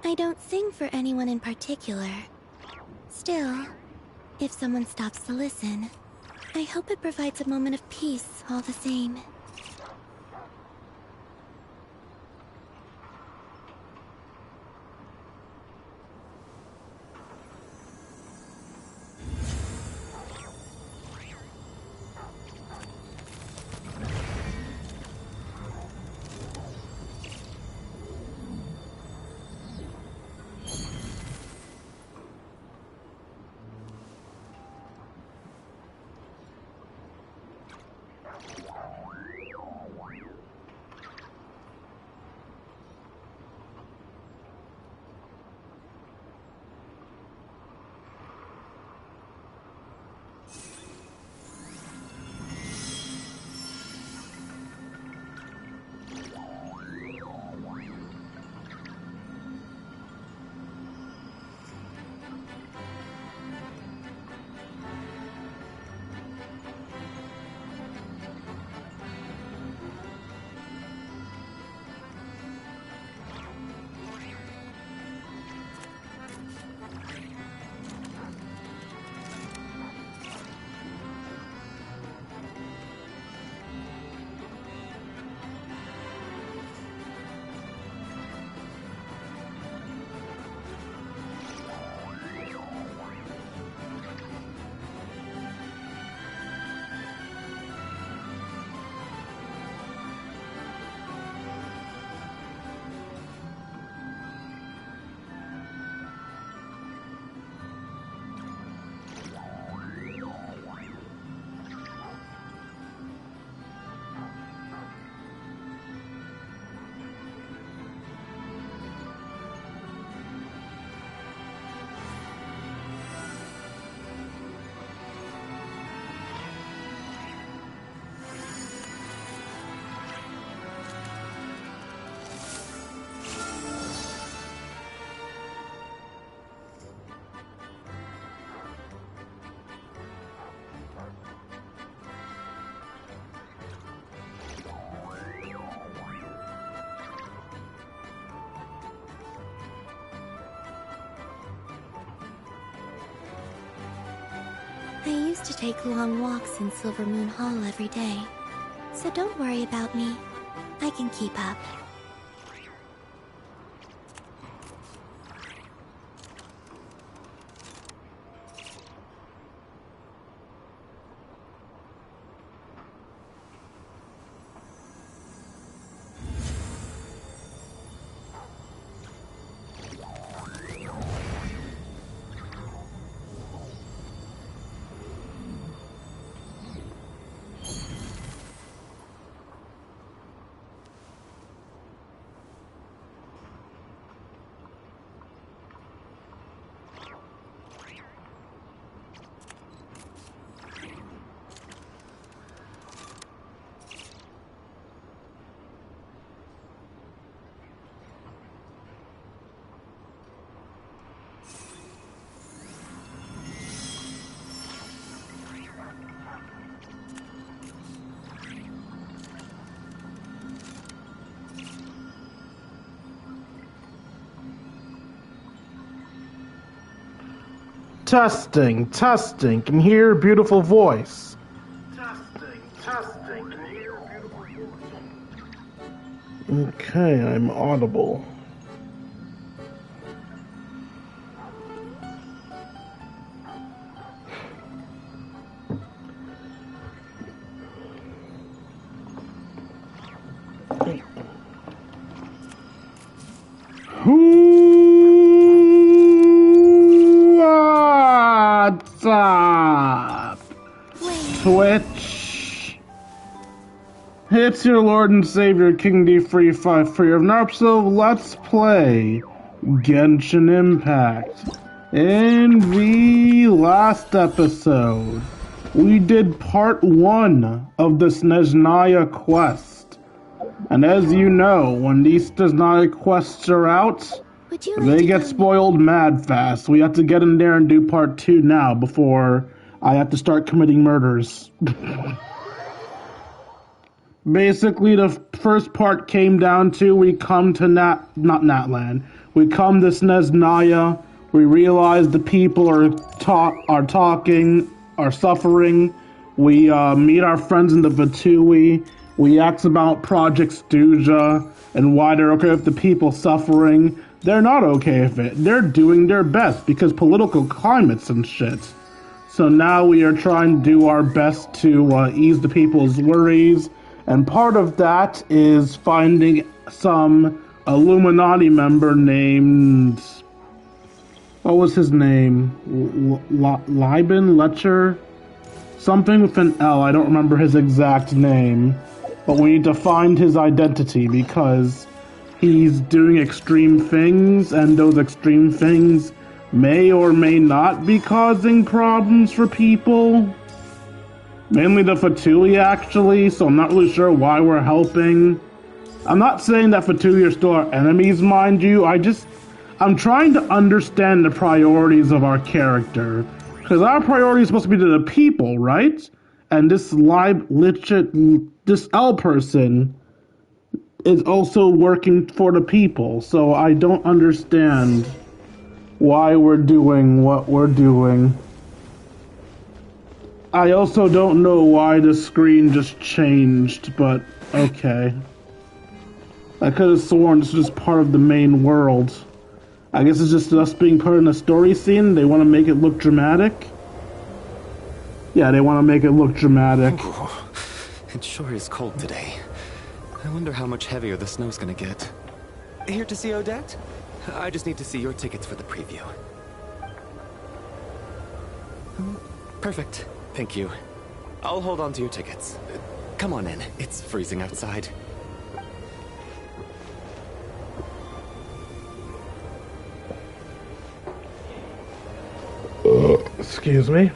I don't sing for anyone in particular. Still, if someone stops to listen, I hope it provides a moment of peace all the same. I used to take long walks in Silver Moon Hall every day, so don't worry about me. I can keep up. Testing, can hear a beautiful voice. Testing, can hear a beautiful voice. Okay, I'm audible. What's up? Twitch. It's your Lord and Savior, King D353 of Narpso. Let's play Genshin Impact. In the last episode, we did part 1 of the Snezniya quest. And as you know, when these Snezniya quests are out, they get spoiled mad fast. We have to get in there and do part 2 now before I have to start committing murders. Basically, the first part came down to, we come to not Natland. We come to Snezniya. We realize the people are talking, are suffering. We meet our friends in the Vatui. We ask about Project Stuja and why they're okay with the people suffering. They're not okay with it. They're doing their best because political climates and shit. So now we are trying to do our best to ease the people's worries. And part of that is finding some Illuminati member named... What was his name? Liben? Letcher? Something with an L. I don't remember his exact name. But we need to find his identity because he's doing extreme things, and those extreme things may or may not be causing problems for people. Mainly the Fatui, actually, so I'm not really sure why we're helping. I'm not saying that Fatui are still our enemies, mind you. I'm trying to understand the priorities of our character. Because our priority is supposed to be to the people, right? And this L person is also working for the people. So I don't understand why we're doing what we're doing. I also don't know why the screen just changed, but okay. I could have sworn this was just part of the main world. I guess it's just us being put in a story scene. They want to make it look dramatic. Yeah, they want to make it look dramatic. Ooh, it sure is cold today. I wonder how much heavier the snow's gonna get. Here to see Odette? I just need to see your tickets for the preview. Perfect. Thank you. I'll hold on to your tickets. Come on in. It's freezing outside. Excuse me.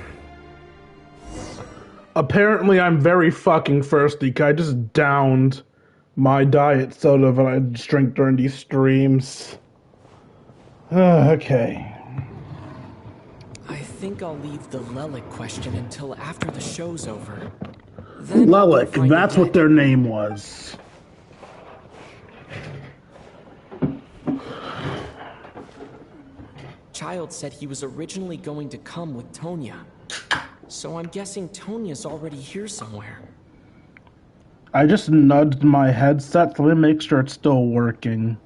Apparently I'm very fucking thirsty because I just downed my diet soda that I drink during these streams. Okay. I think I'll leave the Lelic question until after the show's over. Lelic, that's what their name was. Child said he was originally going to come with Tonya. So I'm guessing Tonya's already here somewhere. I just nudged my headset, so let me make sure it's still working.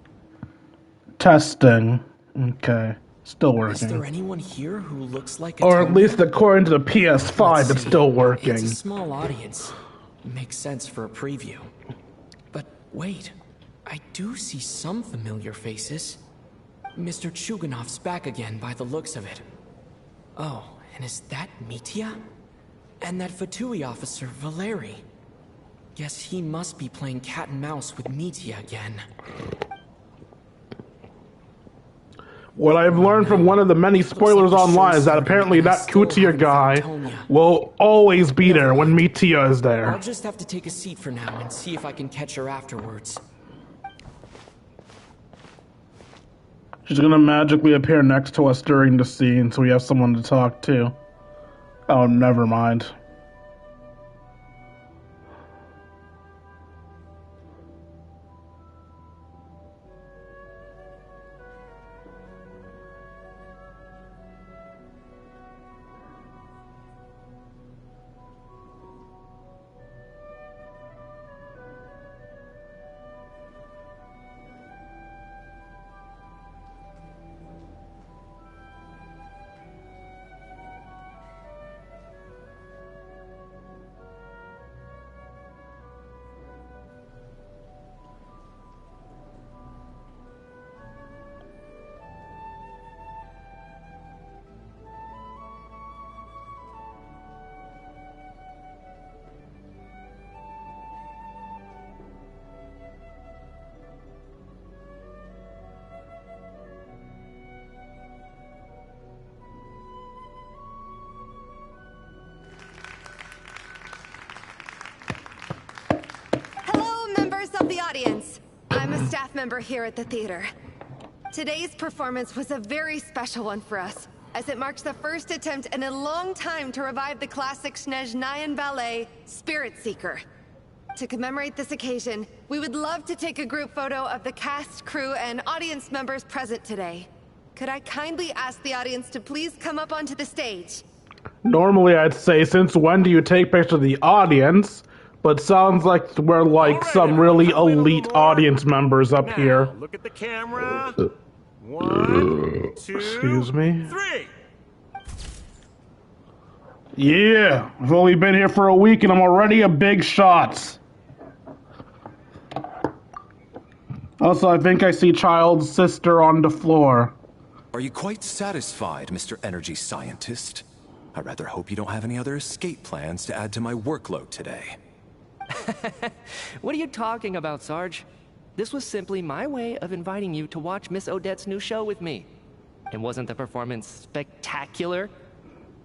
Testing. Okay. Still working. Is there anyone here who looks like a Or at Tonya? least according to the PS5, it's still working. It's a small audience. Makes sense for a preview. But wait, I do see some familiar faces. Mr. Chuganov's back again by the looks of it. Oh, and is that Mitya? And that Fatui officer, Valeri. Guess he must be playing cat and mouse with Mitya again. What I've learned from one of the many spoilers online is that apparently that Kutia guy will always be there when Mitya is there. I'll just have to take a seat for now and see if I can catch her afterwards. She's gonna magically appear next to us during the scene so we have someone to talk to. Oh, never mind. I'm a staff member here at the theater. Today's performance was a very special one for us, as it marks the first attempt in a long time to revive the classic Snezniyan ballet, Spirit Seeker. To commemorate this occasion, we would love to take a group photo of the cast, crew, and audience members present today. Could I kindly ask the audience to please come up onto the stage? Normally I'd say, since when do you take pictures of the audience? But sounds like we're like some really elite audience members up here. Look at the camera. 1, 2, excuse me? 3. Yeah, I've only been here for a week and I'm already a big shot. Also, I think I see Child's sister on the floor. Are you quite satisfied, Mr. Energy Scientist? I rather hope you don't have any other escape plans to add to my workload today. What are you talking about, Sarge? This was simply my way of inviting you to watch Miss Odette's new show with me. And wasn't the performance spectacular?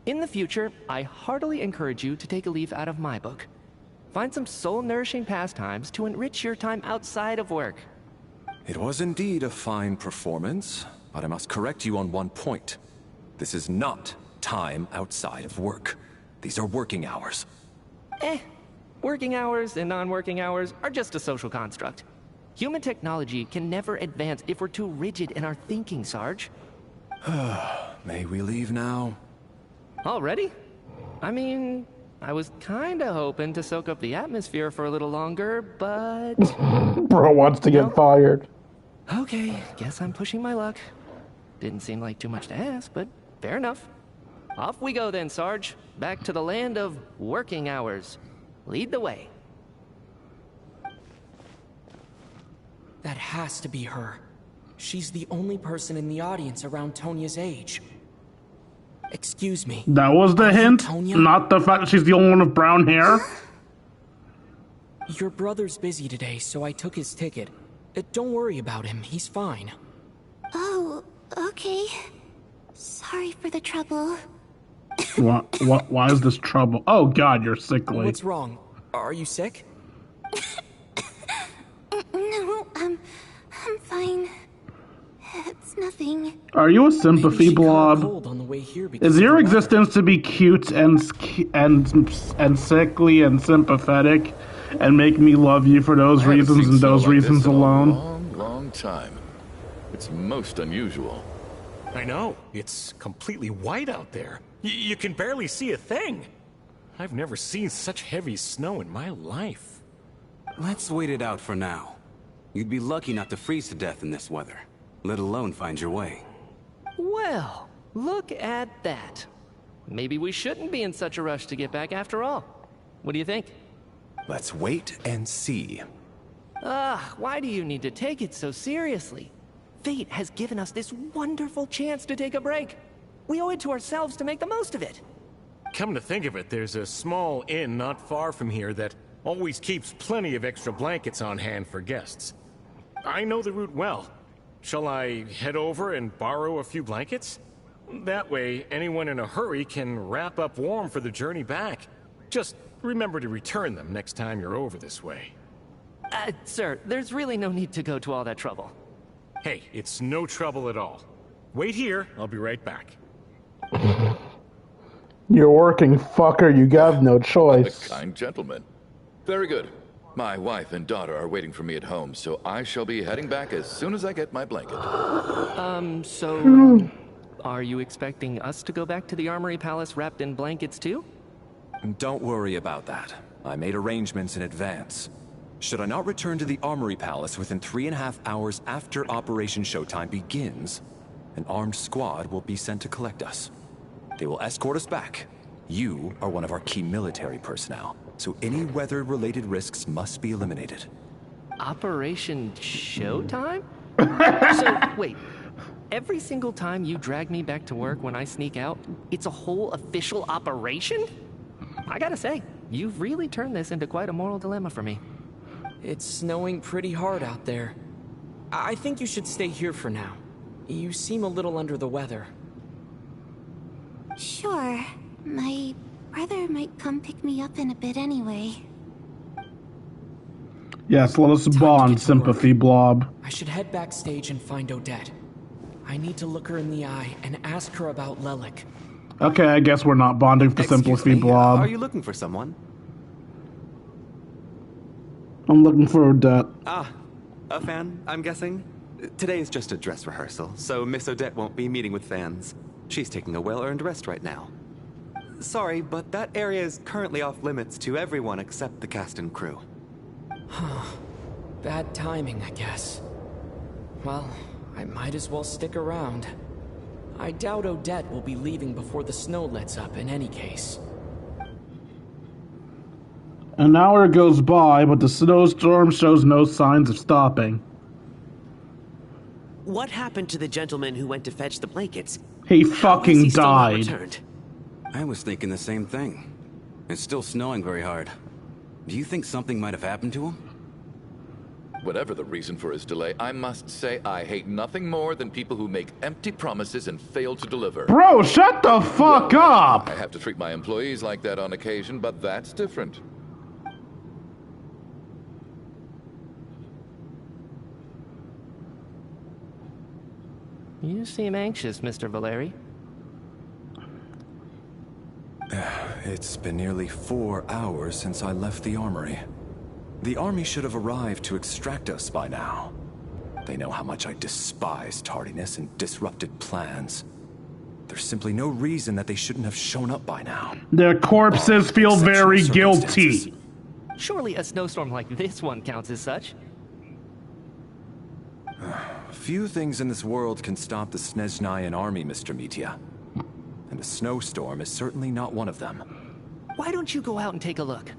In the future, I heartily encourage you to take a leaf out of my book. Find some soul-nourishing pastimes to enrich your time outside of work. It was indeed a fine performance, but I must correct you on one point. This is not time outside of work. These are working hours. Working hours and non-working hours are just a social construct. Human technology can never advance if we're too rigid in our thinking, Sarge. May we leave now? Already? I mean, I was kinda hoping to soak up the atmosphere for a little longer, but... Bro wants to get fired. Okay, guess I'm pushing my luck. Didn't seem like too much to ask, but fair enough. Off we go then, Sarge. Back to the land of working hours. Lead the way. That has to be her. She's the only person in the audience around Tonya's age. Excuse me. That was the hint, Tonya? not the fact that she's the only one with brown hair. Your brother's busy today, so I took his ticket. Don't worry about him, he's fine. Oh, okay. Sorry for the trouble. Why is this trouble? Oh god, you're sickly. What's wrong? Are you sick? No, I'm fine. It's nothing. Are you a sympathy blob? On the way here because Is of your the weather. existence to be cute and sickly and sympathetic, and make me love you for those I haven't reasons seen and snow those like reasons this in a alone? long time. It's most unusual. I know. It's completely white out there. You can barely see a thing. I've never seen such heavy snow in my life. Let's wait it out for now. You'd be lucky not to freeze to death in this weather, let alone find your way. Well, look at that. Maybe we shouldn't be in such a rush to get back after all. What do you think? Let's wait and see. Why do you need to take it so seriously? Fate has given us this wonderful chance to take a break. We owe it to ourselves to make the most of it. Come to think of it, there's a small inn not far from here that always keeps plenty of extra blankets on hand for guests. I know the route well. Shall I head over and borrow a few blankets? That way, anyone in a hurry can wrap up warm for the journey back. Just remember to return them next time you're over this way. Sir, there's really no need to go to all that trouble. Hey, it's no trouble at all. Wait here, I'll be right back. You're working, fucker. You got no The choice. kind gentleman. Very good. My wife and daughter are waiting for me at home, so I shall be heading back as soon as I get my blanket. So... Are you expecting us to go back to the Armory Palace wrapped in blankets too? Don't worry about that. I made arrangements in advance. Should I not return to the Armory Palace within 3.5 hours after Operation Showtime begins, an armed squad will be sent to collect us. They will escort us back. You are one of our key military personnel, so any weather-related risks must be eliminated. Operation Showtime? So, wait. Every single time you drag me back to work when I sneak out, it's a whole official operation? I gotta say, you've really turned this into quite a moral dilemma for me. It's snowing pretty hard out there. I think you should stay here for now. You seem a little under the weather. Sure. My brother might come pick me up in a bit anyway. Yes, let us Time to bond, get to sympathy blob. I should head backstage and find Odette. I need to look her in the eye and ask her about Lelik. Okay, I guess we're not bonding for Excuse sympathy me, blob. are you looking for someone? I'm looking for Odette. Ah, a fan, I'm guessing? Today is just a dress rehearsal, so Miss Odette won't be meeting with fans. She's taking a well-earned rest right now. Sorry, but that area is currently off limits to everyone except the cast and crew. Bad timing, I guess. Well, I might as well stick around. I doubt Odette will be leaving before the snow lets up in any case. An hour goes by, but the snowstorm shows no signs of stopping. What happened to the gentleman who went to fetch the blankets? He How has fucking he still not died. returned? I was thinking the same thing. It's still snowing very hard. Do you think something might have happened to him? Whatever the reason for his delay, I must say I hate nothing more than people who make empty promises and fail to deliver. Bro, shut the fuck up! I have to treat my employees like that on occasion, but that's different. You seem anxious, Mr. Valeri. It's been nearly 4 hours since I left the armory. The army should have arrived to extract us by now. They know how much I despise tardiness and disrupted plans. There's simply no reason that they shouldn't have shown up by now. Their corpses feel very Exceptional guilty. circumstances. Surely a snowstorm like this one counts as such. Few things in this world can stop the Snezniyan army, Mr. Mitya. And a snowstorm is certainly not one of them. Why don't you go out and take a look?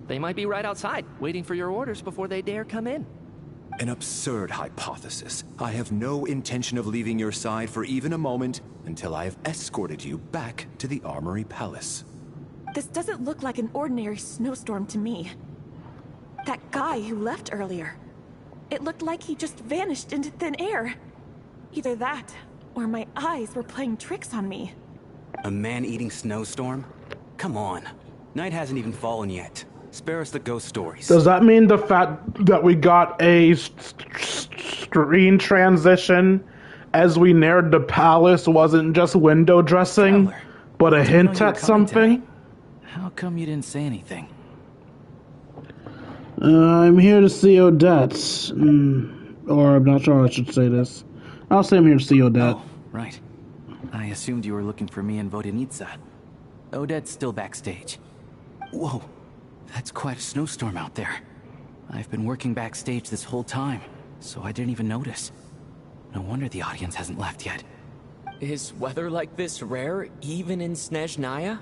They might be right outside, waiting for your orders before they dare come in. An absurd hypothesis. I have no intention of leaving your side for even a moment until I have escorted you back to the Armory Palace. This doesn't look like an ordinary snowstorm to me. That guy who left earlier. It looked like he just vanished into thin air. Either that, or my eyes were playing tricks on me. A man-eating snowstorm? Come on. Night hasn't even fallen yet. Spare us the ghost stories. Does that mean the fact that we got a screen transition as we neared the palace wasn't just window dressing, Traveler, but a didn't know hint you were at coming something? today. How come you didn't say anything? I'm here to see Odette. Or I'm not sure how I should say this. I'll say I'm here to see Odette. Oh, right. I assumed you were looking for me and Vodenitsa. Odette's still backstage. Whoa, that's quite a snowstorm out there. I've been working backstage this whole time, so I didn't even notice. No wonder the audience hasn't left yet. Is weather like this rare, even in Snezniya?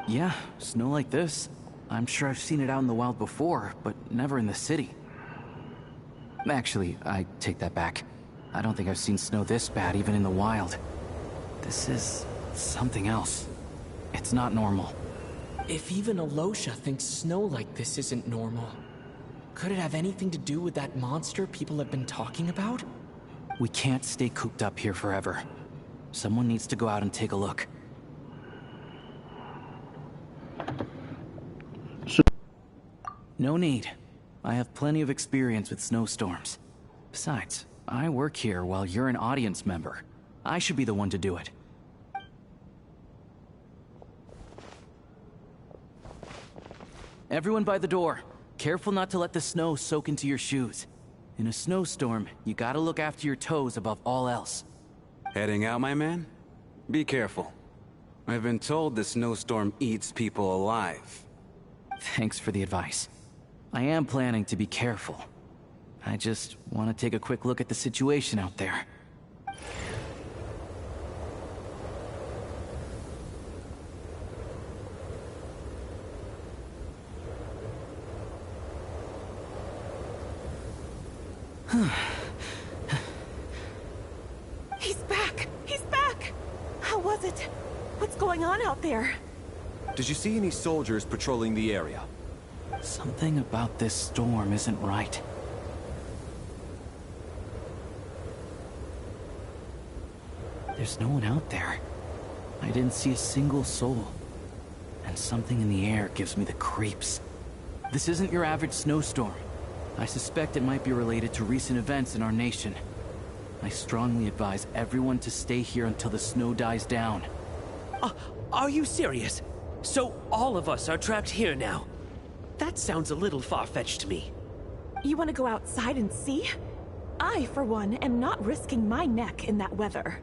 Yeah, snow like this. I'm sure I've seen it out in the wild before, but never in the city. Actually, I take that back. I don't think I've seen snow this bad even in the wild. This is something else. It's not normal. If even Alosha thinks snow like this isn't normal, could it have anything to do with that monster people have been talking about? We can't stay cooped up here forever. Someone needs to go out and take a look. No need. I have plenty of experience with snowstorms. Besides, I work here while you're an audience member. I should be the one to do it. Everyone by the door. Careful not to let the snow soak into your shoes. In a snowstorm, you gotta look after your toes above all else. Heading out, my man? Be careful. I've been told the snowstorm eats people alive. Thanks for the advice. I am planning to be careful. I just want to take a quick look at the situation out there. He's back! He's back! How was it? What's going on out there? Did you see any soldiers patrolling the area? Something about this storm isn't right. There's no one out there. I didn't see a single soul. And something in the air gives me the creeps. This isn't your average snowstorm. I suspect it might be related to recent events in our nation. I strongly advise everyone to stay here until the snow dies down. Are you serious? So all of us are trapped here now? That sounds a little far-fetched to me. You want to go outside and see? I, for one, am not risking my neck in that weather.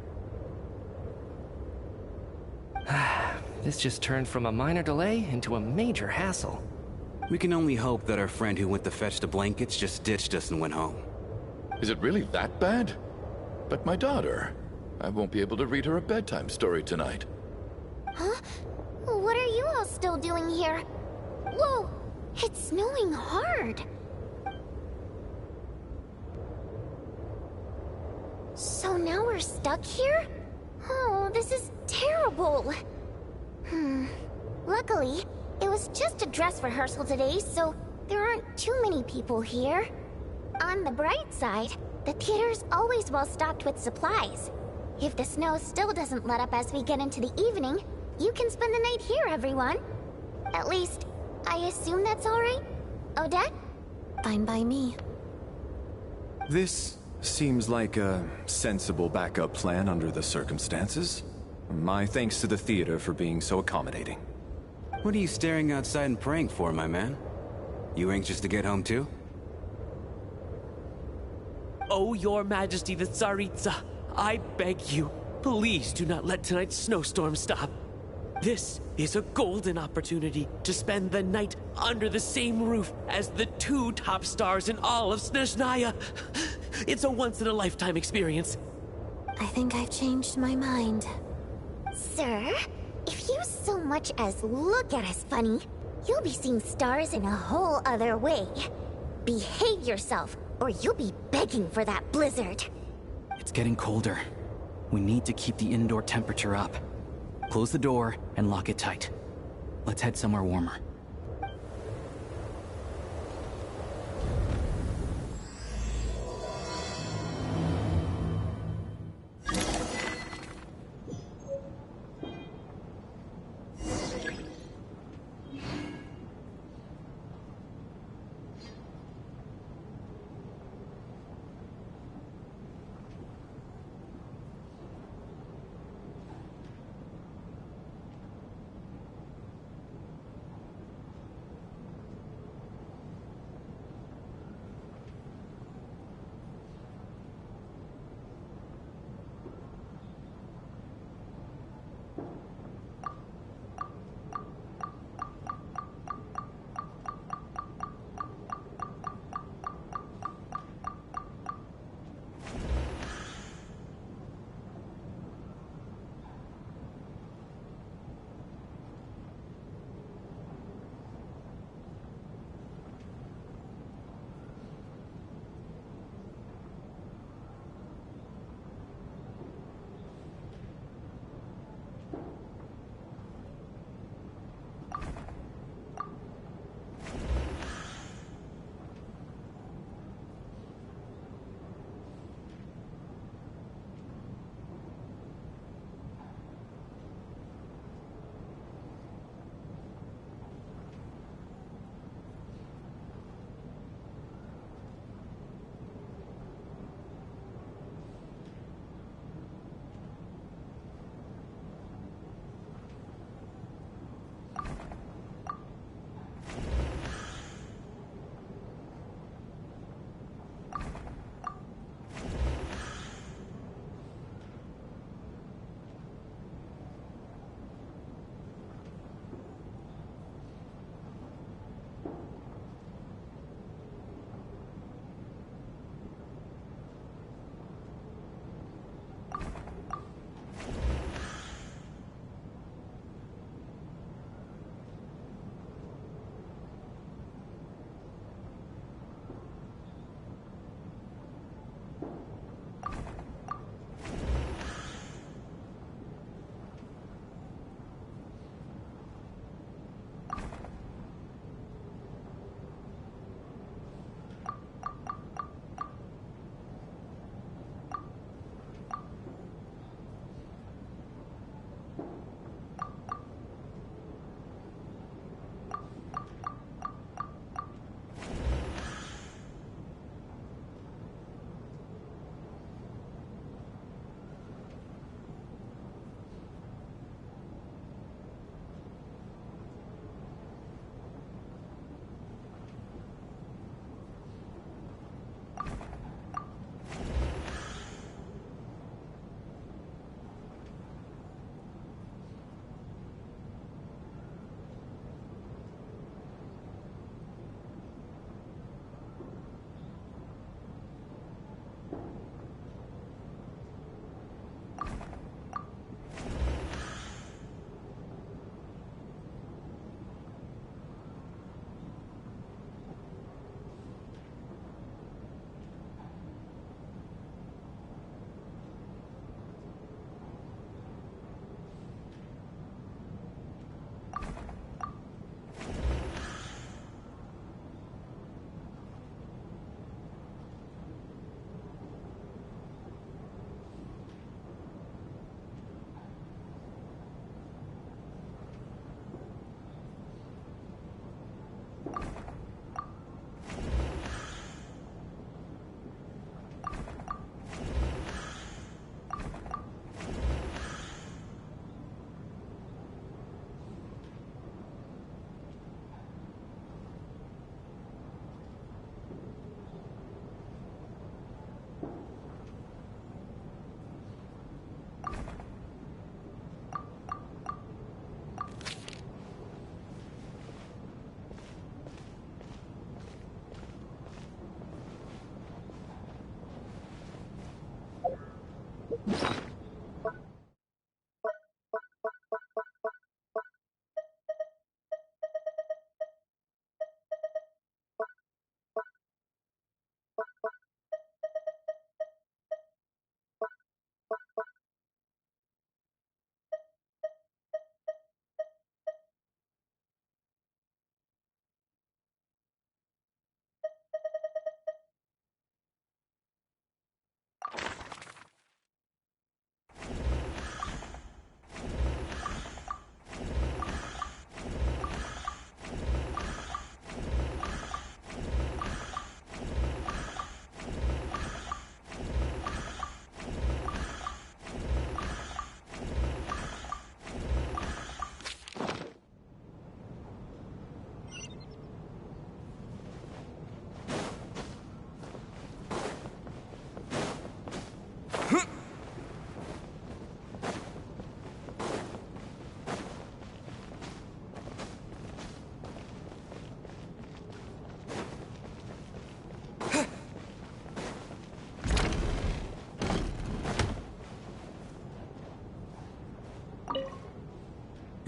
This just turned from a minor delay into a major hassle. We can only hope that our friend who went to fetch the blankets just ditched us and went home. Is it really that bad? But my daughter, I won't be able to read her a bedtime story tonight. Huh? What are you all still doing here? Whoa! It's snowing hard! So now we're stuck here? Oh, this is terrible! Luckily, it was just a dress rehearsal today, so there aren't too many people here. On the bright side, the theater's always well stocked with supplies. If the snow still doesn't let up as we get into the evening, you can spend the night here, everyone. At least, I assume that's alright? Odette? Fine by me. This seems like a sensible backup plan under the circumstances. My thanks to the theater for being so accommodating. What are you staring outside and praying for, my man? You anxious to get home too? Oh, Your Majesty the Tsaritsa, I beg you, please do not let tonight's snowstorm stop. This is a golden opportunity to spend the night under the same roof as the 2 top stars in all of Snezniya. It's a once-in-a-lifetime experience. I think I've changed my mind. Sir, if you so much as look at us funny, you'll be seeing stars in a whole other way. Behave yourself, or you'll be begging for that blizzard. It's getting colder. We need to keep the indoor temperature up. Close the door and lock it tight. Let's head somewhere warmer.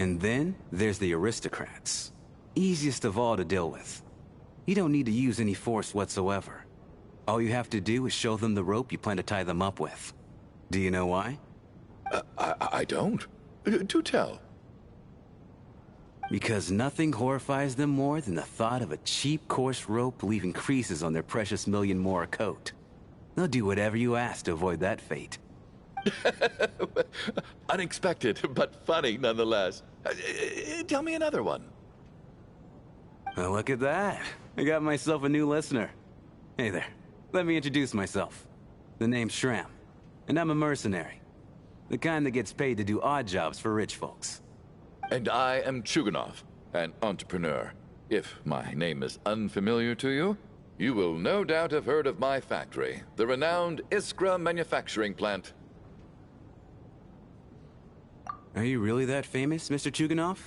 And then there's the aristocrats. Easiest of all to deal with. You don't need to use any force whatsoever. All you have to do is show them the rope you plan to tie them up with. Do you know why? I don't. Do tell. Because nothing horrifies them more than the thought of a cheap, coarse rope leaving creases on their precious $1,000,000 more coat. They'll do whatever you ask to avoid that fate. Unexpected, but funny nonetheless. Tell me another one. Well, look at that. I got myself a new listener. Hey there. Let me introduce myself. The name's Shram, and I'm a mercenary. The kind that gets paid to do odd jobs for rich folks. And I am Chuganov, an entrepreneur. If my name is unfamiliar to you, you will no doubt have heard of my factory, the renowned Iskra manufacturing plant. Are you really that famous, Mr. Chuganov?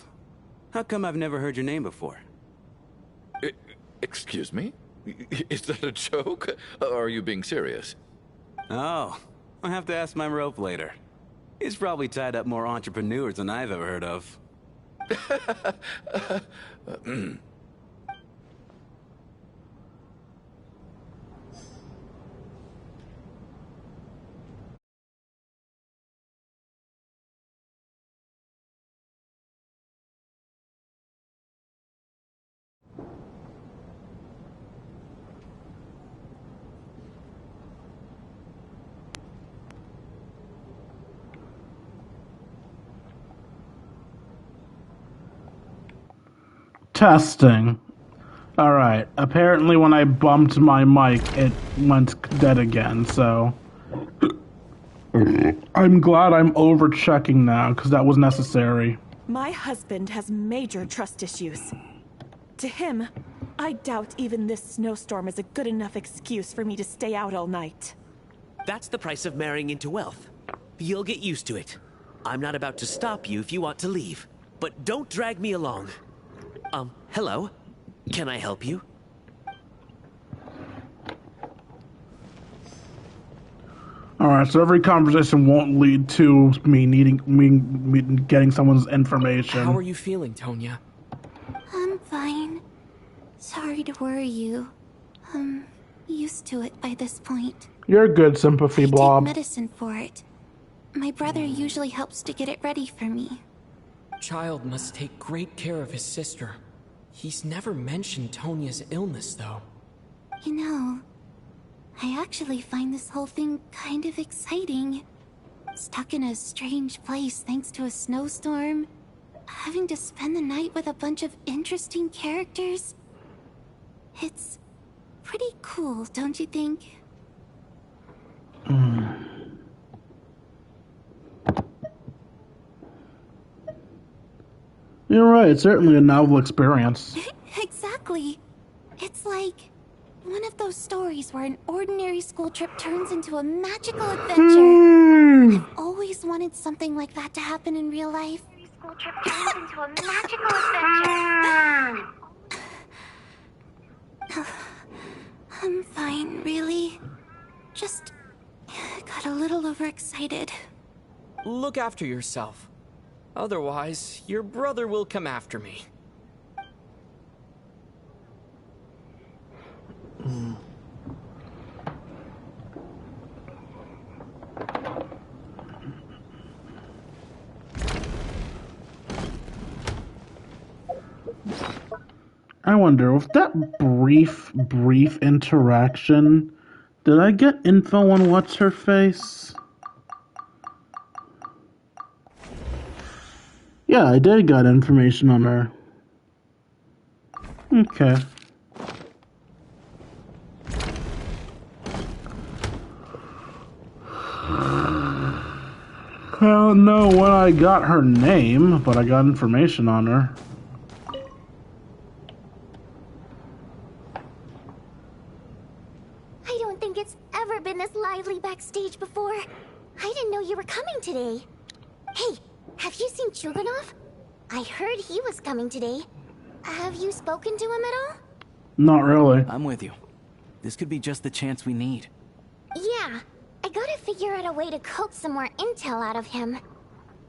How come I've never heard your name before? Excuse me? Is that a joke? Or are you being serious? Oh, I'll have to ask my rope later. He's probably tied up more entrepreneurs than I've ever heard of. Testing. Alright, apparently when I bumped my mic, it went dead again, so... I'm glad I'm over-checking now, because that was necessary. My husband has major trust issues. To him, I doubt even this snowstorm is a good enough excuse for me to stay out all night. That's the price of marrying into wealth. You'll get used to it. I'm not about to stop you if you want to leave, but don't drag me along. Hello? Can I help you? Alright, so every conversation won't lead to me getting someone's information. How are you feeling, Tonya? I'm fine. Sorry to worry you. I'm used to it by this point. You're good, Sympathy Blob. I take medicine for it. My brother usually helps to get it ready for me. Child must take great care of his sister. He's never mentioned Tonya's illness, though. You know, I actually find this whole thing kind of exciting. Stuck in a strange place thanks to a snowstorm. Having to spend the night with a bunch of interesting characters. It's pretty cool, don't you think? You're right, it's certainly a novel experience. Exactly. It's like one of those stories where an ordinary school trip turns into a magical adventure. I've always wanted something like that to happen in real life. School trip turns into a magical adventure. I'm fine, really. Just got a little overexcited. Look after yourself. Otherwise, your brother will come after me. I wonder, with that brief interaction, did I get info on what's-her-face? Yeah, I did get information on her. Okay. I don't know when I got her name, but I got information on her. I don't think it's ever been this lively backstage before. I didn't know you were coming today. Hey, have you seen Chuganov? I heard he was coming today. Have you spoken to him at all? Not really. I'm with you. This could be just the chance we need. Yeah, I gotta figure out a way to coax some more intel out of him.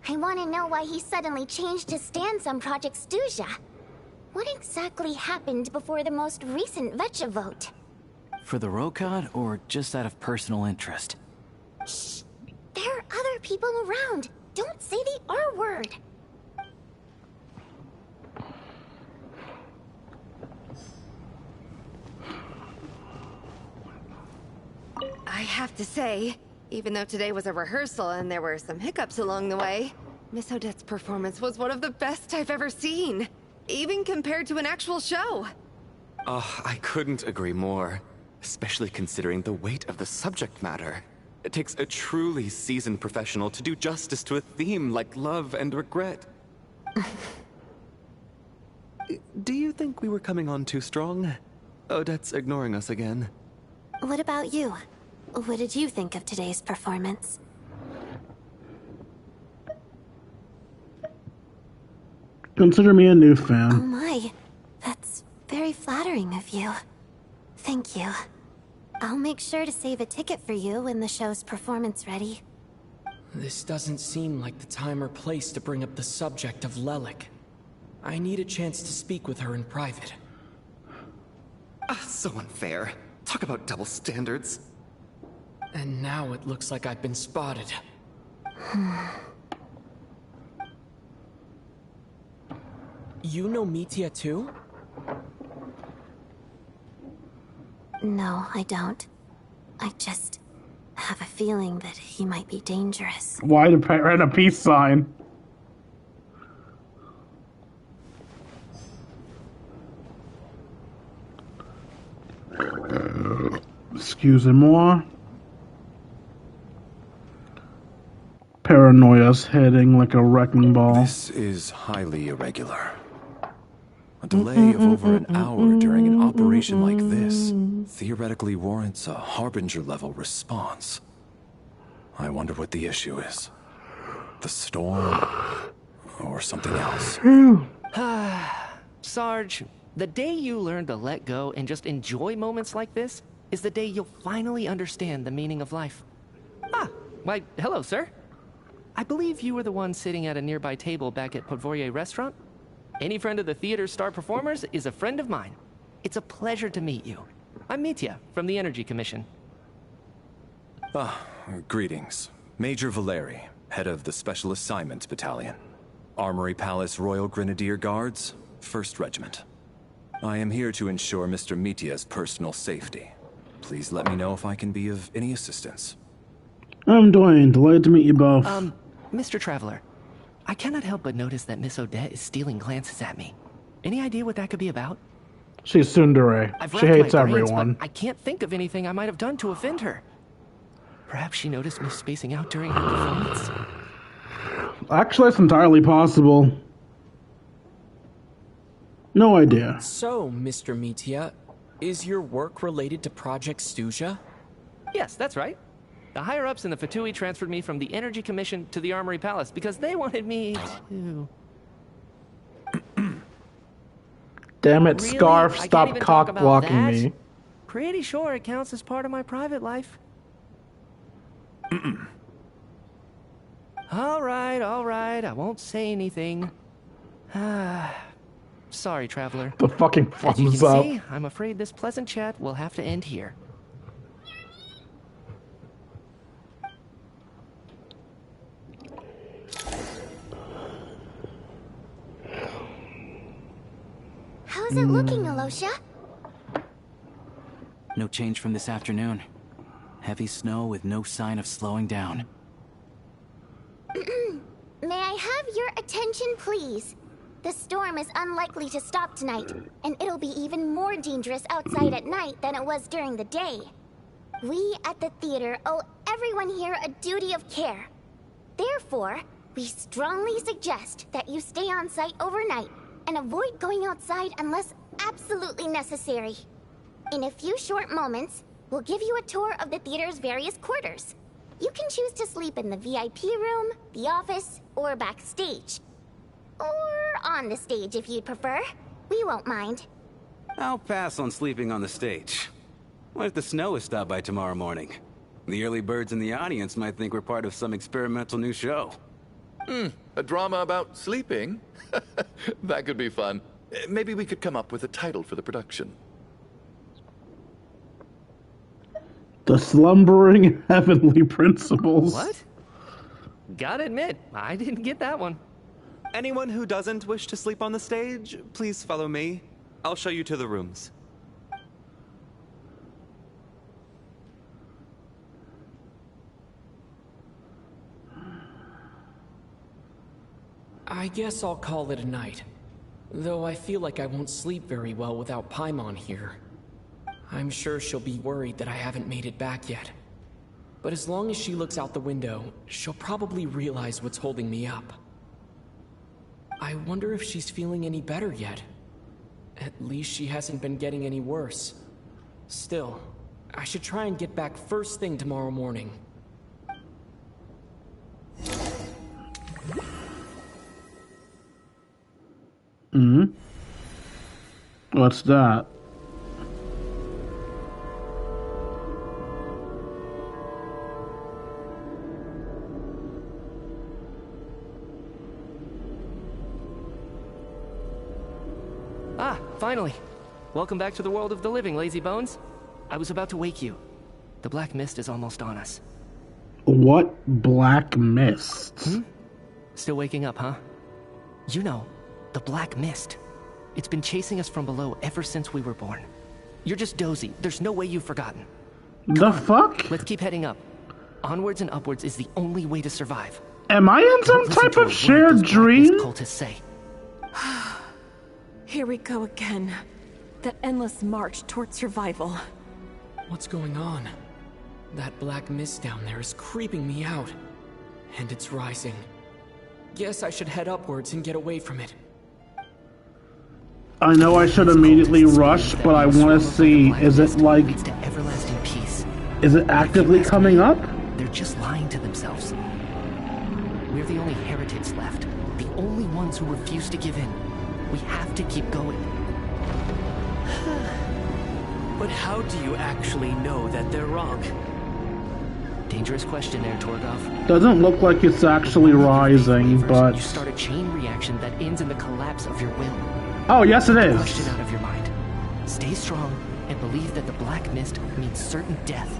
I want to know why he suddenly changed his stance on Project Snezniya. What exactly happened before the most recent Vecha vote? For the Rokad, or just out of personal interest? Shh! There are other people around. Don't say the R word. I have to say, even though today was a rehearsal and there were some hiccups along the way, Miss Odette's performance was one of the best I've ever seen, even compared to an actual show. Oh, I couldn't agree more, especially considering the weight of the subject matter. It takes a truly seasoned professional to do justice to a theme like love and regret. Do you think we were coming on too strong? Odette's ignoring us again. What about you? What did you think of today's performance? Consider me a new Oh fan. my, that's very flattering of you. Thank you. I'll make sure to save a ticket for you when the show's performance ready. This doesn't seem like the time or place to bring up the subject of Lelik. I need a chance to speak with her in private. So unfair. Talk about double standards. And now it looks like I've been spotted. You know Mitya too? No, I don't. I just have a feeling that he might be dangerous. Why the parent a peace sign? Excusez-moi. Paranoia's heading like a wrecking ball. This is highly irregular. A delay of over an hour during an operation like this theoretically warrants a Harbinger-level response. I wonder what the issue is. The storm, or something else. Sarge, the day you learn to let go and just enjoy moments like this is the day you'll finally understand the meaning of life. Ah, why, hello, sir. I believe you were the one sitting at a nearby table back at Podvorye Restaurant. Any friend of the theater's star performers is a friend of mine. It's a pleasure to meet you. I'm Mitya, from the Energy Commission. Greetings. Major Valeri, head of the Special Assignments Battalion. Armory Palace Royal Grenadier Guards, 1st Regiment. I am here to ensure Mr. Mitya's personal safety. Please let me know if I can be of any assistance. I'm Dwayne, delighted to meet you both. Mr. Traveler, I cannot help but notice that Miss Odette is stealing glances at me. Any idea what that could be about? She's tsundere. I've She racked hates my brains, everyone. but I can't think of anything I might have done to offend her. Perhaps she noticed me spacing out during her performance. Actually, it's entirely possible. No idea. So, Mr. Mitya, is your work related to Project Snezniya? Yes, that's right. The higher-ups in the Fatui transferred me from the Energy Commission to the Armory Palace because they wanted me to... Damn it, Really? Scarf, I can't stop even talk cock about blocking that? me. Pretty sure it counts as part of my private life. All right, I won't say anything. Sorry, Traveler. The fucking As you thumbs can up. see, I'm afraid this pleasant chat will have to end here. How's it looking, Alosha? No change from this afternoon. Heavy snow with no sign of slowing down. May I have your attention, please? The storm is unlikely to stop tonight, and it'll be even more dangerous outside at night than it was during the day. We at the theater owe everyone here a duty of care. Therefore, we strongly suggest that you stay on site overnight and avoid going outside unless absolutely necessary. In a few short moments, we'll give you a tour of the theater's various quarters. You can choose to sleep in the VIP room, the office, or backstage. Or on the stage if you'd prefer. We won't mind. I'll pass on sleeping on the stage. What if the snow is stopped by tomorrow morning? The early birds in the audience might think we're part of some experimental new show. A drama about sleeping? That could be fun. Maybe we could come up with a title for the production. The Slumbering Heavenly Principles. What? Gotta admit, I didn't get that one. Anyone who doesn't wish to sleep on the stage, please follow me. I'll show you to the rooms. I guess I'll call it a night. Though I feel like I won't sleep very well without Paimon here. I'm sure she'll be worried that I haven't made it back yet. But as long as she looks out the window, she'll probably realize what's holding me up. I wonder if she's feeling any better yet. At least she hasn't been getting any worse. Still, I should try and get back first thing tomorrow morning. What's that? Ah, finally. Welcome back to the world of the living, lazy bones. I was about to wake you. The black mist is almost on us. What black mist? Still waking up, huh? You know, the black mist. It's been chasing us from below ever since we were born. You're just dozy. There's no way you've forgotten. The fuck? Let's keep heading up. Onwards and upwards is the only way to survive. Am I in some type of shared dream? Cultists say. Here we go again. That endless march toward survival. What's going on? That black mist down there is creeping me out. And it's rising. Guess I should head upwards and get away from it. I know I should immediately rush, but I want to see, is it like... everlasting peace. Is it actively coming up? They're just lying to themselves. We're the only heretics left. The only ones who refuse to give in. We have to keep going. But how do you actually know that they're wrong? Dangerous question there, Torgov. Doesn't look like it's actually rising, but... You start a chain reaction that ends in the collapse of your will. Oh, yes it is. Question out of your mind. Stay strong and believe that the black mist means certain death.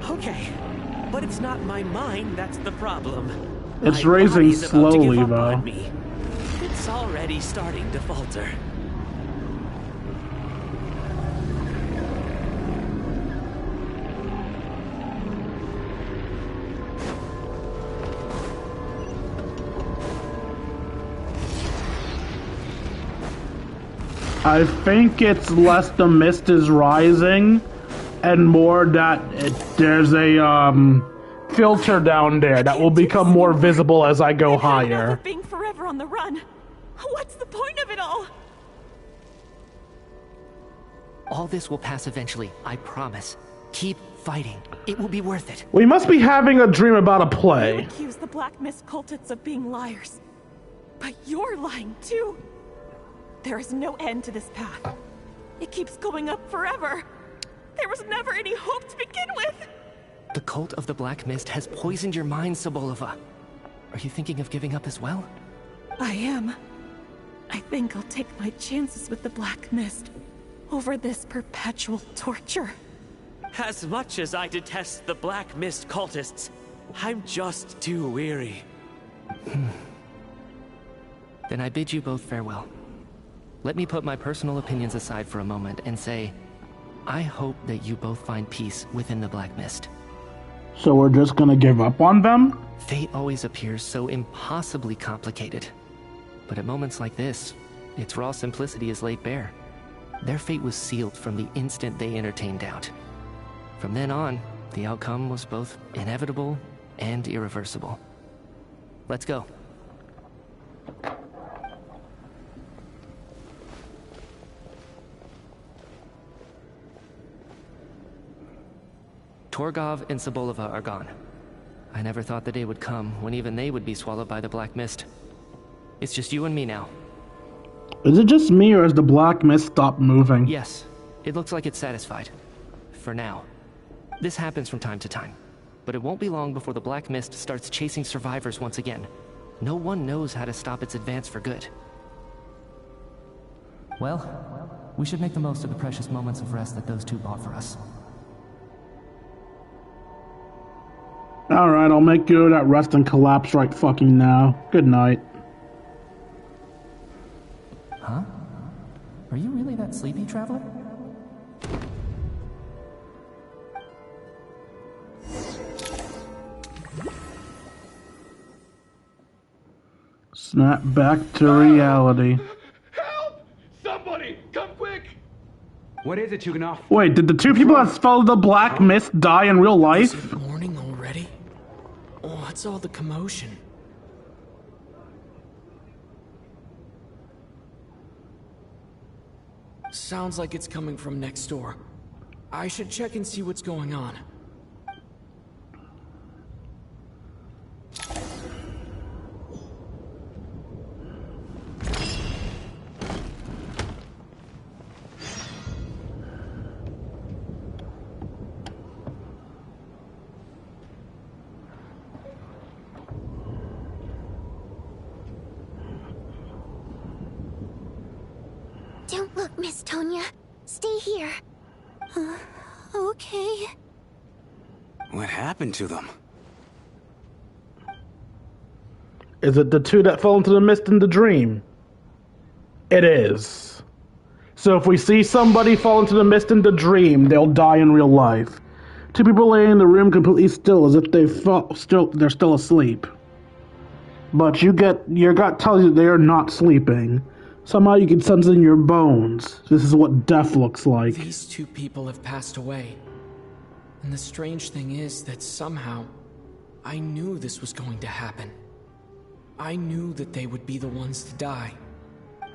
Okay, but it's not my mind that's the problem. It's My raising body's about to give slowly, up though. on me. It's already starting to falter. I think it's less the mist is rising and more that there's a filter down there that will become more visible as I go higher. Being forever on the run. What's the point of it all? All this will pass eventually, I promise. Keep fighting. It will be worth it. We must be having a dream about a You play. accuse the Black Mist cultists of being liars. But you're lying too. There is no end to this path. It keeps going up forever. There was never any hope to begin with. The cult of the Black Mist has poisoned your mind, Sobolova. Are you thinking of giving up as well? I am. I think I'll take my chances with the Black Mist over this perpetual torture. As much as I detest the Black Mist cultists, I'm just too weary. Then I bid you both farewell. Let me put my personal opinions aside for a moment and say, I hope that you both find peace within the Black Mist. So we're just gonna give up on them? Fate always appears so impossibly complicated. But at moments like this, its raw simplicity is laid bare. Their fate was sealed from the instant they entertained doubt. From then on, the outcome was both inevitable and irreversible. Let's go. Torgov and Sobolova are gone. I never thought the day would come when even they would be swallowed by the Black Mist. It's just you and me now. Is it just me or has the Black Mist stopped moving? Yes, it looks like it's satisfied. For now. This happens from time to time. but it won't be long before the Black Mist starts chasing survivors once again. No one knows how to stop its advance for good. Well, we should make the most of the precious moments of rest that those two bought for us. Alright, I'll make you that rest and collapse right fucking now. Good night. Huh? Are you really that sleepy, Traveler? Snap back to reality. Help! Somebody, come quick! What is it, Chuganov? Wait, did the two people that followed the Black Mist die in real life? Is it morning already? What's all the commotion? Sounds like it's coming from next door. I should check and see what's going on. Don't look, Miss Tonya. Stay here. Okay. What happened to them? Is it the two that fell into the mist in the dream? It is. So if we see somebody fall into the mist in the dream, they'll die in real life. Two people laying in the room completely still, as if they're still asleep. But your gut tells you they are not sleeping. Somehow you can sense it in your bones. This is what death looks like. These two people have passed away. And the strange thing is that somehow, I knew this was going to happen. I knew that they would be the ones to die.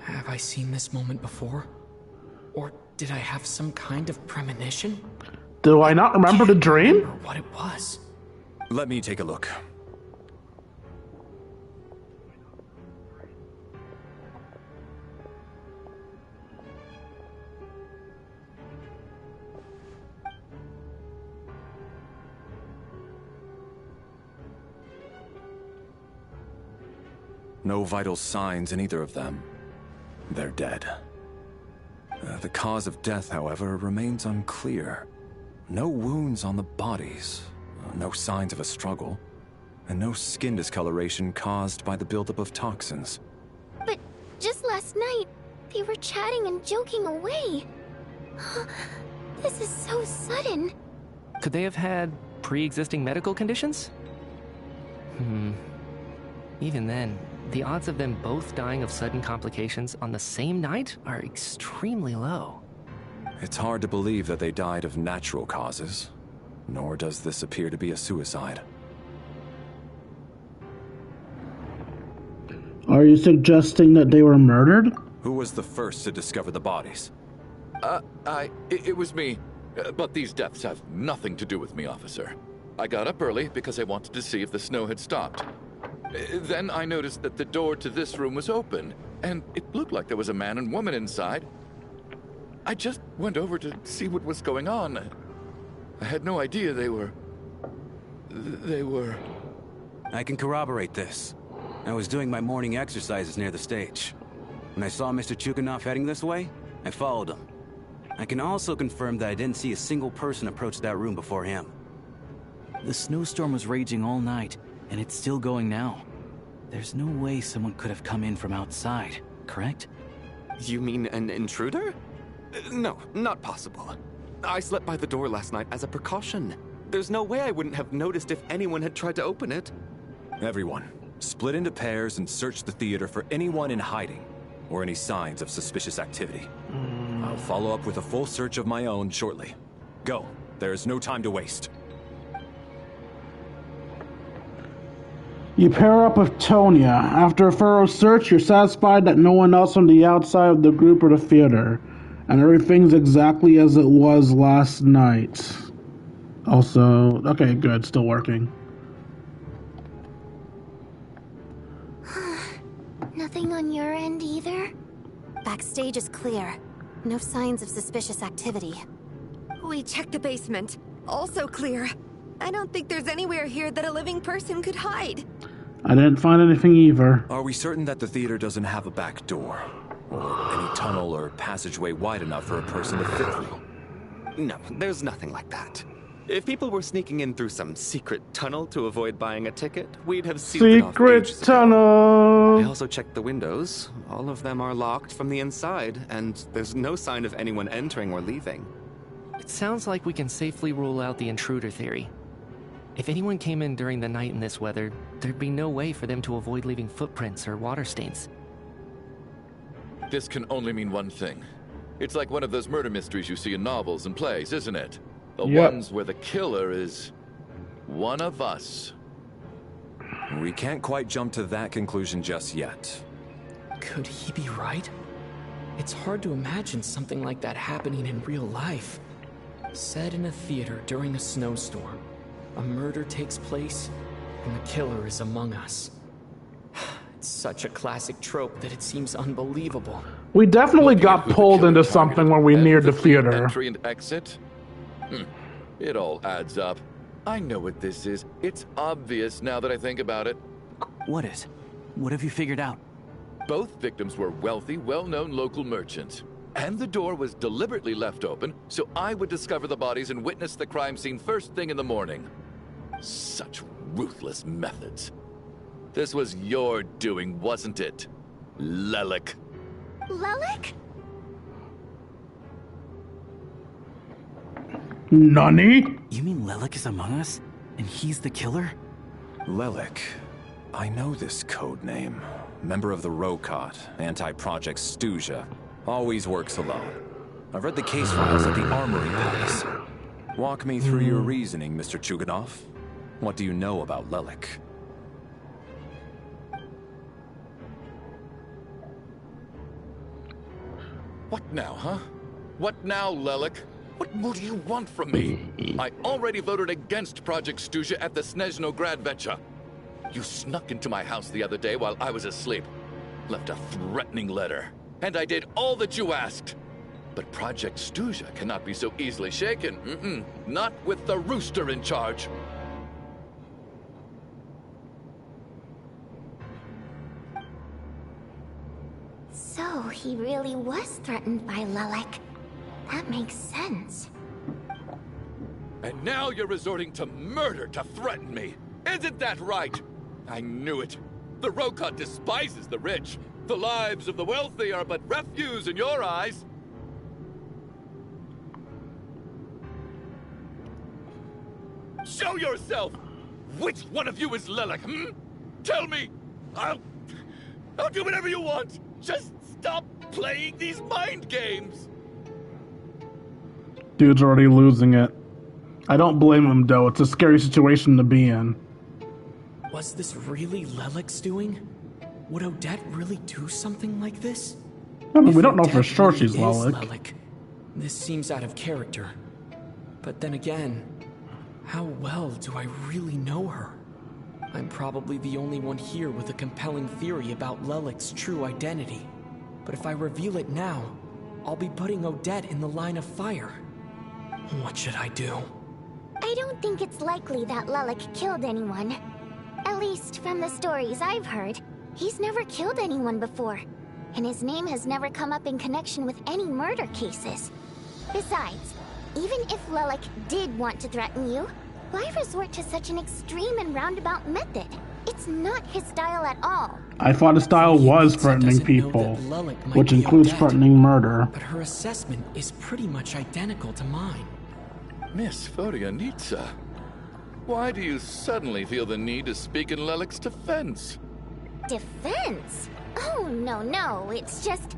Have I seen this moment before? Or did I have some kind of premonition? Do I not remember the dream? Remember what it was. Let me take a look. No vital signs in either of them. They're dead. The cause of death, however, remains unclear. No wounds on the bodies, no signs of a struggle, and no skin discoloration caused by the buildup of toxins. But just last night, they were chatting and joking away. This is so sudden. Could they have had pre-existing medical conditions? Even then, the odds of them both dying of sudden complications on the same night are extremely low. It's hard to believe that they died of natural causes, nor does this appear to be a suicide. Are you suggesting that they were murdered? Who was the first to discover the bodies? It was me. But these deaths have nothing to do with me, officer. I got up early because I wanted to see if the snow had stopped. Then I noticed that the door to this room was open, and it looked like there was a man and woman inside. I just went over to see what was going on. I had no idea they were... I can corroborate this. I was doing my morning exercises near the stage. When I saw Mr. Chuganov heading this way, I followed him. I can also confirm that I didn't see a single person approach that room before him. The snowstorm was raging all night, and it's still going now. There's no way someone could have come in from outside, correct? You mean an intruder? No, not possible. I slept by the door last night as a precaution. There's no way I wouldn't have noticed if anyone had tried to open it. Everyone, split into pairs and search the theater for anyone in hiding, or any signs of suspicious activity. I'll follow up with a full search of my own shortly. Go. There is no time to waste. You pair up with Tonya. After a thorough search, you're satisfied that no one else on the outside of the group or the theater, and everything's exactly as it was last night. Also, okay, good, still working. Nothing on your end either? Backstage is clear. No signs of suspicious activity. We checked the basement. Also clear. I don't think there's anywhere here that a living person could hide. I didn't find anything either. Are we certain that the theater doesn't have a back door? Or any tunnel or passageway wide enough for a person to fit through? No, there's nothing like that. If people were sneaking in through some secret tunnel to avoid buying a ticket, we'd have sealed it off Secret ages ago. tunnel! I also checked the windows. All of them are locked from the inside, and there's no sign of anyone entering or leaving. It sounds like we can safely rule out the intruder theory. If anyone came in during the night in this weather, there'd be no way for them to avoid leaving footprints or water stains. This can only mean one thing. It's like one of those murder mysteries you see in novels and plays, isn't it? The ones where the killer is one of us. We can't quite jump to that conclusion just yet. Could he be right? It's hard to imagine something like that happening in real life. Set in a theater during a snowstorm, a murder takes place, and the killer is among us. It's such a classic trope that it seems unbelievable. We definitely got pulled into something when we neared the theater. Entry and exit? It all adds up. I know what this is. It's obvious now that I think about it. What is? What have you figured out? Both victims were wealthy, well-known local merchants. And the door was deliberately left open so I would discover the bodies and witness the crime scene first thing in the morning. Such ruthless methods. This was your doing, wasn't it, Lelik? Lelik? Nani? You mean Lelik is among us? And he's the killer? Lelik. I know this code name. Member of the Rokot, anti-Project Stuzia. Always works alone. I've read the case files at the Armory Palace. Walk me through your reasoning, Mr. Chuganov. What do you know about Lelik? What now, huh? What now, Lelik? What more do you want from me? I already voted against Project Stuzia at the Snezniya Gradvecha. You snuck into my house the other day while I was asleep. Left a threatening letter. And I did all that you asked. But Project Stuzia cannot be so easily shaken. Not with the rooster in charge. So he really was threatened by Lelik. That makes sense. And now you're resorting to murder to threaten me. Isn't that right? I knew it. The Rokot despises the rich. The lives of the wealthy are but refuse in your eyes. Show yourself! Which one of you is Lelik, Tell me! I'll do whatever you want! Just stop playing these mind games! Dude's already losing it. I don't blame him, though. It's a scary situation to be in. Was this really Lelik's doing? Would Odette really do something like this? I mean, we If don't know for Odette sure really she's is Lelik. This seems out of character. But then again, how well do I really know her? I'm probably the only one here with a compelling theory about Lelik's true identity. But if I reveal it now, I'll be putting Odette in the line of fire. What should I do? I don't think it's likely that Lelik killed anyone. At least from the stories I've heard, he's never killed anyone before. And his name has never come up in connection with any murder cases. Besides, even if Lelik did want to threaten you, why resort to such an extreme and roundabout method? It's not his style at all. I thought his style was threatening people, which includes threatening murder. But her assessment is pretty much identical to mine. Miss Vodyanitsa, why do you suddenly feel the need to speak in Lelik's defense? Defense? Oh, no, it's just...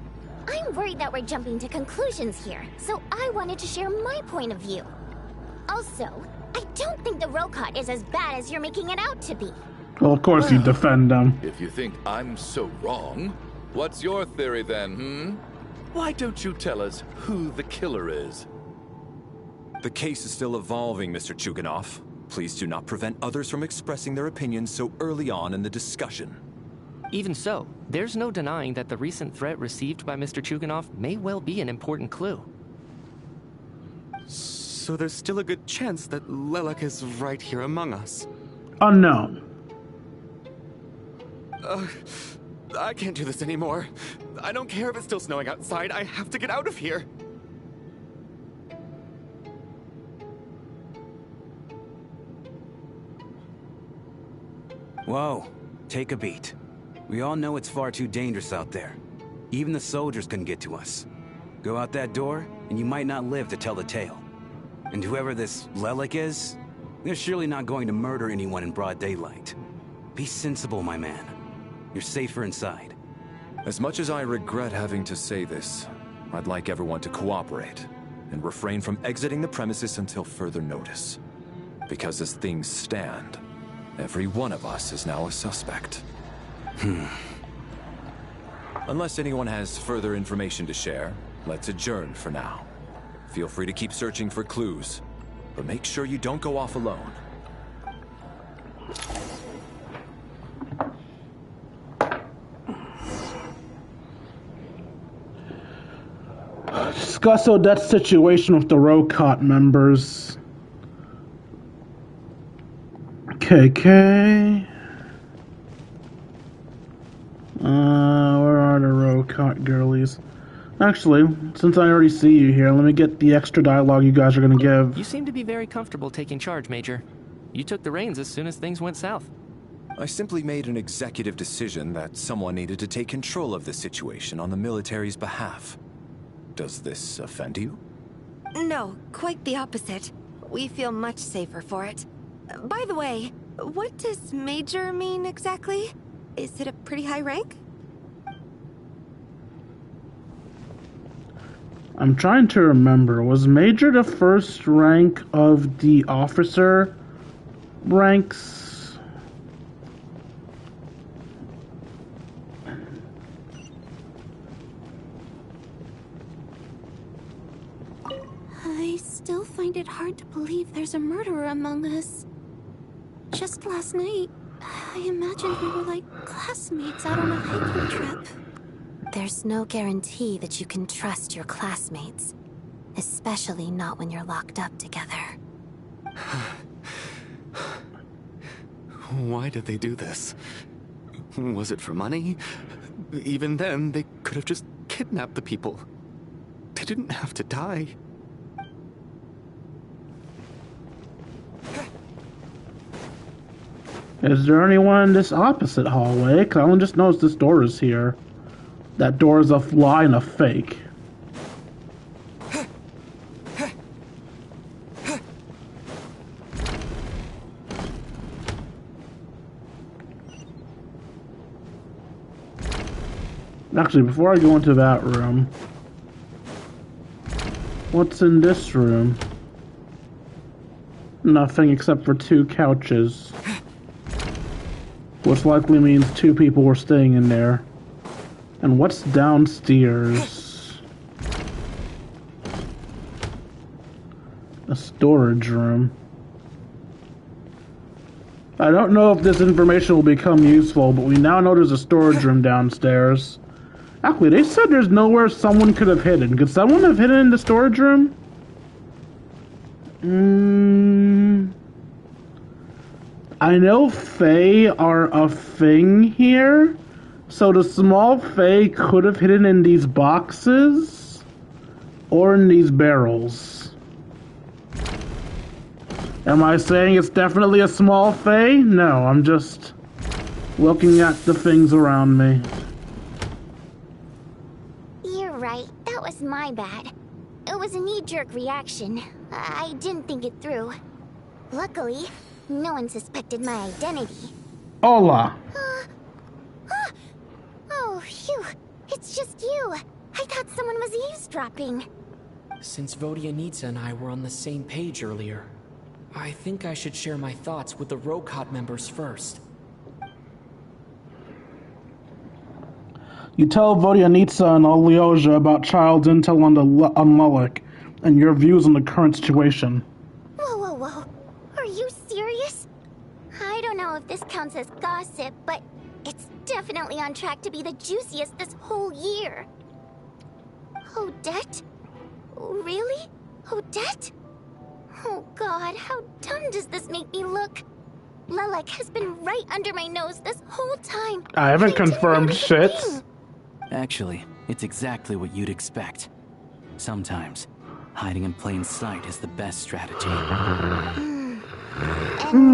I'm worried that we're jumping to conclusions here, so I wanted to share my point of view. Also, I don't think the Rokot is as bad as you're making it out to be. Well, of course you defend them. If you think I'm so wrong, what's your theory then, Why don't you tell us who the killer is? The case is still evolving, Mr. Chuganov. Please do not prevent others from expressing their opinions so early on in the discussion. Even so, there's no denying that the recent threat received by Mr. Chuganov may well be an important clue. So there's still a good chance that Lelek is right here among us. Unknown. I can't do this anymore. I don't care if it's still snowing outside. I have to get out of here. Whoa, take a beat. We all know it's far too dangerous out there. Even the soldiers couldn't get to us. Go out that door, and you might not live to tell the tale. And whoever this Lelek is, they're surely not going to murder anyone in broad daylight. Be sensible, my man. You're safer inside. As much as I regret having to say this, I'd like everyone to cooperate and refrain from exiting the premises until further notice. Because as things stand, every one of us is now a suspect. Unless anyone has further information to share, let's adjourn for now. Feel free to keep searching for clues, but make sure you don't go off alone. Discuss Odette's situation with the Rokot members. KK. Where are the Rokot girlies? Actually, since I already see you here, let me get the extra dialogue you guys are gonna give. You seem to be very comfortable taking charge, Major. You took the reins as soon as things went south. I simply made an executive decision that someone needed to take control of the situation on the military's behalf. Does this offend you? No, quite the opposite. We feel much safer for it. By the way, what does Major mean exactly? Is it a pretty high rank? I'm trying to remember. Was Major the first rank of the officer ranks? I still find it hard to believe there's a murderer among us. Just last night, I imagined we were like classmates out on a hiking trip. There's no guarantee that you can trust your classmates, especially not when you're locked up together. Why did they do this? Was it for money? Even then, they could have just kidnapped the people. They didn't have to die. Is there anyone in this opposite hallway? Cause I just noticed this door is here. That door is a lie and a fake. Actually, before I go into that room, what's in this room? Nothing except for 2 couches. Which likely means 2 people were staying in there. And what's downstairs? A storage room. I don't know if this information will become useful, but we now know there's a storage room downstairs. Actually, they said there's nowhere someone could have hidden. Could someone have hidden in the storage room? I know Fae are a thing here, so the small Fae could have hidden in these boxes or in these barrels. Am I saying it's definitely a small Fae? No, I'm just looking at the things around me. You're right, that was my bad. It was a knee-jerk reaction. I didn't think it through. Luckily, no one suspected my identity. Hola. Oh, phew. It's just you. I thought someone was eavesdropping. Since Vodyanitsa and I were on the same page earlier, I think I should share my thoughts with the Rokot members first. You tell Vodyanitsa and Alyosha about Child's intel on Lelek and your views on the current situation. Whoa. Are you serious? I don't know if this counts as gossip, but it's definitely on track to be the juiciest this whole year. Odette? Really? Odette? Oh god, how dumb does this make me look? Lelek has been right under my nose this whole time. I haven't confirmed shit. Actually, it's exactly what you'd expect. Sometimes, hiding in plain sight is the best strategy. And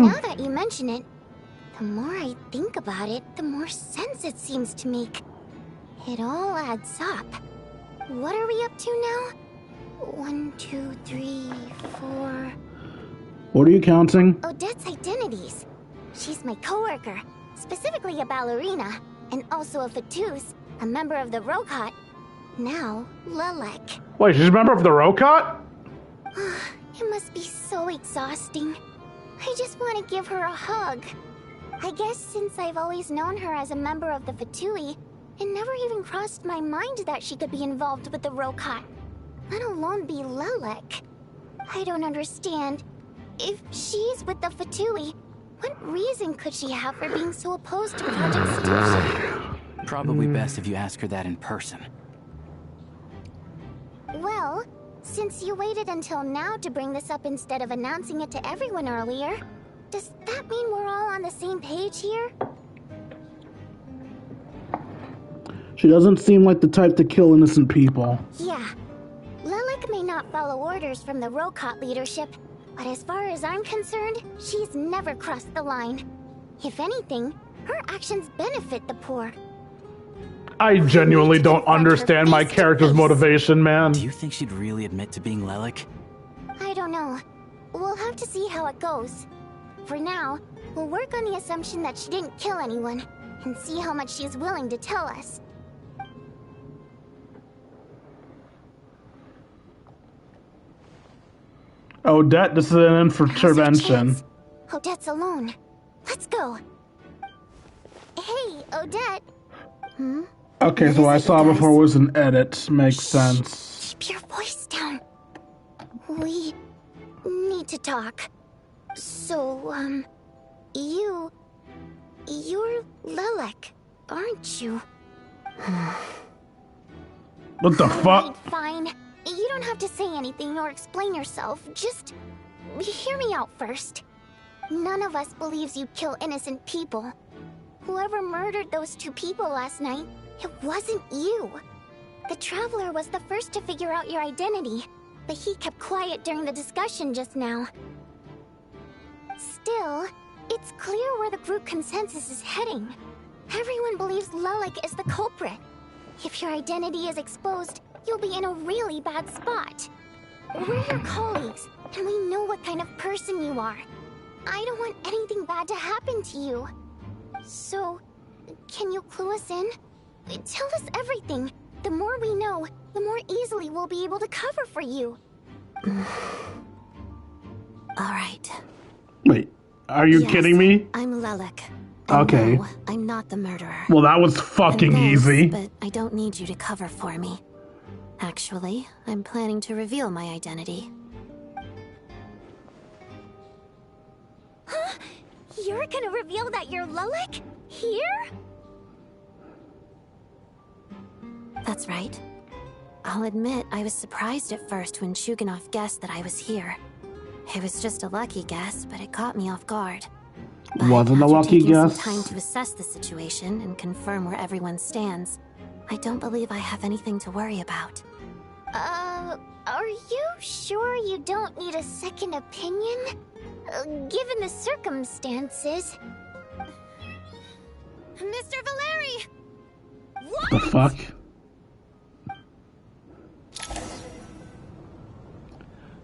now that you mention it, the more I think about it, the more sense it seems to make. It all adds up. What are we up to now? 1, 2, 3, 4... What are you counting? Odette's identities. She's my coworker, specifically a ballerina, and also a Fatuz, a member of the Rokot. Now, Lelek. Wait, she's a member of the Rokot? It must be so exhausting. I just want to give her a hug. I guess since I've always known her as a member of the Fatui, it never even crossed my mind that she could be involved with the Rokot, let alone be Lelek. I don't understand. If she's with the Fatui, what reason could she have for being so opposed to Project Station? Probably best if you ask her that in person. Well, since you waited until now to bring this up instead of announcing it to everyone earlier, does that mean we're all on the same page here? She doesn't seem like the type to kill innocent people. Yeah. Lelek may not follow orders from the Rokot leadership, but as far as I'm concerned, she's never crossed the line. If anything, her actions benefit the poor. I genuinely don't understand my character's motivation, man. Do you think she'd really admit to being Lelek? I don't know. We'll have to see how it goes. For now, we'll work on the assumption that she didn't kill anyone, and see how much she's willing to tell us. Odette, this is an intervention. Odette's alone. Let's go. Hey, Odette. Okay, so what I saw before was an edit. Makes sense. Keep your voice down. We need to talk. So, you're Lelek, aren't you? What the fuck? Fine. You don't have to say anything or explain yourself. Just hear me out first. None of us believes you kill innocent people. Whoever murdered those 2 people last night, it wasn't you. The Traveler was the first to figure out your identity, but he kept quiet during the discussion just now. Still, it's clear where the group consensus is heading. Everyone believes Lelek is the culprit. If your identity is exposed, you'll be in a really bad spot. We're your colleagues, and we know what kind of person you are. I don't want anything bad to happen to you. So, can you clue us in? Tell us everything. The more we know, the more easily we'll be able to cover for you. Alright. Wait, are you kidding me? I'm Lelek. Okay. No, I'm not the murderer. Well, that was fucking easy. But I don't need you to cover for me. Actually, I'm planning to reveal my identity. Huh? You're gonna reveal that you're Lelek? Here? That's right. I'll admit I was surprised at first when Chuganov guessed that I was here. It was just a lucky guess, but it caught me off guard. Wasn't a lucky guess. Some time to assess the situation and confirm where everyone stands, I don't believe I have anything to worry about. Are you sure you don't need a second opinion? Given the circumstances. Mr. Valeri! What? The fuck?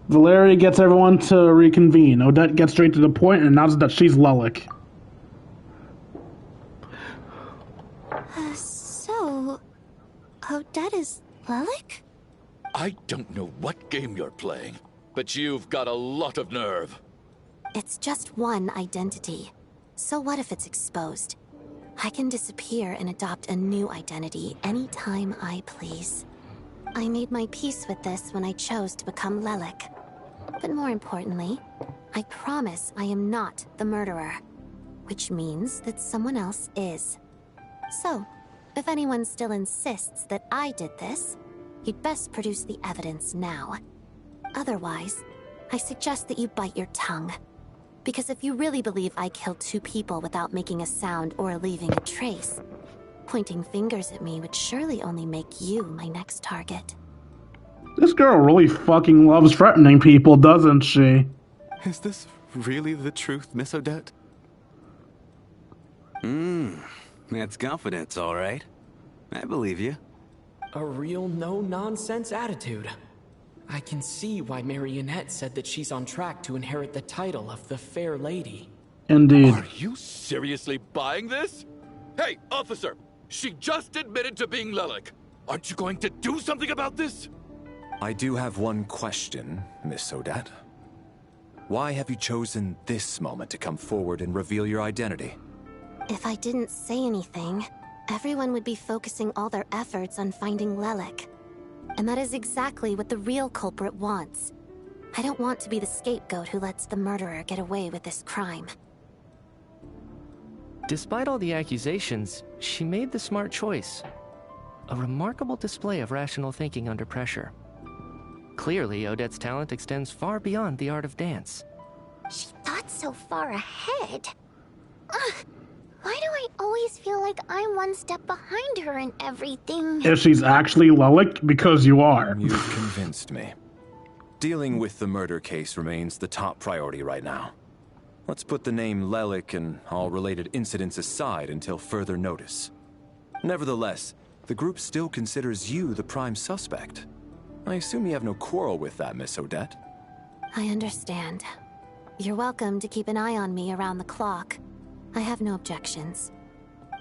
Valeria gets everyone to reconvene. Odette gets straight to the point and announces that she's Lelek. So, Odette is Lelek? I don't know what game you're playing, but you've got a lot of nerve. It's just one identity. So what if it's exposed? I can disappear and adopt a new identity anytime I please. I made my peace with this when I chose to become Lelek. But more importantly, I promise I am not the murderer, which means that someone else is. So, if anyone still insists that I did this, you'd best produce the evidence now. Otherwise, I suggest that you bite your tongue. Because if you really believe I killed 2 people without making a sound or leaving a trace, pointing fingers at me would surely only make you my next target. This girl really fucking loves threatening people, doesn't she? Is this really the truth, Miss Odette? That's confidence, all right. I believe you. A real no-nonsense attitude. I can see why Marionette said that she's on track to inherit the title of the Fair Lady. Indeed. Are you seriously buying this? Hey, officer! She just admitted to being Lelik. Aren't you going to do something about this? I do have one question, Miss Odette. Why have you chosen this moment to come forward and reveal your identity? If I didn't say anything, everyone would be focusing all their efforts on finding Lelik. And that is exactly what the real culprit wants. I don't want to be the scapegoat who lets the murderer get away with this crime. Despite all the accusations, she made the smart choice. A remarkable display of rational thinking under pressure. Clearly, Odette's talent extends far beyond the art of dance. She thought so far ahead. Ugh, why do I always feel like I'm one step behind her in everything? If she's actually Lelik, because you are. You've convinced me. Dealing with the murder case remains the top priority right now. Let's put the name Lelik and all related incidents aside until further notice. Nevertheless, the group still considers you the prime suspect. I assume you have no quarrel with that, Miss Odette? I understand. You're welcome to keep an eye on me around the clock. I have no objections.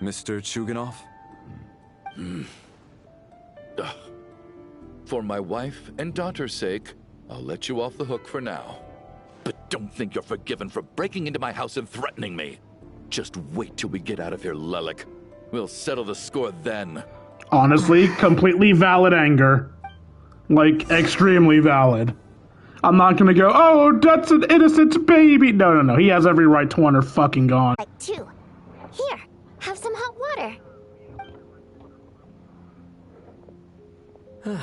Mr. Chuganov? For my wife and daughter's sake, I'll let you off the hook for now. But don't think you're forgiven for breaking into my house and threatening me. Just wait till we get out of here, Lelik. We'll settle the score then. Honestly, completely valid anger. Like, extremely valid. I'm not gonna go, oh, that's an innocent baby. No. He has every right to want her fucking gone. Like 2. Here, have some hot water.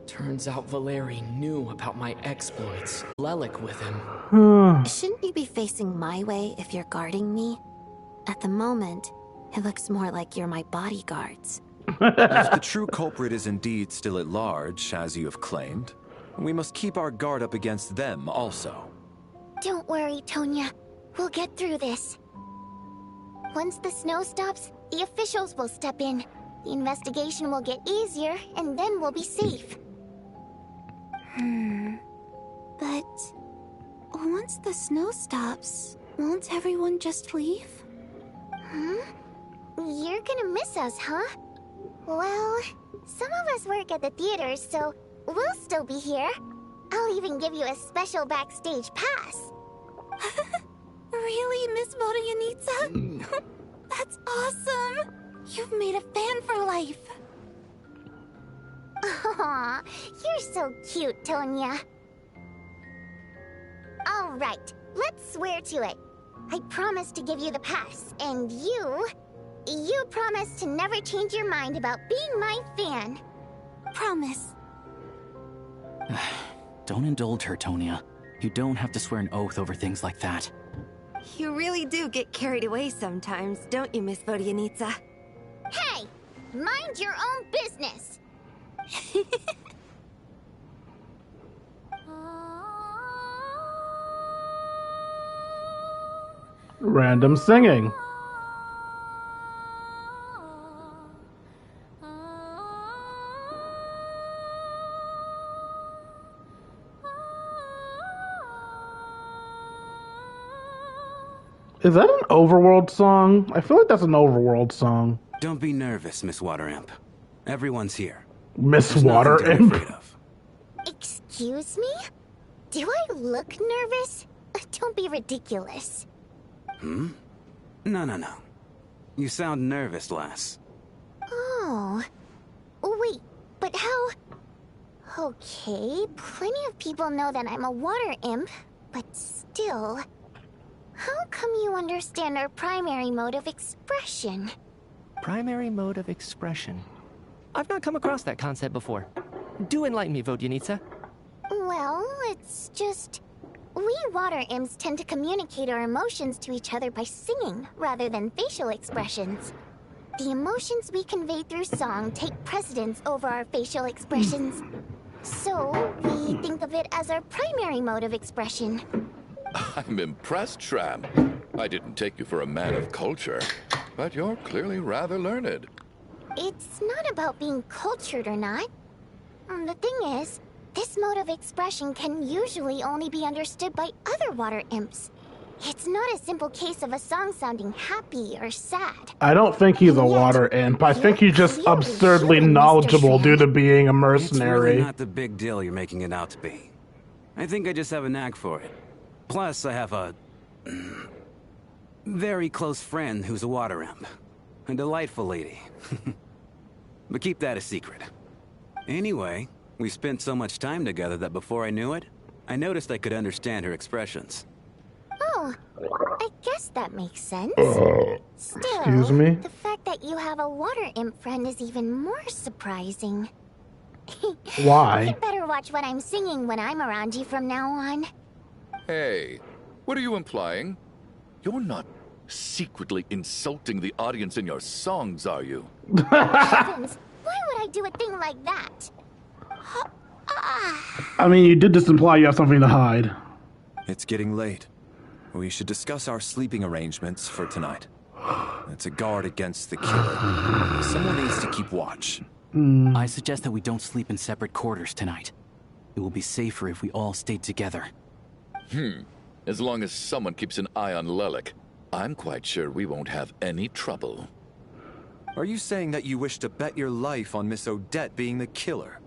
Turns out Valeri knew about my exploits. Lelik with him. Shouldn't you be facing my way if you're guarding me? At the moment, it looks more like you're my bodyguards. If the true culprit is indeed still at large, as you have claimed, we must keep our guard up against them also. Don't worry, Tonya. We'll get through this. Once the snow stops, the officials will step in. The investigation will get easier, and then we'll be safe. But once the snow stops, won't everyone just leave? You're gonna miss us, huh? Well, some of us work at the theaters, so we'll still be here. I'll even give you a special backstage pass. Really, Miss Vodyanitsa? That's awesome! You've made a fan for life. Aw, you're so cute, Tonya. All right, let's swear to it. I promise to give you the pass, and you promise to never change your mind about being my fan. Promise. Don't indulge her, Tonya. You don't have to swear an oath over things like that. You really do get carried away sometimes, don't you, Miss Vodyanitsa? Hey! Mind your own business! Random singing. Is that an Overworld song? I feel like that's an Overworld song. Don't be nervous, Miss Water Imp. Everyone's here. Miss There's Water nothing to be Imp? afraid of. Excuse me? Do I look nervous? Don't be ridiculous. No. You sound nervous, lass. Oh. Wait, but how... Okay, plenty of people know that I'm a water imp, but still... How come you understand our primary mode of expression? Primary mode of expression. I've not come across that concept before. Do enlighten me, Vodyanitsa. Well, it's just... We water imps tend to communicate our emotions to each other by singing, rather than facial expressions. The emotions we convey through song take precedence over our facial expressions. So, we think of it as our primary mode of expression. I'm impressed, Shram. I didn't take you for a man of culture, but you're clearly rather learned. It's not about being cultured or not. The thing is, this mode of expression can usually only be understood by other water imps. It's not a simple case of a song sounding happy or sad. I don't think he's a water imp. I think he's just absurdly knowledgeable due to being a It's mercenary. really not the big deal you're making it out to be. I think I just have a knack for it. Plus, I have a very close friend who's a water imp. A delightful lady. But keep that a secret. Anyway, we spent so much time together that before I knew it, I noticed I could understand her expressions. Oh, I guess that makes sense. Still, Excuse me? the fact that you have a water imp friend is even more surprising. Why? You better watch what I'm singing when I'm around you from now on. Hey, what are you implying? You're not secretly insulting the audience in your songs, are you? Heavens, why would I do a thing like that? I mean, you did just imply you have something to hide. It's getting late. We should discuss our sleeping arrangements for tonight. It's a guard against the killer. Someone needs to keep watch. I suggest that we don't sleep in separate quarters tonight. It will be safer if we all stayed together. As long as someone keeps an eye on Lelik, I'm quite sure we won't have any trouble. Are you saying that you wish to bet your life on Miss Odette being the killer?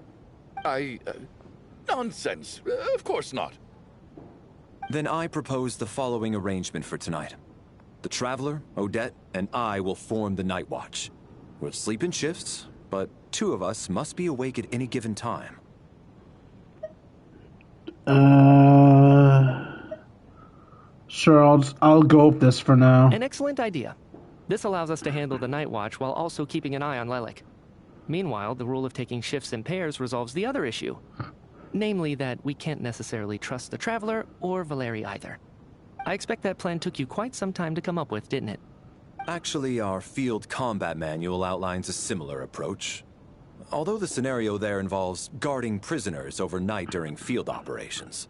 Nonsense. Of course not. Then I propose the following arrangement for tonight. The Traveler, Odette, and I will form the Night Watch. We'll sleep in shifts, but two of us must be awake at any given time. Sure, I'll go with this for now. An excellent idea. This allows us to handle the Night Watch while also keeping an eye on Lelik. Meanwhile, the rule of taking shifts in pairs resolves the other issue. Namely that we can't necessarily trust the Traveler or Valeri either. I expect that plan took you quite some time to come up with, didn't it? Actually, our field combat manual outlines a similar approach. Although the scenario there involves guarding prisoners overnight during field operations.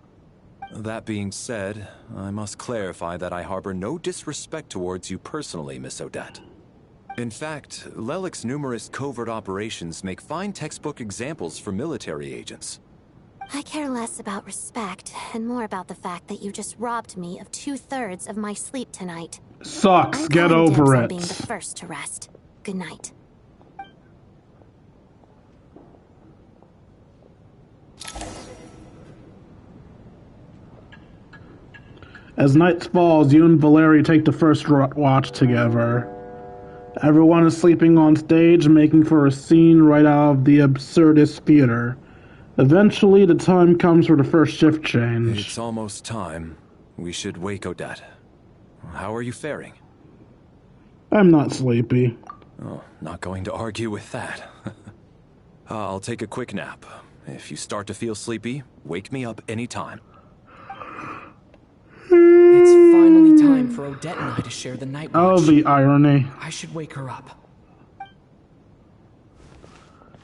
That being said, I must clarify that I harbor no disrespect towards you personally, Miss Odette. In fact, Lelik's numerous covert operations make fine textbook examples for military agents. I care less about respect and more about the fact that you just robbed me of 2/3 of my sleep tonight. Sucks. Get over it. I'm being the first to rest. Good night. As night falls, you and Valeri take the first watch together. Everyone is sleeping on stage, making for a scene right out of the absurdist theater. Eventually, the time comes for the first shift change. It's almost time. We should wake Odette. How are you faring? I'm not sleepy. Oh, not going to argue with that. I'll take a quick nap. If you start to feel sleepy, wake me up anytime. It's finally time for Odette and I to share the night watch. Oh, the irony. I should wake her up.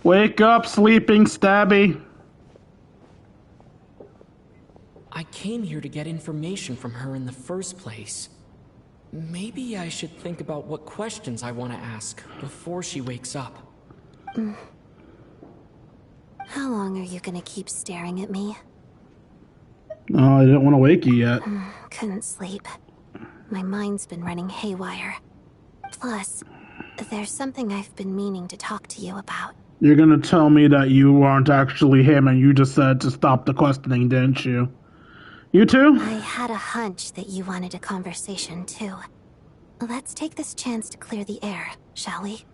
Wake up, sleeping stabby. I came here to get information from her in the first place. Maybe I should think about what questions I want to ask before she wakes up. How long are you gonna keep staring at me? Oh, I didn't want to wake you yet. Couldn't sleep. My mind's been running haywire. Plus, there's something I've been meaning to talk to you about. You're gonna tell me that you aren't actually him and you just said to stop the questioning, didn't you? You too? I had a hunch that you wanted a conversation too. Let's take this chance to clear the air, shall we?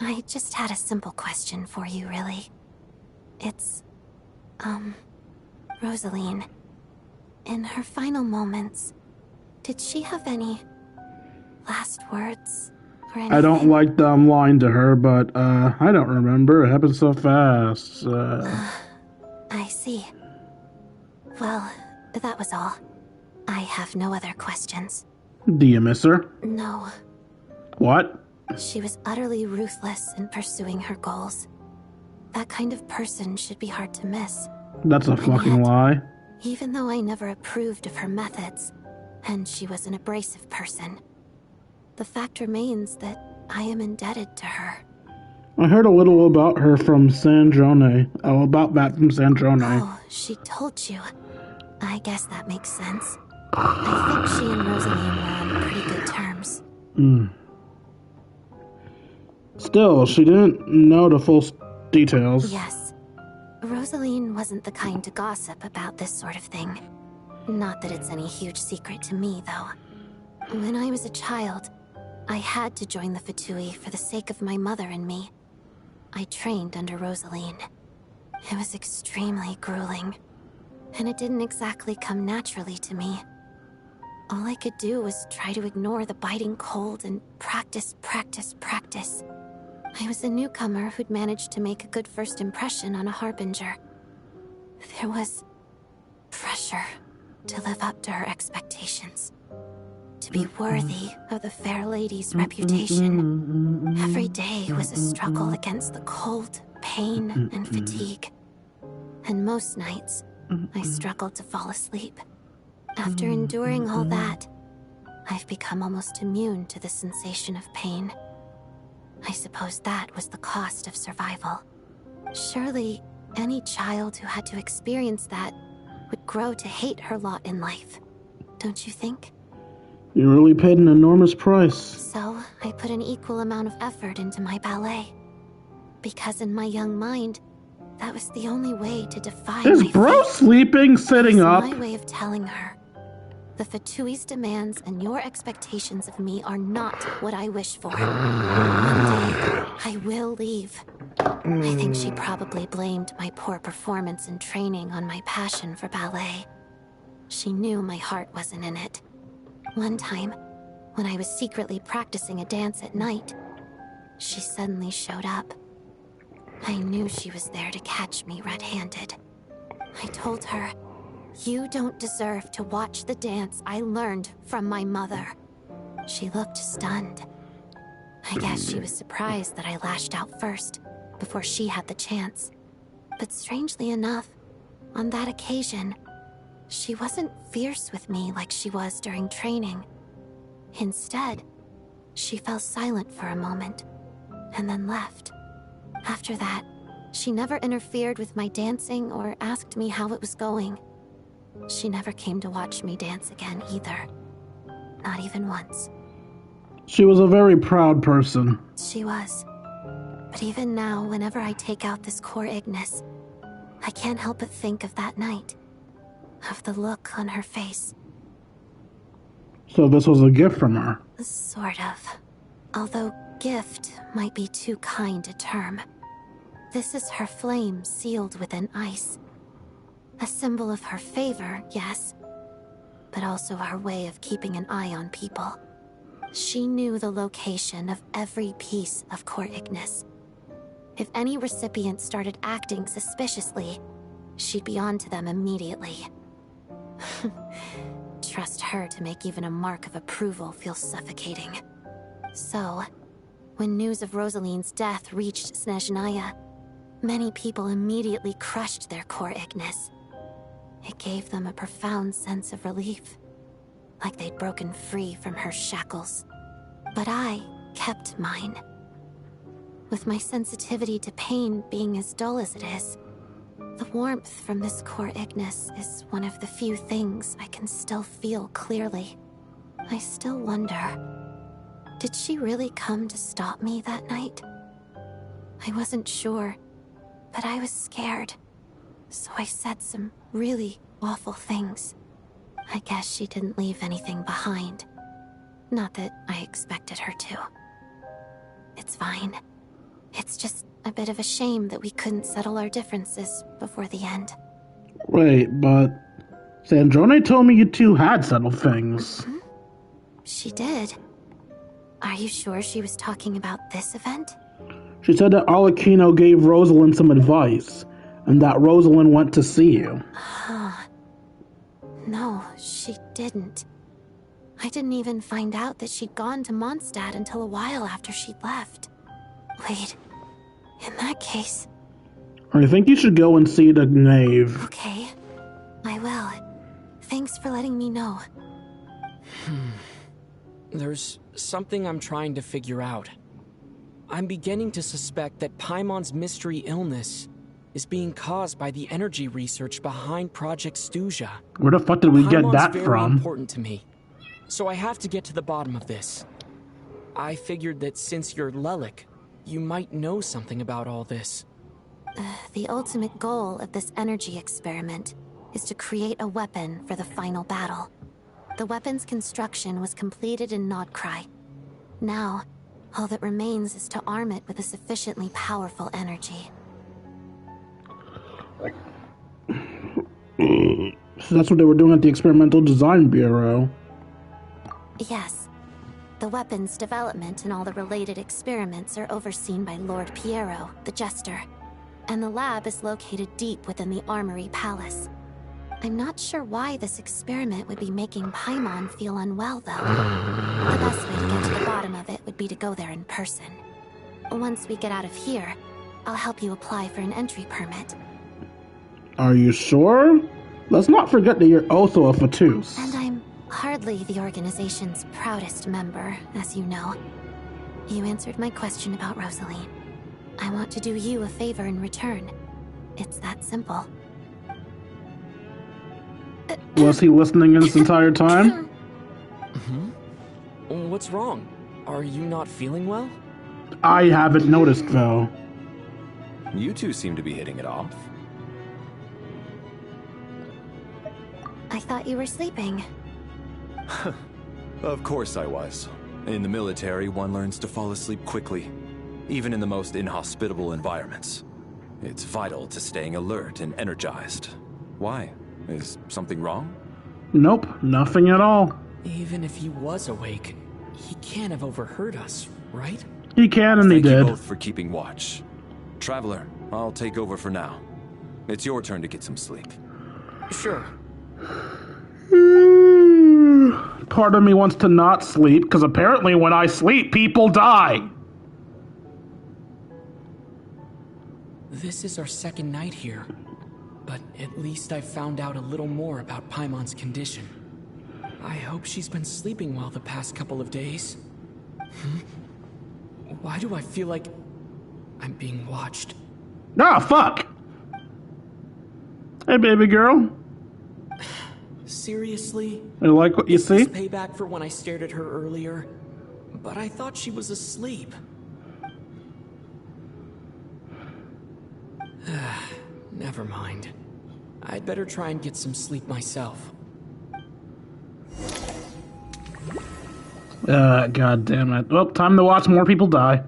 I just had a simple question for you, really. It's, Rosaline. In her final moments, did she have any last words or anything. I don't like that I'm lying to her, but I don't remember. It happened so fast. I see. Well, that was all. I have no other questions. Do you miss her? No. What? She was utterly ruthless in pursuing her goals. That kind of person should be hard to miss. That's a fucking lie. Even though I never approved of her methods, and she was an abrasive person, the fact remains that I am indebted to her. I heard a little about her from Sandrone. Oh, about that from Sandrone. Oh, she told you. I guess that makes sense. I think she and Rosaline were on pretty good terms. Still, she didn't know the full details. Yes. Rosaline wasn't the kind to gossip about this sort of thing. Not that it's any huge secret to me, though. When I was a child, I had to join the Fatui for the sake of my mother and me. I trained under Rosaline. It was extremely grueling, and it didn't exactly come naturally to me. All I could do was try to ignore the biting cold and practice. I was a newcomer who'd managed to make a good first impression on a harbinger. There was pressure to live up to her expectations, to be worthy of the fair lady's reputation. Every day was a struggle against the cold, pain, and fatigue. And most nights, I struggled to fall asleep. After enduring all that, I've become almost immune to the sensation of pain. I suppose that was the cost of survival. Surely, any child who had to experience that would grow to hate her lot in life. Don't you think? You really paid an enormous price. So, I put an equal amount of effort into my ballet. Because in my young mind, that was the only way to defy Is my bro fate. sleeping sitting up? It's my way of telling her. The Fatui's demands and your expectations of me are not what I wish for. One day, I will leave. I think she probably blamed my poor performance in training on my passion for ballet. She knew my heart wasn't in it. One time, when I was secretly practicing a dance at night, she suddenly showed up. I knew she was there to catch me red-handed. I told her, "You don't deserve to watch the dance I learned from my mother." She looked stunned. I guess she was surprised that I lashed out first, before she had the chance. But strangely enough, on that occasion, she wasn't fierce with me like she was during training. Instead, she fell silent for a moment, and then left. After that, she never interfered with my dancing or asked me how it was going. She never came to watch me dance again either. Not even once. She was a very proud person. She was. But even now, whenever I take out this core Ignis, I can't help but think of that night. Of the look on her face. So this was a gift from her. Sort of. Although gift might be too kind a term. This is her flame sealed within ice. A symbol of her favor, yes, but also her way of keeping an eye on people. She knew the location of every piece of core Ignis. If any recipient started acting suspiciously, she'd be on to them immediately. Trust her to make even a mark of approval feel suffocating. So, when news of Rosaline's death reached Snezniya, many people immediately crushed their core Ignis. It gave them a profound sense of relief, like they'd broken free from her shackles. But I kept mine. With my sensitivity to pain being as dull as it is, the warmth from this core Ignis is one of the few things I can still feel clearly. I still wonder, did she really come to stop me that night? I wasn't sure, but I was scared. So I said some really awful things. I guess she didn't leave anything behind. Not that I expected her to. It's fine. It's just a bit of a shame that we couldn't settle our differences before the end. Wait, but Sandrone told me you two had settled things. She did. Are you sure she was talking about this event? She said that Arlecchino gave Rosalind some advice, and that Rosalind went to see you. No, she didn't. I didn't even find out that she'd gone to Mondstadt until a while after she'd left. Wait, in that case... I think you should go and see the Knave. Okay, I will. Thanks for letting me know. There's something I'm trying to figure out. I'm beginning to suspect that Paimon's mystery illness is being caused by the energy research behind Project Stuja. Where the fuck did we get that very from? Important to me, so I have to get to the bottom of this. I figured that since you're Lelik, you might know something about all this. The ultimate goal of this energy experiment is to create a weapon for the final battle. The weapon's construction was completed in Nodkrai. Now, all that remains is to arm it with a sufficiently powerful energy. So that's what they were doing at the Experimental Design Bureau. Yes. The weapon's development and all the related experiments are overseen by Lord Piero, the Jester. And the lab is located deep within the Armory Palace. I'm not sure why this experiment would be making Paimon feel unwell, though. The best way to get to the bottom of it would be to go there in person. Once we get out of here, I'll help you apply for an entry permit. Are you sure? Let's not forget that you're also a Fatus. And I'm hardly the organization's proudest member, as you know. You answered my question about Rosaline. I want to do you a favor in return. It's that simple. Was he listening this entire time? What's wrong? Are you not feeling well? I haven't noticed, though. You two seem to be hitting it off. I thought you were sleeping. Of course I was. In the military, one learns to fall asleep quickly, even in the most inhospitable environments. It's vital to staying alert and energized. Why? Is something wrong? Nope, nothing at all. Even if he was awake, he can't have overheard us, right? He can, and he did. Thank you both for keeping watch. Traveler, I'll take over for now. It's your turn to get some sleep. Sure. Part of me wants to not sleep, because apparently when I sleep, people die. This is our second night here, but at least I found out a little more about Paimon's condition. I hope she's been sleeping well the past couple of days. Why do I feel like I'm being watched? Ah, fuck! Hey, baby girl. Seriously? You like what you see? Is this payback for when I stared at her earlier? But I thought she was asleep. Never mind. I'd better try and get some sleep myself. God damn it. Well, time to watch more people die.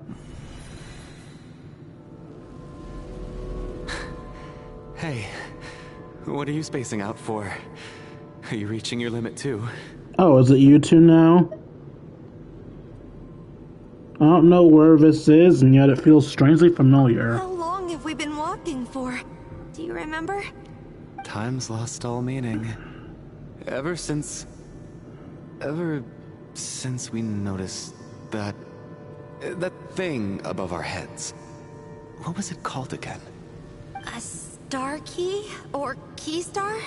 Hey, what are you spacing out for? Are you reaching your limit too? Oh, is it you two now? I don't know where this is, and yet it feels strangely familiar. How long have we been walking for? Do you remember? Time's lost all meaning. Ever since we noticed that thing above our heads. What was it called again? A star key? Or key star?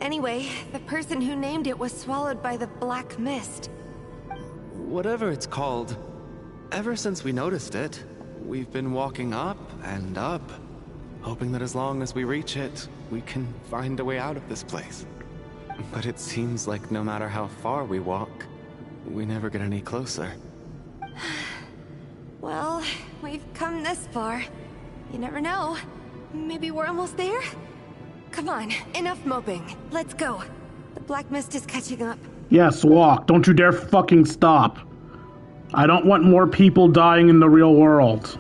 Anyway, the person who named it was swallowed by the black mist. Whatever it's called, ever since we noticed it, we've been walking up and up, hoping that as long as we reach it, we can find a way out of this place. But it seems like no matter how far we walk, we never get any closer. Well, we've come this far. You never know. Maybe we're almost there? Come on, enough moping. Let's go. The black mist is catching up. Yes, walk. Don't you dare fucking stop. I don't want more people dying in the real world.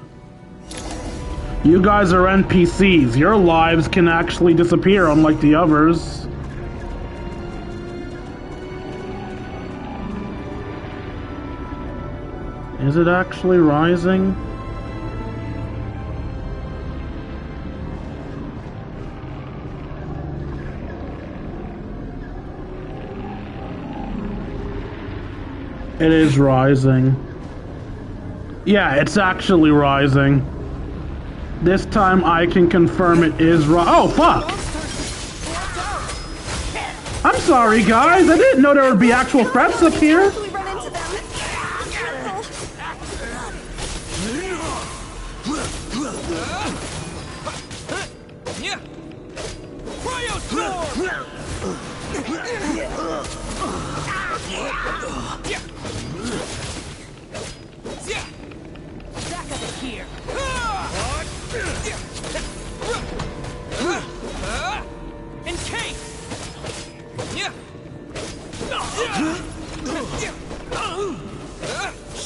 You guys are NPCs. Your lives can actually disappear, unlike the others. Is it actually rising? It is rising. Yeah, it's actually rising. This time I can confirm it is oh, fuck! I'm sorry, guys. I didn't know there would be actual threats up here.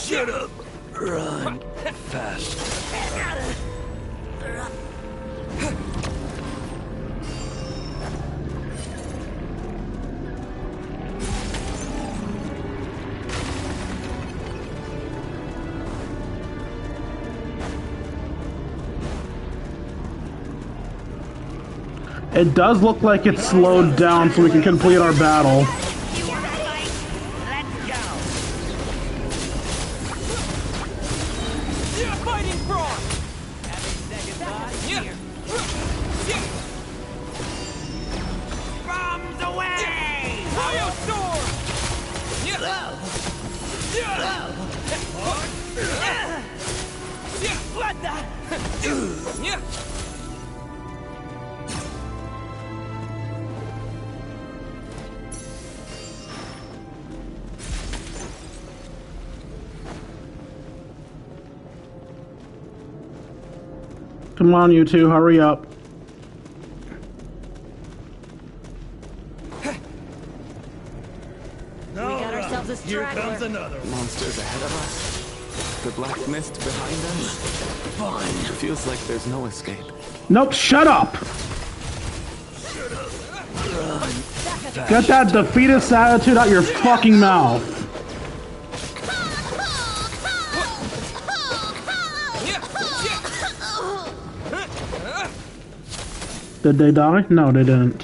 Shut up. Run fast. It does look like it's slowed down so we can complete our battle. Come on, you two, hurry up. We got ourselves a straggler. Here comes another one. Monsters ahead of us. The black mist behind us. Fine. It feels like there's no escape. Nope, shut up! Get that defeatist attitude out your fucking mouth. Did they die? No, they didn't.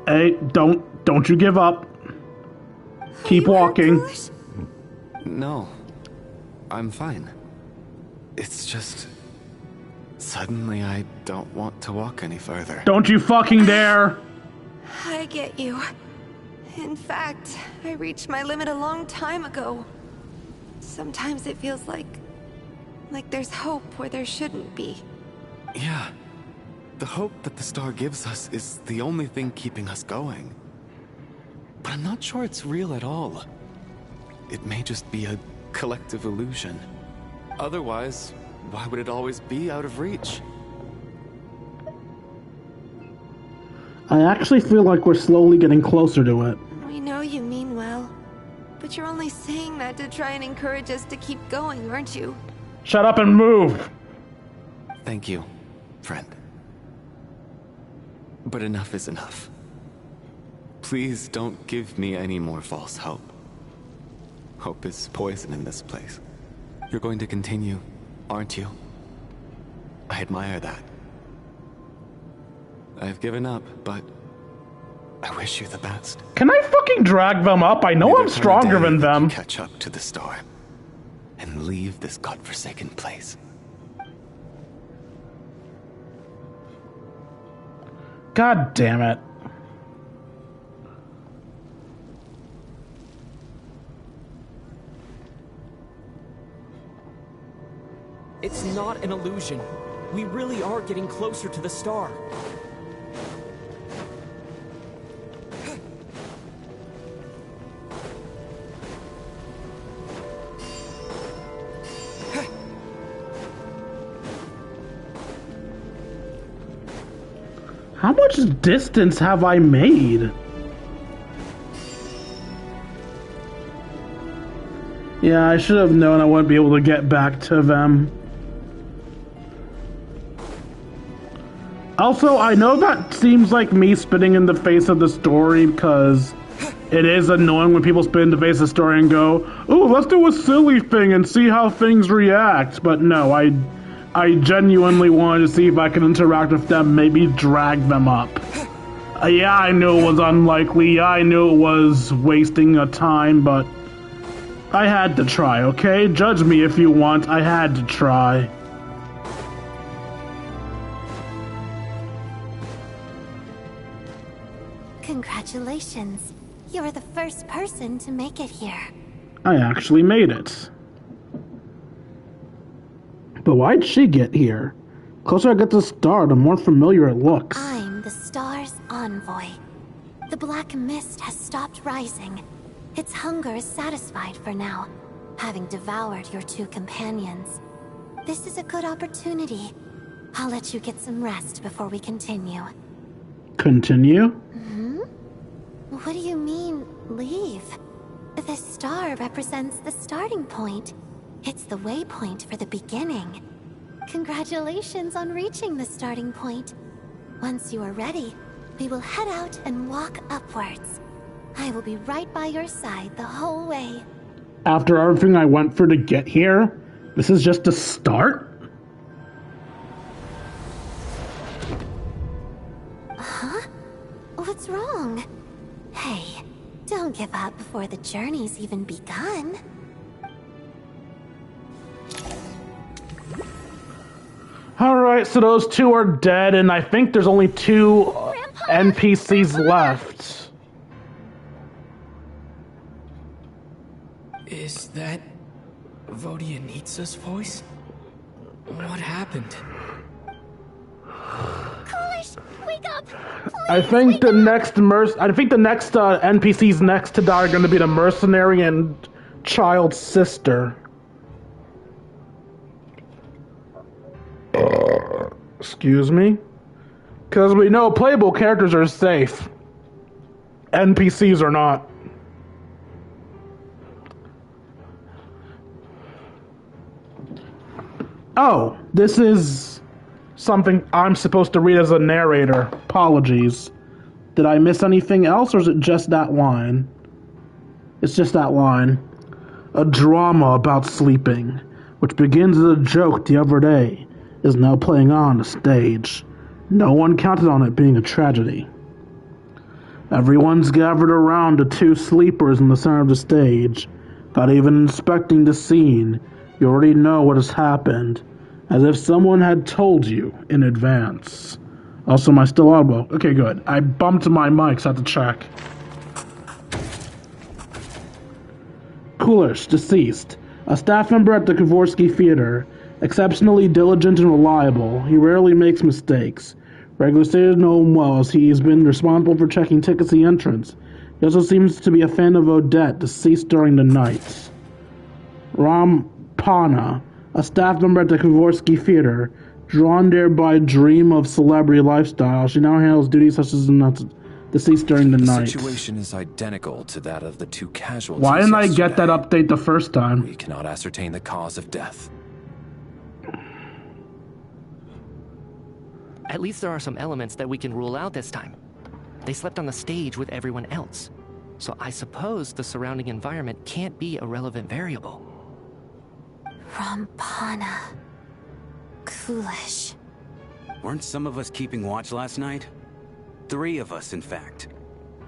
Hey, don't you give up. Keep walking. No, I'm fine. It's just... suddenly I don't want to walk any further. Don't you fucking dare! I get you. In fact, I reached my limit a long time ago. Sometimes it feels like there's hope where there shouldn't be. Yeah. The hope that the star gives us is the only thing keeping us going. But I'm not sure it's real at all. It may just be a collective illusion. Otherwise, why would it always be out of reach? I actually feel like we're slowly getting closer to it. We know you mean well, but you're only saying that to try and encourage us to keep going, aren't you? Shut up and move! Thank you, friend. But enough is enough. Please don't give me any more false hope. Hope is poison in this place. You're going to continue, aren't you? I admire that. I've given up, but I wish you the best. Can I fucking drag them up? I know I'm stronger than them. Catch up to the storm and leave this godforsaken place. God damn it. It's not an illusion. We really are getting closer to the star. How much distance have I made? Yeah, I should have known I wouldn't be able to get back to them. Also, I know that seems like me spitting in the face of the story because it is annoying when people spit in the face of the story and go, "Ooh, let's do a silly thing and see how things react." But no, I genuinely wanted to see if I could interact with them, maybe drag them up. Yeah, I knew it was unlikely. Yeah, I knew it was wasting of time, but I had to try, okay? Judge me if you want. I had to try. Congratulations. You're the first person to make it here. I actually made it. But why'd she get here? The closer I get to the star, the more familiar it looks. I'm the star's envoy. The black mist has stopped rising. Its hunger is satisfied for now, having devoured your two companions. This is a good opportunity. I'll let you get some rest before we continue. Continue? What do you mean, leave? The star represents the starting point. It's the waypoint for the beginning. Congratulations on reaching the starting point. Once you are ready, we will head out and walk upwards. I will be right by your side the whole way. After everything I went through to get here, this is just a start? Huh? What's wrong? Hey, don't give up before the journey's even begun. Alright, so those two are dead, and I think there's only two NPCs left. Is that Vodianitsa's voice? What happened? Coolish, wake up! I think the next NPCs next to die are going to be the mercenary and child's sister. Excuse me? Because we know playable characters are safe. NPCs are not. Oh, this is something I'm supposed to read as a narrator. Apologies. Did I miss anything else, or is it just that line? It's just that line. A drama about sleeping, which begins as a joke the other day, is now playing on the stage. No one counted on it being a tragedy. Everyone's gathered around the two sleepers in the center of the stage. Without even inspecting the scene, you already know what has happened, as if someone had told you in advance. Also, am I still audible? Okay, good. I bumped my mic, so I have to check. Coolish, deceased. A staff member at the Kavorsky Theater. Exceptionally diligent and reliable. He rarely makes mistakes. Regular stated know him well, as he has been responsible for checking tickets at the entrance. He also seems to be a fan of Odette, deceased during the night. Rampana, a staff member at the Kavorsky Theater. Drawn there by a dream of celebrity lifestyle, she now handles duties such as deceased during the night. The situation is identical to that of the two casualties. Why didn't I get that update the first time? We cannot ascertain the cause of death. At least there are some elements that we can rule out this time. They slept on the stage with everyone else. So I suppose the surrounding environment can't be a relevant variable. Rampana. Coolish. Weren't some of us keeping watch last night? 3 of us, in fact.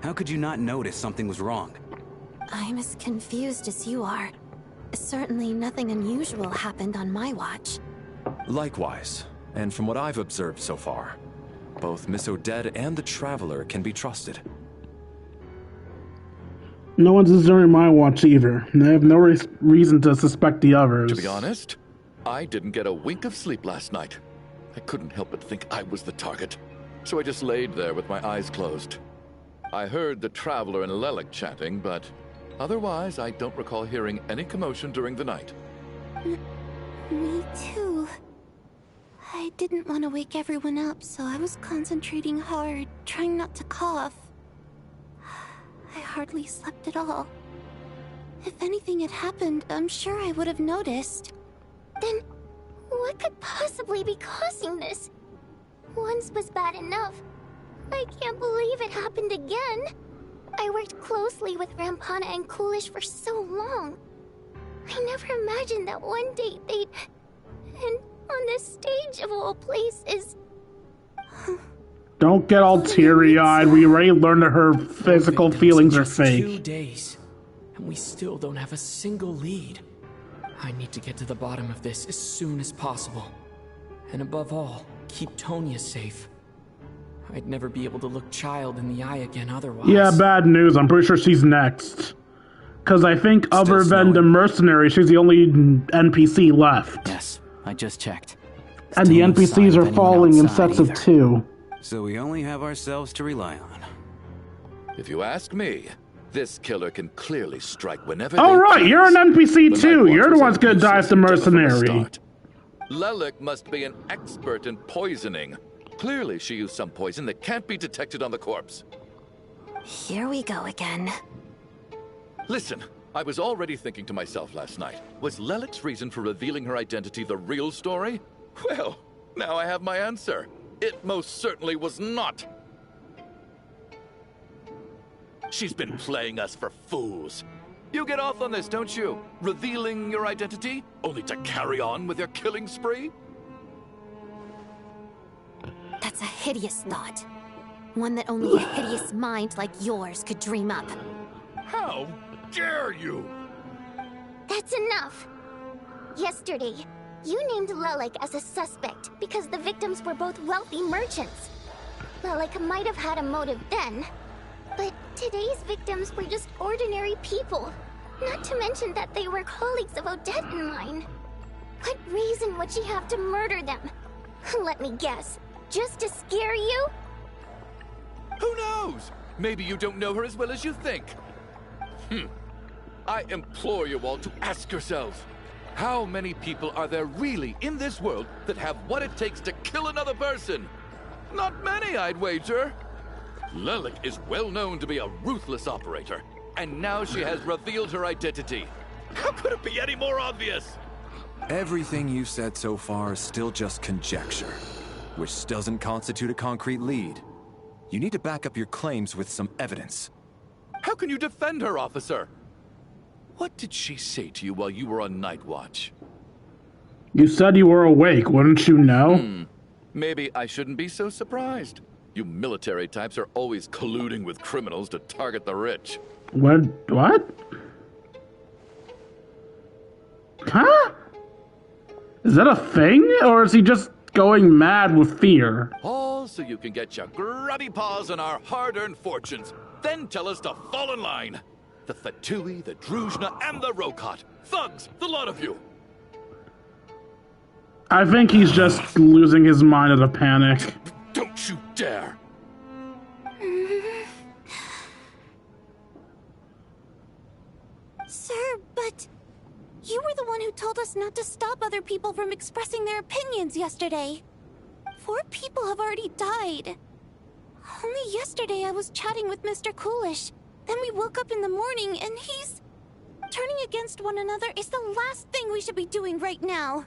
How could you not notice something was wrong? I'm as confused as you are. Certainly nothing unusual happened on my watch. Likewise, and from what I've observed so far, both Miss Odette and the Traveler can be trusted. No one's deserting my watch either, and I have no reason to suspect the others. To be honest, I didn't get a wink of sleep last night. I couldn't help but think I was the target, so I just laid there with my eyes closed. I heard the Traveler and Lelik chatting, but otherwise I don't recall hearing any commotion during the night. Me too. I didn't want to wake everyone up, so I was concentrating hard, trying not to cough. I hardly slept at all. If anything had happened, I'm sure I would have noticed. Then, what could possibly be causing this? Once was bad enough. I can't believe it happened again. I worked closely with Rampana and Coolish for so long. I never imagined that one day they'd... And on this stage of all places... Don't get all teary-eyed. We already learned that her physical feelings are fake. 2 days, and we still don't have a single lead. I need to get to the bottom of this as soon as possible. And above all, keep Tonya safe. I'd never be able to look Child in the eye again otherwise. Yeah, bad news. I'm pretty sure she's next. Because I think other than the mercenary, she's the only NPC left. Yes, I just checked. And the NPCs are falling in sets of 2. So we only have ourselves to rely on. If you ask me, this killer can clearly strike whenever All they right, choose. you're an NPC The too. Night You're the Watch one's was gonna die as the useless from the mercenary. start. Lelik must be an expert in poisoning. Clearly, she used some poison that can't be detected on the corpse. Here we go again. Listen, I was already thinking to myself last night, was Lelik's reason for revealing her identity the real story? Well, now I have my answer. It most certainly was not. She's been playing us for fools. You get off on this, don't you? Revealing your identity, only to carry on with your killing spree? That's a hideous thought. One that only a hideous mind like yours could dream up. How dare you? That's enough. Yesterday, you named Lelik as a suspect because the victims were both wealthy merchants. Lelik might have had a motive then, but today's victims were just ordinary people. Not to mention that they were colleagues of Odette and mine. What reason would she have to murder them? Let me guess. Just to scare you? Who knows? Maybe you don't know her as well as you think. I implore you all to ask yourselves, how many people are there really in this world that have what it takes to kill another person? Not many, I'd wager. Lelik is well known to be a ruthless operator, and now she has revealed her identity. How could it be any more obvious? Everything you've said so far is still just conjecture, which doesn't constitute a concrete lead. You need to back up your claims with some evidence. How can you defend her, officer? What did she say to you while you were on night watch? You said you were awake, wouldn't you know? Maybe I shouldn't be so surprised. You military types are always colluding with criminals to target the rich. What? Huh? Is that a thing? Or is he just going mad with fear? All so you can get your grubby paws on our hard-earned fortunes. Then tell us to fall in line. The Fatui, the Druzhna, and the Rokot. Thugs, the lot of you. I think he's just losing his mind at a panic. Don't you dare! Sir, but... You were the one who told us not to stop other people from expressing their opinions yesterday. 4 people have already died. Only yesterday I was chatting with Mr. Coolish. Then we woke up in the morning and he's... Turning against one another is the last thing we should be doing right now.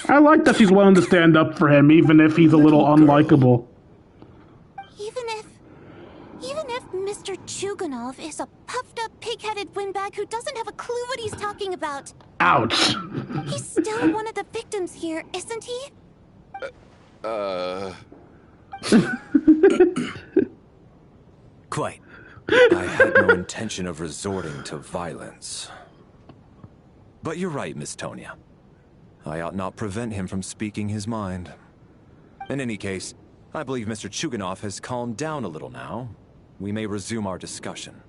I like that she's willing to stand up for him, even if he's a little unlikable. Even if Mr. Chuganov is a puffed-up, pig-headed windbag who doesn't have a clue what he's talking about. Ouch. He's still one of the victims here, isn't he? Quite. I had no intention of resorting to violence. But you're right, Miss Tonya. I ought not prevent him from speaking his mind. In any case, I believe Mr. Chuganov has calmed down a little now. We may resume our discussion.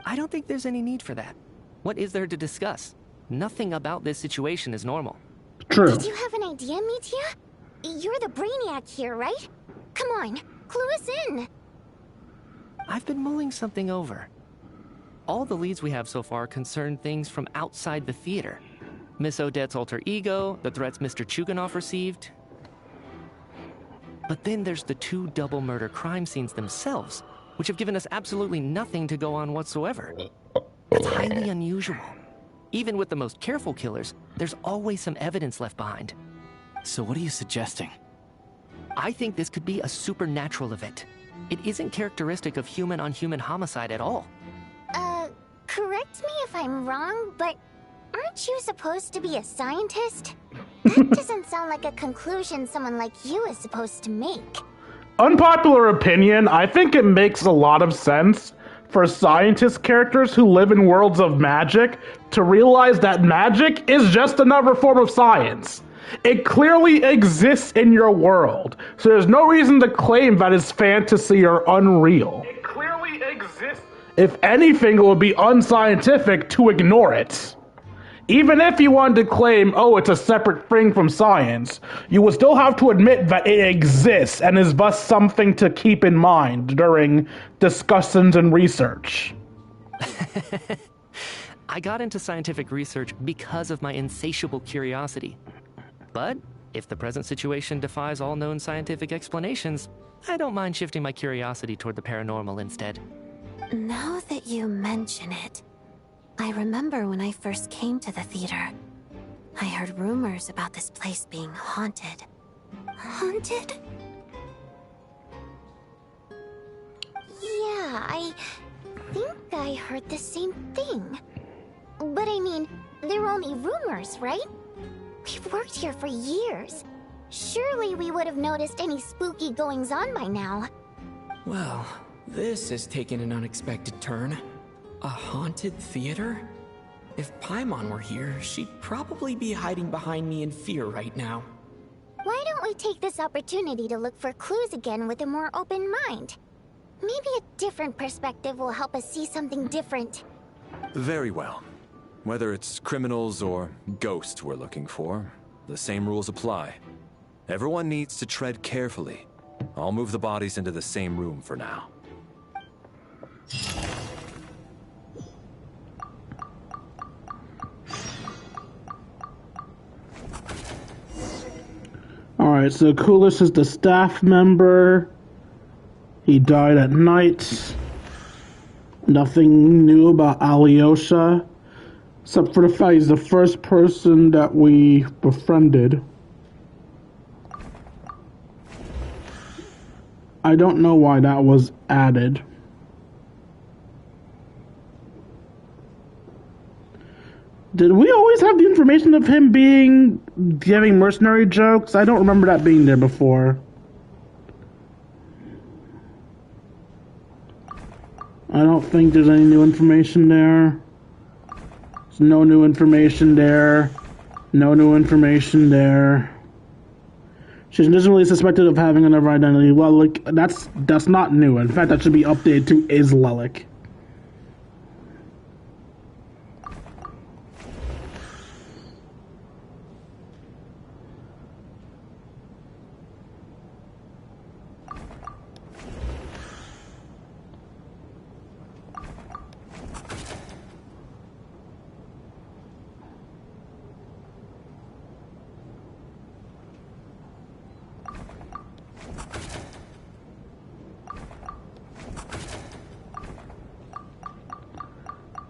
I don't think there's any need for that. What is there to discuss? Nothing about this situation is normal. True. Did you have an idea, Mitya? You're the brainiac here, right? Come on, clue us in. I've been mulling something over. All the leads we have so far concern things from outside the theater. Miss Odette's alter ego, the threats Mr. Chuganov received. But then there's the 2 double murder crime scenes themselves, which have given us absolutely nothing to go on whatsoever. It's highly unusual. Even with the most careful killers, there's always some evidence left behind. So what are you suggesting? I think this could be a supernatural event. It isn't characteristic of human-on-human homicide at all. Correct me if I'm wrong, but aren't you supposed to be a scientist? That doesn't sound like a conclusion someone like you is supposed to make. Unpopular opinion, I think it makes a lot of sense for scientist characters who live in worlds of magic to realize that magic is just another form of science. It clearly exists in your world, so there's no reason to claim that it's fantasy or unreal. It clearly exists. If anything, it would be unscientific to ignore it. Even if you wanted to claim, oh, it's a separate thing from science, you would still have to admit that it exists and is thus something to keep in mind during discussions and research. I got into scientific research because of my insatiable curiosity. But if the present situation defies all known scientific explanations, I don't mind shifting my curiosity toward the paranormal instead. Now that you mention it, I remember when I first came to the theater. I heard rumors about this place being haunted. Haunted? Yeah, I think I heard the same thing. But I mean, they're only rumors, right? We've worked here for years. Surely we would have noticed any spooky goings-on by now. Well, this has taken an unexpected turn. A haunted theater? If Paimon were here, she'd probably be hiding behind me in fear right now. Why don't we take this opportunity to look for clues again with a more open mind? Maybe a different perspective will help us see something different. Very well. Whether it's criminals or ghosts we're looking for, the same rules apply. Everyone needs to tread carefully. I'll move the bodies into the same room for now. Alright, so Kulis is the staff member. He died at night. Nothing new about Alyosha, except for the fact he's the first person that we befriended. I don't know why that was added. Did we always have the information of him giving mercenary jokes? I don't remember that being there before. I don't think there's any new information there. There's no new information there. No new information there. She's initially suspected of having another identity. Well, like, that's not new. In fact, that should be updated to is Lelik.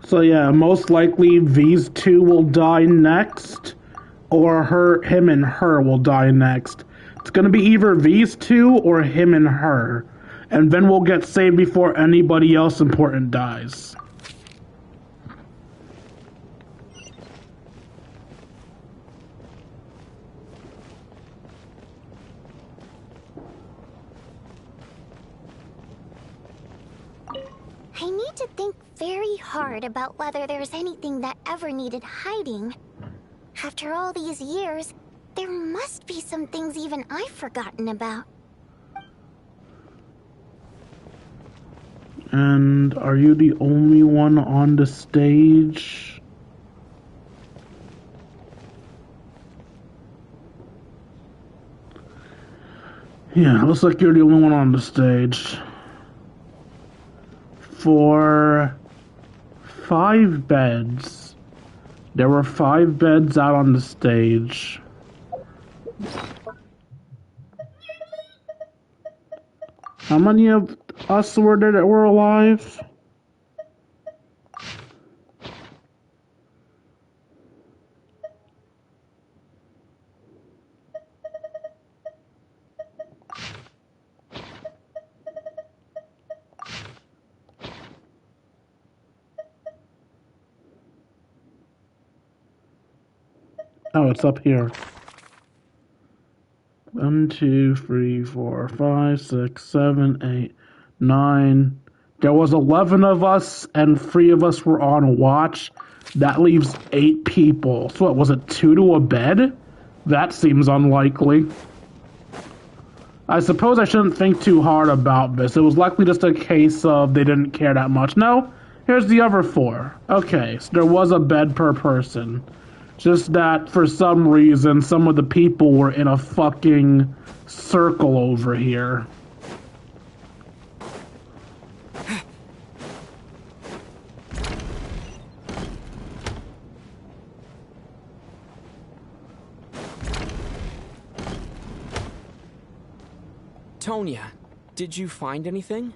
So yeah, most likely these two will die next, or him and her will die next. It's gonna be either these two or him and her, and then we'll get saved before anybody else important dies. I need to think very hard about whether there's anything that ever needed hiding. After all these years, there must be some things even I've forgotten about. And are you the only one on the stage? Yeah, looks like you're the only one on the stage. For 5 beds. There were 5 beds out on the stage. How many of us were there that were alive? Oh, it's up here. 1, 2, 3, 4, 5, 6, 7, 8, 9. There was 11 of us, and 3 of us were on watch. That leaves 8 people. So what, was it 2 to a bed? That seems unlikely. I suppose I shouldn't think too hard about this. It was likely just a case of they didn't care that much. No, here's the other 4. Okay, so there was a bed per person. Just that, for some reason, some of the people were in a fucking circle over here. Tonya, did you find anything?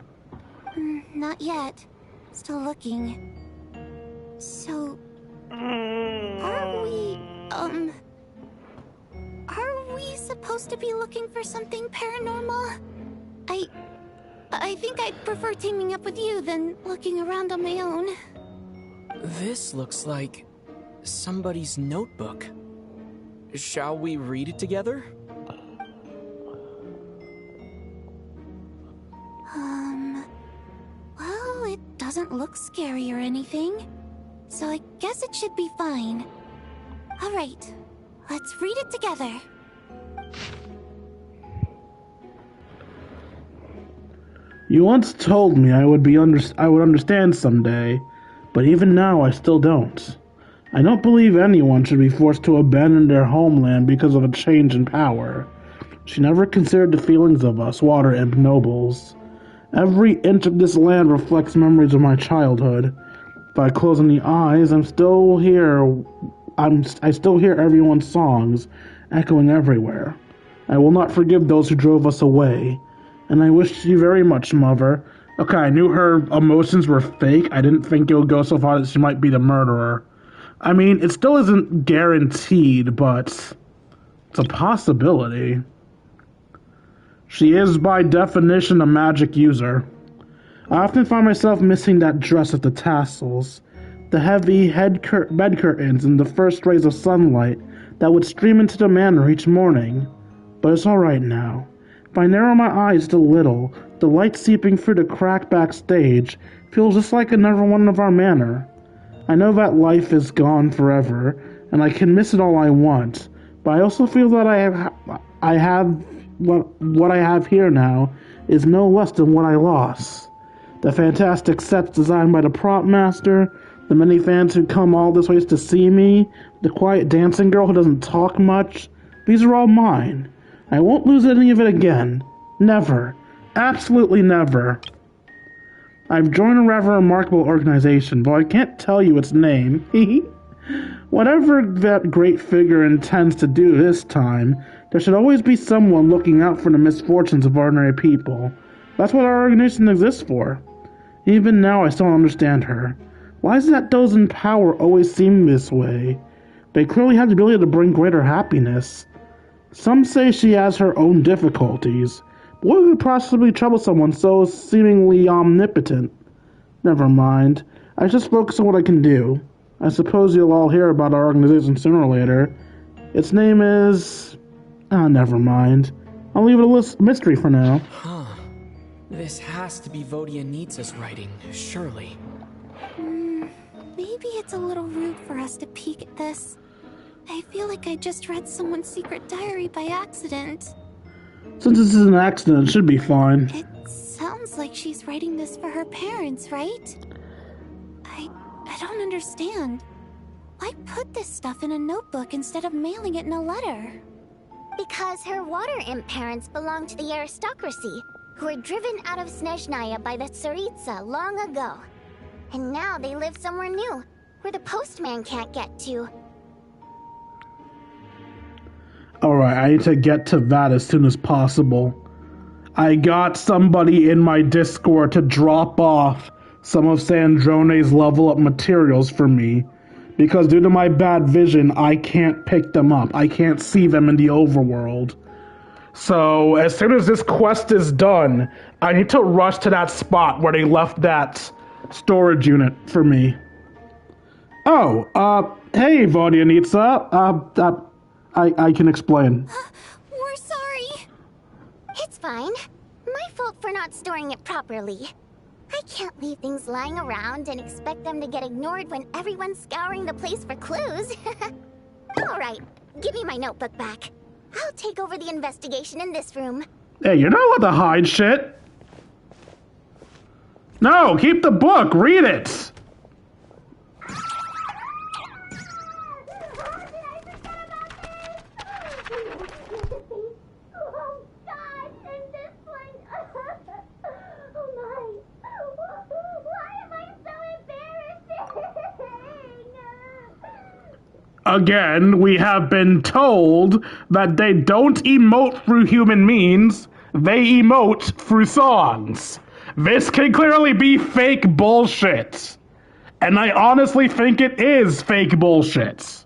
Not yet. Still looking. So, are we supposed to be looking for something paranormal? I think I'd prefer teaming up with you than looking around on my own. This looks like somebody's notebook. Shall we read it together? Well, it doesn't look scary or anything, so I guess it should be fine. All right, let's read it together. You once told me I would understand someday, but even now I still don't. I don't believe anyone should be forced to abandon their homeland because of a change in power. She never considered the feelings of us, water imp nobles. Every inch of this land reflects memories of my childhood. By closing the eyes, I still hear everyone's songs echoing everywhere. I will not forgive those who drove us away. And I wish you very much, Mother. Okay, I knew her emotions were fake. I didn't think it would go so far that she might be the murderer. I mean, it still isn't guaranteed, but it's a possibility. She is, by definition, a magic user. I often find myself missing that dress with the tassels, the heavy bed curtains, and the first rays of sunlight that would stream into the manor each morning. But it's alright now. If I narrow my eyes just a little, the light seeping through the crack backstage feels just like another one of our manor. I know that life is gone forever, and I can miss it all I want, but I also feel that what I have here now is no less than what I lost. The fantastic sets designed by the prop master, the many fans who come all this way to see me, the quiet dancing girl who doesn't talk much, these are all mine. I won't lose any of it again. Never. Absolutely never. I've joined a rather remarkable organization, though I can't tell you its name. Whatever that great figure intends to do this time, there should always be someone looking out for the misfortunes of ordinary people. That's what our organization exists for. Even now I still don't understand her. Why does that those in power always seem this way? They clearly have the ability to bring greater happiness. Some say she has her own difficulties. What would possibly trouble someone so seemingly omnipotent? Never mind. I just focus on what I can do. I suppose you'll all hear about our organization sooner or later. Its name is... never mind. I'll leave it a mystery for now. Huh. This has to be Vodianitsa's writing, surely. Maybe it's a little rude for us to peek at this. I feel like I just read someone's secret diary by accident. Since this is an accident, it should be fine. It sounds like she's writing this for her parents, right? I don't understand. Why put this stuff in a notebook instead of mailing it in a letter? Because her water imp parents belong to the aristocracy, who were driven out of Snezniya by the Tsaritsa long ago. And now they live somewhere new, where the postman can't get to. Alright, I need to get to that as soon as possible. I got somebody in my Discord to drop off some of Sandrone's level up materials for me. Because due to my bad vision, I can't pick them up. I can't see them in the overworld. So, as soon as this quest is done, I need to rush to that spot where they left that storage unit for me. Oh, hey, Vodianitsa. I can explain. We're sorry. It's fine. My fault for not storing it properly. I can't leave things lying around and expect them to get ignored when everyone's scouring the place for clues. Alright, give me my notebook back. I'll take over the investigation in this room. Hey, you're not allowed to hide shit. No, keep the book. Read it. Again, we have been told that they don't emote through human means, they emote through songs. This can clearly be fake bullshit. And I honestly think it is fake bullshit.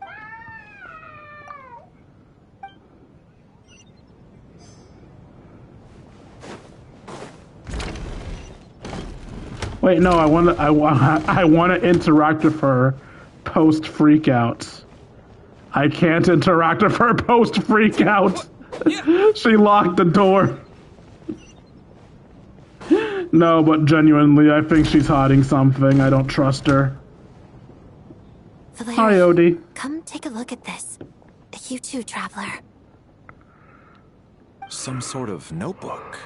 Wait, no, I want to interact with her post freakout. I can't interact with her post freakout. She locked the door. No, but genuinely, I think she's hiding something. I don't trust her. Valere, Hi, Odie. Come take a look at this. You too, Traveler. Some sort of notebook.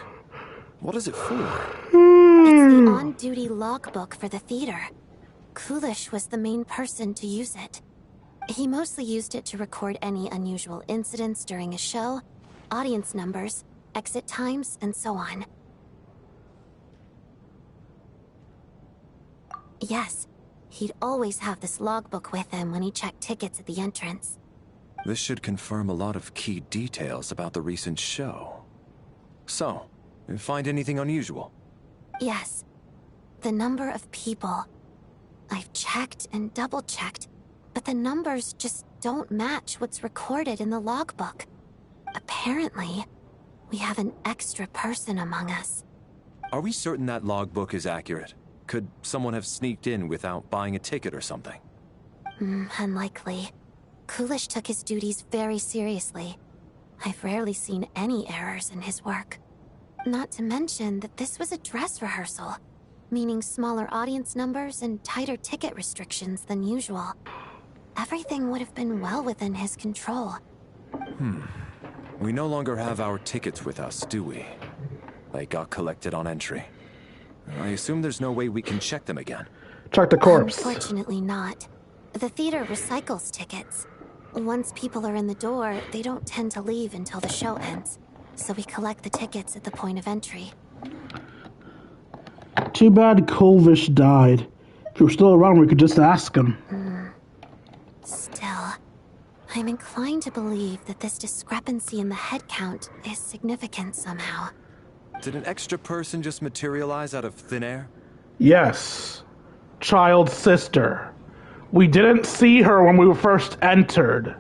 What is it for? It's the on-duty logbook for the theater. Coolish was the main person to use it. He mostly used it to record any unusual incidents during a show, audience numbers, exit times, and so on. Yes, he'd always have this logbook with him when he checked tickets at the entrance. This should confirm a lot of key details about the recent show. So, you find anything unusual? Yes. The number of people. I've checked and double-checked, but the numbers just don't match what's recorded in the logbook. Apparently, we have an extra person among us. Are we certain that logbook is accurate? Could someone have sneaked in without buying a ticket or something? Unlikely. Coolish took his duties very seriously. I've rarely seen any errors in his work. Not to mention that this was a dress rehearsal, meaning smaller audience numbers and tighter ticket restrictions than usual. Everything would have been well within his control. We no longer have our tickets with us, do we? They got collected on entry. I assume there's no way we can check them again. Check the corpse. Unfortunately not. The theater recycles tickets. Once people are in the door, they don't tend to leave until the show ends. So we collect the tickets at the point of entry. Too bad Colvish died. If he were still around, we could just ask him. Still, I'm inclined to believe that this discrepancy in the head count is significant somehow. Did an extra person just materialize out of thin air? Yes. Child's sister. We didn't see her when we first entered,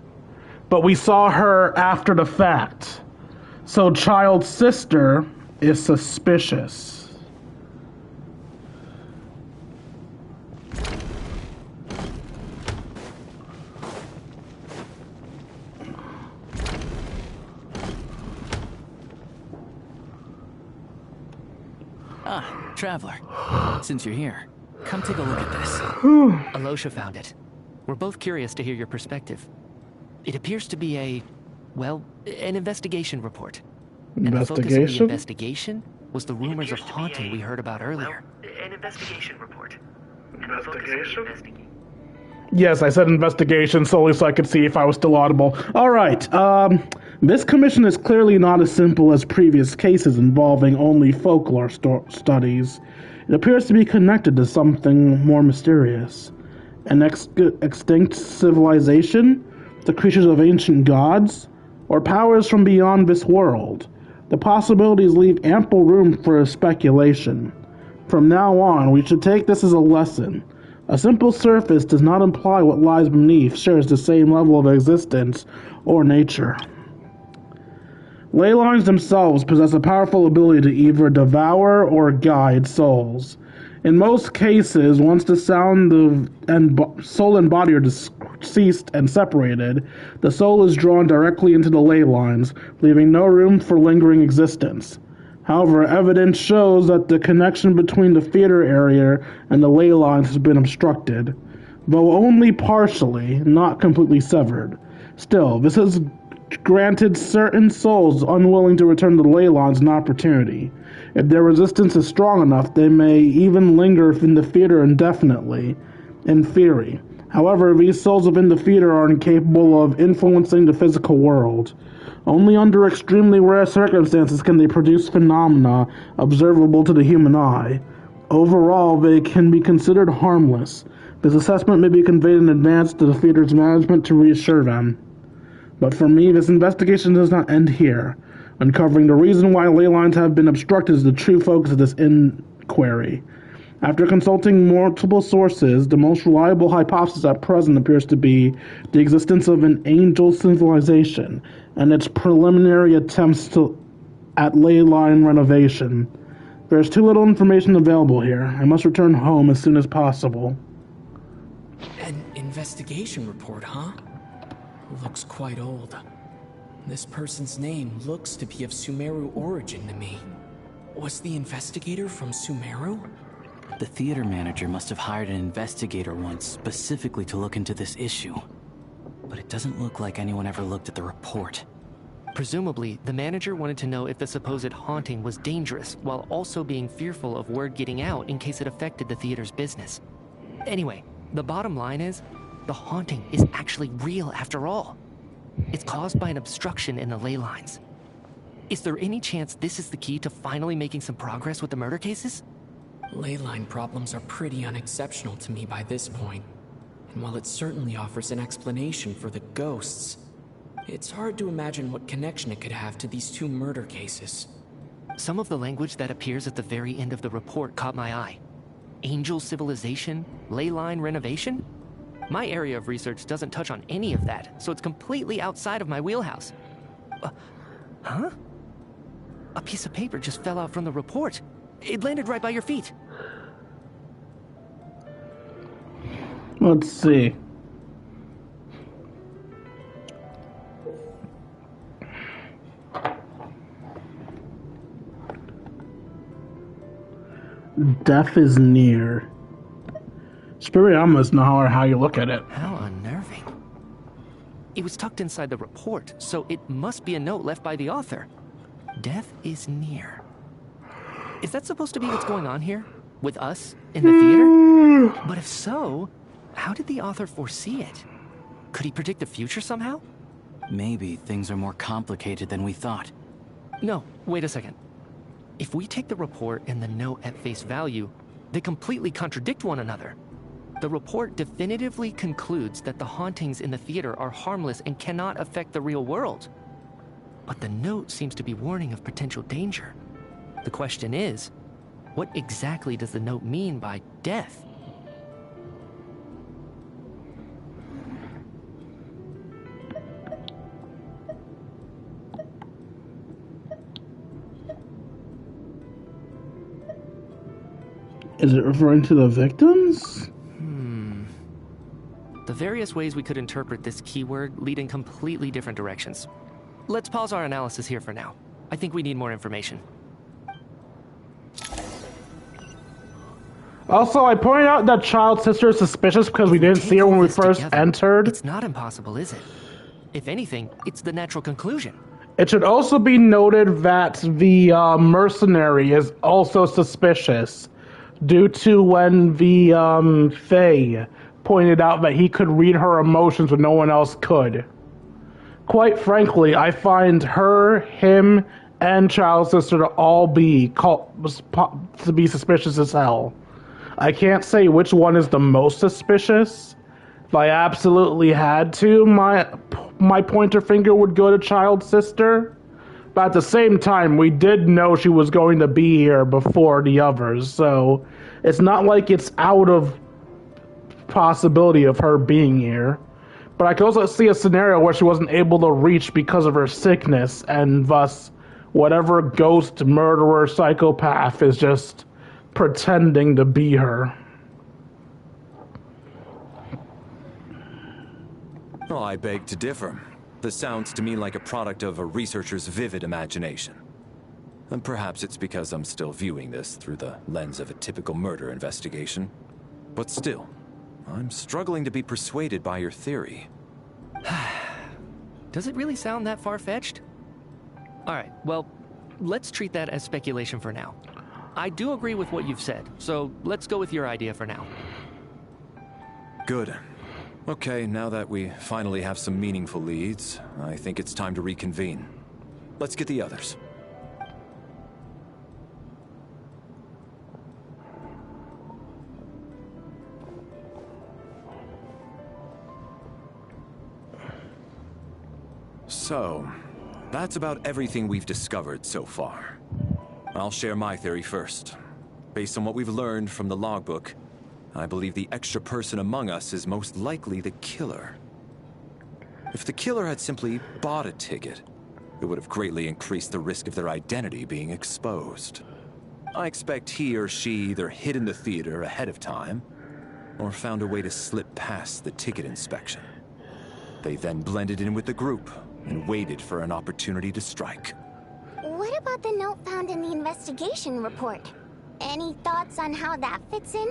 but we saw her after the fact. So Child's sister is suspicious. Traveler, since you're here, come take a look at this. Alosha found it. We're both curious to hear your perspective. It appears to be an investigation report. And the focus of the investigation was the rumors of haunting we heard about earlier. An investigation report. Investigation? Yes, I said investigation solely so I could see if I was still audible. Alright, this commission is clearly not as simple as previous cases involving only folklore studies. It appears to be connected to something more mysterious. An extinct civilization? The creatures of ancient gods? Or powers from beyond this world? The possibilities leave ample room for speculation. From now on, we should take this as a lesson. A simple surface does not imply what lies beneath shares the same level of existence or nature. Ley lines themselves possess a powerful ability to either devour or guide souls. In most cases, once the soul and body are ceased and separated, the soul is drawn directly into the ley lines, leaving no room for lingering existence. However, evidence shows that the connection between the theater area and the ley lines has been obstructed, though only partially, not completely severed. Still, this has granted certain souls unwilling to return to the ley lines an opportunity. If their resistance is strong enough, they may even linger in the theater indefinitely, in theory. However, these souls within the theater are incapable of influencing the physical world. Only under extremely rare circumstances can they produce phenomena observable to the human eye. Overall, they can be considered harmless. This assessment may be conveyed in advance to the theater's management to reassure them. But for me, this investigation does not end here. Uncovering the reason why ley lines have been obstructed is the true focus of this inquiry. After consulting multiple sources, the most reliable hypothesis at present appears to be the existence of an angel civilization and its preliminary attempts at ley line renovation. There is too little information available here. I must return home as soon as possible. An investigation report, huh? Looks quite old. This person's name looks to be of Sumeru origin to me. Was the investigator from Sumeru? The theater manager must have hired an investigator once specifically to look into this issue. But it doesn't look like anyone ever looked at the report. Presumably, the manager wanted to know if the supposed haunting was dangerous, while also being fearful of word getting out in case it affected the theater's business. Anyway, the bottom line is, the haunting is actually real after all. It's caused by an obstruction in the ley lines. Is there any chance this is the key to finally making some progress with the murder cases? Ley line problems are pretty unexceptional to me by this point. And while it certainly offers an explanation for the ghosts, it's hard to imagine what connection it could have to these two murder cases. Some of the language that appears at the very end of the report caught my eye. Angel civilization, ley line renovation? My area of research doesn't touch on any of that, so it's completely outside of my wheelhouse. Huh? A piece of paper just fell out from the report. It landed right by your feet. Let's see. Death is near. Spirit almost know how you look at it. How unnerving. It was tucked inside the report, so it must be a note left by the author. Death is near. Is that supposed to be what's going on here? With us? In the theater? But if so, how did the author foresee it? Could he predict the future somehow? Maybe things are more complicated than we thought. No, wait a second. If we take the report and the note at face value, they completely contradict one another. The report definitively concludes that the hauntings in the theater are harmless and cannot affect the real world. But the note seems to be warning of potential danger. The question is, what exactly does the note mean by death? Is it referring to the victims? The various ways we could interpret this keyword lead in completely different directions. Let's pause our analysis here for now. I think we need more information. Also, I pointed out that child sister is suspicious because we didn't see her when we first entered. It's not impossible, is it? If anything, it's the natural conclusion. It should also be noted that the mercenary is also suspicious due to when the Fae pointed out that he could read her emotions when no one else could. Quite frankly, I find her, him, and child sister to all be to be suspicious as hell. I can't say which one is the most suspicious. If I absolutely had to, my pointer finger would go to child sister. But at the same time, we did know she was going to be here before the others, so it's not like it's out of possibility of her being here. But I could also see a scenario where she wasn't able to reach because of her sickness, and thus whatever ghost, murderer, psychopath is just pretending to be her. Well, I beg to differ. This sounds to me like a product of a researcher's vivid imagination. And perhaps it's because I'm still viewing this through the lens of a typical murder investigation. But still, I'm struggling to be persuaded by your theory. Does it really sound that far-fetched? Alright, well, let's treat that as speculation for now. I do agree with what you've said, so let's go with your idea for now. Good. Okay, now that we finally have some meaningful leads, I think it's time to reconvene. Let's get the others. So, that's about everything we've discovered so far. I'll share my theory first. Based on what we've learned from the logbook, I believe the extra person among us is most likely the killer. If the killer had simply bought a ticket, it would have greatly increased the risk of their identity being exposed. I expect he or she either hid in the theater ahead of time, or found a way to slip past the ticket inspection. They then blended in with the group and waited for an opportunity to strike. What about the note found in the investigation report? Any thoughts on how that fits in?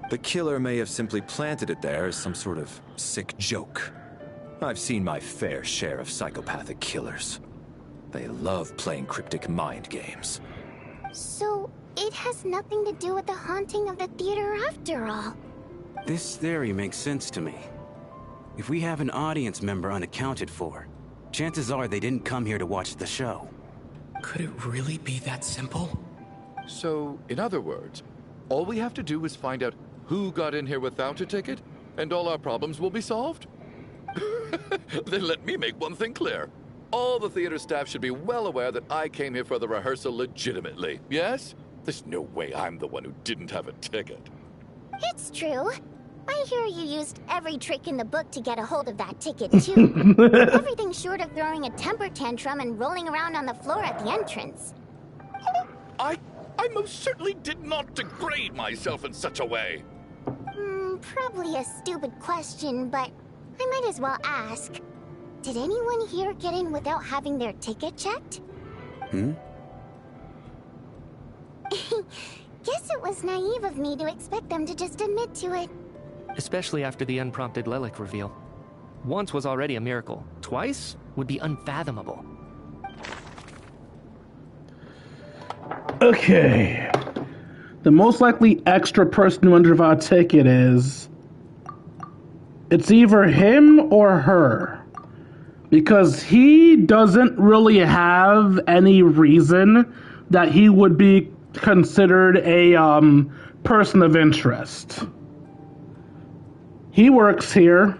The killer may have simply planted it there as some sort of sick joke. I've seen my fair share of psychopathic killers. They love playing cryptic mind games. So, it has nothing to do with the haunting of the theater after all. This theory makes sense to me. If we have an audience member unaccounted for, chances are they didn't come here to watch the show. Could it really be that simple? So, in other words, all we have to do is find out who got in here without a ticket, and all our problems will be solved? Then let me make one thing clear. All the theater staff should be well aware that I came here for the rehearsal legitimately, yes? There's no way I'm the one who didn't have a ticket. It's true. I hear you used every trick in the book to get a hold of that ticket, too. Everything short of throwing a temper tantrum and rolling around on the floor at the entrance. I most certainly did not degrade myself in such a way. Probably a stupid question, but I might as well ask. Did anyone here get in without having their ticket checked? Guess it was naive of me to expect them to just admit to it. Especially after the unprompted Lelic reveal. Once was already a miracle. Twice would be unfathomable. Okay. The most likely extra person who under our ticket is... It's either him or her. Because he doesn't really have any reason that he would be considered a person of interest. He works here.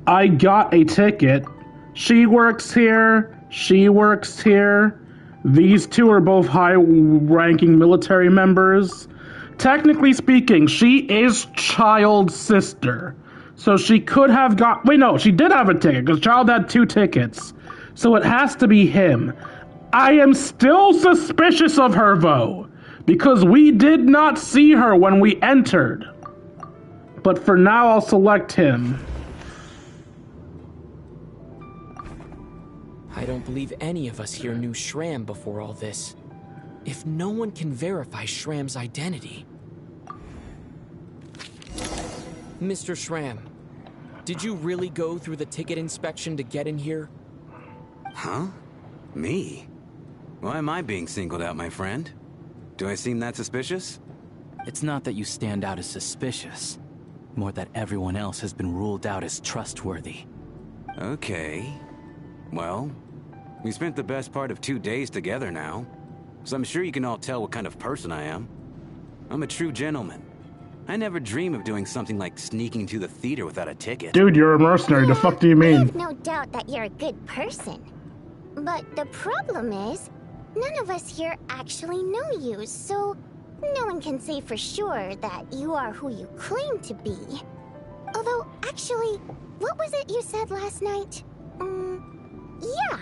I got a ticket. She works here. She works here. These two are both high-ranking military members. Technically speaking, she is Child's sister. So she could have got... Wait, no, she did have a ticket, because Child had 2 tickets. So it has to be him. I am still suspicious of her, though, because we did not see her when we entered. But for now, I'll select him. I don't believe any of us here knew Shram before all this. If no one can verify Shram's identity... Mr. Shram, did you really go through the ticket inspection to get in here? Huh? Me? Why am I being singled out, my friend? Do I seem that suspicious? It's not that you stand out as suspicious. More that everyone else has been ruled out as trustworthy. Okay. Well, we spent the best part of 2 days together now, so I'm sure you can all tell what kind of person I am. I'm a true gentleman. I never dream of doing something like sneaking to the theater without a ticket. Dude, you're a mercenary. The fuck do you mean? I have no doubt that you're a good person. But the problem is, none of us here actually know you, so no one can say for sure that you are who you claim to be. Although, actually, what was it you said last night? Yeah,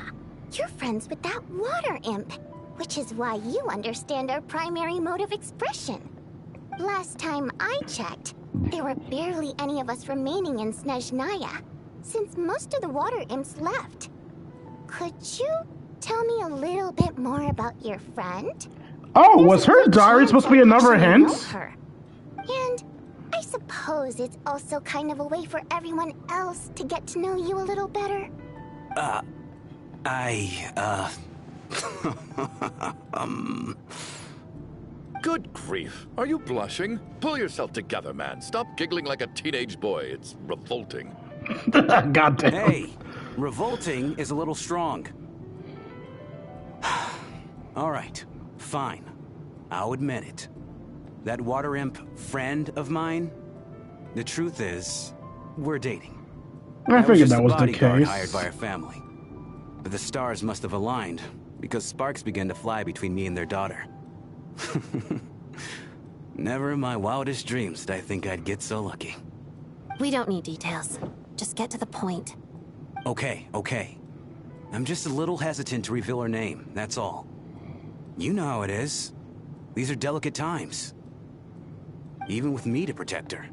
you're friends with that water imp, which is why you understand our primary mode of expression. Last time I checked, There were barely any of us remaining in Snezniya, since most of the water imps left. Could you tell me a little bit more about your friend? Oh, was her diary supposed to be another hint? And I suppose it's also kind of a way for everyone else to get to know you a little better. Good grief. Are you blushing? Pull yourself together, man. Stop giggling like a teenage boy. It's revolting. Goddamn. Hey, revolting is a little strong. All right, fine. I'll admit it. That water imp friend of mine, the truth is, we're dating. I figured that was the the bodyguard case. hired by our family. But the stars must have aligned, because sparks began to fly between me and their daughter. Never in my wildest dreams did I think I'd get so lucky. We don't need details. Just get to the point. Okay. I'm just a little hesitant to reveal her name, that's all. You know how it is. These are delicate times. Even with me to protect her.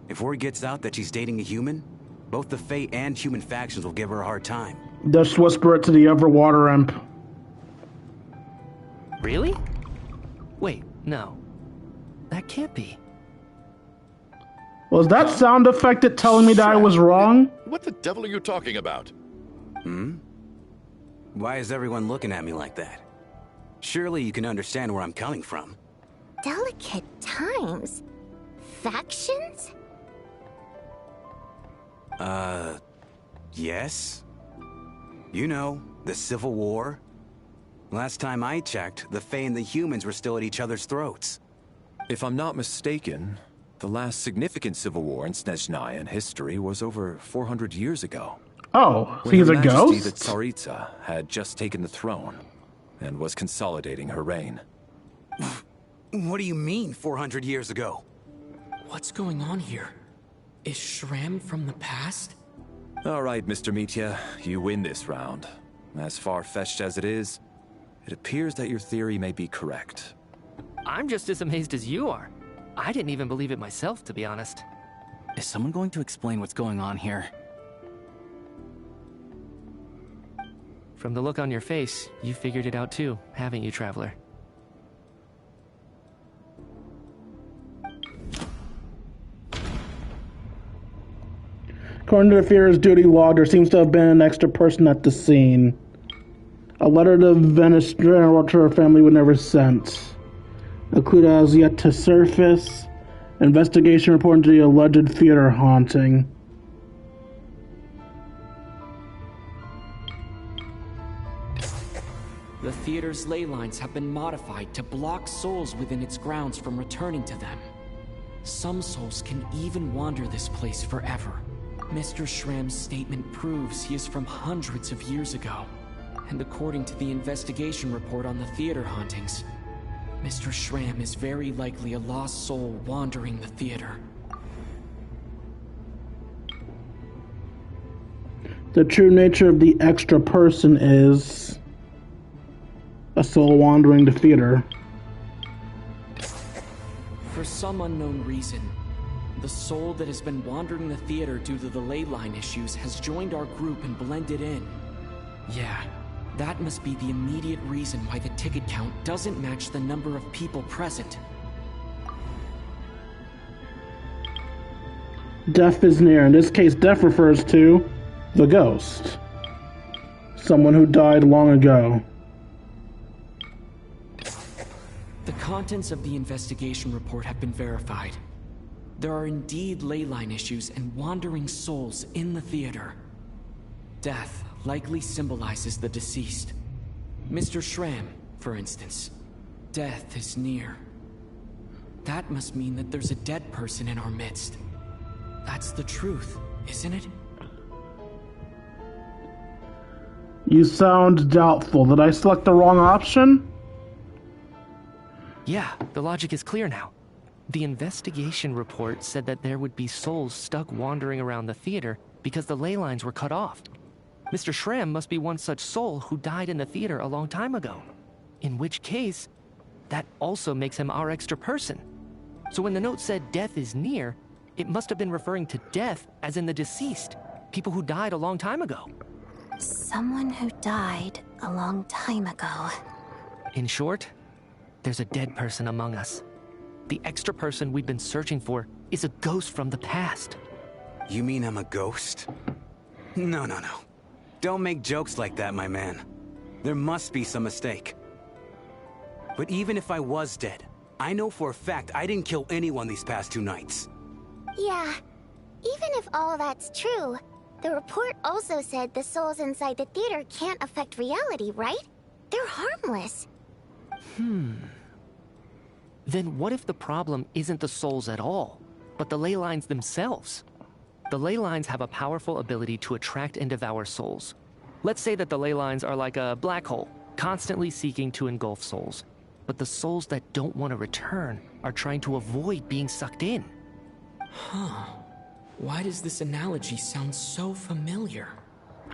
If word gets out that she's dating a human, both the Fae and human factions will give her a hard time. Just whisper it to the other water imp. Really? Wait, no. That can't be. Was that sound effect it telling me that I was wrong? What the devil are you talking about? Why is everyone looking at me like that? Surely you can understand where I'm coming from. Delicate times? Factions? Yes? You know, the Civil War? Last time I checked, the Fae and the humans were still at each other's throats. If I'm not mistaken, the last significant civil war in Snezniya history was over 400 years ago. Oh, so when he's Her a Majesty, ghost? the Tsaritsa, had just taken the throne and was consolidating her reign. What do you mean, 400 years ago? What's going on here? Is Shram from the past? All right, Mr. Mitya, you win this round. As far-fetched as it is, it appears that your theory may be correct. I'm just as amazed as you are. I didn't even believe it myself, to be honest. Is someone going to explain what's going on here? From the look on your face, you figured it out too, haven't you, Traveler? According to the Fear's duty log, there seems to have been an extra person at the scene. A letter to Venice General to her family was never sent. A clue that has yet to surface. Investigation reporting to the alleged theater haunting. The theater's ley lines have been modified to block souls within its grounds from returning to them. Some souls can even wander this place forever. Mr. Shram's statement proves he is from hundreds of years ago. And according to the investigation report on the theater hauntings, Mr. Shram is very likely a lost soul wandering the theater. The true nature of the extra person is a soul wandering the theater. For some unknown reason, the soul that has been wandering the theater due to the ley line issues has joined our group and blended in. Yeah, that must be the immediate reason why the ticket count doesn't match the number of people present. Death is near. In this case, death refers to the ghost. Someone who died long ago. The contents of the investigation report have been verified. There are indeed ley line issues and wandering souls in the theater. Death likely symbolizes the deceased. Mr. Shram, for instance. Death is near. That must mean that there's a dead person in our midst. That's the truth, isn't it? You sound doubtful. Did I select the wrong option? Yeah, the logic is clear now. The investigation report said that there would be souls stuck wandering around the theater because the ley lines were cut off. Mr. Shram must be one such soul who died in the theater a long time ago. In which case, that also makes him our extra person. So when the note said death is near, It must have been referring to death, as in the deceased. People who died a long time ago. Someone who died a long time ago. In short, there's a dead person among us. The extra person we've been searching for is a ghost from the past. You mean I'm a ghost? No. Don't make jokes like that, my man. There must be some mistake. But even if I was dead, I know for a fact I didn't kill anyone these past 2 nights. Yeah, even if all that's true, the report also said the souls inside the theater can't affect reality, right? They're harmless. Then what if the problem isn't the souls at all, but the ley lines themselves? The ley lines have a powerful ability to attract and devour souls. Let's say that the ley lines are like a black hole, constantly seeking to engulf souls. But the souls that don't want to return are trying to avoid being sucked in. Huh. Why does this analogy sound so familiar?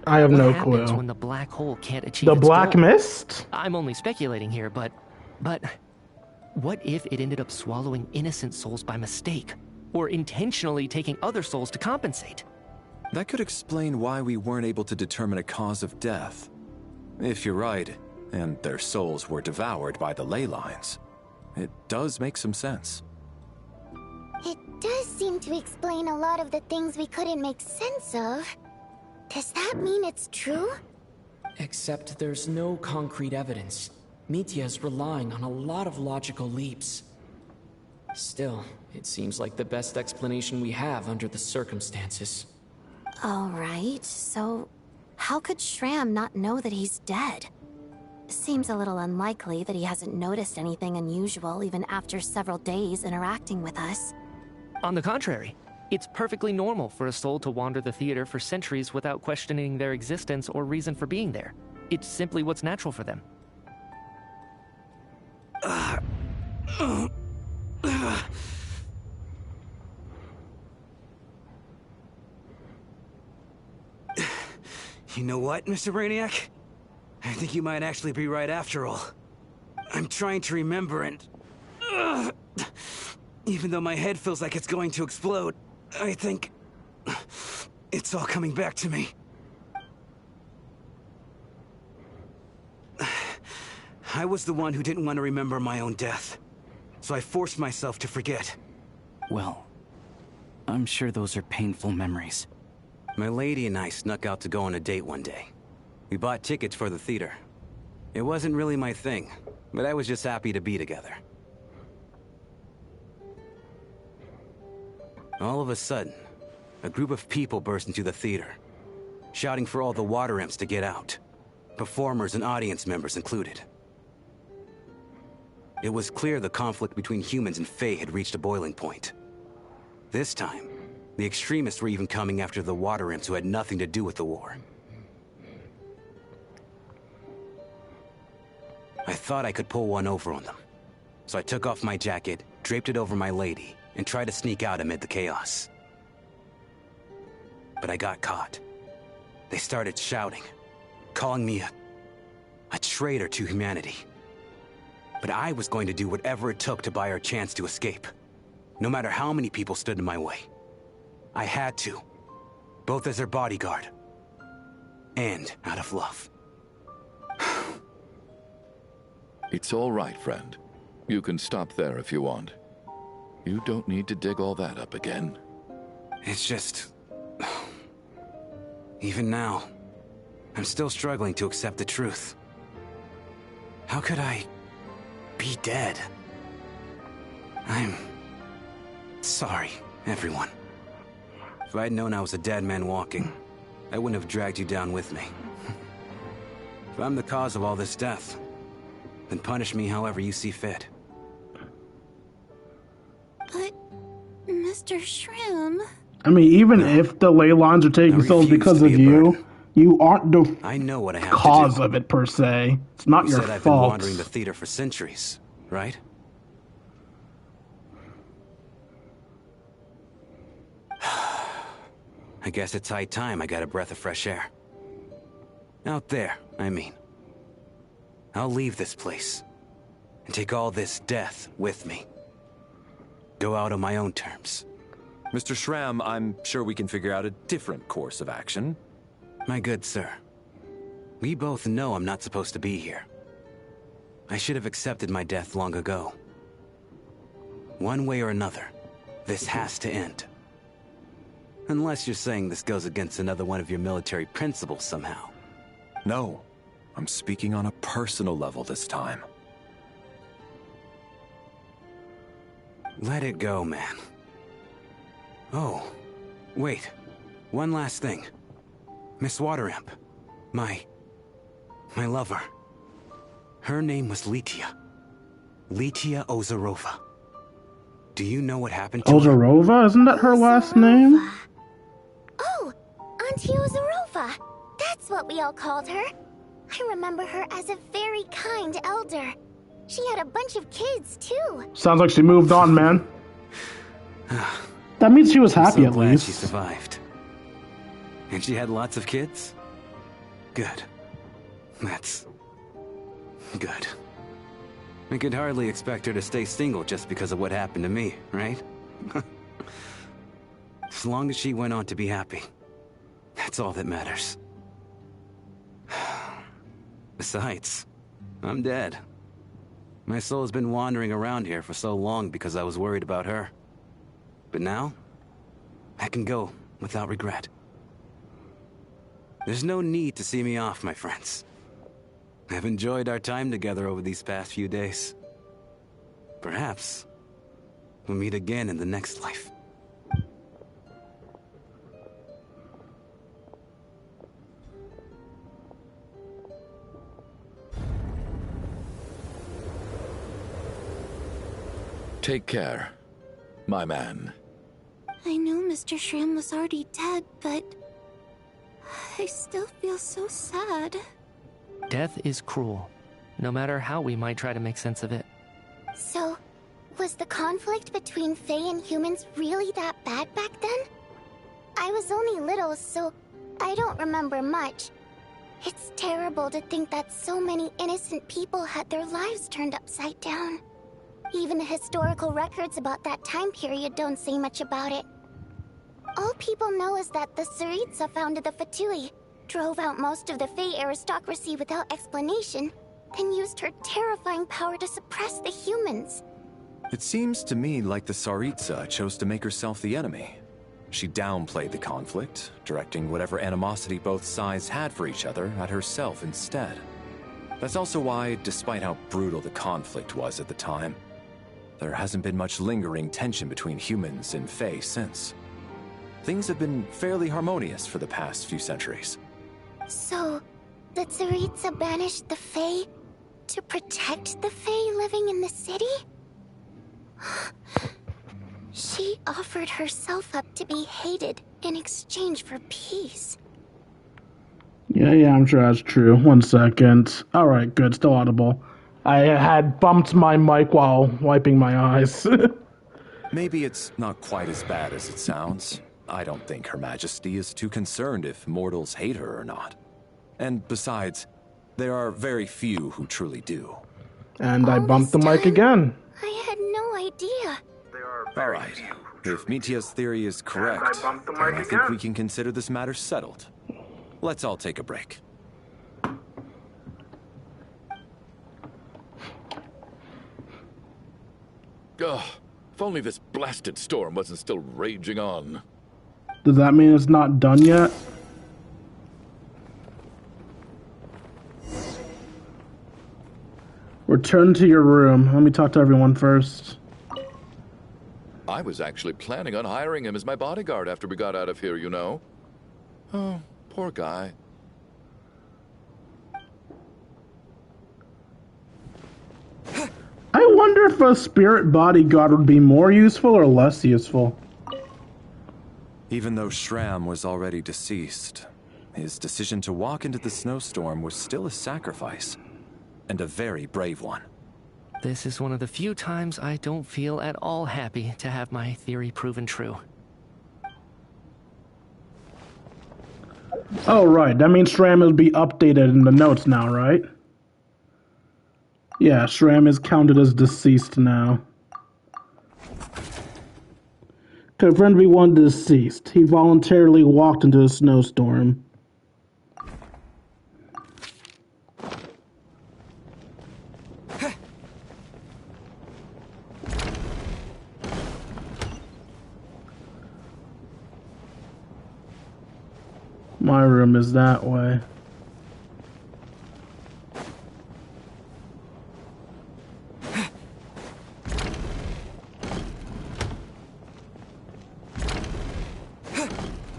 I have no What happens clue. when the black hole can't achieve The its Black goal? Mist? I'm only speculating here, but what if it ended up swallowing innocent souls by mistake, or intentionally taking other souls to compensate? That could explain why we weren't able to determine a cause of death. If you're right, and their souls were devoured by the ley lines, it does make some sense. It does seem to explain a lot of the things we couldn't make sense of. Does that mean it's true? Except there's no concrete evidence. Mitya is relying on a lot of logical leaps. Still, it seems like the best explanation we have under the circumstances. All right, so how could Shram not know that he's dead? Seems a little unlikely that he hasn't noticed anything unusual even after several days interacting with us. On the contrary, it's perfectly normal for a soul to wander the theater for centuries without questioning their existence or reason for being there. It's simply what's natural for them. You know what, Mr. Brainiac? I think you might actually be right after all. I'm trying to remember and... even though my head feels like it's going to explode, I think... it's all coming back to me. I was the one who didn't want to remember my own death, so I forced myself to forget. Well, I'm sure those are painful memories. My lady and I snuck out to go on a date one day. We bought tickets for the theater. It wasn't really my thing, but I was just happy to be together. All of a sudden, a group of people burst into the theater, shouting for all the water imps to get out, performers and audience members included. It was clear the conflict between humans and Fae had reached a boiling point. This time, the extremists were even coming after the water imps who had nothing to do with the war. I thought I could pull one over on them, so I took off my jacket, draped it over my lady, and tried to sneak out amid the chaos. But I got caught. They started shouting, calling me a traitor to humanity. But I was going to do whatever it took to buy our chance to escape, no matter how many people stood in my way. I had to, both as their bodyguard and out of love. It's all right, friend. You can stop there if you want. You don't need to dig all that up again. It's just... even now, I'm still struggling to accept the truth. How could I be dead? I'm sorry, everyone. If I'd known I was a dead man walking, I wouldn't have dragged you down with me. If I'm the cause of all this death, then punish me however you see fit. But, Mr. Shrim... I mean, even if the ley lines are taking souls because of you, you aren't the cause of it per se. It's not You your said I've been fault. wandering the theater for centuries, right? I guess it's high time I got a breath of fresh air. Out there, I mean. I'll leave this place and take all this death with me. Go out on my own terms. Mr. Schramm, I'm sure we can figure out a different course of action. My good sir, we both know I'm not supposed to be here. I should have accepted my death long ago. One way or another, this has to end. Unless you're saying this goes against another one of your military principles somehow. No, I'm speaking on a personal level this time. Let it go, man. Oh, wait. One last thing. Miss Wateramp. My lover. Her name was Litia. Litia Ozarova. Do you know what happened to her? Ozarova? Isn't that her last name? Oh, Auntie Ozarova. That's what we all called her. I remember her as a very kind elder. She had a bunch of kids, too. Sounds like she moved on, man. That means she was happy I'm so at least. glad she survived. And she had lots of kids? Good. That's good. I could hardly expect her to stay single just because of what happened to me, right? As long as she went on to be happy, that's all that matters. Besides, I'm dead. My soul's been wandering around here for so long because I was worried about her. But now, I can go without regret. There's no need to see me off, my friends. I've enjoyed our time together over these past few days. Perhaps we'll meet again in the next life. Take care, my man. I knew Mr. Schramm was already dead, but I still feel so sad. Death is cruel, no matter how we might try to make sense of it. So, was the conflict between Fae and humans really that bad back then? I was only little, so I don't remember much. It's terrible to think that so many innocent people had their lives turned upside down. Even the historical records about that time period don't say much about it. All people know is that the Tsaritsa founded the Fatui, drove out most of the Fae aristocracy without explanation, then used her terrifying power to suppress the humans. It seems to me like the Tsaritsa chose to make herself the enemy. She downplayed the conflict, directing whatever animosity both sides had for each other at herself instead. That's also why, despite how brutal the conflict was at the time, there hasn't been much lingering tension between humans and Fae since. Things have been fairly harmonious for the past few centuries. So, the Tsaritsa banished the Fae to protect the Fae living in the city? She offered herself up to be hated in exchange for peace. Yeah, I'm sure that's true. 1 second. Alright, good. Still audible. I had bumped my mic while wiping my eyes. Maybe it's not quite as bad as it sounds. I don't think Her Majesty is too concerned if mortals hate her or not. And besides, there are very few who truly do. And I bumped the mic again. I had no idea. Alright, if Mitia's theory is correct, then I think we can consider this matter settled. Let's all take a break. Ugh, if only this blasted storm wasn't still raging on. Does that mean it's not done yet? Return to your room. Let me talk to everyone first. I was actually planning on hiring him as my bodyguard after we got out of here, you know. Oh, poor guy. I wonder if a spirit bodyguard would be more useful or less useful. Even though Schramm was already deceased, his decision to walk into the snowstorm was still a sacrifice, and a very brave one. This is one of the few times I don't feel at all happy to have my theory proven true. Oh, right. That means Schramm will be updated in the notes now, right? Yeah, Schramm is counted as deceased now. Confirmed to be one deceased. He voluntarily walked into a snowstorm. My room is that way.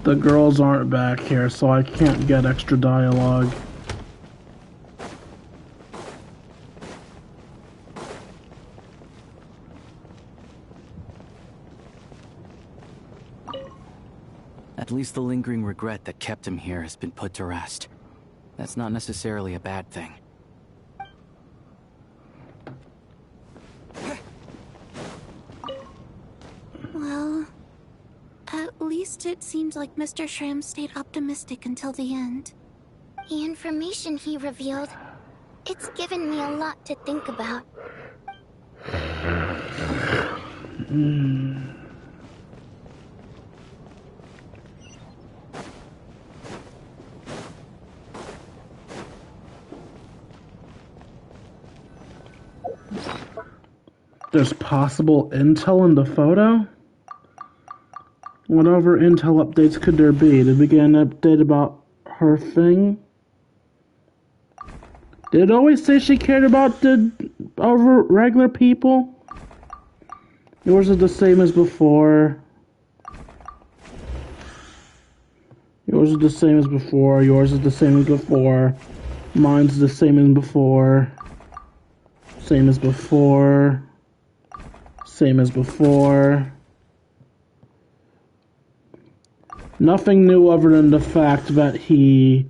The girls aren't back here, so I can't get extra dialogue. At least the lingering regret that kept him here has been put to rest. That's not necessarily a bad thing. Well, at least it seems like Mr. Shram stayed optimistic until the end. The information he revealed, it's given me a lot to think about. There's possible intel in the photo? Whatever intel updates could there be? Did we get an update about her thing? Did it always say she cared about over regular people? Yours is the same as before. Yours is the same as before. Yours is the same as before. Mine's the same as before. Same as before. Same as before. Nothing new other than the fact that he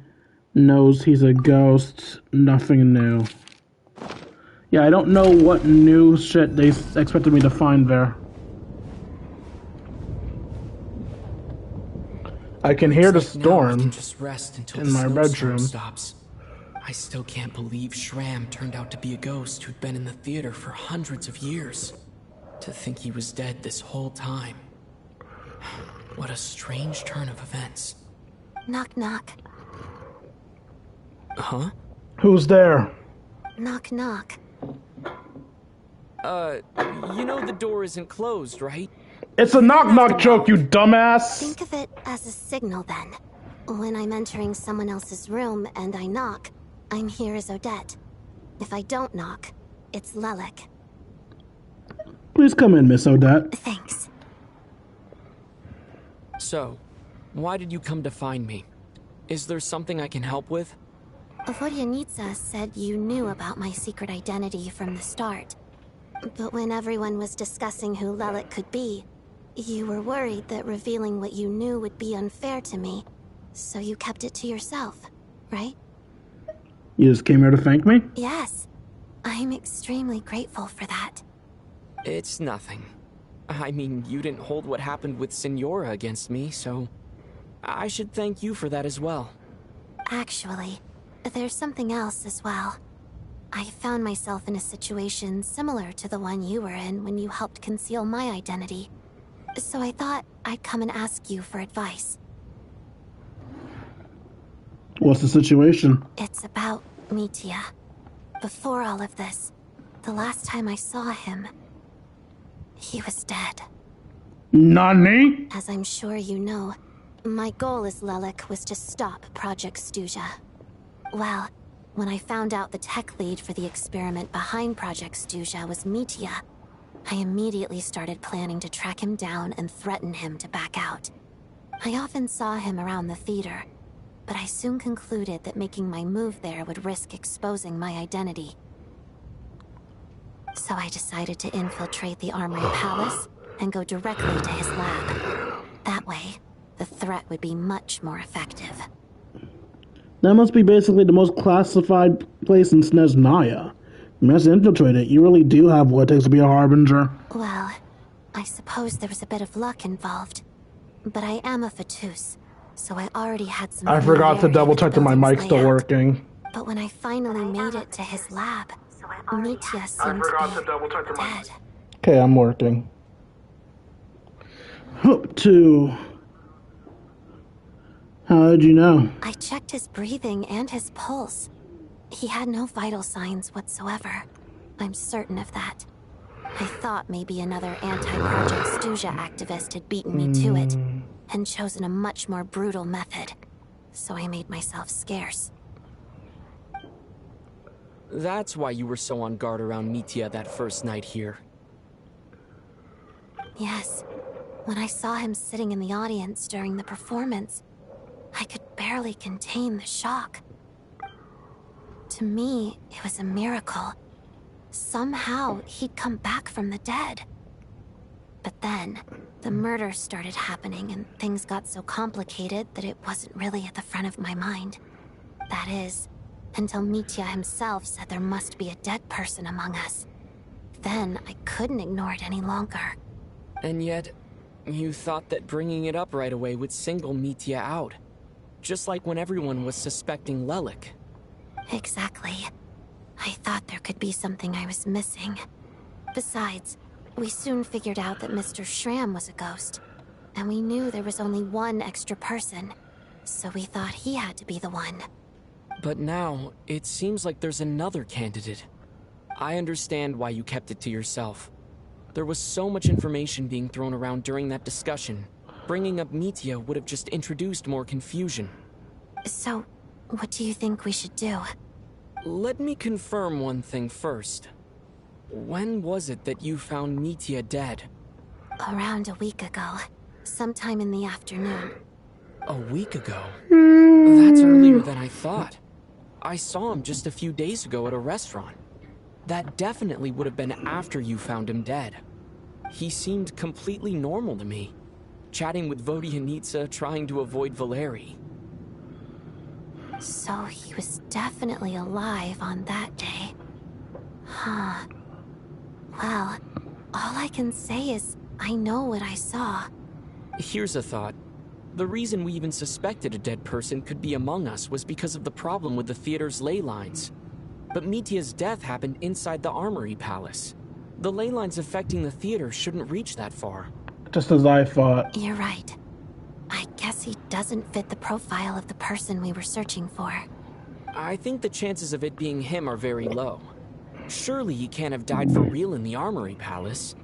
knows he's a ghost. Nothing new. Yeah, I don't know what new shit they expected me to find there. I can hear the storm just rest until in my bedroom. Stops. I still can't believe Shram turned out to be a ghost who'd been in the theater for hundreds of years. To think he was dead this whole time. What a strange turn of events. Knock, knock. Huh? Who's there? Knock, knock. You know the door isn't closed, right? It's a knock-knock joke, you dumbass! Think of it as a signal, then. When I'm entering someone else's room and I knock, I'm here as Odette. If I don't knock, it's Lelik. Please come in, Miss Odette. Thanks. So, why did you come to find me? Is there something I can help with? Vodyanitsa said you knew about my secret identity from the start. But when everyone was discussing who Lelik could be, you were worried that revealing what you knew would be unfair to me. So you kept it to yourself, right? You just came here to thank me? Yes. I'm extremely grateful for that. It's nothing. I mean, you didn't hold what happened with Signora against me, so I should thank you for that as well. Actually, there's something else as well. I found myself in a situation similar to the one you were in when you helped conceal my identity. So I thought I'd come and ask you for advice. What's the situation? It's about Mitya. Before all of this, the last time I saw him, he was dead. Nani? As I'm sure you know, my goal as Lelik was to stop Project Stuja. Well, when I found out the tech lead for the experiment behind Project Stuja was Mitya, I immediately started planning to track him down and threaten him to back out. I often saw him around the theater, but I soon concluded that making my move there would risk exposing my identity. So I decided to infiltrate the Armory Palace and go directly to his lab. That way, the threat would be much more effective. That must be basically the most classified place in Snezniya. You must infiltrate it. You really do have what it takes to be a harbinger. Well, I suppose there was a bit of luck involved. But I am a Fatus, so I already had some... I forgot to double check that my mic's still working. But when I finally made it to his lab, Mitya seemed to be dead. Okay, I'm working. Up to... How did you know? I checked his breathing and his pulse. He had no vital signs whatsoever. I'm certain of that. I thought maybe another anti-Project Stuja activist had beaten me to it, and chosen a much more brutal method. So I made myself scarce. That's why you were so on guard around Mitya that first night here. Yes. When I saw him sitting in the audience during the performance, I could barely contain the shock. To me, it was a miracle. Somehow, he'd come back from the dead. But then, the murders started happening and things got so complicated that it wasn't really at the front of my mind. That is, until Mitya himself said there must be a dead person among us. Then, I couldn't ignore it any longer. And yet, you thought that bringing it up right away would single Mitya out. Just like when everyone was suspecting Lelik. Exactly. I thought there could be something I was missing. Besides, we soon figured out that Mr. Schramm was a ghost. And we knew there was only one extra person. So we thought he had to be the one. But now, it seems like there's another candidate. I understand why you kept it to yourself. There was so much information being thrown around during that discussion. Bringing up Mitya would have just introduced more confusion. So, what do you think we should do? Let me confirm one thing first. When was it that you found Mitya dead? Around a week ago. Sometime in the afternoon. A week ago? That's earlier than I thought. I saw him just a few days ago at a restaurant. That definitely would have been after you found him dead. He seemed completely normal to me. Chatting with Vodyanitsa, trying to avoid Valeri. So he was definitely alive on that day. Huh. Well, all I can say is I know what I saw. Here's a thought. The reason we even suspected a dead person could be among us was because of the problem with the theater's ley lines. But Mitya's death happened inside the Armory Palace. The ley lines affecting the theater shouldn't reach that far. Just as I thought. You're right. I guess he doesn't fit the profile of the person we were searching for. I think the chances of it being him are very low. Surely he can't have died for real in the Armory Palace.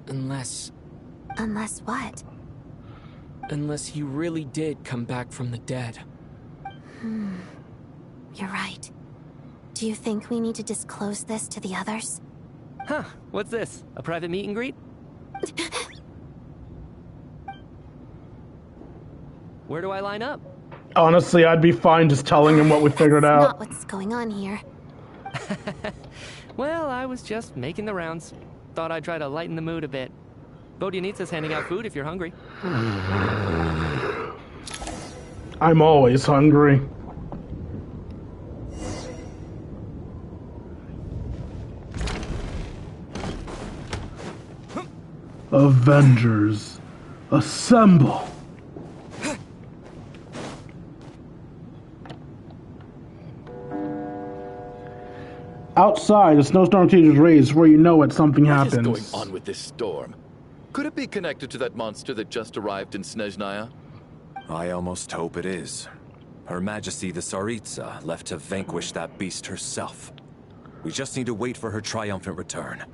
Unless... Unless what? Unless he really did come back from the dead. You're right. Do you think we need to disclose this to the others? Huh, what's this? A private meet and greet? Where do I line up? Honestly, I'd be fine just telling him what we figured out. Not what's going on here. Well, I was just making the rounds. Thought I'd try to lighten the mood a bit. Vodyanitsa's handing out food if you're hungry. I'm always hungry. Avengers, assemble! Outside, a snowstorm teacher's raised where you know it, something happens. What is going on with this storm? Could it be connected to that monster that just arrived in Snezniya? I almost hope it is. Her Majesty the Tsaritsa left to vanquish that beast herself. We just need to wait for her triumphant return.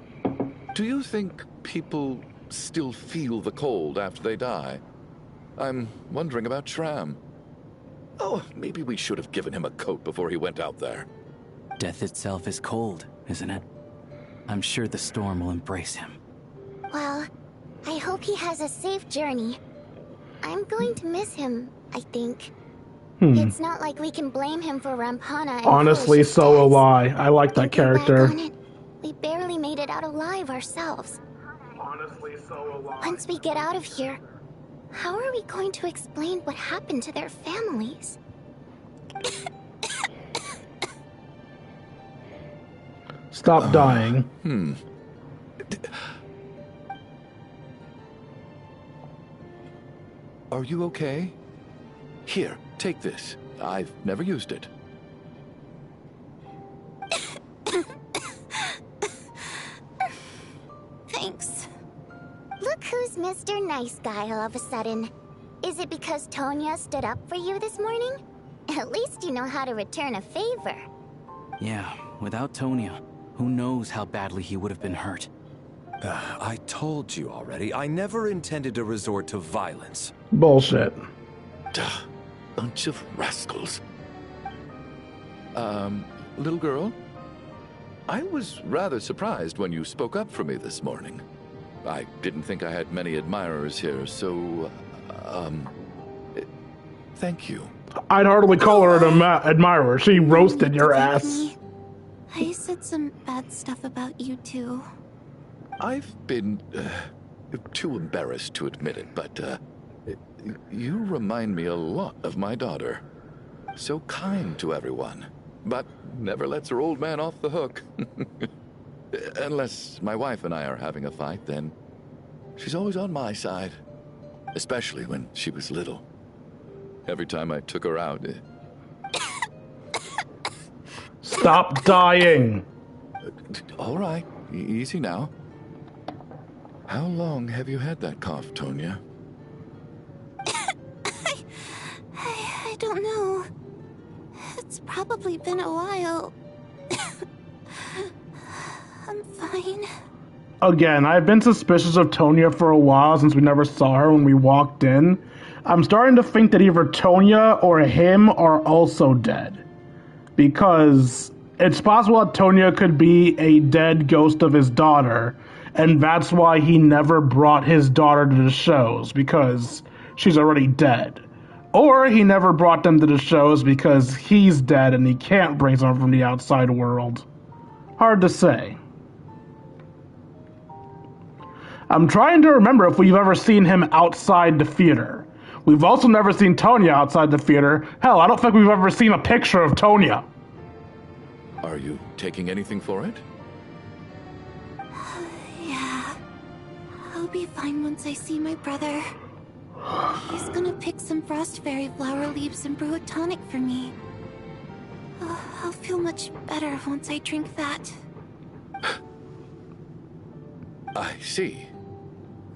Do you think people still feel the cold after they die? I'm wondering about Schramm. Oh, maybe we should have given him a coat before he went out there. Death itself is cold, isn't it? I'm sure the storm will embrace him. Well, I hope he has a safe journey. I'm going to miss him, I think. It's not like we can blame him for Rampana and Honestly, so will I like that character. Back on it, we barely made it out alive ourselves. Honestly, so will I. Once we get out of here, how are we going to explain what happened to their families? Stop dying. Are you okay? Here, take this. I've never used it. Thanks. Look who's Mr. Nice Guy all of a sudden. Is it because Tonya stood up for you this morning? At least you know how to return a favor. Yeah, without Tonya, who knows how badly he would have been hurt. I told you already, I never intended to resort to violence. Bullshit. Duh, bunch of rascals. Little girl? I was rather surprised when you spoke up for me this morning. I didn't think I had many admirers here, so, thank you. I'd hardly call her an admirer. She roasted your ass. I said some bad stuff about you too. I've been too embarrassed to admit it, but you remind me a lot of my daughter. So kind to everyone, but never lets her old man off the hook. Unless my wife and I are having a fight, then she's always on my side. Especially when she was little. Every time I took her out... Stop dying! All right, easy now. How long have you had that cough, Tonya? I don't know. It's probably been a while. I'm fine. Again, I've been suspicious of Tonya for a while since we never saw her when we walked in. I'm starting to think that either Tonya or him are also dead. Because it's possible that Tonya could be a dead ghost of his daughter, and that's why he never brought his daughter to the shows, because she's already dead. Or he never brought them to the shows because he's dead and he can't bring someone from the outside world. Hard to say. I'm trying to remember if we've ever seen him outside the theater. We've also never seen Tonya outside the theater. Hell, I don't think we've ever seen a picture of Tonya. Are you taking anything for it? Yeah. I'll be fine once I see my brother. He's gonna pick some frost fairy flower leaves and brew a tonic for me. I'll feel much better once I drink that. I see.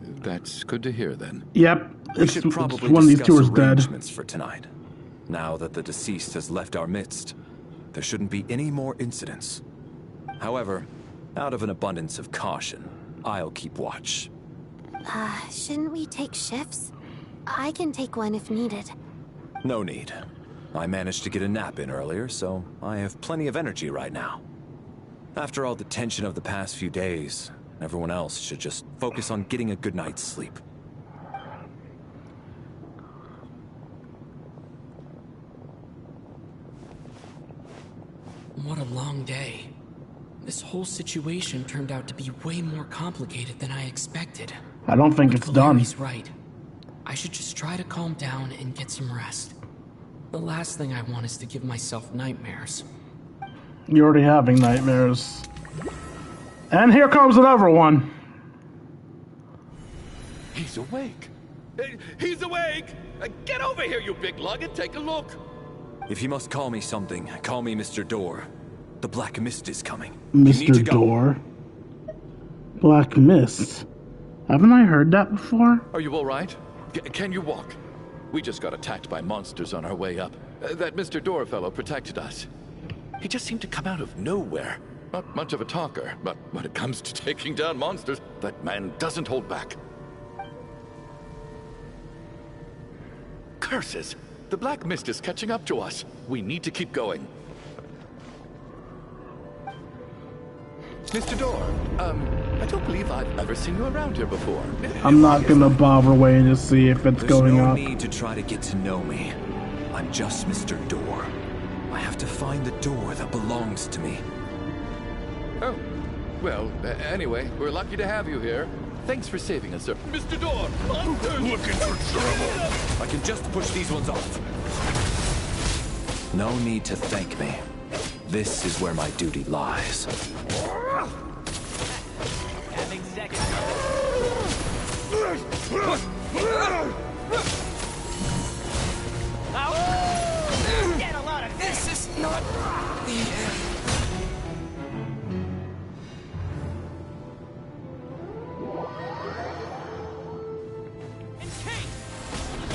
That's good to hear then. Yep, We should probably one of these two discuss is dead. arrangements for tonight. Now that the deceased has left our midst, there shouldn't be any more incidents. However, out of an abundance of caution, I'll keep watch. Shouldn't we take shifts? I can take one if needed. No need. I managed to get a nap in earlier, so I have plenty of energy right now. After all the tension of the past few days, everyone else should just focus on getting a good night's sleep. What a long day. This whole situation turned out to be way more complicated than I expected. I don't think it's done. He's right. I should just try to calm down and get some rest. The last thing I want is to give myself nightmares. You're already having nightmares. And here comes another one. He's awake. He's awake! Get over here, you big lug, and take a look. If you must call me something, call me Mr. Door. The Black Mist is coming. You need to Mr. go. Door? Black Mist? Haven't I heard that before? Are you all right? Can you walk? We just got attacked by monsters on our way up. That Mr. Door fellow protected us. He just seemed to come out of nowhere. Not much of a talker, but when it comes to taking down monsters, that man doesn't hold back. Curses! The Black Mist is catching up to us. We need to keep going. Mr. Door, I don't believe I've ever seen you around here before. I'm not gonna bother waiting to see if it's going There's no up. need to try to get to know me. I'm just Mr. Door. I have to find the door that belongs to me. Oh, well, anyway, we're lucky to have you here. Thanks for saving us, sir. Mr. Door, monsters! Looking for trouble. I can just push these ones off. No need to thank me. This is where my duty lies. Having second. Get a lot of this is not the end.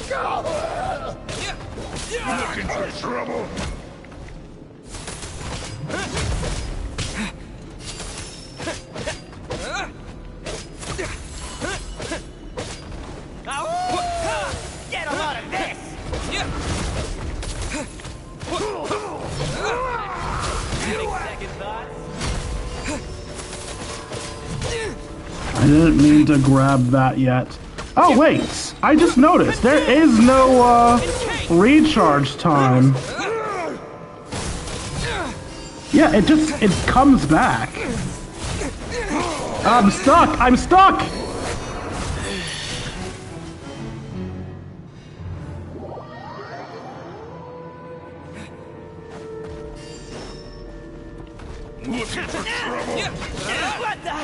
Looking for trouble? Get a lot of this! Any second thoughts? I didn't mean to grab that yet. Oh wait! I just noticed there is no recharge time. Yeah, it comes back. I'm stuck! I'm stuck! Looking for trouble? What the?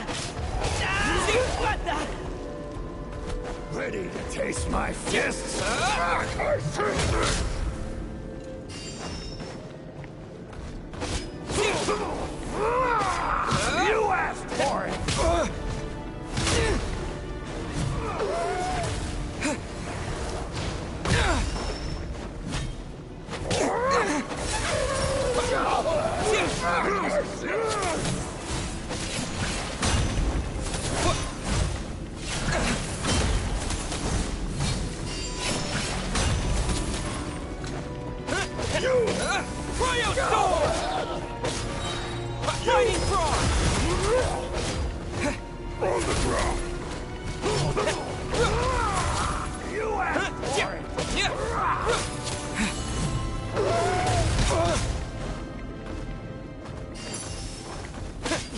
What the? Ready to taste my fists? You asked for it! Fighting frog! On the ground! You asked for it!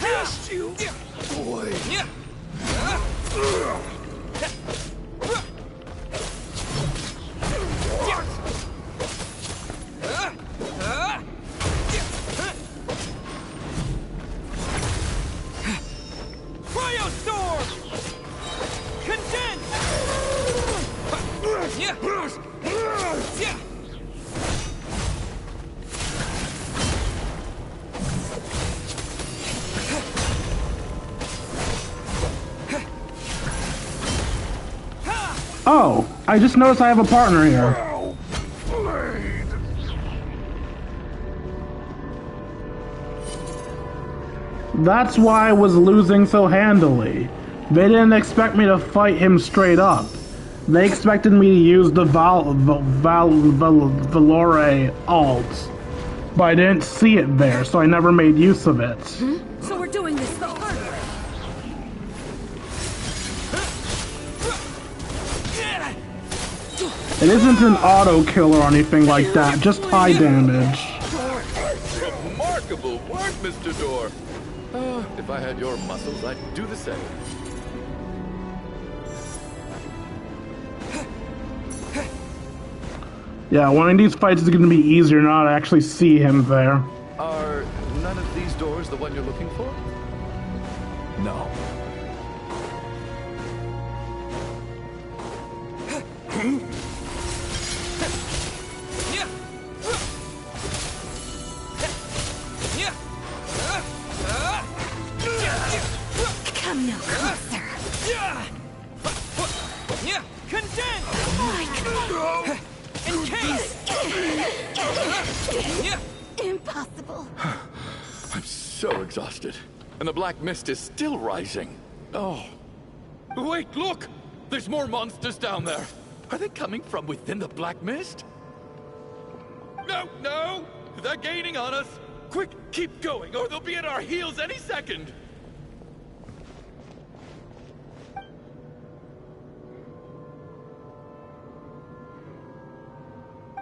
Missed you, boy! Oh, I just noticed I have a partner here. That's why I was losing so handily. They didn't expect me to fight him straight up. They expected me to use the Valore alt. But I didn't see it there, so I never made use of it. So we're doing this the hard way. It isn't an auto kill or anything like that, just high damage. Remarkable work, Mr. Door. If I had your muscles, I'd do the same. Yeah, one of these fights is going to be easier now to actually see him there. Are none of these doors the one you're looking for? No. Come no closer. Condense! Encase! Impossible. I'm so exhausted. And the black mist is still rising. Oh. Wait, look! There's more monsters down there. Are they coming from within the black mist? No, no! They're gaining on us! Quick, keep going, or they'll be at our heels any second!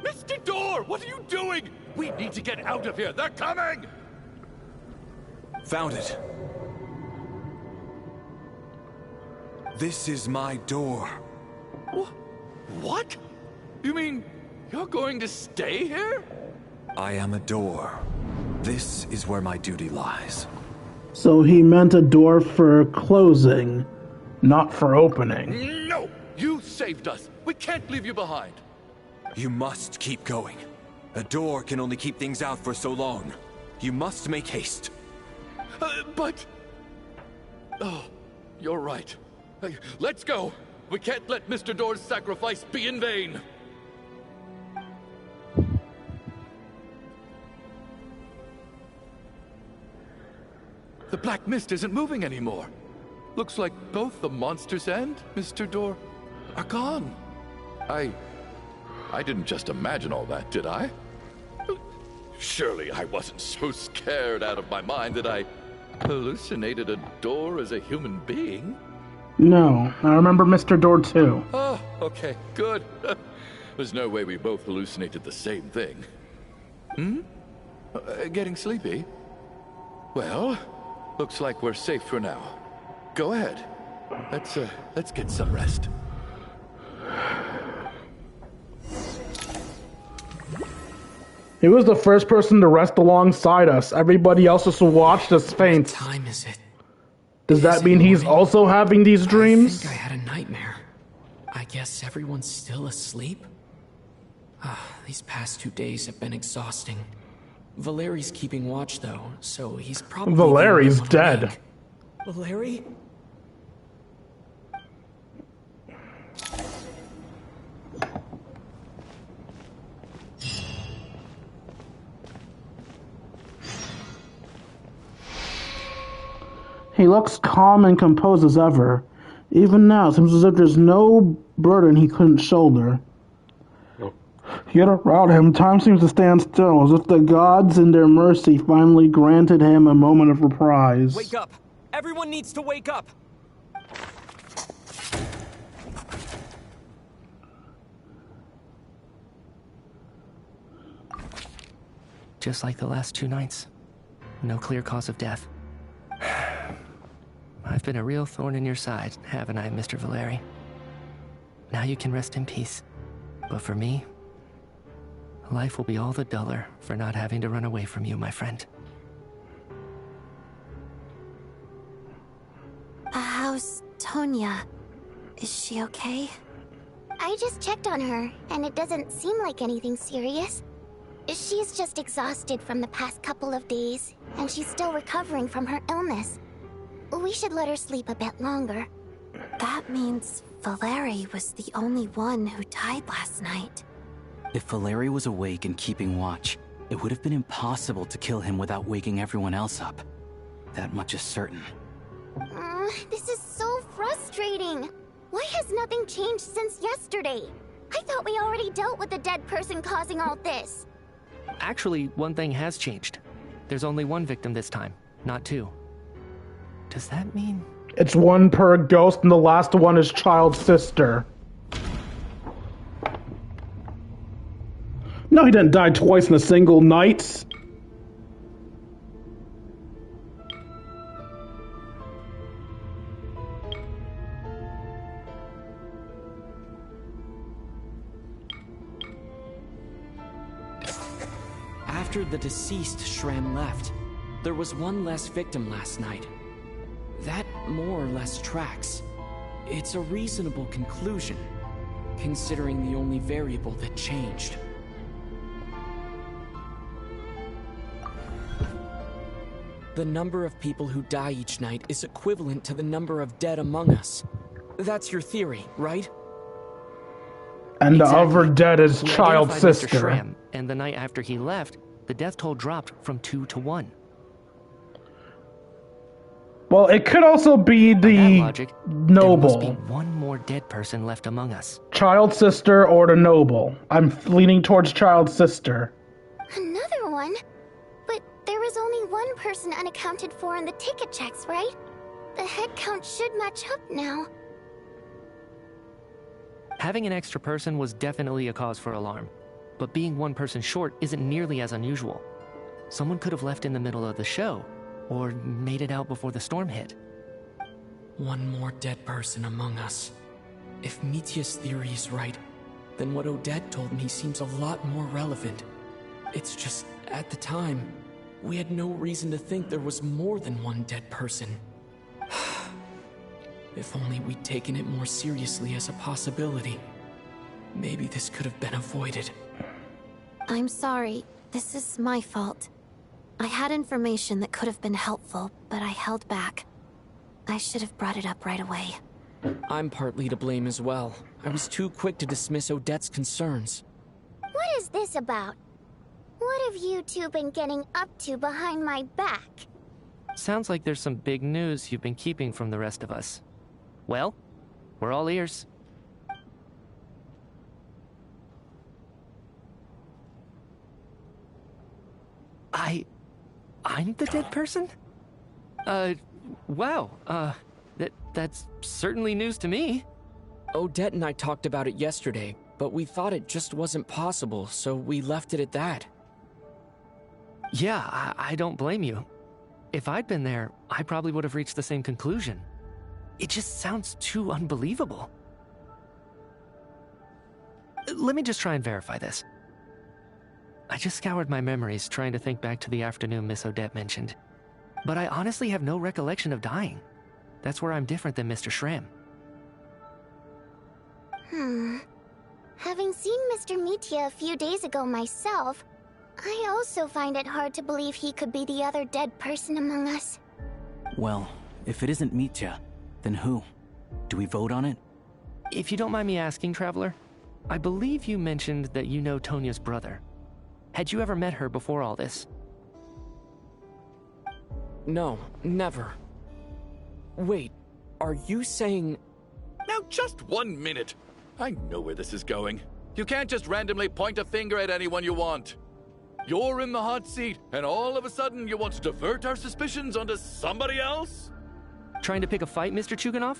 Mr. Door, what are you doing? We need to get out of here. They're coming! Found it. This is my door. What? You mean you're going to stay here? I am a door. This is where my duty lies. So he meant a door for closing, not for opening. No! You saved us. We can't leave you behind. You must keep going. A door can only keep things out for so long. You must make haste. But... Oh, you're right. Let's go. We can't let Mr. Door's sacrifice be in vain. The black mist isn't moving anymore. Looks like both the monsters and Mr. Door are gone. I didn't just imagine all that, did I? Surely I wasn't so scared out of my mind that I hallucinated a door as a human being? No, I remember Mr. Door too. Oh, okay, good. There's no way we both hallucinated the same thing. Getting sleepy? Well, looks like we're safe for now. Go ahead. Let's get some rest. He was the first person to rest alongside us. Everybody else just watched us faint. What time is it? Does that mean he's also having these dreams? I think I had a nightmare. I guess everyone's still asleep? These past 2 days have been exhausting. Valeri's keeping watch, though, so he's probably... Valeri's dead. Valeri? He looks calm and composed as ever. Even now, it seems as if there's no burden he couldn't shoulder. Yet around him, time seems to stand still, as if the gods in their mercy finally granted him a moment of reprise. Wake up! Everyone needs to wake up! Just like the last 2 nights. No clear cause of death. I've been a real thorn in your side, haven't I, Mr. Valeri? Now you can rest in peace. But for me, life will be all the duller for not having to run away from you, my friend. How's Tonya? Is she okay? I just checked on her, and it doesn't seem like anything serious. She's just exhausted from the past couple of days, and she's still recovering from her illness. We should let her sleep a bit longer. That means Valeri was the only one who died last night. If Valeri was awake and keeping watch, it would have been impossible to kill him without waking everyone else up. That much is certain. This is so frustrating. Why has nothing changed since yesterday? I thought we already dealt with the dead person causing all this. Actually, one thing has changed. There's only 1 victim this time, not 2. Does that mean... It's 1 per ghost, and the last one is Child's sister. No, he didn't die twice in a single night. After the deceased Shram left, there was 1 less victim last night. That more or less tracks. It's a reasonable conclusion, considering the only variable that changed. The number of people who die each night is equivalent to the number of dead among us. That's your theory, right? And the other dead is We Child's identified Mr. sister. Shram, and the night after he left, the death toll dropped from 2 to 1. Well, it could also be the Logic, there must be noble. 1 more dead person left among us. Child's sister or the noble. I'm leaning towards Child's sister. Another one? But there was only 1 person unaccounted for in the ticket checks, right? The head count should match up now. Having an extra person was definitely a cause for alarm, but being 1 person short isn't nearly as unusual. Someone could have left in the middle of the show, or made it out before the storm hit. 1 more dead person among us. If Mitya's theory is right, then what Odette told me seems a lot more relevant. It's just, at the time, we had no reason to think there was more than 1 dead person. If only we'd taken it more seriously as a possibility, maybe this could have been avoided. I'm sorry. This is my fault. I had information that could have been helpful, but I held back. I should have brought it up right away. I'm partly to blame as well. I was too quick to dismiss Odette's concerns. What is this about? What have you two been getting up to behind my back? Sounds like there's some big news you've been keeping from the rest of us. Well, we're all ears. I'm the dead person? Wow, that's certainly news to me. Odette and I talked about it yesterday, but we thought it just wasn't possible, so we left it at that. Yeah, I don't blame you. If I'd been there, I probably would have reached the same conclusion. It just sounds too unbelievable. Let me just try and verify this. I just scoured my memories trying to think back to the afternoon Miss Odette mentioned. But I honestly have no recollection of dying. That's where I'm different than Mr. Schramm. Having seen Mr. Mitya a few days ago myself, I also find it hard to believe he could be the other dead person among us. Well, if it isn't Mitya, then who? Do we vote on it? If you don't mind me asking, Traveler, I believe you mentioned that you know Tonya's brother. Had you ever met her before all this? No, never. Wait, are you saying... Now just 1 minute. I know where this is going. You can't just randomly point a finger at anyone you want. You're in the hot seat, and all of a sudden you want to divert our suspicions onto somebody else? Trying to pick a fight, Mr. Chuganov?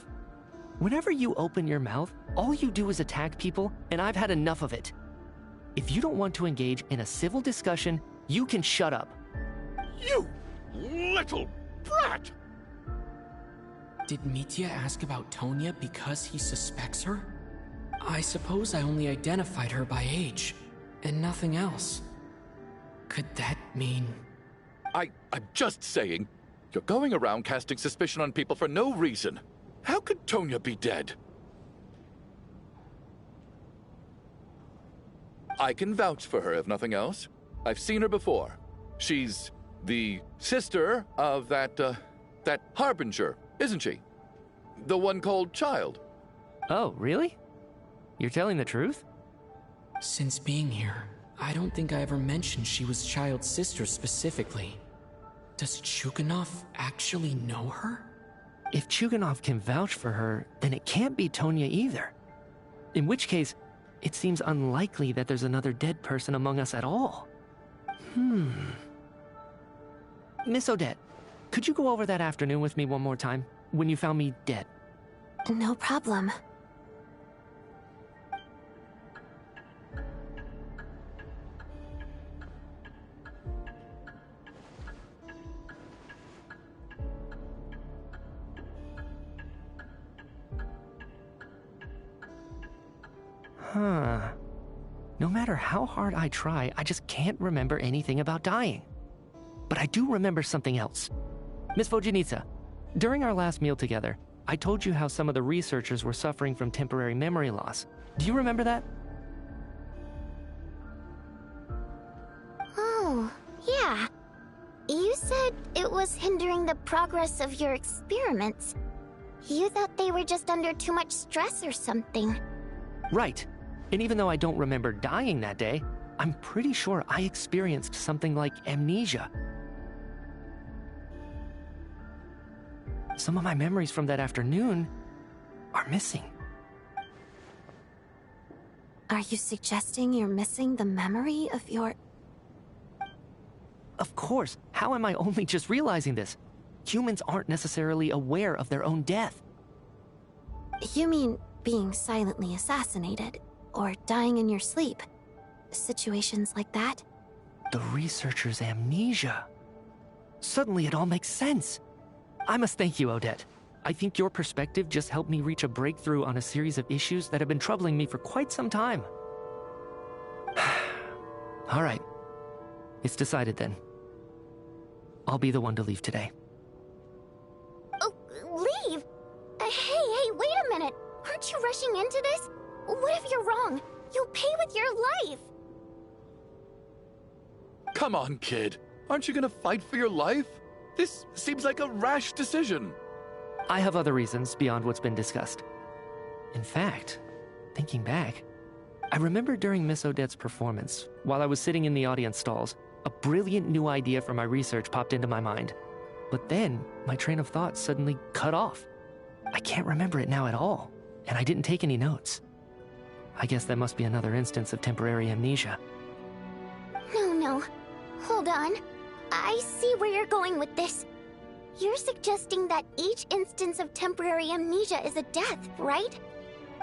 Whenever you open your mouth, all you do is attack people, and I've had enough of it. If you don't want to engage in a civil discussion, you can shut up. You little brat! Did Mitya ask about Tonya because he suspects her? I suppose I only identified her by age, and nothing else. Could that mean... I'm just saying, you're going around casting suspicion on people for no reason. How could Tonya be dead? I can vouch for her, if nothing else. I've seen her before. She's the sister of that Harbinger, isn't she? The one called Child. Oh, really? You're telling the truth? Since being here, I don't think I ever mentioned she was Child's sister specifically. Does Chuganov actually know her? If Chuganov can vouch for her, then it can't be Tonya either. In which case, it seems unlikely that there's another dead person among us at all. Miss Odette, could you go over that afternoon with me one more time, when you found me dead? No problem. No matter how hard I try, I just can't remember anything about dying. But I do remember something else. Miss Vojanitsa, during our last meal together, I told you how some of the researchers were suffering from temporary memory loss. Do you remember that? Oh, yeah. You said it was hindering the progress of your experiments. You thought they were just under too much stress or something. Right. And even though I don't remember dying that day, I'm pretty sure I experienced something like amnesia. Some of my memories from that afternoon are missing. Are you suggesting you're missing the memory of your... Of course. How am I only just realizing this? Humans aren't necessarily aware of their own death. You mean being silently assassinated, or dying in your sleep? Situations like that? The researcher's amnesia. Suddenly it all makes sense. I must thank you, Odette. I think your perspective just helped me reach a breakthrough on a series of issues that have been troubling me for quite some time. All right. It's decided then. I'll be the one to leave today. Oh, leave? Hey, wait a minute. Aren't you rushing into this? What if you're wrong? You'll pay with your life. Come on, kid. Aren't you gonna fight for your life? This seems like a rash decision. I have other reasons beyond what's been discussed. In fact, thinking back, I remember during Miss Odette's performance, while I was sitting in the audience stalls, a brilliant new idea for my research popped into my mind. But then, my train of thought suddenly cut off. I can't remember it now at all, and I didn't take any notes. I guess that must be another instance of temporary amnesia. No. Hold on. I see where you're going with this. You're suggesting that each instance of temporary amnesia is a death, right?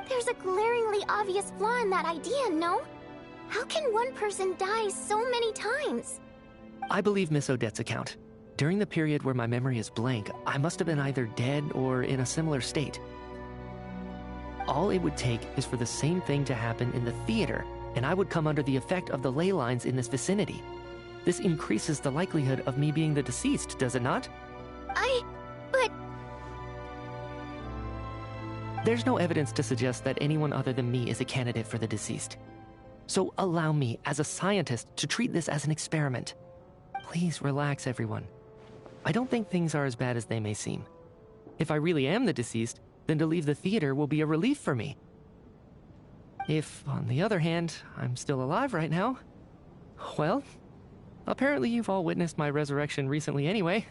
There's a glaringly obvious flaw in that idea, no? How can one person die so many times? I believe Miss Odette's account. During the period where my memory is blank, I must have been either dead or in a similar state. All it would take is for the same thing to happen in the theater, and I would come under the effect of the ley lines in this vicinity. This increases the likelihood of me being the deceased, does it not? But... There's no evidence to suggest that anyone other than me is a candidate for the deceased. So allow me, as a scientist, to treat this as an experiment. Please relax, everyone. I don't think things are as bad as they may seem. If I really am the deceased, then to leave the theater will be a relief for me. If, on the other hand, I'm still alive right now, well, apparently you've all witnessed my resurrection recently anyway.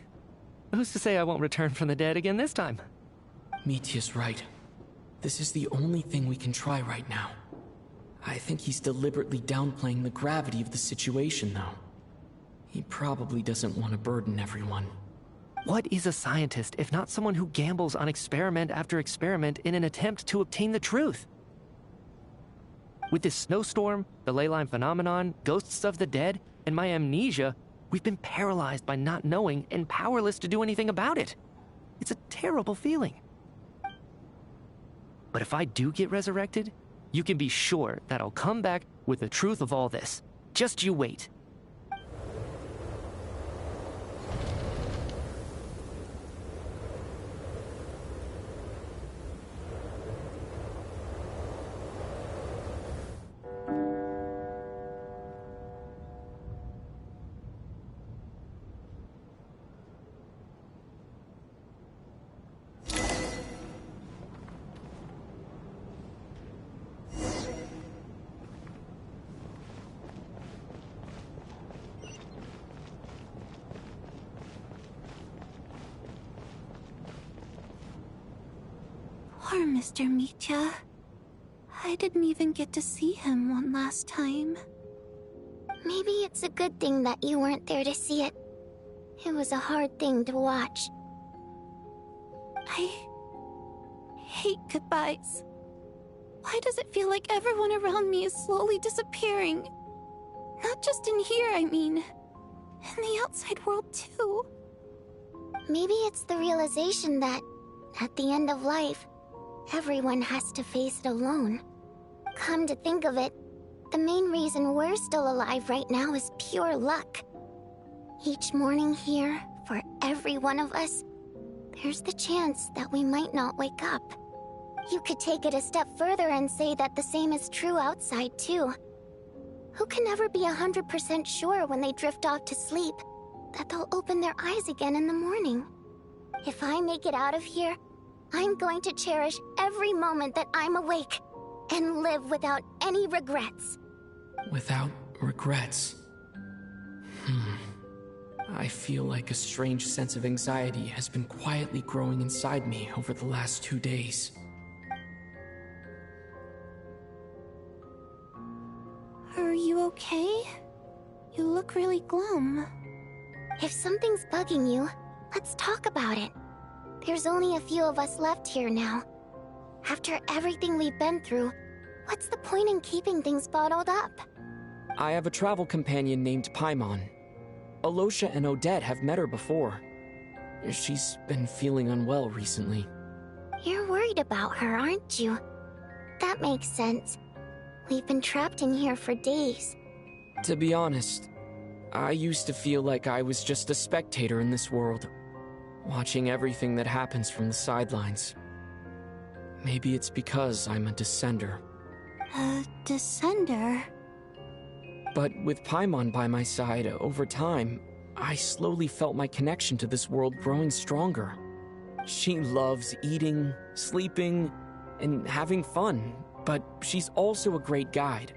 Who's to say I won't return from the dead again this time? Mitya's right. This is the only thing we can try right now. I think he's deliberately downplaying the gravity of the situation, though. He probably doesn't want to burden everyone. What is a scientist if not someone who gambles on experiment after experiment in an attempt to obtain the truth? With this snowstorm, the ley line phenomenon, ghosts of the dead, and my amnesia, we've been paralyzed by not knowing and powerless to do anything about it. It's a terrible feeling. But if I do get resurrected, you can be sure that I'll come back with the truth of all this. Just you wait. Poor Mr. Mitya. I didn't even get to see him one last time. Maybe it's a good thing that you weren't there to see it. It was a hard thing to watch. I hate goodbyes. Why does it feel like everyone around me is slowly disappearing? Not just in here, I mean. In the outside world, too. Maybe it's the realization that, at the end of life, everyone has to face it alone. Come to think of it, the main reason we're still alive right now is pure luck. Each morning here, for every one of us, there's the chance that we might not wake up. You could take it a step further and say that the same is true outside, too. Who can never be 100% sure when they drift off to sleep that they'll open their eyes again in the morning? If I make it out of here, I'm going to cherish every moment that I'm awake and live without any regrets. Without regrets? I feel like a strange sense of anxiety has been quietly growing inside me over the last 2 days. Are you okay? You look really glum. If something's bugging you, let's talk about it. There's only a few of us left here now. After everything we've been through, what's the point in keeping things bottled up? I have a travel companion named Paimon. Alosha and Odette have met her before. She's been feeling unwell recently. You're worried about her, aren't you? That makes sense. We've been trapped in here for days. To be honest, I used to feel like I was just a spectator in this world, watching everything that happens from the sidelines. Maybe it's because I'm a descender. A descender? But with Paimon by my side, over time, I slowly felt my connection to this world growing stronger. She loves eating, sleeping, and having fun, but she's also a great guide.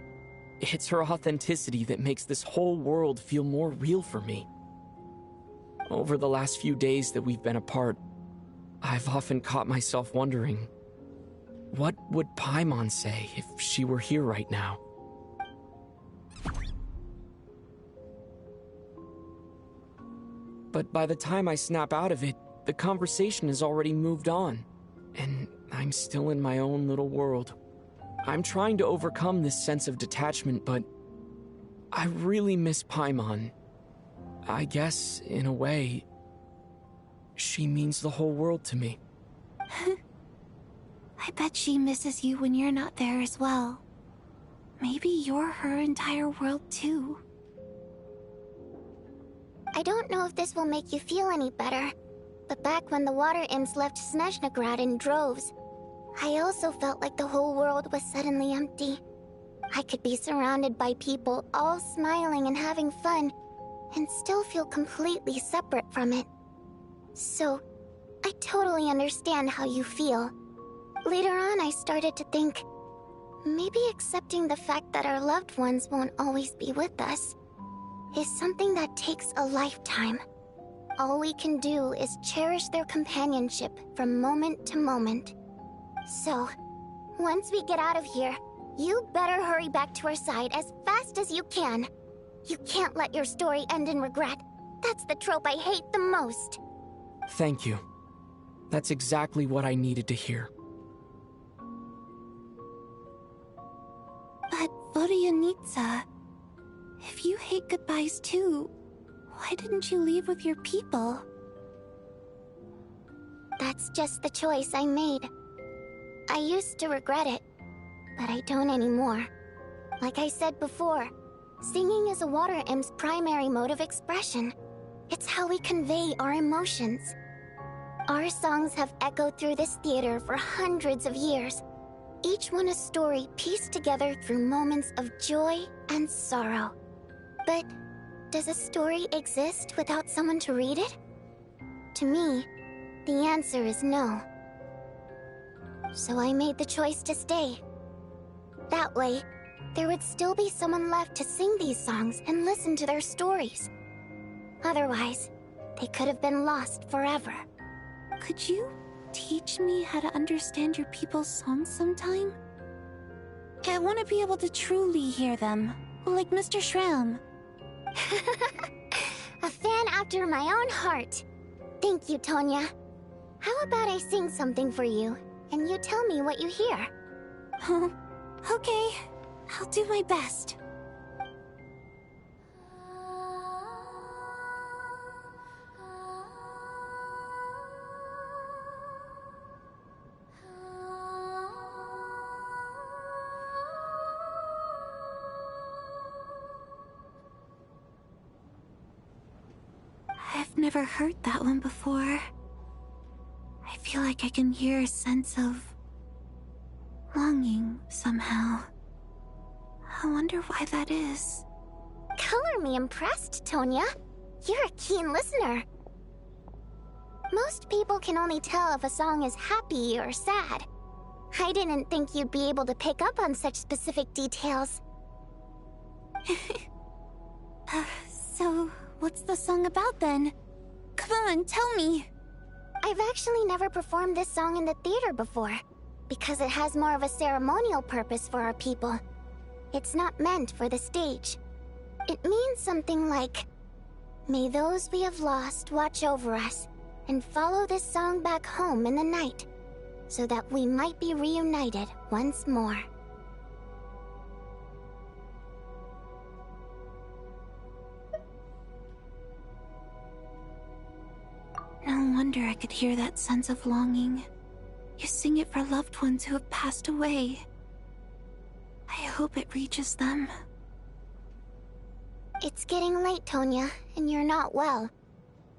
It's her authenticity that makes this whole world feel more real for me. Over the last few days that we've been apart, I've often caught myself wondering, what would Paimon say if she were here right now? But by the time I snap out of it, the conversation has already moved on, and I'm still in my own little world. I'm trying to overcome this sense of detachment, but I really miss Paimon. I guess, in a way, she means the whole world to me. I bet she misses you when you're not there as well. Maybe you're her entire world too. I don't know if this will make you feel any better, but back when the water imps left Snezniya in droves, I also felt like the whole world was suddenly empty. I could be surrounded by people all smiling and having fun, and still feel completely separate from it. So, I totally understand how you feel. Later on, I started to think, maybe accepting the fact that our loved ones won't always be with us is something that takes a lifetime. All we can do is cherish their companionship from moment to moment. So, once we get out of here, you better hurry back to our side as fast as you can. You can't let your story end in regret. That's the trope I hate the most. Thank you. That's exactly what I needed to hear. But Vodyanitsa, if you hate goodbyes too, why didn't you leave with your people? That's just the choice I made. I used to regret it, but I don't anymore. Like I said before, singing is a water imp's primary mode of expression. It's how we convey our emotions. Our songs have echoed through this theater for hundreds of years, each one a story pieced together through moments of joy and sorrow. But does a story exist without someone to read it? To me, the answer is no. So I made the choice to stay. That way, there would still be someone left to sing these songs and listen to their stories. Otherwise, they could have been lost forever. Could you teach me how to understand your people's songs sometime? I want to be able to truly hear them, like Mr. Shram. A fan after my own heart. Thank you, Tonya. How about I sing something for you, and you tell me what you hear? Okay, I'll do my best. I've never heard that one before. I feel like I can hear a sense of longing somehow. I wonder why that is. Color me impressed, Tonya. You're a keen listener. Most people can only tell if a song is happy or sad. I didn't think you'd be able to pick up on such specific details. So, what's the song about then? Come on, tell me! I've actually never performed this song in the theater before, because it has more of a ceremonial purpose for our people. It's not meant for the stage. It means something like, may those we have lost watch over us, and follow this song back home in the night, so that we might be reunited once more. No wonder I could hear that sense of longing. You sing it for loved ones who have passed away. I hope it reaches them. It's getting late, Tonya, and you're not well.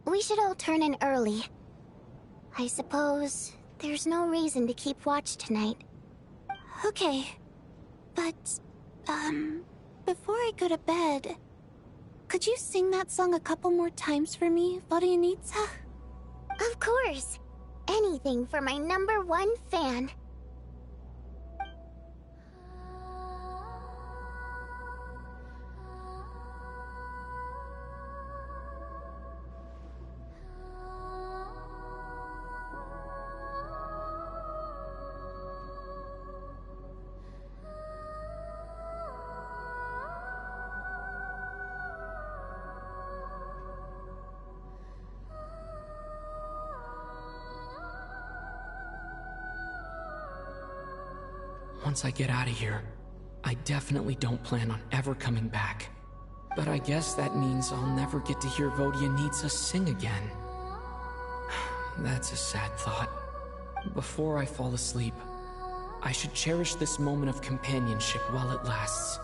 We should all turn in early. I suppose there's no reason to keep watch tonight. Okay. But, before I go to bed, could you sing that song a couple more times for me, Vodyanitsa? Of course. Anything for my #1 fan. once I get out of here, I definitely don't plan on ever coming back. But I guess that means I'll never get to hear Vodia needs us sing again. That's a sad thought. Before I fall asleep, I should cherish this moment of companionship while it lasts.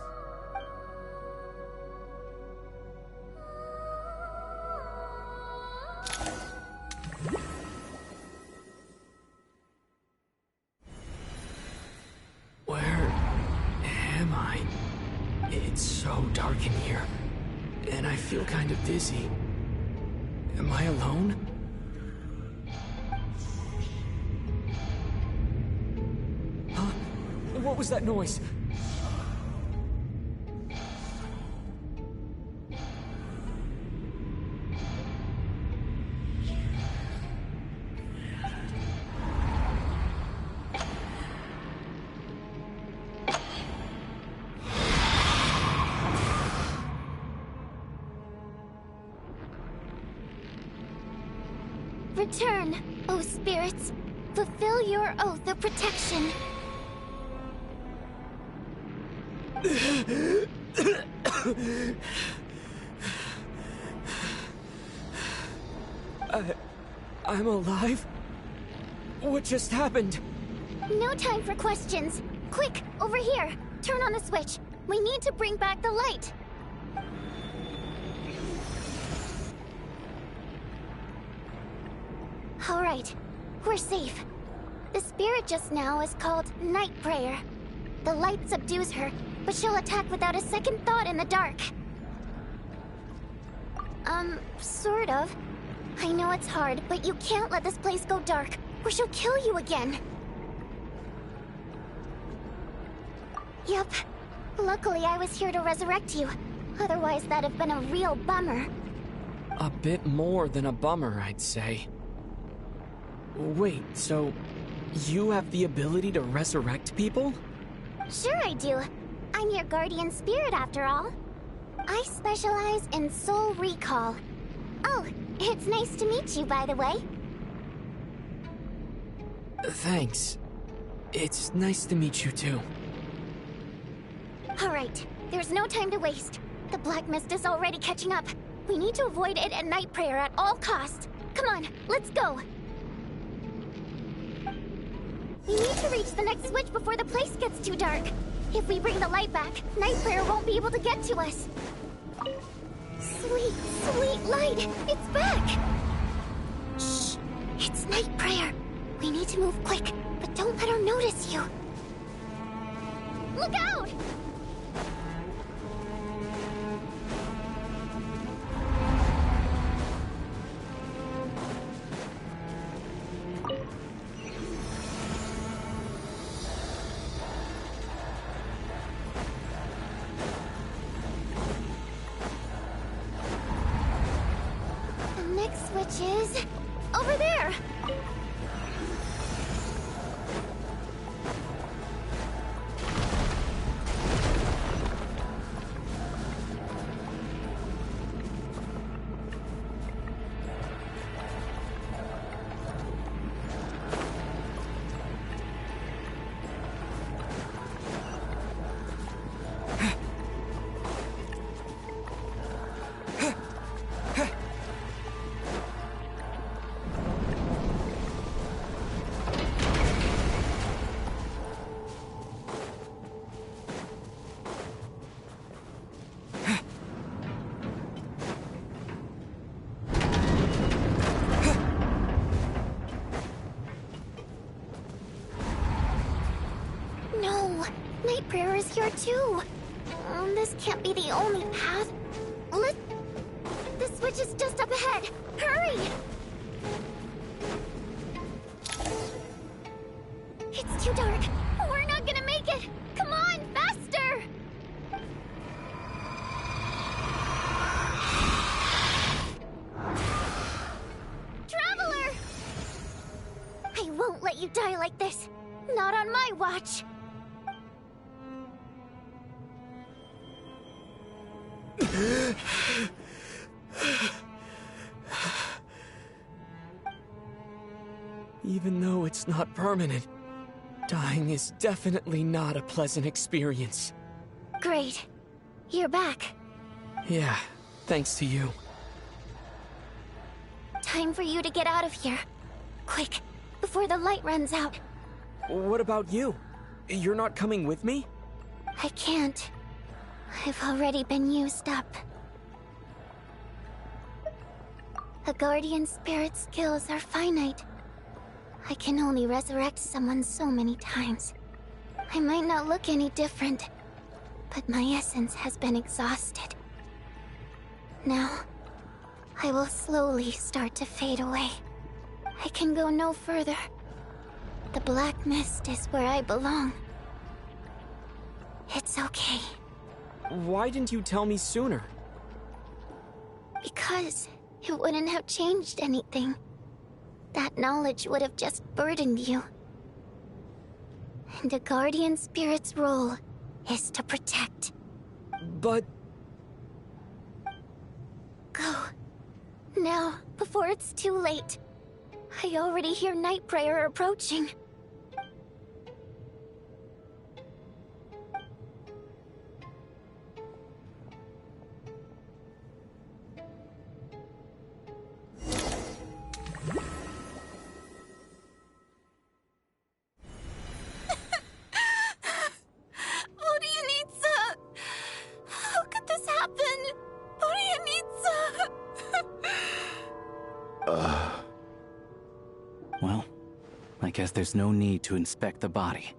Where am I? It's so dark in here, and I feel kind of dizzy. Am I alone? Huh? What was that noise? Return, O spirits. Fulfill your oath of protection. I'm alive? What just happened? No time for questions. Quick, over here. Turn on the switch. We need to bring back the light. All right, we're safe. The spirit just now is called Night Prayer. The light subdues her, but she'll attack without a second thought in the dark. Sort of. I know it's hard, but you can't let this place go dark, or she'll kill you again. Yep. Luckily, I was here to resurrect you. Otherwise, that'd have been a real bummer. A bit more than a bummer, I'd say. Wait, so you have the ability to resurrect people? Sure I do. I'm your guardian spirit after all. I specialize in soul recall. Oh, it's nice to meet you, by the way. Thanks. It's nice to meet you too. Alright, there's no time to waste. The black mist is already catching up. We need to avoid it at Night Prayer at all costs. Come on, let's go. We need to reach the next switch before the place gets too dark. If we bring the light back, Night Prayer won't be able to get to us. Sweet, sweet light! It's back! Shh! It's Night Prayer. We need to move quick, but don't let her notice you. Look out! Which is over there. Night Prayer is here too. This can't be the only path. The switch is just up ahead. Hurry! It's too dark. We're not gonna make it. Come on, faster! Traveler! I won't let you die like this. Not on my watch. Even though it's not permanent, Dying is definitely not a pleasant experience. Great. You're back. Yeah, thanks to you. Time for you to get out of here. Quick, before the light runs out. What about you? You're not coming with me? I can't. I've already been used up. A guardian spirit's skills are finite. I can only resurrect someone so many times. I might not look any different, but my essence has been exhausted. Now, I will slowly start to fade away. I can go no further. The black mist is where I belong. It's okay. Why didn't you tell me sooner? Because it wouldn't have changed anything. That knowledge would have just burdened you. And a guardian spirit's role is to protect. But... Go. Now, before it's too late. I already hear Night Prayer approaching. Well, I guess there's no need to inspect the body.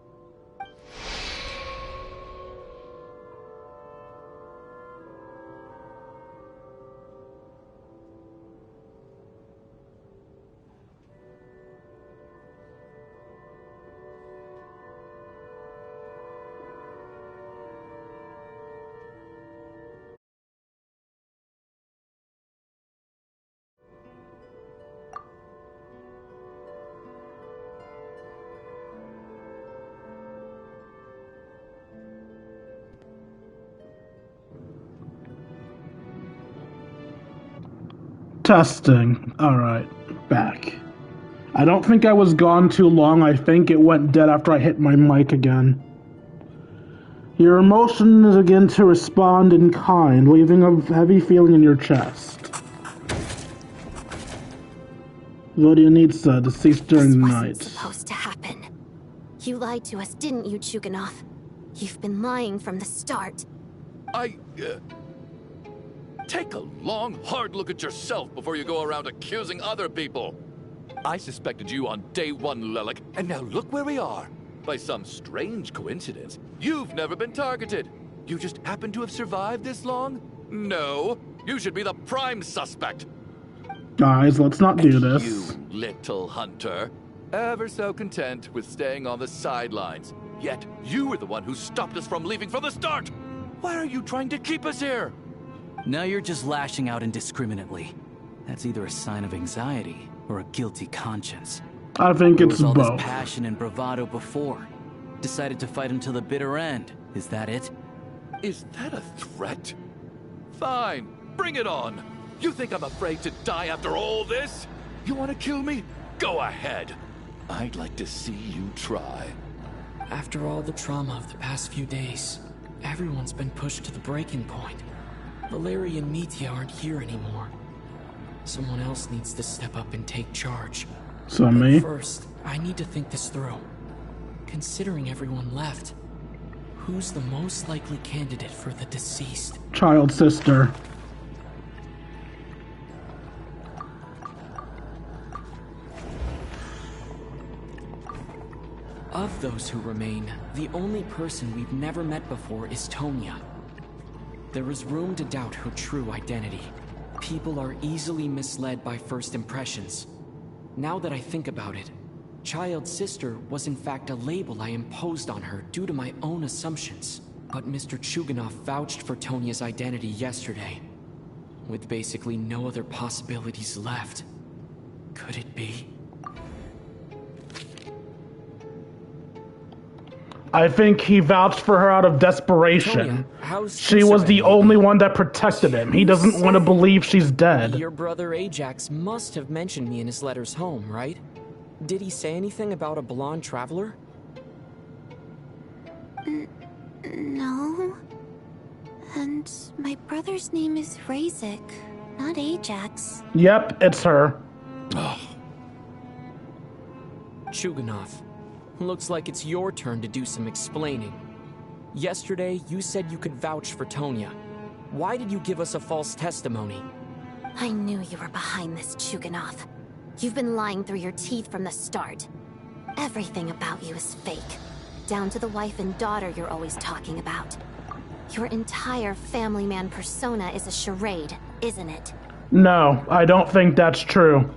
Testing. Alright, back. I don't think I was gone too long. I think it went dead after I hit my mic again. Your emotions begin to respond in kind, leaving a heavy feeling in your chest. Vodyanitsa, deceased during the night. This wasn't supposed to happen. You lied to us, didn't you, Chuganov? You've been lying from the start. Take a long, hard look at yourself before you go around accusing other people. I suspected you on day one, Lelik, and now look where we are. By some strange coincidence, you've never been targeted. You just happen to have survived this long? No, you should be the prime suspect. Guys, let's not do this. You little hunter, ever so content with staying on the sidelines. Yet you were the one who stopped us from leaving from the start. Why are you trying to keep us here? Now you're just lashing out indiscriminately. That's either a sign of anxiety or a guilty conscience. I think There it's was all both. this passion and bravado before. Decided to fight until the bitter end. Is that it? Is that a threat? Fine, bring it on. You think I'm afraid to die after all this? You want to kill me? Go ahead. I'd like to see you try. After all the trauma of the past few days, everyone's been pushed to the breaking point. Valeri and Mitya aren't here anymore. Someone else needs to step up and take charge. So me? But first, I need to think this through. Considering everyone left, who's the most likely candidate for the deceased? Child sister. Of those who remain, the only person we've never met before is Tonya. There is room to doubt her true identity. People are easily misled by first impressions. Now that I think about it, Child Sister was in fact a label I imposed on her due to my own assumptions. But Mr. Chuganov vouched for Tonya's identity yesterday. With basically no other possibilities left. Could it be? I think he vouched for her out of desperation. How's She was the only one that protected him. He doesn't want to believe she's dead. Your brother Ajax must have mentioned me in his letters home, right? Did he say anything about a blonde traveler? No. And my brother's name is Razik, not Ajax. Yep, it's her. Chuganov, looks like it's your turn to do some explaining. Yesterday, you said you could vouch for Tonya. Why did you give us a false testimony? I knew you were behind this, Chuganov. You've been lying through your teeth from the start. Everything about you is fake. Down to the wife and daughter you're always talking about. Your entire family man persona is a charade, isn't it? No, I don't think that's true.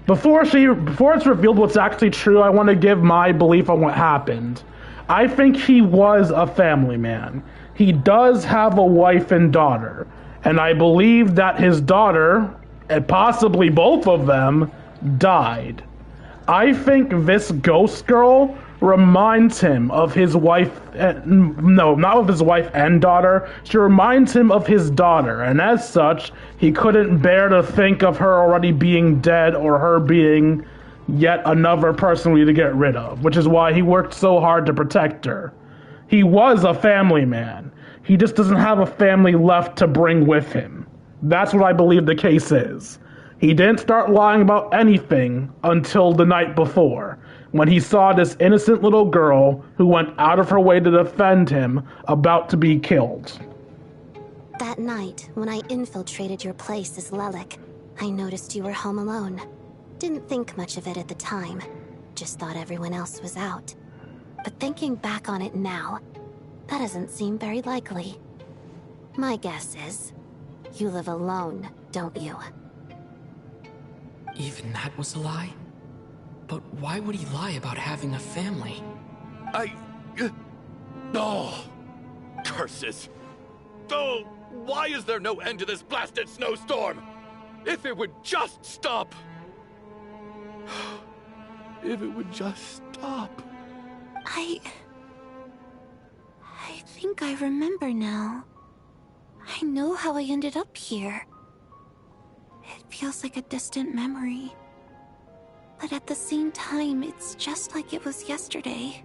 Before it's revealed what's actually true, I want to give my belief on what happened. I think he was a family man. He does have a wife and daughter, and I believe that his daughter, and possibly both of them, died. I think this ghost girl reminds him of his wife, no, not of his wife and daughter. She reminds him of his daughter, and as such, he couldn't bear to think of her already being dead or her being yet another person we need to get rid of, which is why he worked so hard to protect her. He was a family man. He just doesn't have a family left to bring with him. That's what I believe the case is. He didn't start lying about anything until the night before, when he saw this innocent little girl who went out of her way to defend him about to be killed. That night, when I infiltrated your place as Lelik, I noticed you were home alone. Didn't think much of it at the time. Just thought everyone else was out. But thinking back on it now, that doesn't seem very likely. My guess is, you live alone, don't you? Even that was a lie? But why would he lie about having a family? Oh! Curses! Oh! Why is there no end to this blasted snowstorm? If it would just stop! If it would just stop. I think I remember now. I know how I ended up here. It feels like a distant memory. But at the same time, it's just like it was yesterday.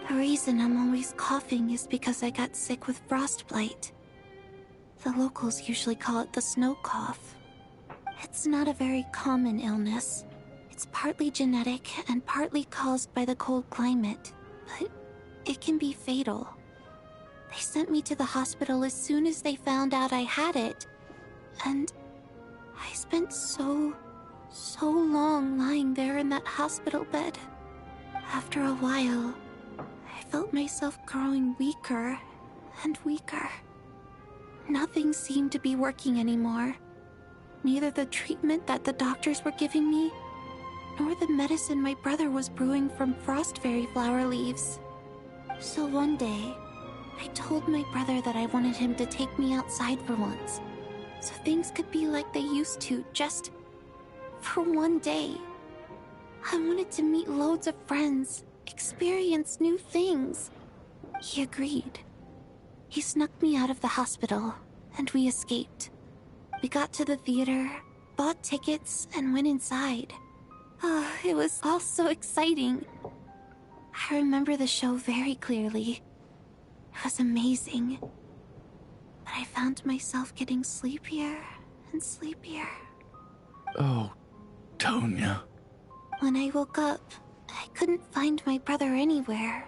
The reason I'm always coughing is because I got sick with frostbite. The locals usually call it the snow cough. It's not a very common illness. It's partly genetic and partly caused by the cold climate, but it can be fatal. They sent me to the hospital as soon as they found out I had it, and I spent so long lying there in that hospital bed. After a while, I felt myself growing weaker and weaker. Nothing seemed to be working anymore. Neither the treatment that the doctors were giving me, nor the medicine my brother was brewing from frost fairy flower leaves. So one day, I told my brother that I wanted him to take me outside for once, so things could be like they used to, just for one day. I wanted to meet loads of friends, experience new things. He agreed. He snuck me out of the hospital, and we escaped. We got to the theater, bought tickets, and went inside. Oh, it was all so exciting. I remember the show very clearly. It was amazing. But I found myself getting sleepier and sleepier. Oh, Tonya. When I woke up, I couldn't find my brother anywhere,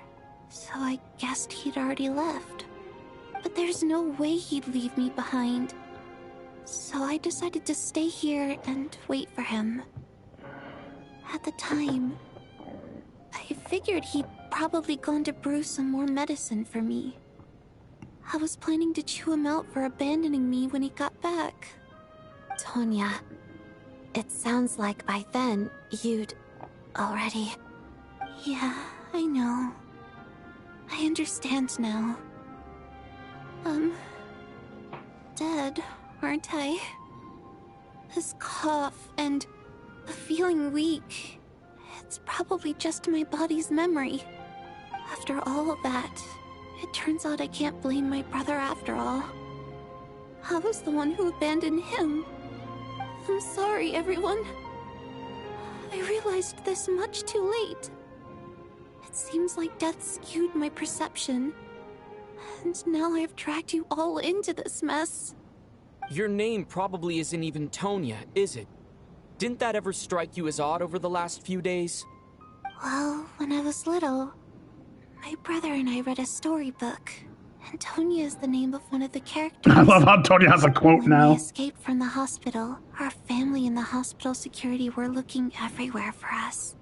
so I guessed he'd already left. But there's no way he'd leave me behind. So I decided to stay here and wait for him. At the time, I figured he'd probably gone to brew some more medicine for me. I was planning to chew him out for abandoning me when he got back. Tonya, it sounds like by then, you'd already... Yeah, I know. I understand now. Dead, aren't I? This cough and the feeling weak, it's probably just my body's memory. After all of that, it turns out I can't blame my brother after all. I was the one who abandoned him. I'm sorry, everyone. I realized this much too late. It seems like death skewed my perception. And now I've dragged you all into this mess. Your name probably isn't even Tonya, is it? Didn't that ever strike you as odd over the last few days? Well, when I was little, my brother and I read a storybook. And Tonya is the name of one of the characters. I love how Tonya has a quote When now. we escaped from the hospital, our family and the hospital security were looking everywhere for us.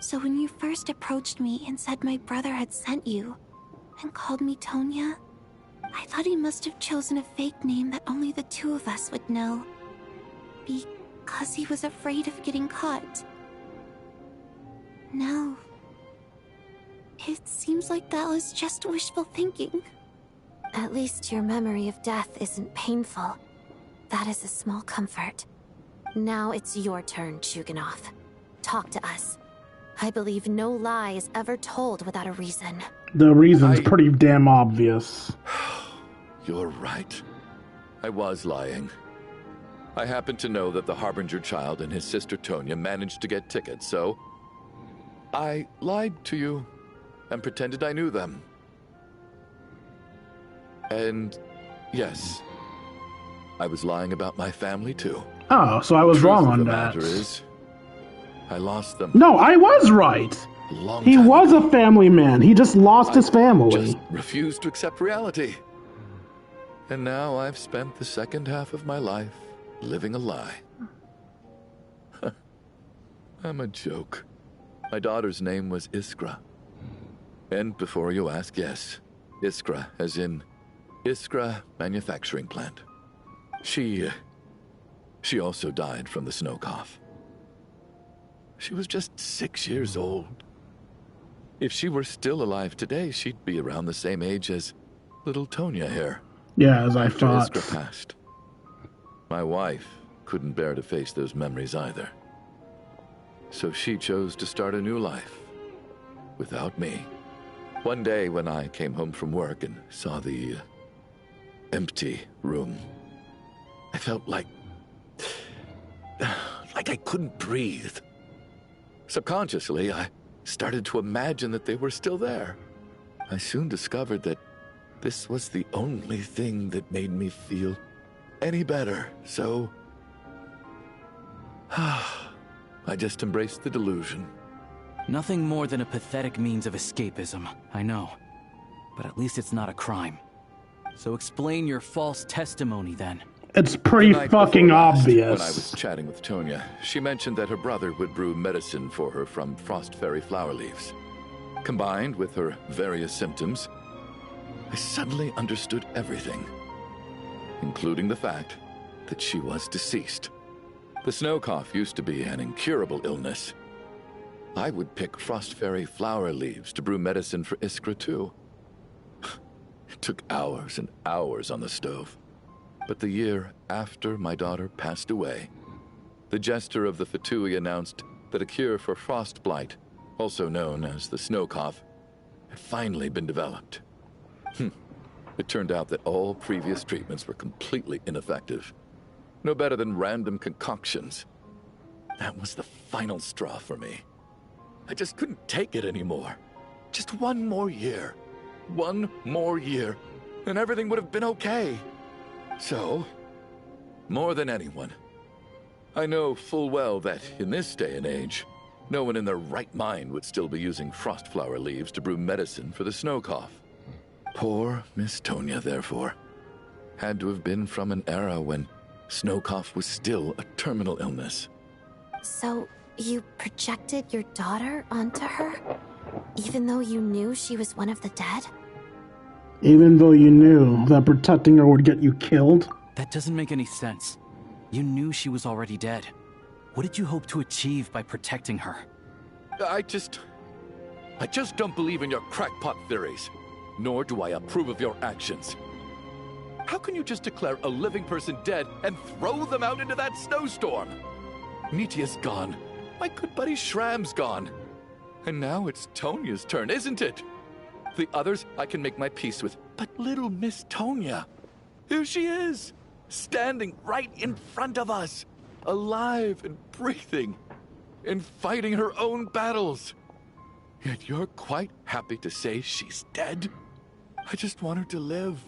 So when you first approached me and said my brother had sent you, and called me Tonya, I thought he must have chosen a fake name that only the two of us would know. Because he was afraid of getting caught. No. It seems like that was just wishful thinking. At least your memory of death isn't painful. That is a small comfort. Now it's your turn, Chuganov. Talk to us. I believe no lie is ever told without a reason. The reason's pretty damn obvious. You're right. I was lying. I happened to know that the Harbinger child and his sister Tonya managed to get tickets, so I lied to you and pretended I knew them. And yes, I was lying about my family too. Oh, so I was wrong on The that. matter is, I lost them. No, I was right. He was a family man. He just lost his family. Just refused to accept reality. And now I've spent the second half of my life living a lie. I'm a joke. My daughter's name was Iskra. And before you ask, yes, Iskra, as in Iskra Manufacturing Plant. She also died from the snow cough. She was just 6 years old. If she were still alive today, she'd be around the same age as little Tonya here. Yeah, as I After thought. Iskra passed. My wife couldn't bear to face those memories either. So she chose to start a new life. Without me. One day when I came home from work and saw the empty room, I felt like I couldn't breathe. Subconsciously, I started to imagine that they were still there. I soon discovered that this was the only thing that made me feel any better, so I just embraced the delusion. Nothing more than a pathetic means of escapism, I know. But at least it's not a crime. So explain your false testimony then. It's pretty The night fucking before last, obvious. When I was chatting with Tonya, she mentioned that her brother would brew medicine for her from frost fairy flower leaves. Combined with her various symptoms, I suddenly understood everything, including the fact that she was deceased. The snow cough used to be an incurable illness. I would pick frost fairy flower leaves to brew medicine for Iskra too. It took hours and hours on the stove. But the year after my daughter passed away, the jester of the Fatui announced that a cure for frost blight, also known as the snow cough, had finally been developed. It turned out that all previous treatments were completely ineffective. No better than random concoctions. That was the final straw for me. I just couldn't take it anymore. Just one more year. One more year, and everything would have been okay. So, more than anyone, I know full well that in this day and age, no one in their right mind would still be using frost flower leaves to brew medicine for the snow cough. Poor Miss Tonya, therefore, had to have been from an era when snow cough was still a terminal illness. So, you projected your daughter onto her? Even though you knew she was one of the dead? Even though you knew that protecting her would get you killed? That doesn't make any sense. You knew she was already dead. What did you hope to achieve by protecting her? I just don't believe in your crackpot theories, nor do I approve of your actions. How can you just declare a living person dead and throw them out into that snowstorm? Nitya's gone. My good buddy Shram's gone. And now it's Tonya's turn, isn't it? The others I can make my peace with, but little Miss Tonya, here she is, standing right in front of us, alive and breathing, and fighting her own battles. Yet you're quite happy to say she's dead? I just want her to live.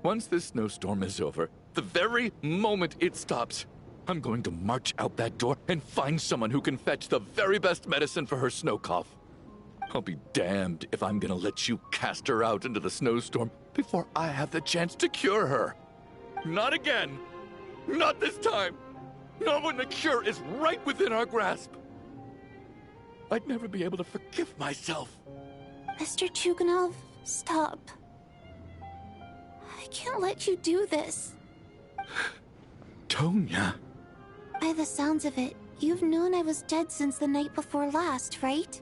Once this snowstorm is over, the very moment it stops, I'm going to march out that door and find someone who can fetch the very best medicine for her snow cough. I'll be damned if I'm gonna let you cast her out into the snowstorm before I have the chance to cure her. Not again. Not this time. Not when the cure is right within our grasp. I'd never be able to forgive myself. Mr. Chuganov, stop. I can't let you do this. Tonya. By the sounds of it, you've known I was dead since the night before last, right?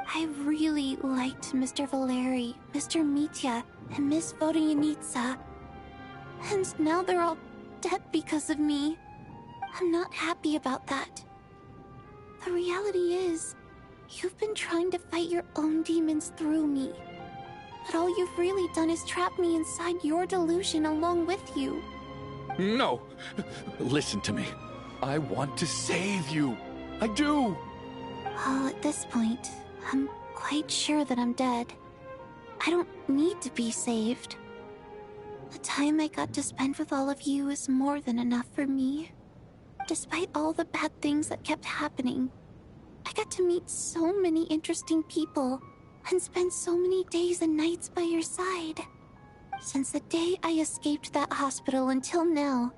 I really liked Mr. Valeri, Mr. Mitya, and Miss Vodyanitsa. And now they're all dead because of me. I'm not happy about that. The reality is, you've been trying to fight your own demons through me. But all you've really done is trap me inside your delusion along with you. No! Listen to me. I want to save you. I do! Well, at this point, I'm quite sure that I'm dead. I don't need to be saved. The time I got to spend with all of you is more than enough for me. Despite all the bad things that kept happening, I got to meet so many interesting people and spend so many days and nights by your side. Since the day I escaped that hospital until now,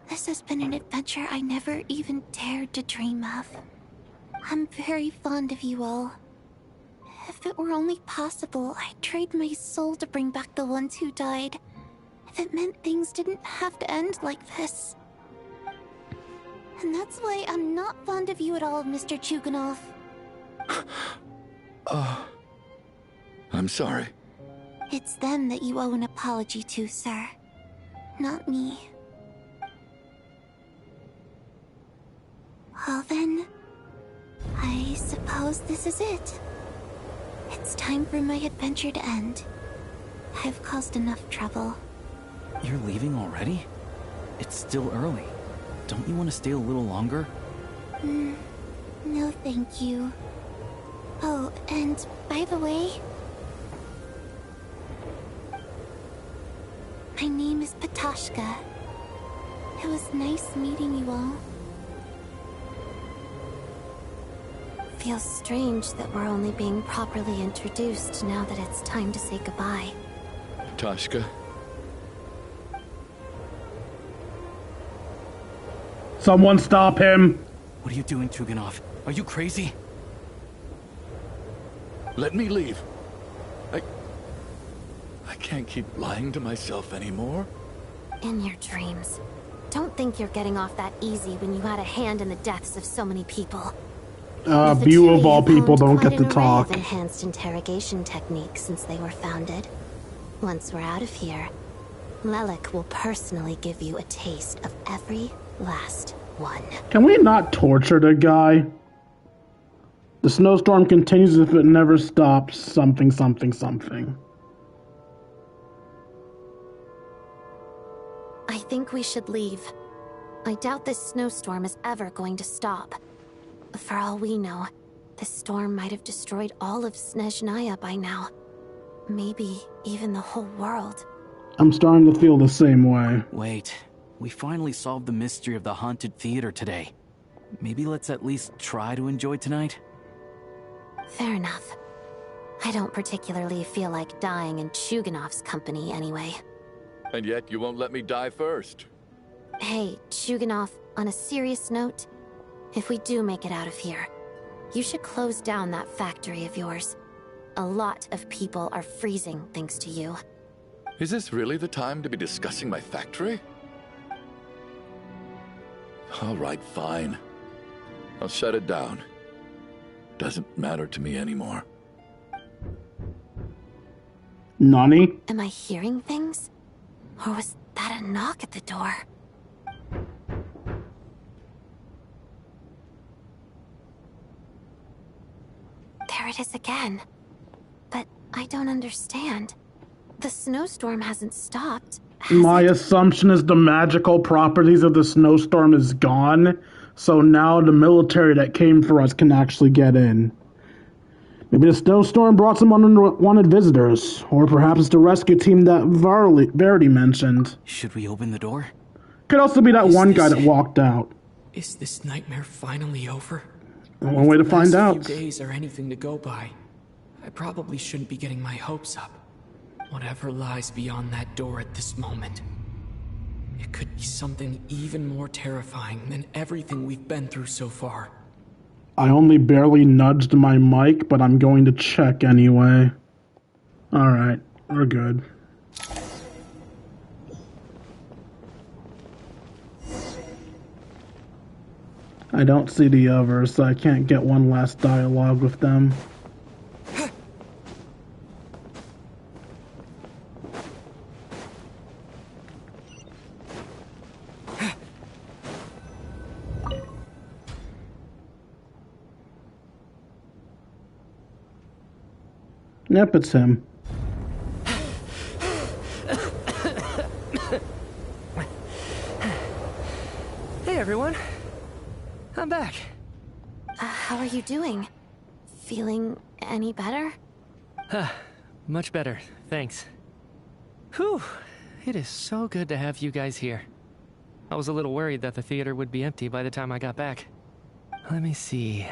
this has been an adventure I never even dared to dream of. I'm very fond of you all. If it were only possible, I'd trade my soul to bring back the ones who died. If it meant things didn't have to end like this. And that's why I'm not fond of you at all, Mr. Chuganov. I'm sorry. It's them that you owe an apology to, sir. Not me. Well then, I suppose this is it. It's time for my adventure to end. I've caused enough trouble. You're leaving already? It's still early. Don't you want to stay a little longer? No thank you. Oh, and by the way, my name is Patashka. It was nice meeting you all. Feels strange that we're only being properly introduced now that it's time to say goodbye. Tashka. Someone stop him! What are you doing, Chuganov? Are you crazy? Let me leave. I can't keep lying to myself anymore. In your dreams. Don't think you're getting off that easy when you had a hand in the deaths of so many people. You of all people don't get to talk. Enhanced interrogation techniques since they were founded. Once we're out of here, Lelik will personally give you a taste of every last one. Can we not torture the guy? The snowstorm continues if it never stops. Something, something, something. I think we should leave. I doubt this snowstorm is ever going to stop. For all we know, this storm might have destroyed all of Snezniya by now. Maybe even the whole world. I'm starting to feel the same way. Wait, we finally solved the mystery of the haunted theater today. Maybe let's at least try to enjoy tonight? Fair enough. I don't particularly feel like dying in Chuganov's company anyway. And yet you won't let me die first. Hey, Chuganov, on a serious note, if we do make it out of here, you should close down that factory of yours. A lot of people are freezing thanks to you. Is this really the time to be discussing my factory? All right, fine. I'll shut it down. Doesn't matter to me anymore. Nani? Am I hearing things? Or was that a knock at the door? There it is again. But I don't understand. The snowstorm hasn't stopped. My assumption is the magical properties of the snowstorm is gone, So now the military that came for us can actually get in. Maybe the snowstorm brought some unwanted visitors, or perhaps it's the rescue team that Verity mentioned. Should we open the door? Could also be that one guy that walked out. Is this nightmare finally over? One way to find out. If the last few days are anything to go by, I probably shouldn't be getting my hopes up. Whatever lies beyond that door at this moment, it could be something even more terrifying than everything we've been through so far. I only barely nudged my mic, but I'm going to check anyway. Alright, we're good. I don't see the others, so I can't get one last dialogue with them. Yep, it's him. Hey everyone, I'm back. How are you doing? Feeling any better? Much better, thanks. Whew, it is so good to have you guys here. I was a little worried that the theater would be empty by the time I got back. Let me see.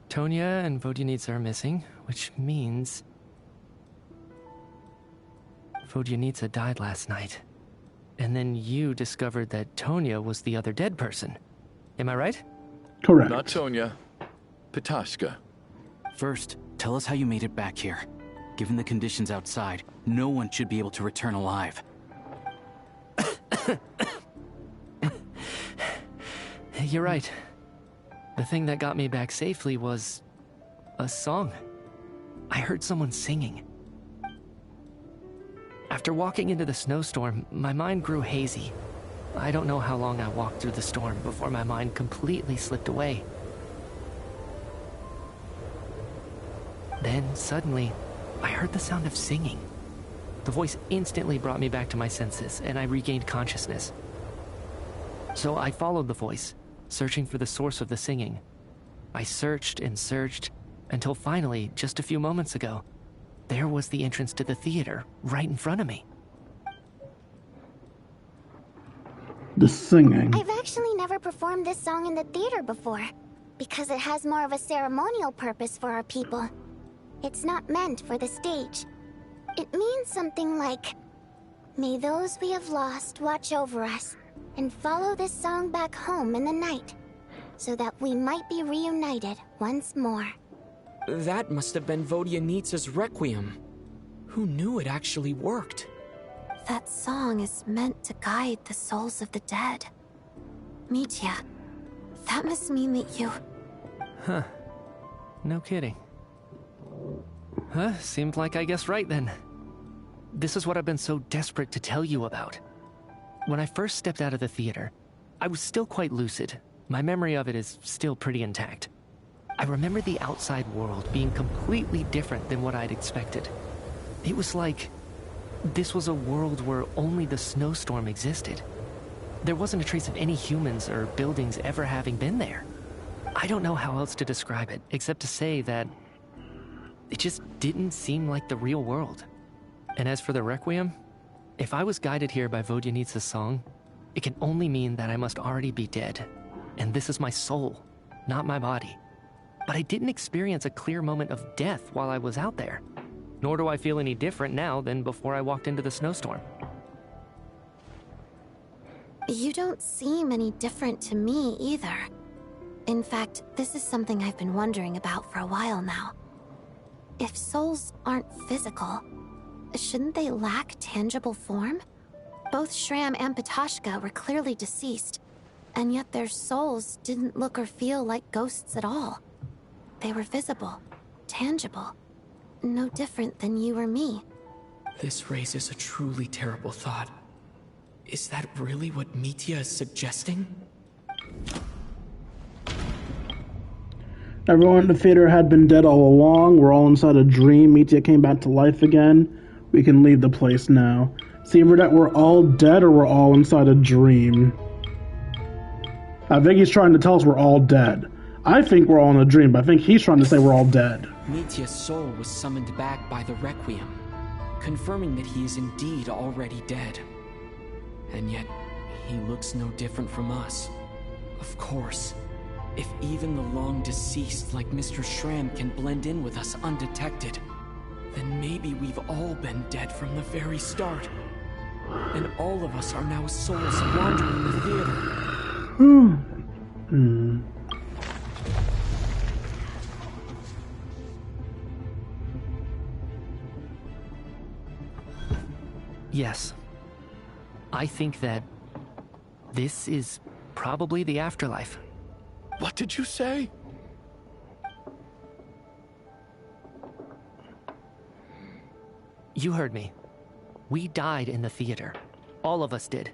Tonya and Vodyanitsa are missing, which means Vodyanitsa died last night. And then you discovered that Tonya was the other dead person. Am I right? Correct. Not Tonya. Petashka. First, tell us how you made it back here. Given the conditions outside, no one should be able to return alive. You're right. The thing that got me back safely was a song. I heard someone singing. After walking into the snowstorm, my mind grew hazy. I don't know how long I walked through the storm before my mind completely slipped away. Then, suddenly, I heard the sound of singing. The voice instantly brought me back to my senses, and I regained consciousness. So I followed the voice, searching for the source of the singing. I searched and searched, until finally, just a few moments ago, there was the entrance to the theater, right in front of me. The singing. I've actually never performed this song in the theater before, because it has more of a ceremonial purpose for our people. It's not meant for the stage. It means something like, "May those we have lost watch over us, and follow this song back home in the night, so that we might be reunited once more." That must have been Vodyanitsa's Requiem. Who knew it actually worked? That song is meant to guide the souls of the dead. Mitya, that must mean that you... Huh. No kidding. Huh, seemed like I guessed right then. This is what I've been so desperate to tell you about. When I first stepped out of the theater, I was still quite lucid. My memory of it is still pretty intact. I remember the outside world being completely different than what I'd expected. It was like this was a world where only the snowstorm existed. There wasn't a trace of any humans or buildings ever having been there. I don't know how else to describe it, except to say that it just didn't seem like the real world. And as for the Requiem, if I was guided here by Vodyanitsa's song, it can only mean that I must already be dead. And this is my soul, not my body. But I didn't experience a clear moment of death while I was out there. Nor do I feel any different now than before I walked into the snowstorm. You don't seem any different to me either. In fact, this is something I've been wondering about for a while now. If souls aren't physical, shouldn't they lack tangible form? Both Shram and Petashka were clearly deceased, and yet their souls didn't look or feel like ghosts at all. They were visible, tangible, no different than you or me. This raises a truly terrible thought. Is that really what Mitya is suggesting? Everyone in the theater had been dead all along. We're all inside a dream. Mitya came back to life again. We can leave the place now. See, either that we're all dead or we're all inside a dream. I think he's trying to tell us we're all dead. I think we're all in a dream, but I think he's trying to say we're all dead. Mitya's soul was summoned back by the Requiem, confirming that he is indeed already dead. And yet, he looks no different from us. Of course, if even the long-deceased like Mr. Schramm can blend in with us undetected, then maybe we've all been dead from the very start. And all of us are now souls wandering the theater. Yes. I think that this is probably the afterlife. What did you say? You heard me. We died in the theater. All of us did.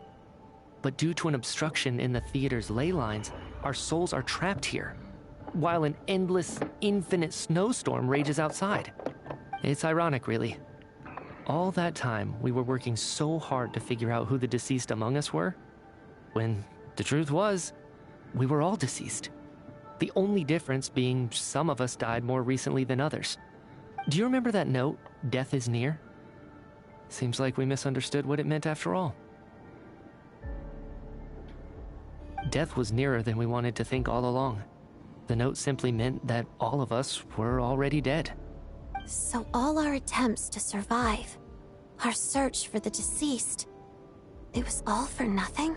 But due to an obstruction in the theater's ley lines, our souls are trapped here, while an endless, infinite snowstorm rages outside. It's ironic, really. All that time, we were working so hard to figure out who the deceased among us were, when the truth was, we were all deceased. The only difference being some of us died more recently than others. Do you remember that note, "Death is near"? Seems like we misunderstood what it meant after all. Death was nearer than we wanted to think all along. The note simply meant that all of us were already dead. So all our attempts to survive, our search for the deceased, it was all for nothing?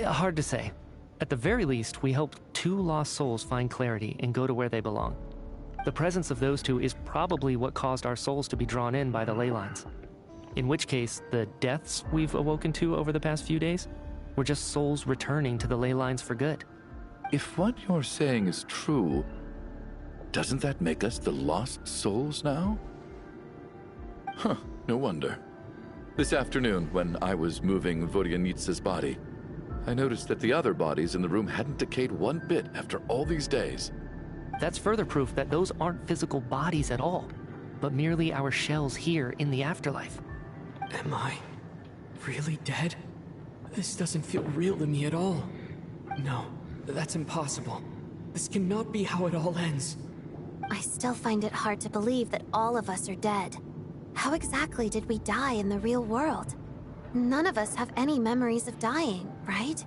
Hard to say. At the very least, we helped 2 lost souls find clarity and go to where they belong. The presence of those 2 is probably what caused our souls to be drawn in by the ley lines. In which case, the deaths we've awoken to over the past few days were just souls returning to the ley lines for good. If what you're saying is true, doesn't that make us the lost souls now? Huh, no wonder. This afternoon, when I was moving Vodyanitsa's body, I noticed that the other bodies in the room hadn't decayed one bit after all these days. That's further proof that those aren't physical bodies at all, but merely our shells here in the afterlife. Am I really dead? This doesn't feel real to me at all. No, that's impossible. This cannot be how it all ends. I still find it hard to believe that all of us are dead. How exactly did we die in the real world? None of us have any memories of dying, right?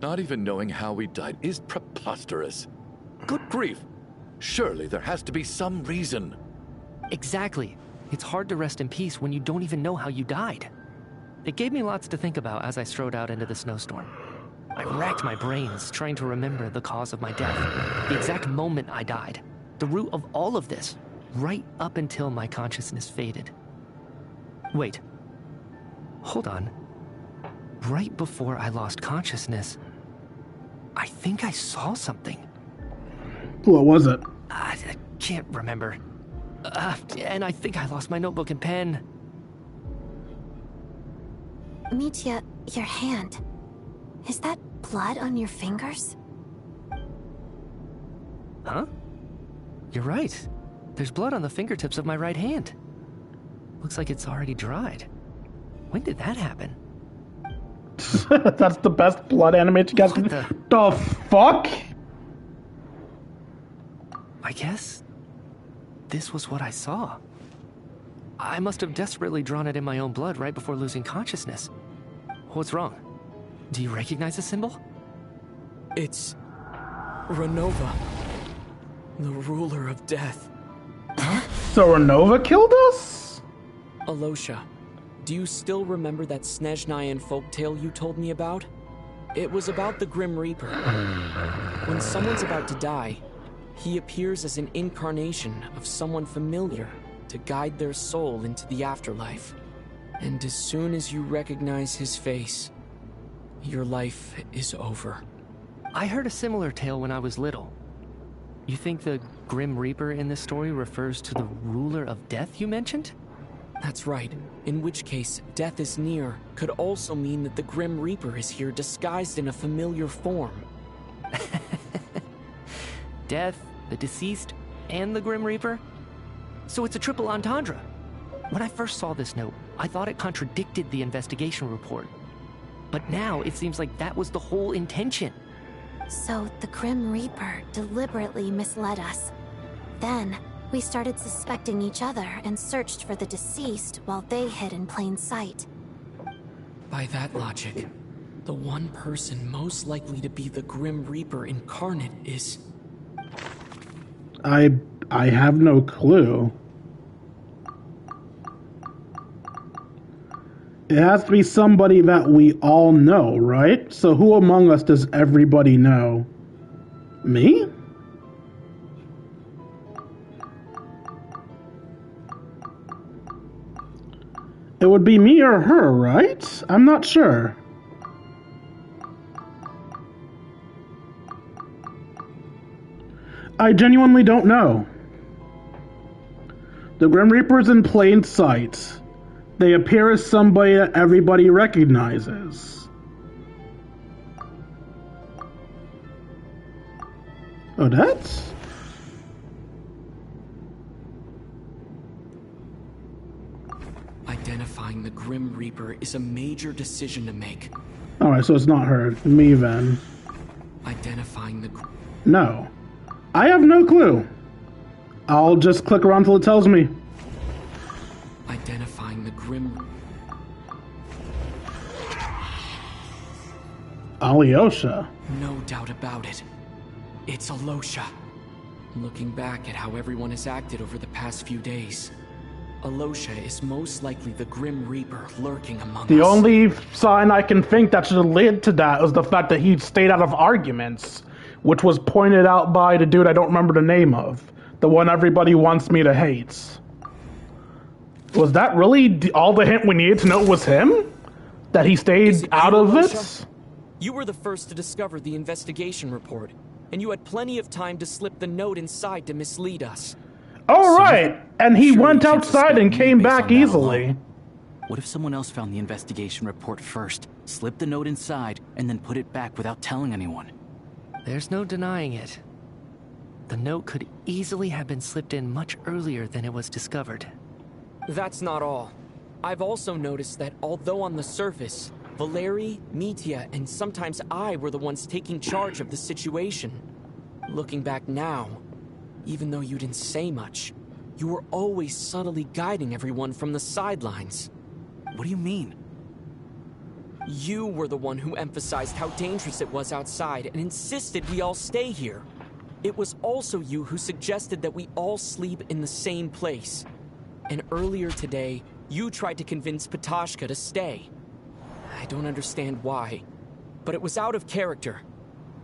Not even knowing how we died is preposterous. Good grief! Surely there has to be some reason. Exactly. It's hard to rest in peace when you don't even know how you died. It gave me lots to think about as I strode out into the snowstorm. I racked my brains trying to remember the cause of my death, the exact moment I died, the root of all of this, right up until my consciousness faded. Wait. Hold on. Right before I lost consciousness, I think I saw something. What was it? I can't remember. And I think I lost my notebook and pen. Mitya, your hand. Is that blood on your fingers? Huh? You're right. There's blood on the fingertips of my right hand. Looks like it's already dried. When did that happen? That's the best blood animation you guys can... The fuck? I guess this was what I saw. I must have desperately drawn it in my own blood right before losing consciousness. What's wrong? Do you recognize the symbol? It's Renova, the ruler of death. So Renova killed us? Alosha, do you still remember that Snezniyan folktale you told me about? It was about the Grim Reaper. When someone's about to die, he appears as an incarnation of someone familiar to guide their soul into the afterlife. And as soon as you recognize his face, your life is over. I heard a similar tale when I was little. You think the Grim Reaper in this story refers to the ruler of death you mentioned? That's right. In which case, death is near could also mean that the Grim Reaper is here disguised in a familiar form. Death, the deceased, and the Grim Reaper? So it's a triple entendre. When I first saw this note, I thought it contradicted the investigation report. But now it seems like that was the whole intention. So the Grim Reaper deliberately misled us. Then, we started suspecting each other and searched for the deceased while they hid in plain sight. By that logic, the one person most likely to be the Grim Reaper incarnate is... I have no clue. It has to be somebody that we all know, right? So who among us does everybody know? Me? It would be me or her, right? I'm not sure. I genuinely don't know. The Grim Reaper's in plain sight. They appear as somebody that everybody recognizes. Odette? Identifying the Grim Reaper is a major decision to make. Alright, so it's not her. Me then. Identifying the... No. I have no clue. I'll just click around till it tells me. Identifying the Grim... Alyosha. No doubt about it. It's Alyosha. Looking back at how everyone has acted over the past few days, Alyosha is most likely the Grim Reaper lurking among us. The only sign I can think that should have led to that was the fact that he stayed out of arguments, which was pointed out by the dude I don't remember the name of. The one everybody wants me to hate. Was that really all the hint we needed to know was him? That he stayed out of it? You were the first to discover the investigation report, and you had plenty of time to slip the note inside to mislead us. Oh, right! And he went outside and came back easily. What if someone else found the investigation report first, slipped the note inside, and then put it back without telling anyone? There's no denying it. The note could easily have been slipped in much earlier than it was discovered. That's not all. I've also noticed that although on the surface, Valeri, Mitya, and sometimes I were the ones taking charge of the situation, looking back now, even though you didn't say much, you were always subtly guiding everyone from the sidelines. What do you mean? You were the one who emphasized how dangerous it was outside and insisted we all stay here. It was also you who suggested that we all sleep in the same place. And earlier today, you tried to convince Patashka to stay. I don't understand why, but it was out of character.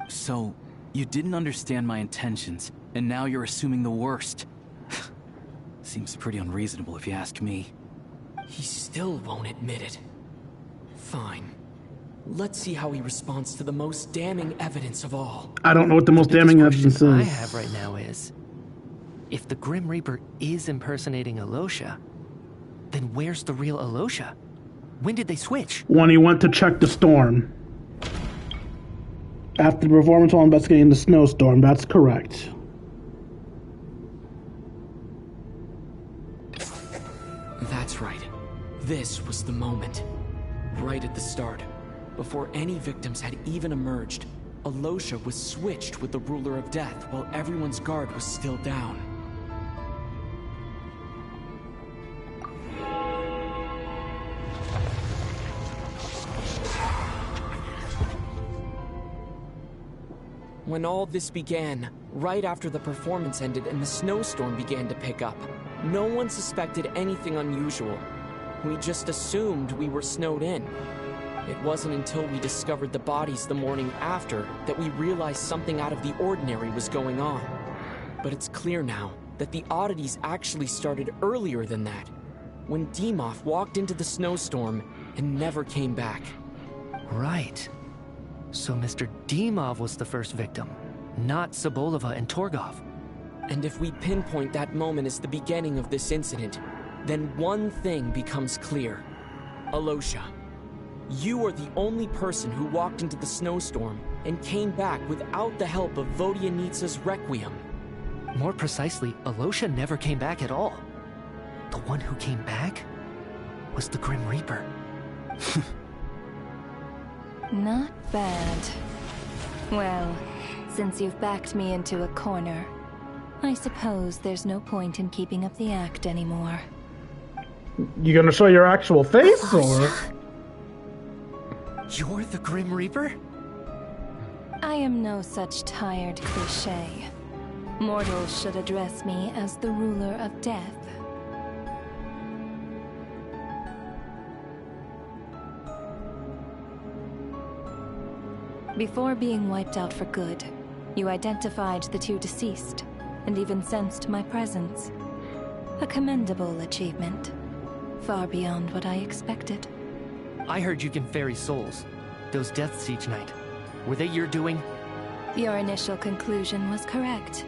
So, you didn't understand my intentions, and now you're assuming the worst. Seems pretty unreasonable if you ask me. He still won't admit it. Fine. Let's see how he responds to the most damning evidence of all. I don't know what the most damning evidence is. I have right now is, if the Grim Reaper is impersonating Alyosha, then where's the real Alyosha? When did they switch? When he went to check the storm. After the performance while investigating the snowstorm, that's correct. That's right. This was the moment. Right at the start. Before any victims had even emerged, Alyosha was switched with the Ruler of Death while everyone's guard was still down. When all this began, right after the performance ended and the snowstorm began to pick up, no one suspected anything unusual. We just assumed we were snowed in. It wasn't until we discovered the bodies the morning after that we realized something out of the ordinary was going on. But it's clear now that the oddities actually started earlier than that, when Dimov walked into the snowstorm and never came back. Right. So Mr. Dimov was the first victim, not Sobolova and Torgov. And if we pinpoint that moment as the beginning of this incident, then one thing becomes clear. Alyosha, you are the only person who walked into the snowstorm and came back without the help of Vodyanitsa's Requiem. More precisely, Alyosha never came back at all. The one who came back was the Grim Reaper. Not bad. Well, since you've backed me into a corner, I suppose there's no point in keeping up the act anymore. You gonna show your actual face, or? You're the Grim Reaper? I am no such tired cliché. Mortals should address me as the ruler of death. Before being wiped out for good, you identified the two deceased, and even sensed my presence. A commendable achievement. Far beyond what I expected. I heard you can ferry souls. Those deaths each night. Were they your doing? Your initial conclusion was correct.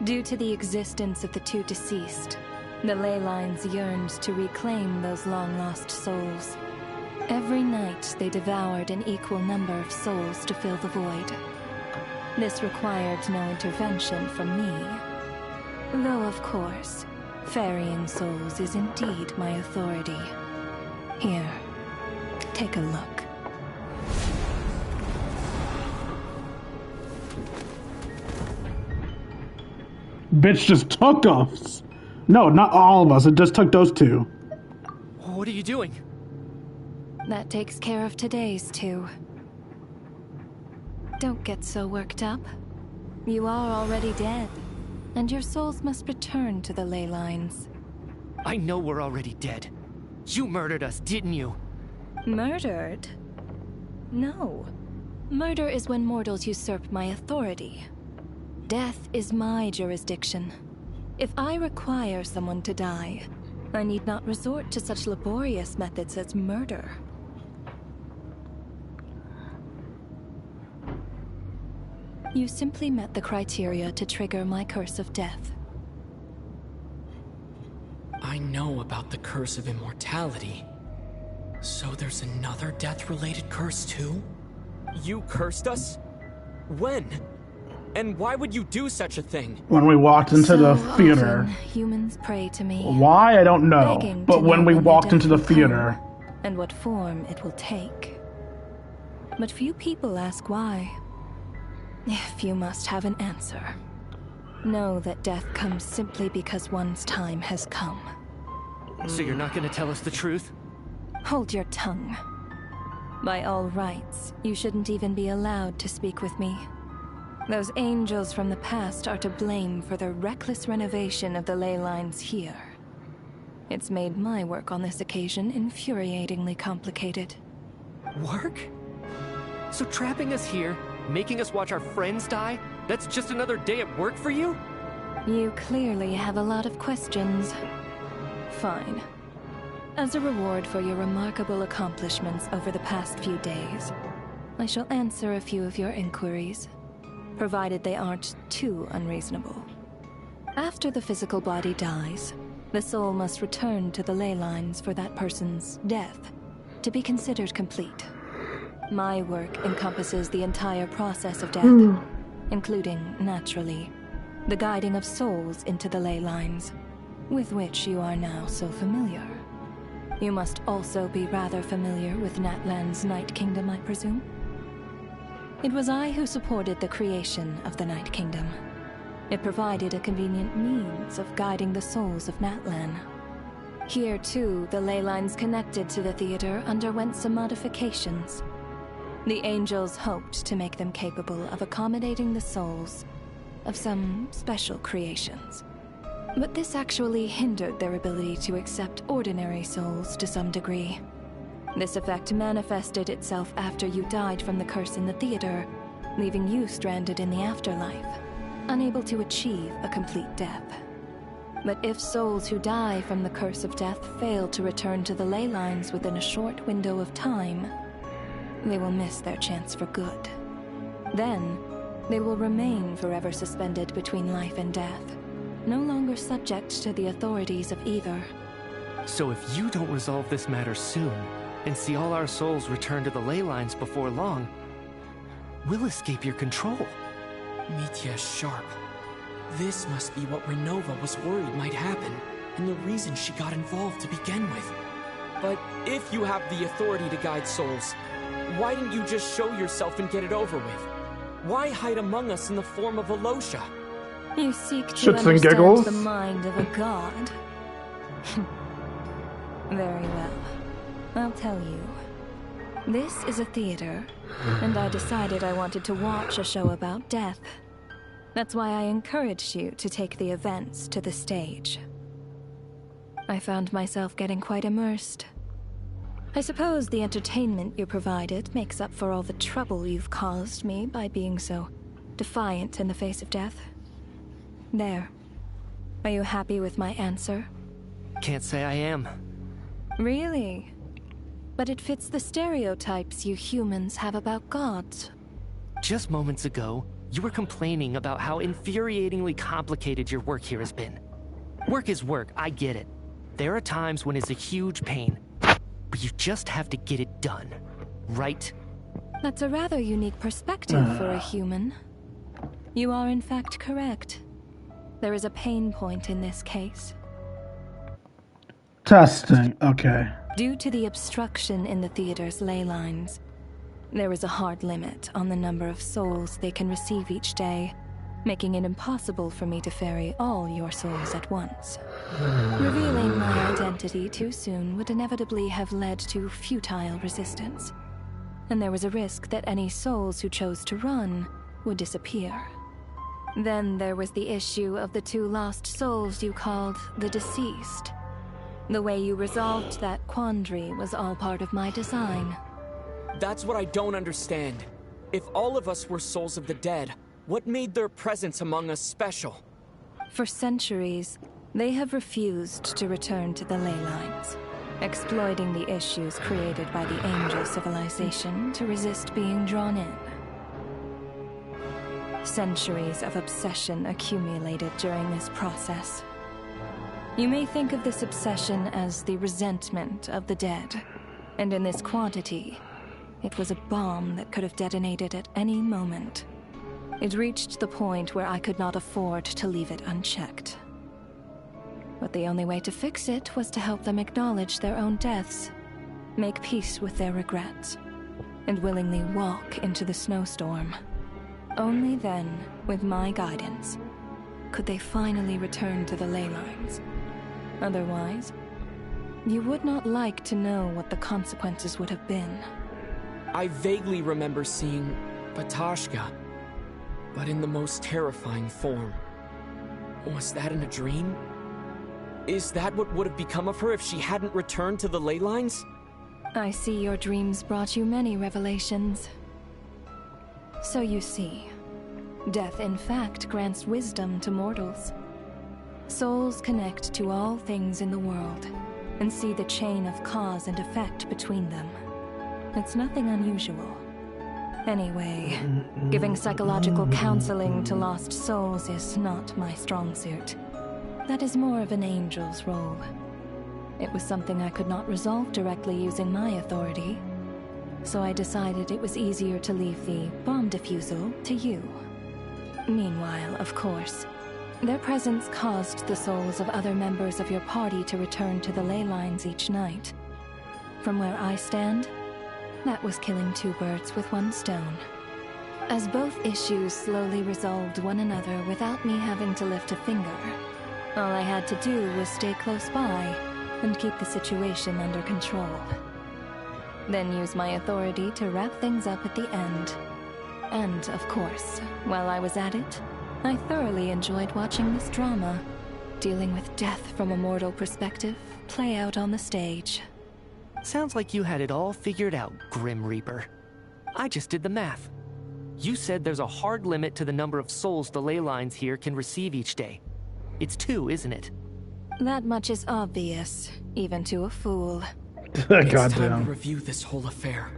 Due to the existence of the two deceased, the ley lines yearned to reclaim those long-lost souls. Every night they devoured an equal number of souls to fill the void. This required no intervention from me. Though, of course, ferrying souls is indeed my authority. Here, take a look. Bitch just took us. No, not all of us. It just took those two. What are you doing? That takes care of today's two. Don't get so worked up. You are already dead, and your souls must return to the ley lines. I know we're already dead. You murdered us, didn't you? Murdered? No. Murder is when mortals usurp my authority. Death is my jurisdiction. If I require someone to die, I need not resort to such laborious methods as murder. You simply met the criteria to trigger my curse of death. I know about the curse of immortality. So there's another death-related curse too? You cursed us? When? And why would you do such a thing? When we walked into the theater. Often, humans pray to me. Why? I don't know. But when we walked into the theater. And what form it will take. But few people ask why. If you must have an answer, know that death comes simply because one's time has come. So you're not going to tell us the truth? Hold your tongue. By all rights, you shouldn't even be allowed to speak with me. Those angels from the past are to blame for the reckless renovation of the ley lines here. It's made my work on this occasion infuriatingly complicated. Work? So trapping us here, making us watch our friends die, that's just another day at work for you? You clearly have a lot of questions. Fine. As a reward for your remarkable accomplishments over the past few days, I shall answer a few of your inquiries, provided they aren't too unreasonable. After the physical body dies, the soul must return to the ley lines for that person's death to be considered complete. My work encompasses the entire process of death, including, naturally, the guiding of souls into the ley lines, with which you are now so familiar. You must also be rather familiar with Natlan's Night Kingdom, I presume? It was I who supported the creation of the Night Kingdom. It provided a convenient means of guiding the souls of Natlan. Here, too, the ley lines connected to the theater underwent some modifications. The angels hoped to make them capable of accommodating the souls of some special creations. But this actually hindered their ability to accept ordinary souls to some degree. This effect manifested itself after you died from the curse in the theater, leaving you stranded in the afterlife, unable to achieve a complete death. But if souls who die from the curse of death fail to return to the ley lines within a short window of time, they will miss their chance for good. Then, they will remain forever suspended between life and death, no longer subject to the authorities of either. So if you don't resolve this matter soon, and see all our souls return to the ley lines before long, we'll escape your control. Mitya is sharp. This must be what Renova was worried might happen, and the reason she got involved to begin with. But if you have the authority to guide souls, Why didn't you just show yourself and get it over with? Why hide among us in the form of a Losha? You seek to Shits and understand giggles. the mind of a god. Very well. I'll tell you. This is a theater, and I decided I wanted to watch a show about death. That's why I encouraged you to take the events to the stage. I found myself getting quite immersed. I suppose the entertainment you provided makes up for all the trouble you've caused me by being so defiant in the face of death. There. Are you happy with my answer? Can't say I am. Really? But it fits the stereotypes you humans have about gods. Just moments ago, you were complaining about how infuriatingly complicated your work here has been. Work is work, I get it. There are times when it's a huge pain, but you just have to get it done, right? That's a rather unique perspective for a human. You are in fact correct. There is a pain point in this case. Testing, okay. Due to the obstruction in the theater's ley lines, there is a hard limit on the number of souls they can receive each day, making it impossible for me to ferry all your souls at once. Revealing my identity too soon would inevitably have led to futile resistance, and there was a risk that any souls who chose to run would disappear. Then there was the issue of the 2 lost souls you called the deceased. The way you resolved that quandary was all part of my design. That's what I don't understand. If all of us were souls of the dead, what made their presence among us special? For centuries, they have refused to return to the ley lines, exploiting the issues created by the angel civilization to resist being drawn in. Centuries of obsession accumulated during this process. You may think of this obsession as the resentment of the dead, and in this quantity, it was a bomb that could have detonated at any moment. It reached the point where I could not afford to leave it unchecked. But the only way to fix it was to help them acknowledge their own deaths, make peace with their regrets, and willingly walk into the snowstorm. Only then, with my guidance, could they finally return to the ley lines. Otherwise, you would not like to know what the consequences would have been. I vaguely remember seeing Batashka, but in the most terrifying form. Was that in a dream? Is that what would have become of her if she hadn't returned to the ley lines? I see your dreams brought you many revelations. So you see, death in fact grants wisdom to mortals. Souls connect to all things in the world and see the chain of cause and effect between them. It's nothing unusual. Anyway, giving psychological counseling to lost souls is not my strong suit. That is more of an angel's role. It was something I could not resolve directly using my authority, so I decided it was easier to leave the bomb defusal to you. Meanwhile, of course, their presence caused the souls of other members of your party to return to the ley lines each night. From where I stand, that was killing 2 birds with 1 stone. As both issues slowly resolved one another without me having to lift a finger, all I had to do was stay close by and keep the situation under control. Then use my authority to wrap things up at the end. And, of course, while I was at it, I thoroughly enjoyed watching this drama, dealing with death from a mortal perspective, play out on the stage. Sounds like you had it all figured out, Grim Reaper. I just did the math. You said there's a hard limit to the number of souls the ley lines here can receive each day. It's 2, isn't it? That much is obvious, even to a fool. It's time to review this whole affair.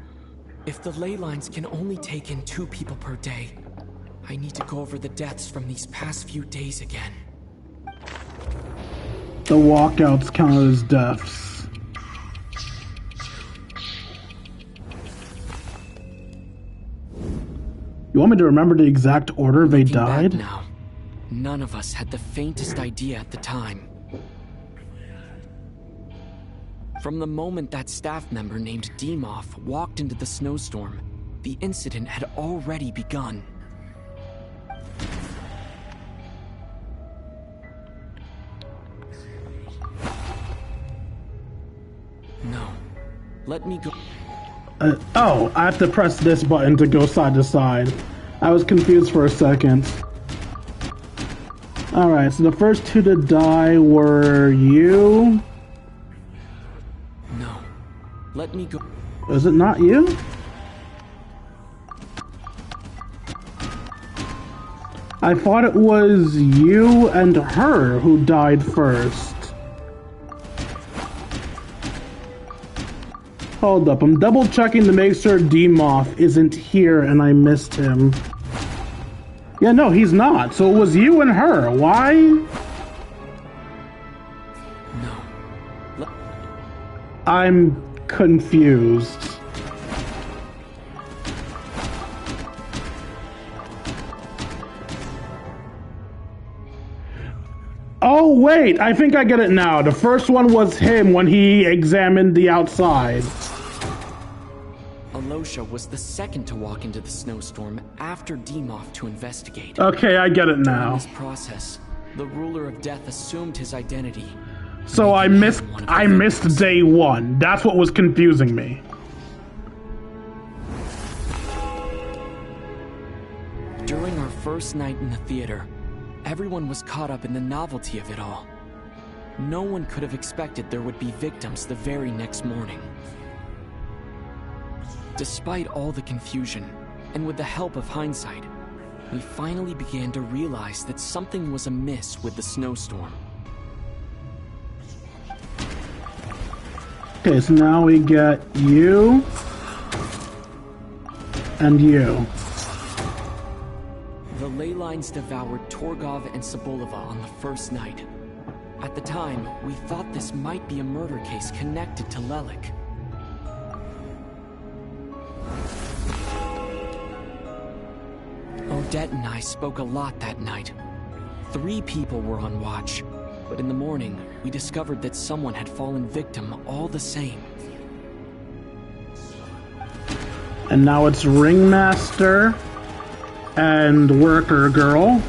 If the ley lines can only take in 2 people per day, I need to go over the deaths from these past few days again. The walkouts count as deaths. You want me to remember the exact order they died? Now, none of us had the faintest idea at the time. From the moment that staff member named Demoff walked into the snowstorm, the incident had already begun. No. Let me go. Oh, I have to press this button to go side to side. I was confused for a second. Alright, so the first two to die were you? No. Let me go. Was it not you? I thought it was you and her who died first. Hold up, I'm double checking to make sure Demoff isn't here and I missed him. Yeah, no, he's not. So it was you and her. Why? No. I'm confused. Oh, wait, I think I get it now. The first one was him when he examined the outside. Alosha was the second to walk into the snowstorm after Demoff to investigate. Okay, I get it now. During this process, the ruler of death assumed his identity. So I missed day one. That's what was confusing me. During our first night in the theater, everyone was caught up in the novelty of it all. No one could have expected there would be victims the very next morning. Despite all the confusion, and with the help of hindsight, we finally began to realize that something was amiss with the snowstorm. Okay, so now we get you and you. The ley lines devoured Torgov and Sobolova on the first night. At the time, we thought this might be a murder case connected to Lelik. Odette and I spoke a lot that night. 3 people were on watch, but in the morning, we discovered that someone had fallen victim all the same. And now it's Ringmaster and Worker Girl.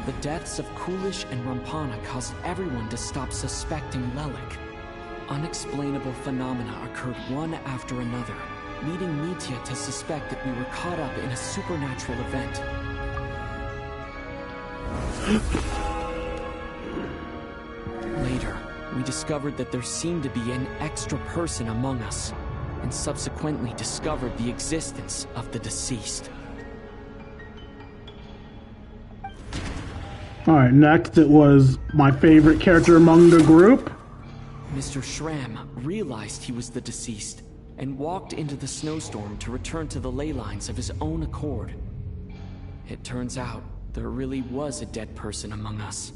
The deaths of Kulish and Rampana caused everyone to stop suspecting Lelik. Unexplainable phenomena occurred one after another, leading Mitya to suspect that we were caught up in a supernatural event. Later, we discovered that there seemed to be an extra person among us, and subsequently discovered the existence of the deceased. Alright, next it was my favorite character among the group. Mr. Schramm realized he was the deceased and walked into the snowstorm to return to the ley lines of his own accord. It turns out there really was a dead person among us.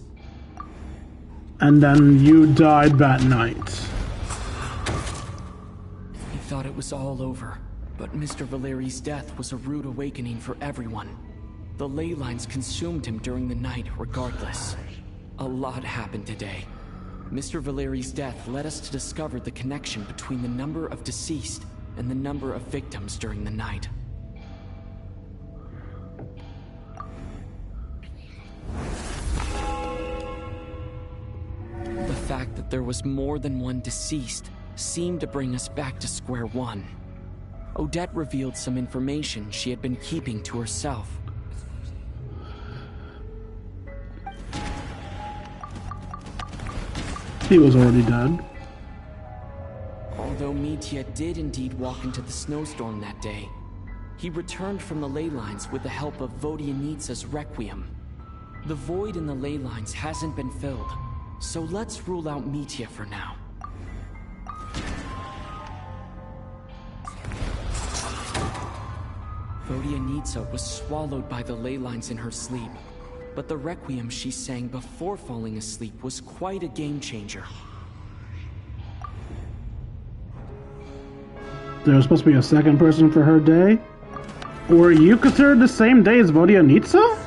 And then you died that night. He thought it was all over, but Mr. Valeri's death was a rude awakening for everyone. The ley lines consumed him during the night regardless. A lot happened today. Mr. Valeri's death led us to discover the connection between the number of deceased and the number of victims during the night. The fact that there was more than one deceased seemed to bring us back to square one. Odette revealed some information she had been keeping to herself. He was already dead. Although Mitya did indeed walk into the snowstorm that day, he returned from the ley lines with the help of Vodianitsa's Requiem. The void in the ley lines hasn't been filled, so let's rule out Mitya for now. Vodianitsa was swallowed by the ley lines in her sleep, but the Requiem she sang before falling asleep was quite a game changer. There was supposed to be a second person for her day? Were you considered the same day as Vodianitsa?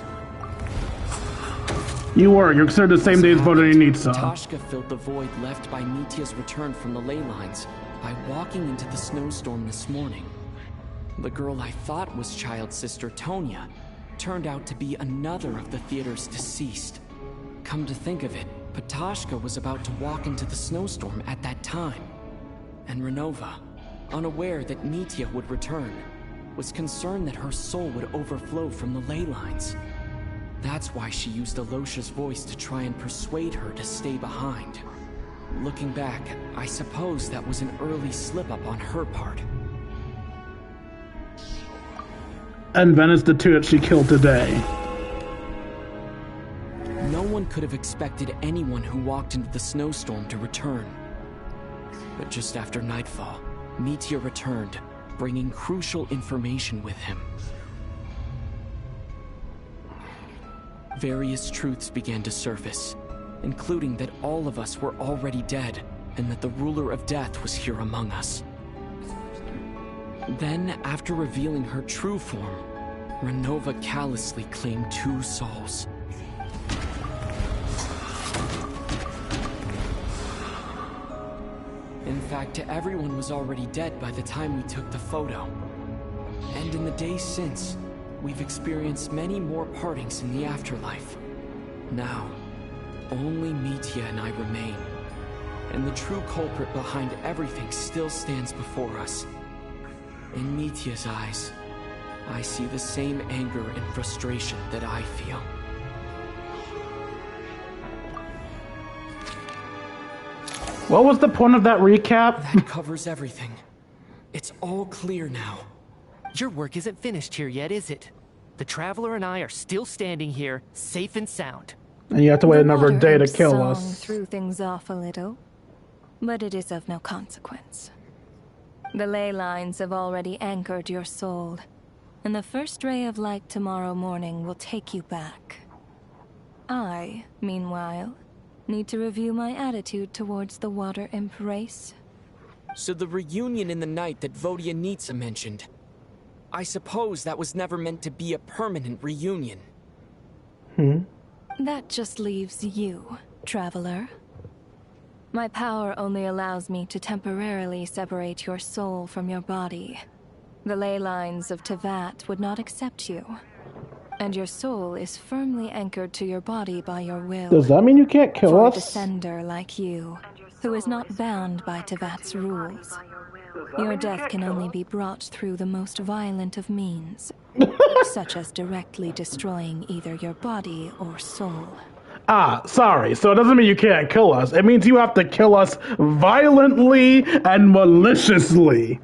You were. You're considered the same day as Vodyanitsa. Tashka filled the void left by Mitya's return from the ley lines by walking into the snowstorm this morning. The girl I thought was child sister Tonya turned out to be another of the theater's deceased. Come to think of it, Patashka was about to walk into the snowstorm at that time. And Renova, unaware that Mitya would return, was concerned that her soul would overflow from the ley lines. That's why she used Alosha's voice to try and persuade her to stay behind. Looking back, I suppose that was an early slip-up on her part. And then it's the two that she killed today. No one could have expected anyone who walked into the snowstorm to return. But just after nightfall, Mitya returned, bringing crucial information with him. Various truths began to surface, including that all of us were already dead, and that the ruler of death was here among us. Then, after revealing her true form, Renova callously claimed 2 souls. In fact, everyone was already dead by the time we took the photo. And in the days since, we've experienced many more partings in the afterlife. Now, only Mitya and I remain. And the true culprit behind everything still stands before us. In Mitya's eyes, I see the same anger and frustration that I feel. What was the point of that recap? That covers everything. It's all clear now. Your work isn't finished here yet, is it? The Traveler and I are still standing here, safe and sound. And you have to wait another day to kill song us. Threw things off a little, but it is of no consequence. The ley lines have already anchored your soul, and the first ray of light tomorrow morning will take you back. I, meanwhile, need to review my attitude towards the Water Imp race. So the reunion in the night that Vodyanitsa mentioned, I suppose that was never meant to be a permanent reunion. That just leaves you, Traveler. My power only allows me to temporarily separate your soul from your body. The ley lines of Tevat would not accept you, and your soul is firmly anchored to your body by your will. Does that mean you can't kill For us? a descender like you, who is not bound by Tevat's rules, your death can only be brought through the most violent of means, such as directly destroying either your body or soul. Ah, sorry. So it doesn't mean you can't kill us. It means you have to kill us violently and maliciously.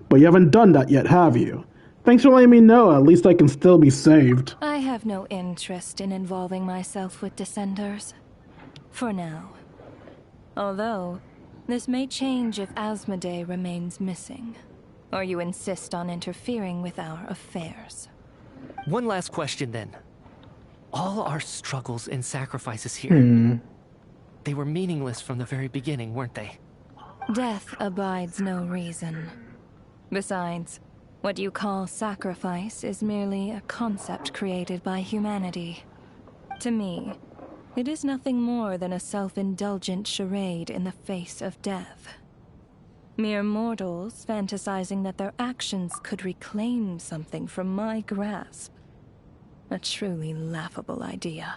But you haven't done that yet, have you? Thanks for letting me know. At least I can still be saved. I have no interest in involving myself with Descenders. For now. Although, this may change if Asmodee remains missing. Or you insist on interfering with our affairs. One last question then. All our struggles and sacrifices here, they were meaningless from the very beginning, weren't they? Death abides no reason. Besides, what you call sacrifice is merely a concept created by humanity. To me, it is nothing more than a self-indulgent charade in the face of death. Mere mortals fantasizing that their actions could reclaim something from my grasp. A truly laughable idea.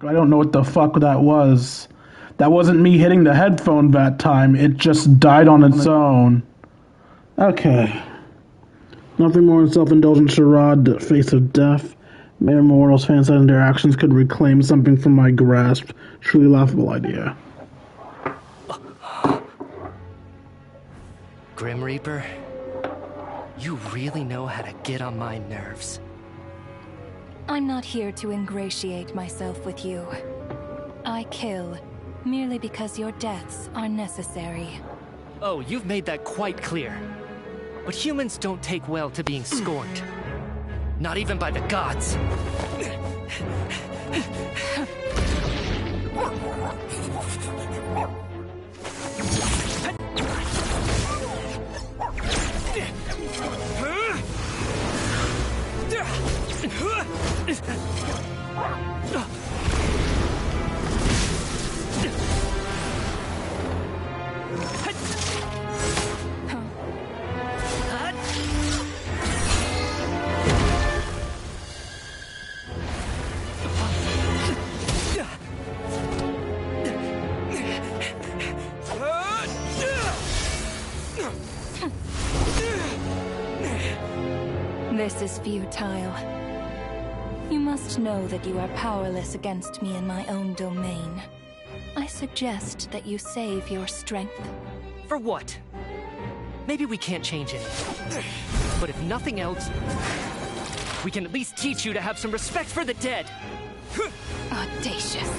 I don't know what the fuck that was. That wasn't me hitting the headphone that time. It just died on its own. Okay. Nothing more than self-indulgent charade, the face of death. Mere mortals fantasizing their actions could reclaim something from my grasp. Truly laughable idea. Grim Reaper, you really know how to get on my nerves. I'm not here to ingratiate myself with you. I kill merely because your deaths are necessary. Oh, you've made that quite clear. But humans don't take well to being scorned. Not even by the gods. This is futile. You must know that you are powerless against me in my own domain. I suggest that you save your strength. For what? Maybe we can't change it. But if nothing else, we can at least teach you to have some respect for the dead. Audacious.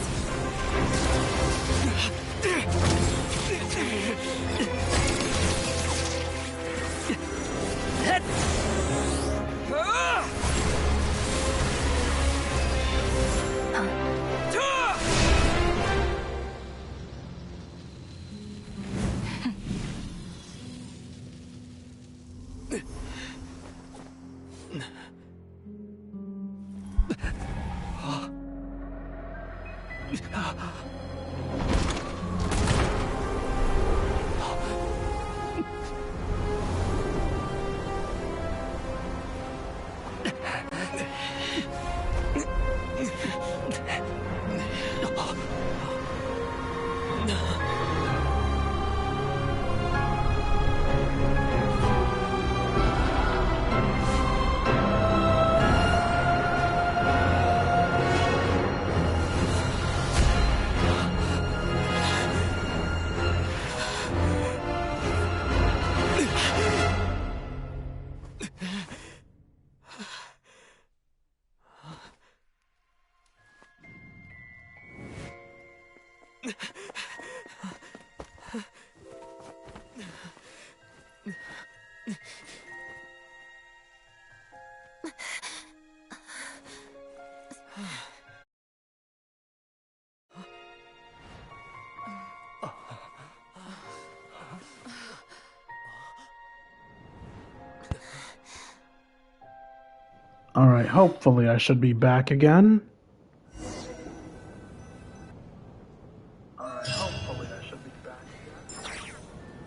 Alright, hopefully I should be back again.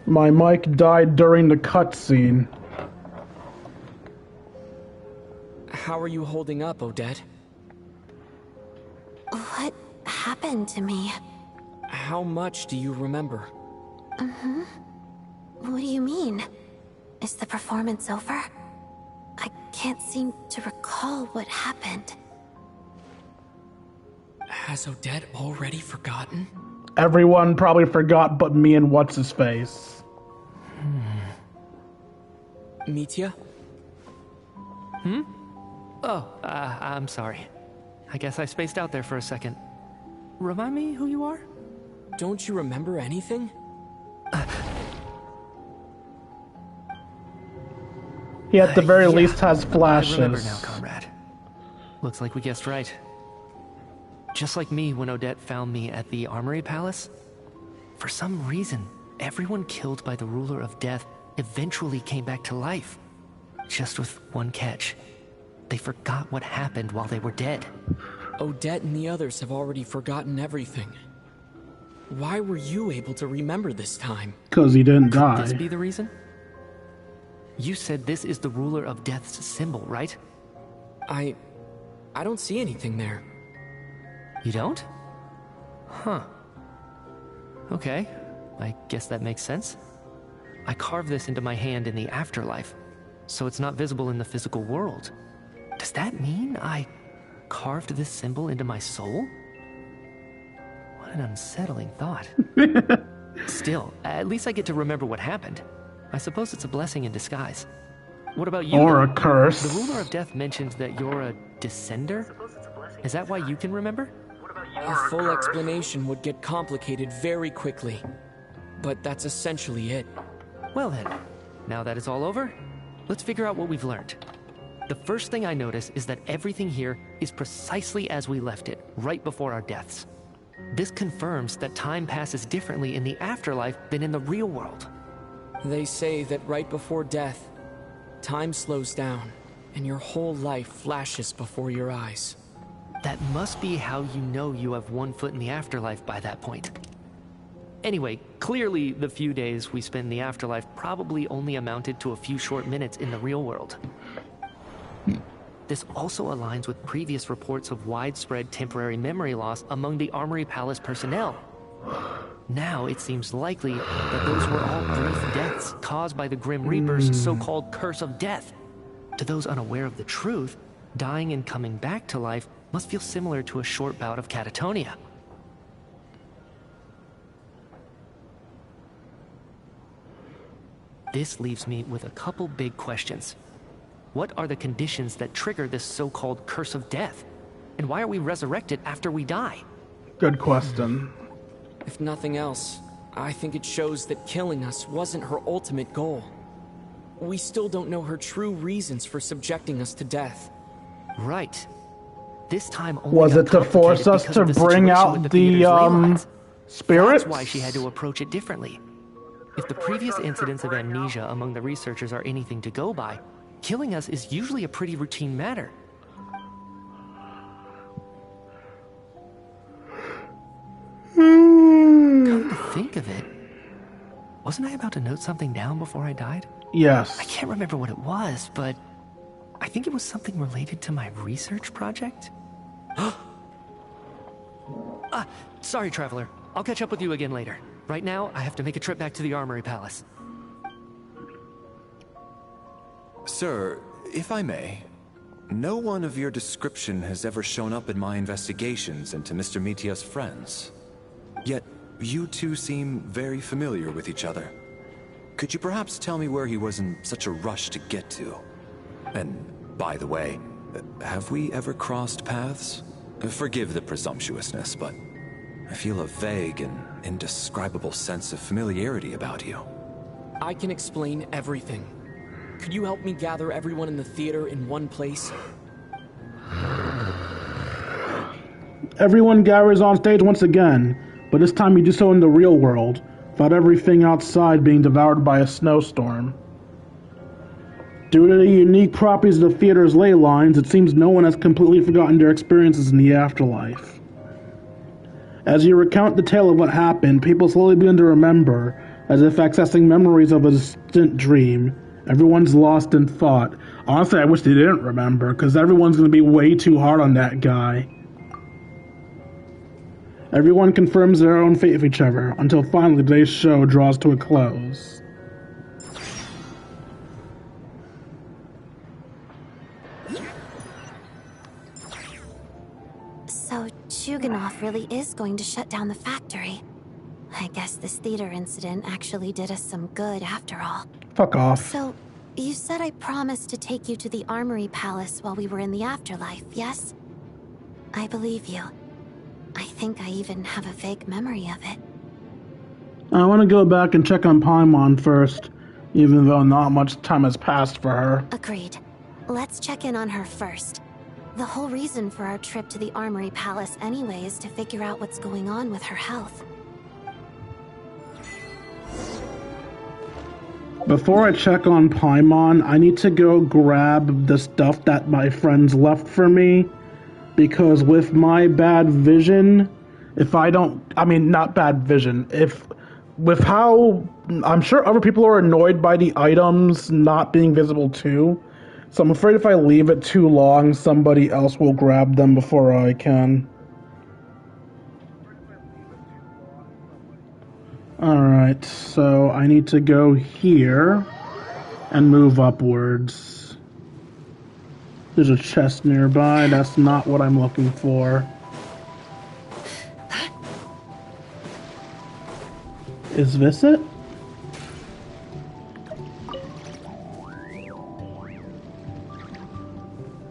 My mic died during the cutscene. How are you holding up, Odette? What happened to me? How much do you remember? What do you mean? Is the performance over? I can't seem to recall what happened. Has Odette already forgotten? Everyone probably forgot but me and what's-his-face. Mitya? Oh, I'm sorry. I guess I spaced out there for a second. Remind me who you are? Don't you remember anything? He at the very least has flashes. I remember now, comrade. Looks like we guessed right. Just like me when Odette found me at the Armory Palace. For some reason, everyone killed by the Ruler of Death eventually came back to life. Just with one catch. They forgot what happened while they were dead. Odette and the others have already forgotten everything. Why were you able to remember this time? Because he didn't Could this die. be the reason? You said this is the Ruler of Death's symbol, right? I don't see anything there. You don't? Huh. Okay, I guess that makes sense. I carved this into my hand in the afterlife, so it's not visible in the physical world. Does that mean I carved this symbol into my soul? What an unsettling thought. Still, at least I get to remember what happened. I suppose it's a blessing in disguise. What about you? Or a curse. The Ruler of Death mentioned that you're a descender? Is that why you can remember? A full explanation would get complicated very quickly. But that's essentially it. Well then, now that it's all over, let's figure out what we've learned. The first thing I notice is that everything here is precisely as we left it, right before our deaths. This confirms that time passes differently in the afterlife than in the real world. They say that right before death, time slows down, and your whole life flashes before your eyes. That must be how you know you have one foot in the afterlife by that point. Anyway, clearly the few days we spend in the afterlife probably only amounted to a few short minutes in the real world. This also aligns with previous reports of widespread temporary memory loss among the Armory Palace personnel. Now it seems likely that those were all brief deaths caused by the Grim Reaper's so-called curse of death. To those unaware of the truth, dying and coming back to life must feel similar to a short bout of catatonia. This leaves me with a couple big questions. What are the conditions that trigger this so-called curse of death? And why are we resurrected after we die? Good question. If nothing else, I think it shows that killing us wasn't her ultimate goal. We still don't know her true reasons for subjecting us to death. Right. This time only was got it to force us because to of the bring situation out with the theater's ley lines. spirits? That's why she had to approach it differently. If the previous incidents of amnesia among the researchers are anything to go by, killing us is usually a pretty routine matter. Come to think of it, wasn't I about to note something down before I died? Yes. I can't remember what it was, but I think it was something related to my research project. Sorry, Traveler. I'll catch up with you again later. Right now, I have to make a trip back to the Armory Palace. Sir, if I may, no one of your description has ever shown up in my investigations into Mr. Mitia's friends. Yet, you two seem very familiar with each other. Could you perhaps tell me where he was in such a rush to get to? And, by the way, have we ever crossed paths? Forgive the presumptuousness, but I feel a vague and indescribable sense of familiarity about you. I can explain everything. Could you help me gather everyone in the theater in one place? Everyone gathers on stage once again, but this time you do so in the real world, without everything outside being devoured by a snowstorm. Due to the unique properties of the theater's ley lines, it seems no one has completely forgotten their experiences in the afterlife. As you recount the tale of what happened, people slowly begin to remember, as if accessing memories of a distant dream. Everyone's lost in thought. Honestly, I wish they didn't remember, because everyone's going to be way too hard on that guy. Everyone confirms their own fate with each other, until finally today's show draws to a close. So, Chuganov really is going to shut down the factory. I guess this theater incident actually did us some good after all. Fuck off. So, you said I promised to take you to the Armory Palace while we were in the afterlife, yes? I believe you. I think I even have a vague memory of it. I want to go back and check on Paimon first, even though not much time has passed for her. Agreed. Let's check in on her first. The whole reason for our trip to the Armory Palace anyway is to figure out what's going on with her health. Before I check on Paimon, I need to go grab the stuff that my friends left for me, because with my bad vision, if I don't, I mean, not bad vision, with how, I'm sure other people are annoyed by the items not being visible too, so I'm afraid if I leave it too long, somebody else will grab them before I can. Alright, so I need to go here and move upwards. There's a chest nearby, that's not what I'm looking for. Is this it?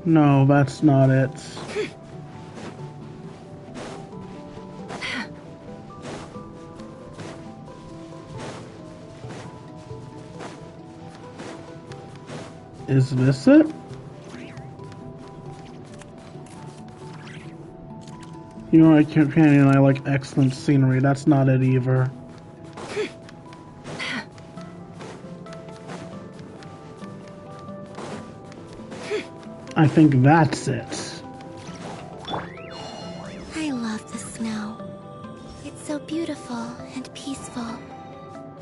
No, that's not it. Is this it? You know, my companion and I like excellent scenery. That's not it either. I think that's it. I love the snow. It's so beautiful and peaceful.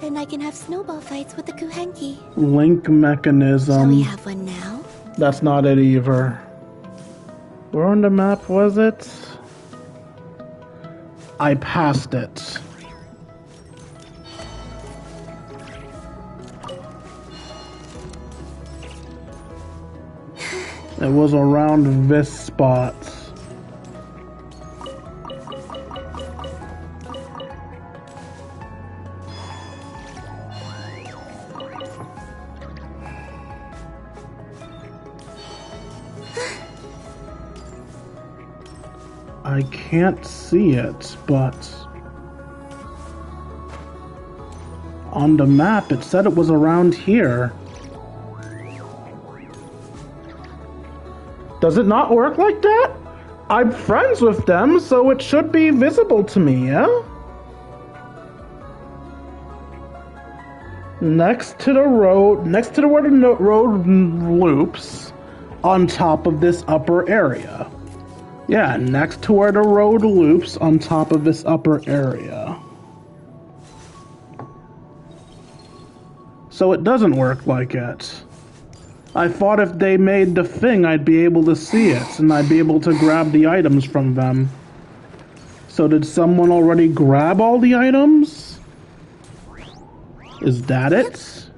And I can have snowball fights with the Kuhenki. Link mechanism. Shall we have one now? That's not it either. Where on the map was it? I passed it. It was around this spot. I can't see it, but on the map it said it was around here. Does it not work like that? I'm friends with them, so it should be visible to me, yeah? Next to the road, next to where the road loops, on top of this upper area. Yeah, next to where the road loops on top of this upper area. So it doesn't work like it. I thought if they made the thing, I'd be able to see it, and I'd be able to grab the items from them. So did someone already grab all the items? Is that it?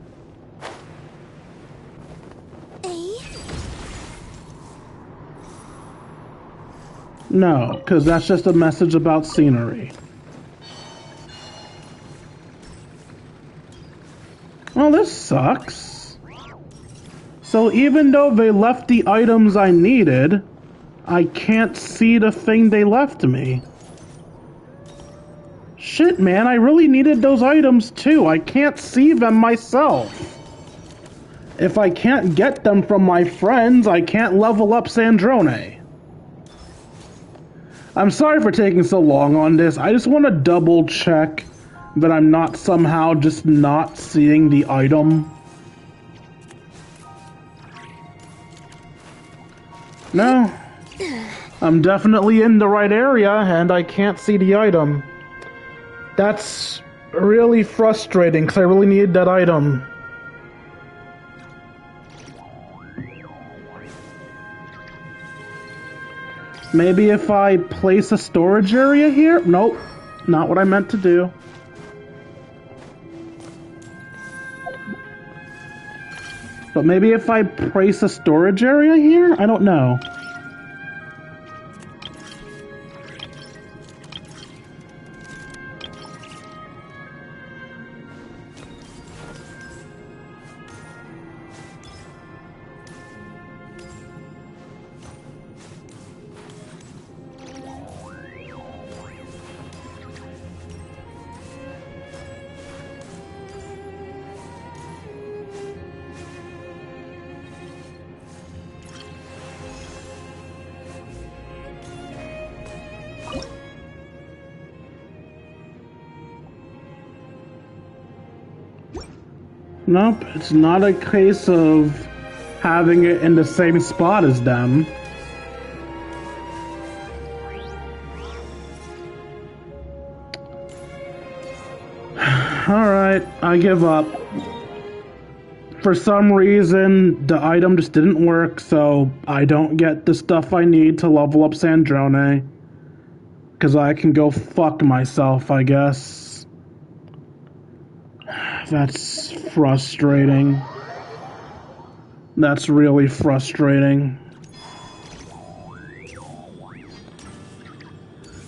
No, because that's just a message about scenery. Well, this sucks. So even though they left the items I needed, I can't see the thing they left me. Shit, man, I really needed those items too. I can't see them myself. If I can't get them from my friends, I can't level up Sandrone. I'm sorry for taking so long on this. I just want to double check that I'm not somehow just not seeing the item. No. I'm definitely in the right area and I can't see the item. That's really frustrating because I really needed that item. Maybe if I place a storage area here? Nope, not what I meant to do. But maybe if I place a storage area here? I don't know. Nope, it's not a case of having it in the same spot as them. Alright, I give up. For some reason, the item just didn't work, so I don't get the stuff I need to level up Sandrone. Because I can go fuck myself, I guess. That's frustrating. That's really frustrating.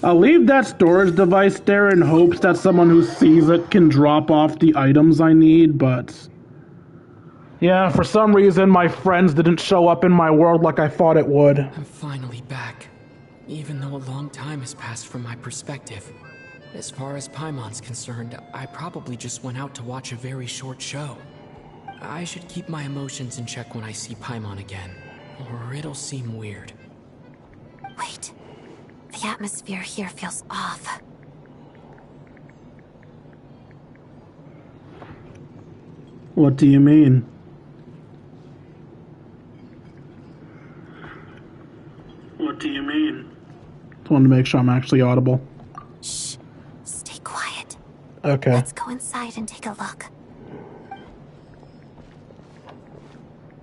I'll leave that storage device there in hopes that someone who sees it can drop off the items I need, but... yeah, for some reason my friends didn't show up in my world like I thought it would. I'm finally back, even though a long time has passed from my perspective. As far as Paimon's concerned, I probably just went out to watch a very short show. I should keep my emotions in check when I see Paimon again, or it'll seem weird. Wait. The atmosphere here feels off. What do you mean? What do you mean? Just wanted to make sure I'm actually audible. Shh. Stay quiet. Okay. Let's go inside and take a look.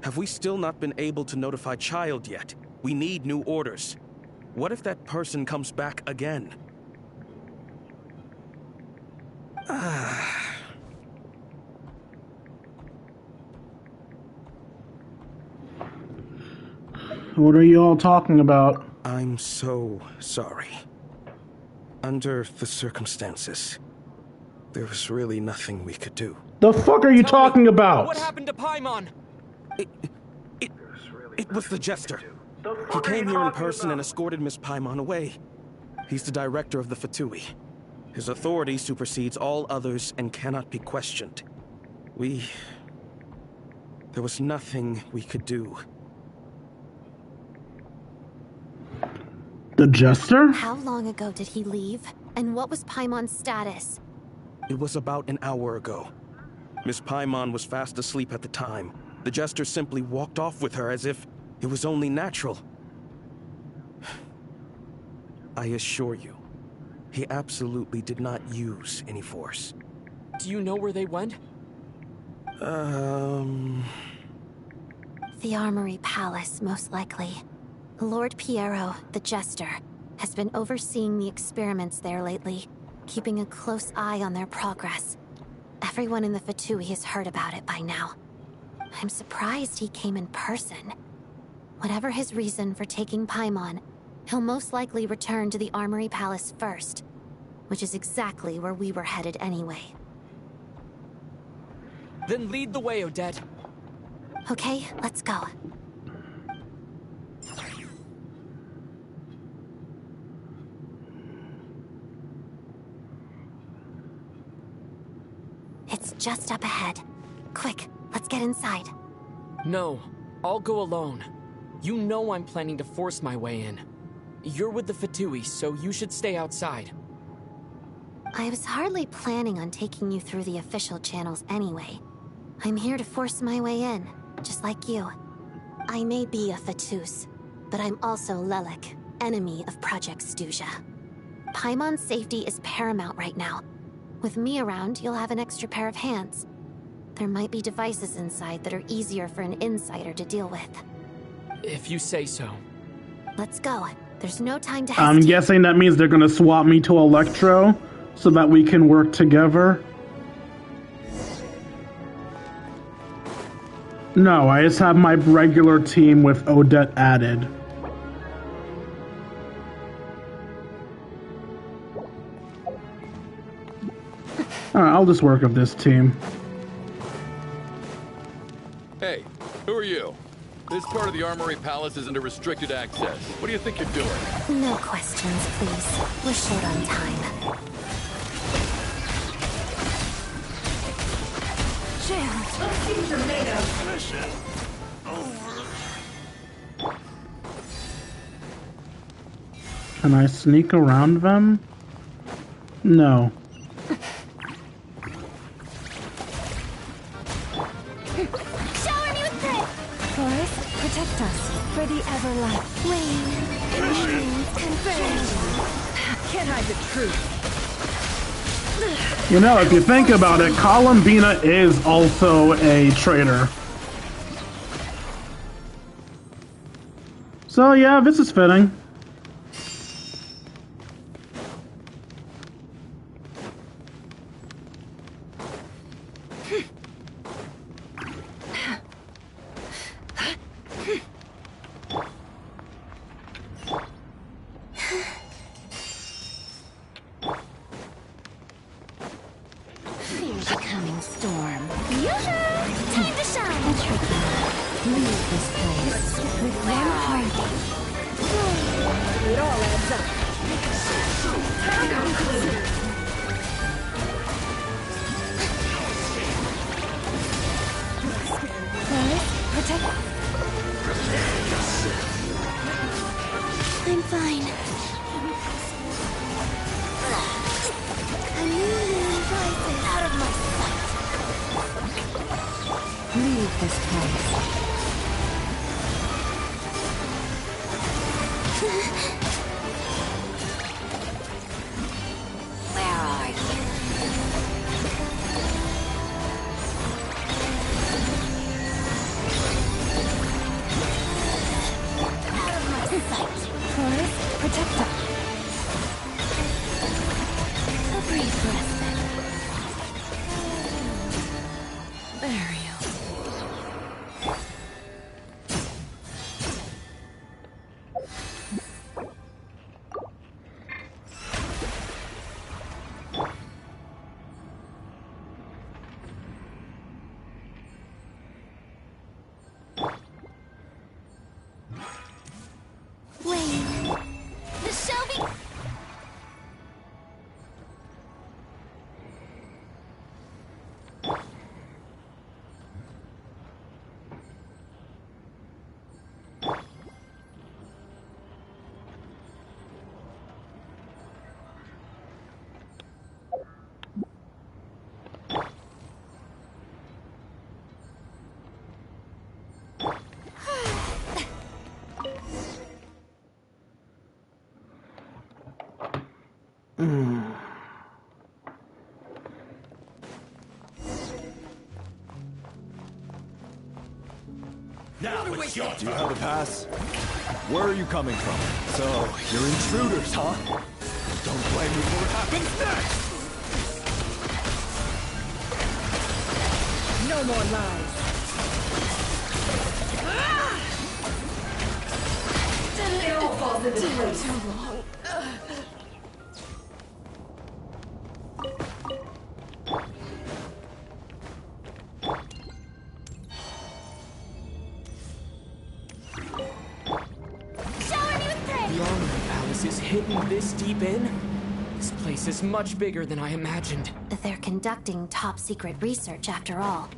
Have we still not been able to notify Child yet? We need new orders. What if that person comes back again? What are you all talking about? I'm so sorry. Under the circumstances, there was really nothing we could do. The fuck are you talking about? What happened to Paimon? It was the Jester. He came here in person and escorted Miss Paimon away. He's the director of the Fatui. His authority supersedes all others and cannot be questioned. There was nothing we could do. The Jester? How long ago did he leave? And what was Paimon's status? It was about an hour ago. Miss Paimon was fast asleep at the time. The Jester simply walked off with her as if it was only natural. I assure you, he absolutely did not use any force. Do you know where they went? The Armory Palace, most likely. Lord Piero, the Jester, has been overseeing the experiments there lately, keeping a close eye on their progress. Everyone in the Fatui has heard about it by now. I'm surprised he came in person. Whatever his reason for taking Paimon, he'll most likely return to the Armory Palace first, which is exactly where we were headed anyway. Then lead the way, Odette. Okay, let's go. It's just up ahead. Quick, let's get inside. No, I'll go alone. You know I'm planning to force my way in. You're with the Fatui, so you should stay outside. I was hardly planning on taking you through the official channels anyway. I'm here to force my way in, just like you. I may be a Fatus, but I'm also Lelik, enemy of Project Stuzia. Paimon's safety is paramount right now. With me around, you'll have an extra pair of hands. There might be devices inside that are easier for an insider to deal with. If you say so. Let's go. There's no time to I'm hesitate. guessing that means they're gonna swap me to Electro so that we can work together. No, I just have my regular team with Odette added. Alright, I'll just work with this team. Hey, who are you? This part of the Armory Palace is under restricted access. What do you think you're doing? No questions, please. We're short on time. Things are made of. Can I sneak around them? No. Shower me with grit! Forest, protect us for the everlasting. Wayne, confirmed. Can't hide the truth. You know, if you think about it, Columbina is also a traitor. So yeah, this is fitting. Fear the coming storm. Yoo-hoo! Time to shine! Leave this place with one heart. It all adds up. Forest, protect. I'm fine. A new moon rises out of my sight. Leave this place. Where are you? Out of my sight. Forest, protect us. A brief respite. Burial. Now it's your turn. Do you have a pass? Where are you coming from? So, you're intruders, huh? Don't blame me for what happens next! No more lies. It all falls into place. Too long. The Armory Palace is hidden this deep in? This place is much bigger than I imagined. They're conducting top-secret research after all.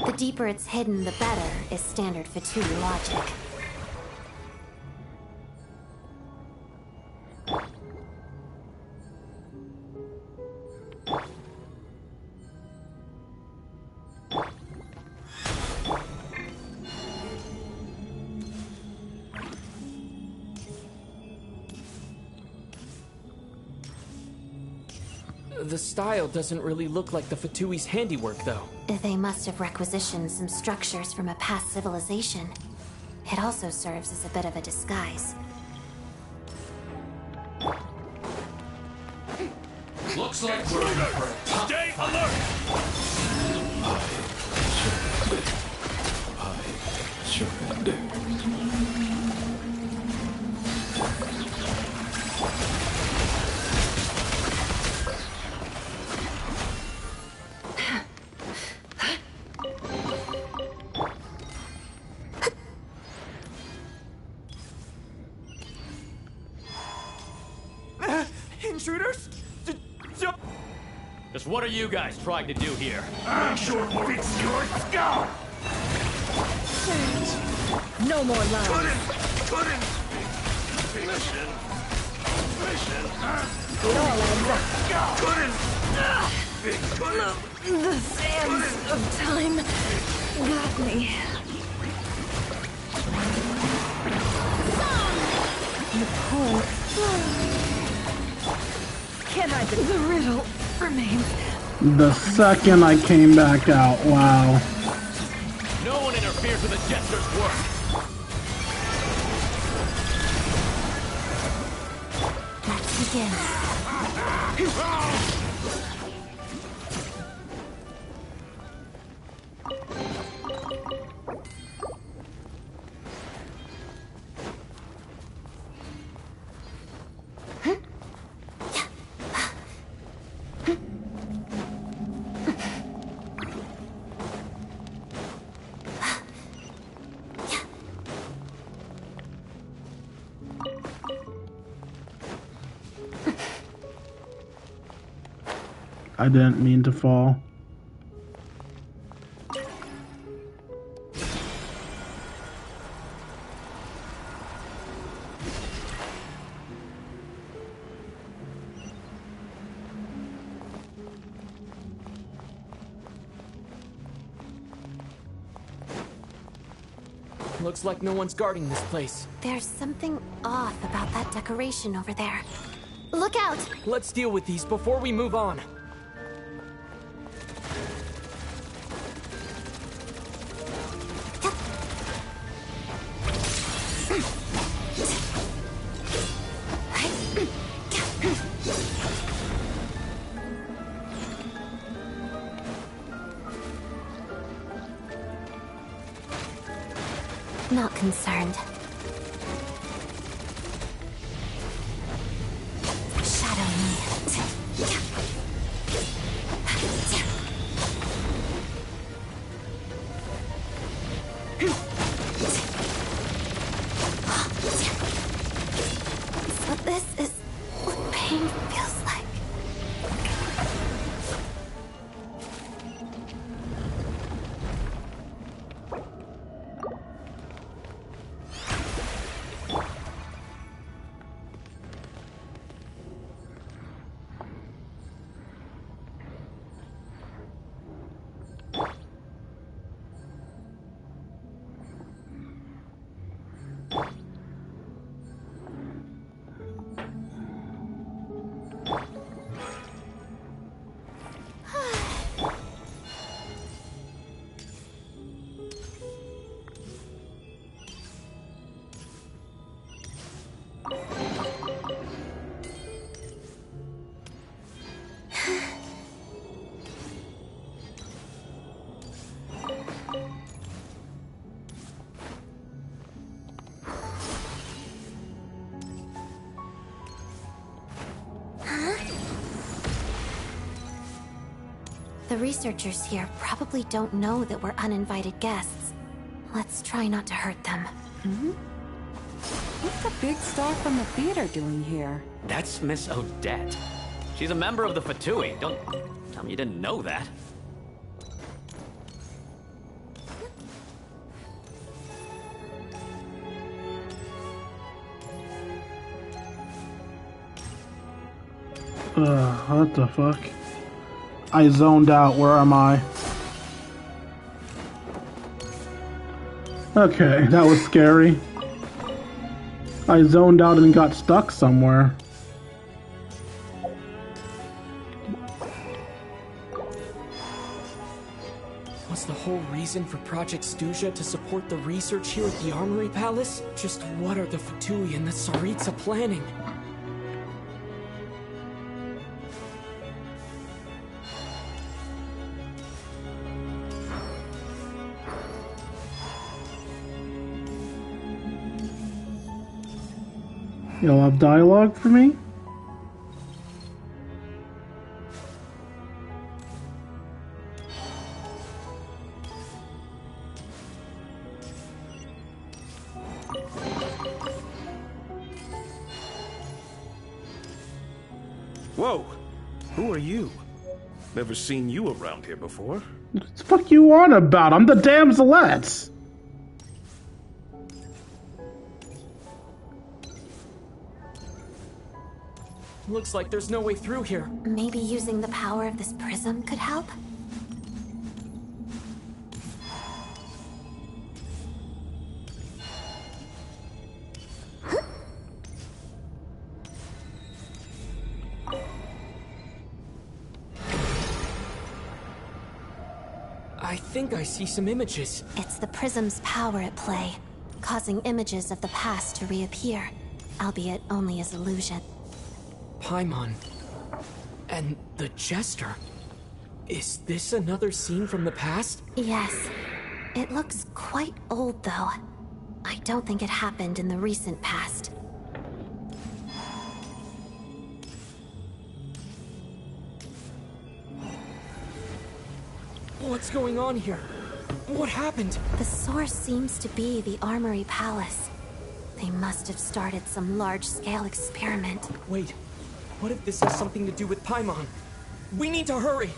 The deeper it's hidden, the better, is standard Fatui logic. The style doesn't really look like the Fatui's handiwork, though. They must have requisitioned some structures from a past civilization. It also serves as a bit of a disguise. Looks like we're in for a tough Stay alert! Intruders? Just what are you guys trying to do here? Make sure it fits your skull! No more lies. Couldn't! Mission! It all adds up. Couldn't! The sands of time got me. The poem. Can't hide the riddle remains. The second I came back out, wow. No one interferes with a jester's work. Let's begin. I didn't mean to fall. Looks like no one's guarding this place. There's something off about that decoration over there. Look out! Let's deal with these before we move on. Not concerned. Shadow me. So this is what pain feels like. The researchers here probably don't know that we're uninvited guests. Let's try not to hurt them. What's a big star from the theater doing here? That's Miss Odette. She's a member of the Fatui. Don't tell me you didn't know that. What the fuck? I zoned out. Where am I? Okay, that was scary. I zoned out and got stuck somewhere. Was the whole reason for Project Stuzia to support the research here at the Armory Palace? Just what are the Fatui and the Tsaritsa planning? You'll have dialogue for me? Whoa! Who are you? Never seen you around here before. What the fuck you on about? I'm the damselettes! Looks like there's no way through here. Maybe using the power of this prism could help? I think I see some images. It's the prism's power at play, causing images of the past to reappear, albeit only as illusion. Paimon. And the Jester. Is this another scene from the past? Yes. It looks quite old, though. I don't think it happened in the recent past. What's going on here? What happened? The source seems to be the Armory Palace. They must have started some large-scale experiment. Wait. What if this has something to do with Paimon? We need to hurry!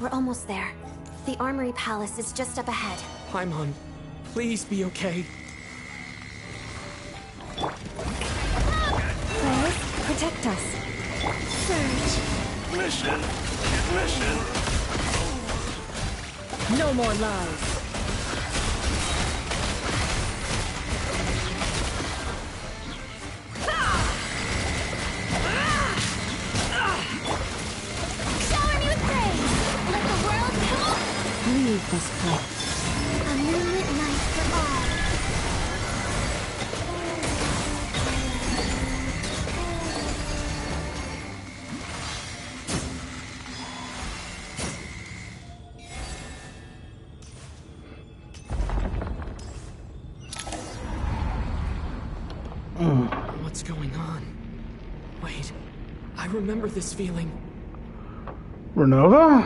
We're almost there. The Armory Palace is just up ahead. Paimon, please be okay. Please, protect us. Surge. Mission. No more lies. Leave this place. A moonlit night for all. What's going on? Wait, I remember this feeling. Renova?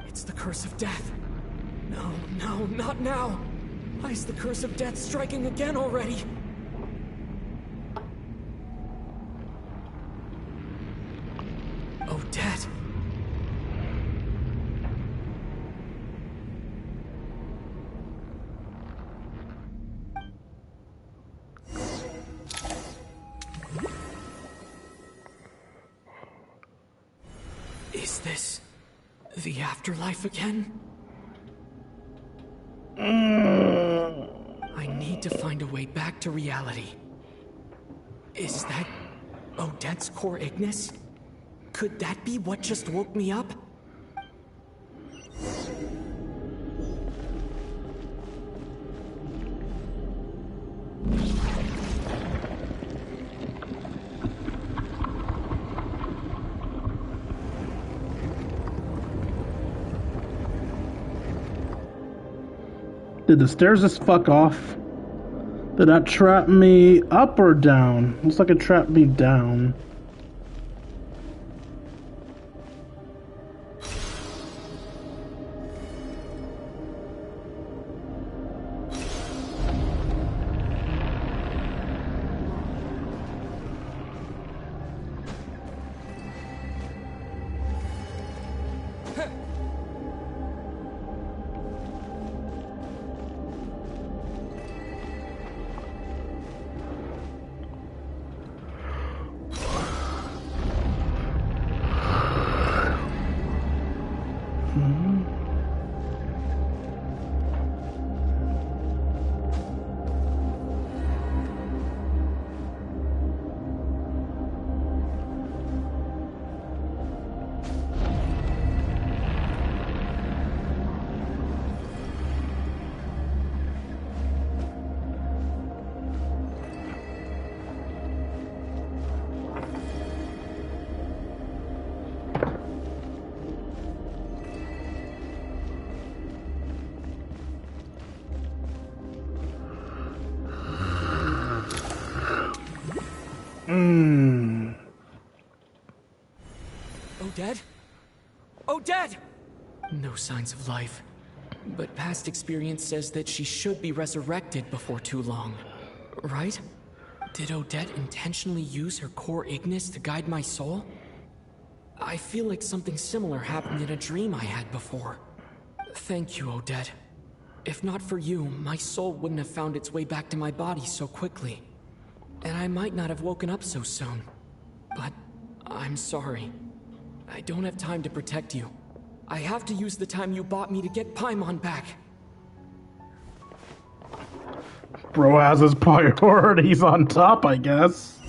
It's the curse of death. No, not now. Why is the curse of death striking again already? Odette. Is this the afterlife again? I need to find a way back to reality. Is that Odette's core Ignis? Could that be what just woke me up? Did the stairs just fuck off? Did that trap me up or down? Looks like it trapped me down. Odette? Odette! No signs of life. But past experience says that she should be resurrected before too long. Right? Did Odette intentionally use her core Ignis to guide my soul? I feel like something similar happened in a dream I had before. Thank you, Odette. If not for you, my soul wouldn't have found its way back to my body so quickly. And I might not have woken up so soon. But I'm sorry. I don't have time to protect you. I have to use the time you bought me to get Paimon back. Bro has his priorities on top, I guess.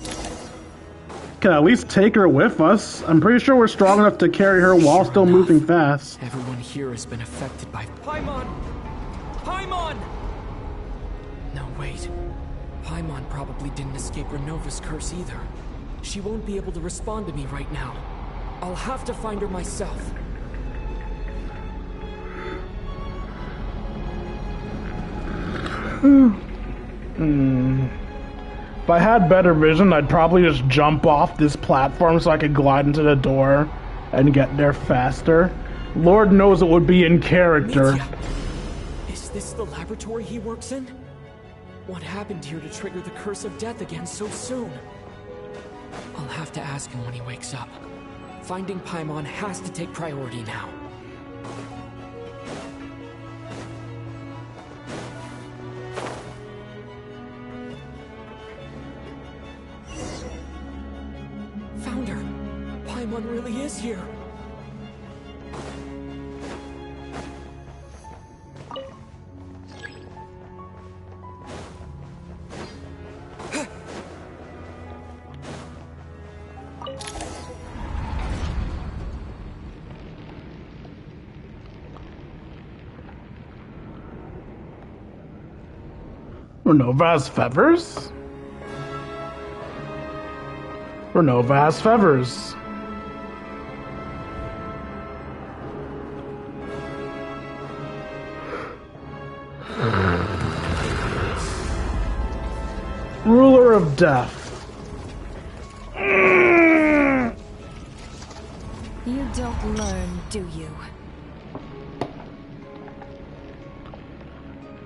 Can at least take her with us. I'm pretty sure we're strong enough to carry her while still moving fast. Everyone here has been affected by Paimon! Paimon! No, wait. Paimon probably didn't escape Renova's curse either. She won't be able to respond to me right now. I'll have to find her myself. If I had better vision, I'd probably just jump off this platform so I could glide into the door and get there faster. Lord knows it would be in character. Is this the laboratory he works in? What happened here to trigger the curse of death again so soon? I'll have to ask him when he wakes up. Finding Paimon has to take priority now. Found her! Paimon really is here! Renova has feathers? Renova has feathers. Ruler of Death. You don't learn, do you?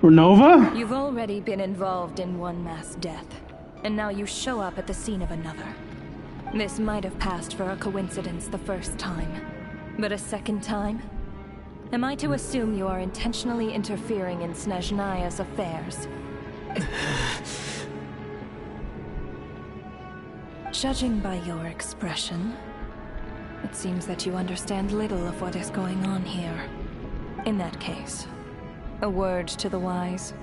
Renova? You've already been involved in one mass death, and now you show up at the scene of another. This might have passed for a coincidence the first time, but a second time? Am I to assume you are intentionally interfering in Snezniya's affairs? Judging by your expression, it seems that you understand little of what is going on here. In that case, a word to the wise.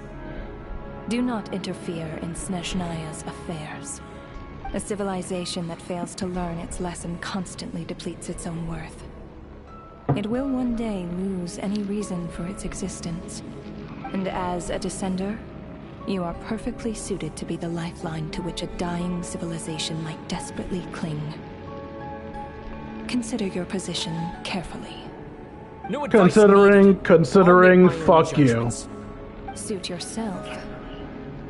Do not interfere in Snezniya's affairs. A civilization that fails to learn its lesson constantly depletes its own worth. It will one day lose any reason for its existence. And as a descender, you are perfectly suited to be the lifeline to which a dying civilization might desperately cling. Consider your position carefully. Considering, fuck you. Suit yourself.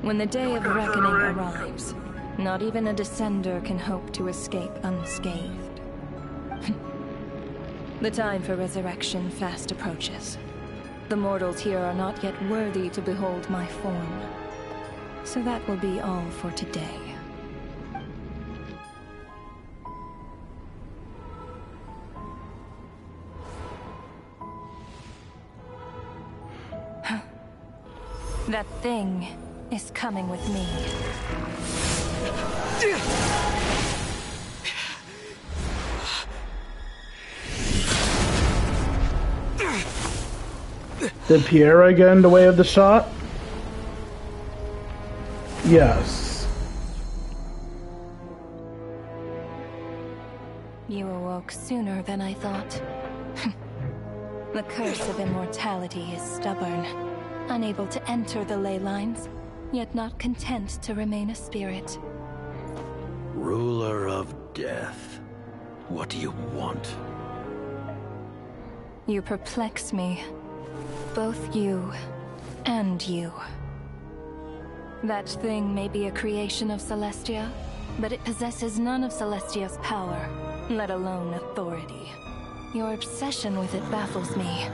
When the day of reckoning arrives, not even a descender can hope to escape unscathed. The time for resurrection fast approaches. The mortals here are not yet worthy to behold my form. So that will be all for today. That thing is coming with me. Did Pierre get in the way of the shot? Yes. You awoke sooner than I thought. The curse of immortality is stubborn, unable to enter the ley lines, yet not content to remain a spirit. Ruler of death, what do you want? You perplex me. Both you and you. That thing may be a creation of Celestia, but it possesses none of Celestia's power, let alone authority. Your obsession with it baffles me.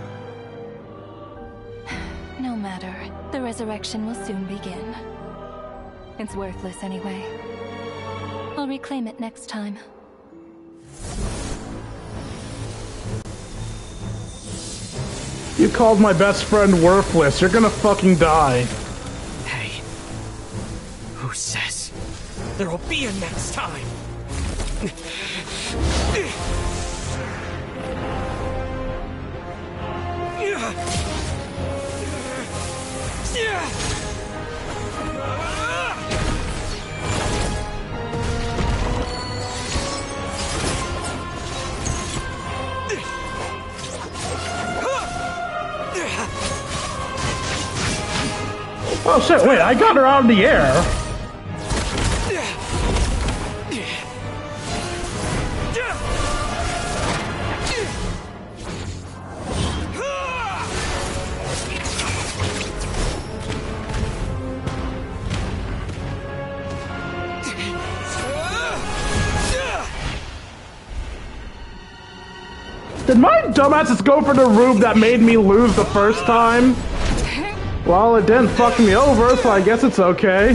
No matter, the resurrection will soon begin. It's worthless anyway. I'll reclaim it next time. You called my best friend worthless. You're gonna fucking die. Hey, who says there will be a next time? Oh shit, wait, I got her out of the air. Did my dumbasses go for the rube that made me lose the first time? Well, it didn't fuck me over, so I guess it's okay.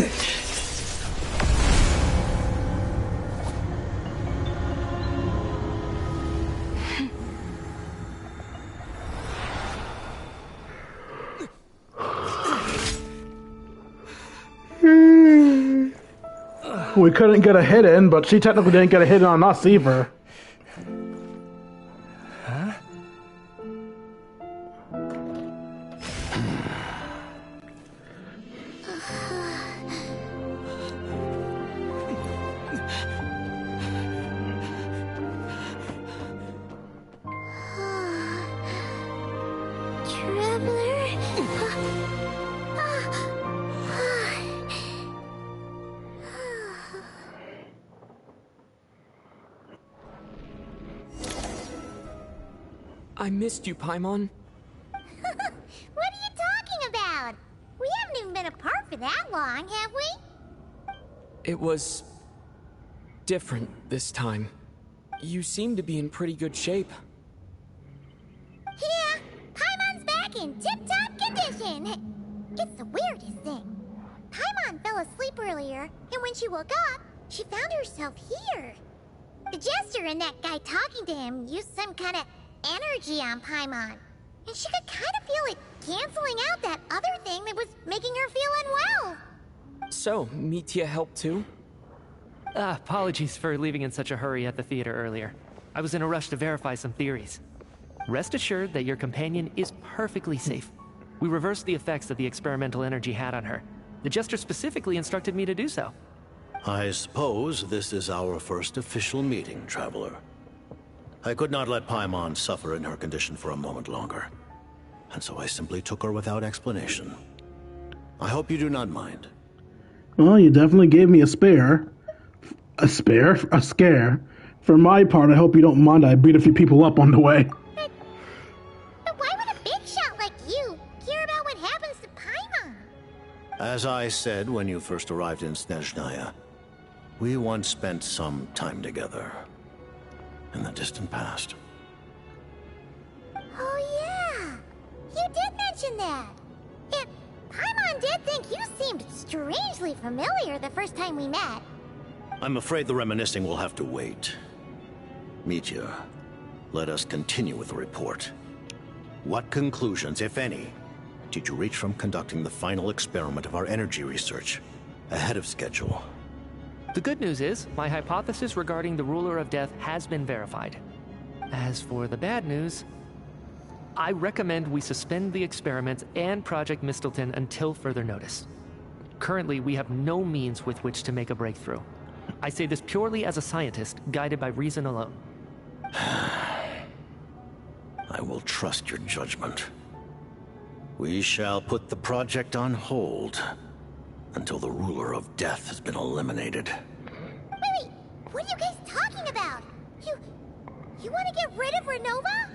We couldn't get a hit in, but she technically didn't get a hit on us either. I missed you, Paimon. What are you talking about? We haven't even been apart for that long, have we? It was different this time. You seem to be in pretty good shape. Yeah, Paimon's back in tip-top condition. It's the weirdest thing. Paimon fell asleep earlier, and when she woke up, she found herself here. The Jester and that guy talking to him used some kind of energy on Paimon, and she could kind of feel it canceling out that other thing that was making her feel unwell. So, Mitya helped too? Apologies for leaving in such a hurry at the theater earlier. I was in a rush to verify some theories. Rest assured that your companion is perfectly safe. We reversed the effects that the experimental energy had on her. The Jester specifically instructed me to do so. I suppose this is our first official meeting, Traveler. I could not let Paimon suffer in her condition for a moment longer, and so I simply took her without explanation. I hope you do not mind. Well, you definitely gave me a spare. A spare? A scare. For my part, I hope you don't mind I beat a few people up on the way. But why would a big shot like you care about what happens to Paimon? As I said when you first arrived in Snezniya, we once spent some time together in the distant past. Oh yeah! You did mention that! Paimon did think you seemed strangely familiar the first time we met. I'm afraid the reminiscing will have to wait. Mitya, let us continue with the report. What conclusions, if any, did you reach from conducting the final experiment of our energy research ahead of schedule? The good news is, my hypothesis regarding the Ruler of Death has been verified. As for the bad news, I recommend we suspend the experiments and Project Mistleton until further notice. Currently, we have no means with which to make a breakthrough. I say this purely as a scientist, guided by reason alone. I will trust your judgment. We shall put the project on hold until the Ruler of Death has been eliminated. Wait, what are you guys talking about? You want to get rid of Renova?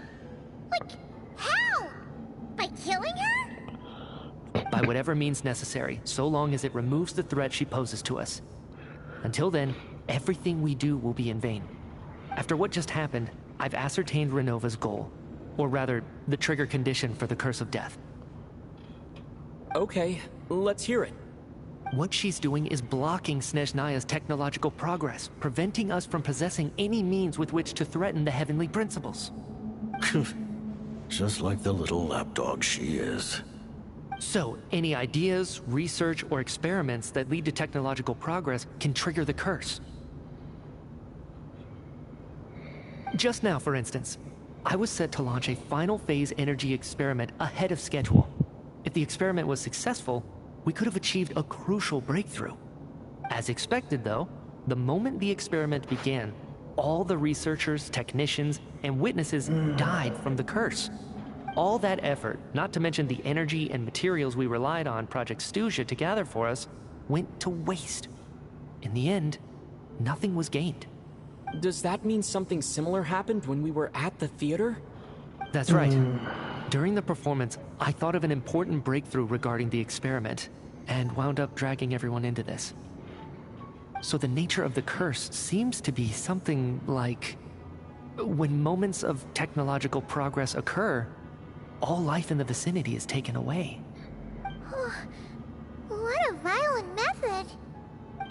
Like, how? By killing her? By whatever means necessary, so long as it removes the threat she poses to us. Until then, everything we do will be in vain. After what just happened, I've ascertained Renova's goal. Or rather, the trigger condition for the Curse of Death. Okay, let's hear it. What she's doing is blocking Snezniya's technological progress, preventing us from possessing any means with which to threaten the heavenly principles. Just like the little lapdog she is. So, any ideas, research, or experiments that lead to technological progress can trigger the curse. Just now, for instance, I was set to launch a final phase energy experiment ahead of schedule. If the experiment was successful, we could have achieved a crucial breakthrough. As expected, though, the moment the experiment began, all the researchers, technicians, and witnesses died from the curse. All that effort, not to mention the energy and materials we relied on Project Snezniya to gather for us, went to waste. In the end, nothing was gained. Does that mean something similar happened when we were at the theater? That's right. During the performance, I thought of an important breakthrough regarding the experiment, and wound up dragging everyone into this. So the nature of the curse seems to be something like... when moments of technological progress occur, all life in the vicinity is taken away. What a violent method!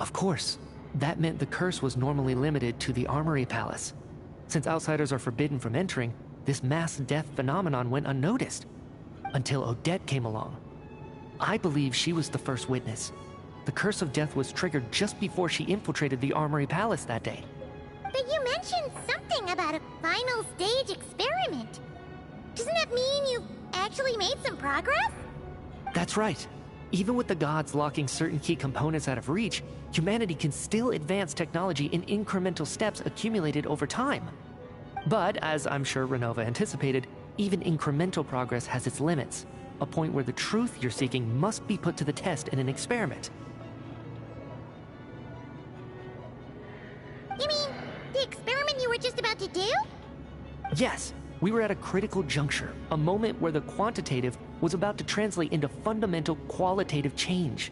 Of course, that meant the curse was normally limited to the Armory Palace. Since outsiders are forbidden from entering, this mass death phenomenon went unnoticed. Until Odette came along. I believe she was the first witness. The Curse of Death was triggered just before she infiltrated the Armory Palace that day. But you mentioned something about a final stage experiment. Doesn't that mean you've actually made some progress? That's right. Even with the gods locking certain key components out of reach, humanity can still advance technology in incremental steps accumulated over time. But, as I'm sure Renova anticipated, even incremental progress has its limits, a point where the truth you're seeking must be put to the test in an experiment. You mean, the experiment you were just about to do? Yes, we were at a critical juncture, a moment where the quantitative was about to translate into fundamental qualitative change.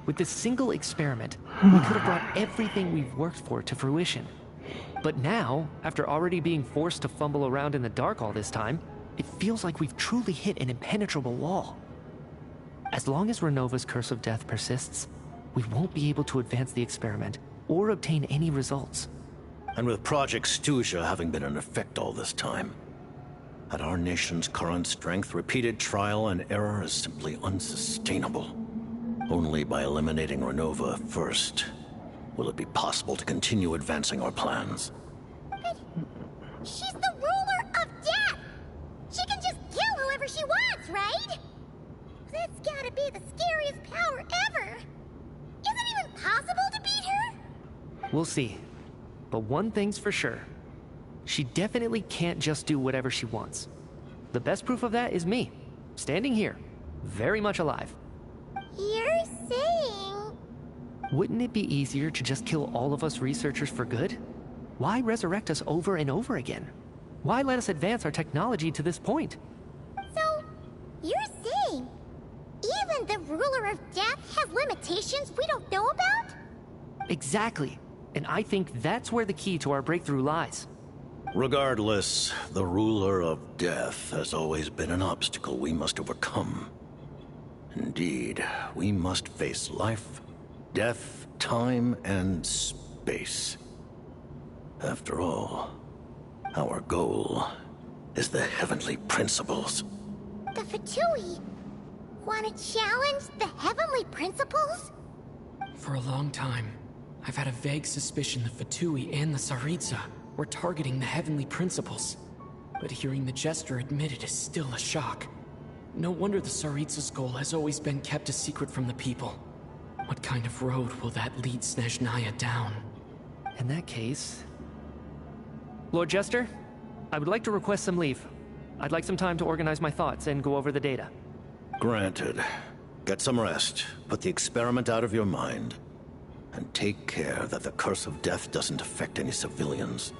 With this single experiment, we could have brought everything we've worked for to fruition. But now, after already being forced to fumble around in the dark all this time, it feels like we've truly hit an impenetrable wall. As long as Renova's Curse of Death persists, we won't be able to advance the experiment or obtain any results. And with Project Snezniya having been in effect all this time, at our nation's current strength, repeated trial and error is simply unsustainable. Only by eliminating Renova first will it be possible to continue advancing our plans. But she's the ruler of death! She can just kill whoever she wants, right? That's gotta be the scariest power ever! Is it even possible to beat her? We'll see. But one thing's for sure. She definitely can't just do whatever she wants. The best proof of that is me, standing here, very much alive. You're saying... Wouldn't it be easier to just kill all of us researchers for good? Why resurrect us over and over again? Why let us advance our technology to this point? So, you're saying even the ruler of death has limitations we don't know about? Exactly. And I think that's where the key to our breakthrough lies. Regardless, the ruler of death has always been an obstacle we must overcome. Indeed, we must face life, death, time, and space. After all, our goal is the heavenly principles. The Fatui want to challenge the heavenly principles? For a long time, I've had a vague suspicion the Fatui and the Tsaritsa were targeting the heavenly principles. But hearing the Jester admit it is still a shock. No wonder the Tsaritsa's goal has always been kept a secret from the people. What kind of road will that lead Snezniya down? In that case... Lord Jester, I would like to request some leave. I'd like some time to organize my thoughts and go over the data. Granted. Get some rest, put the experiment out of your mind, and take care that the curse of death doesn't affect any civilians.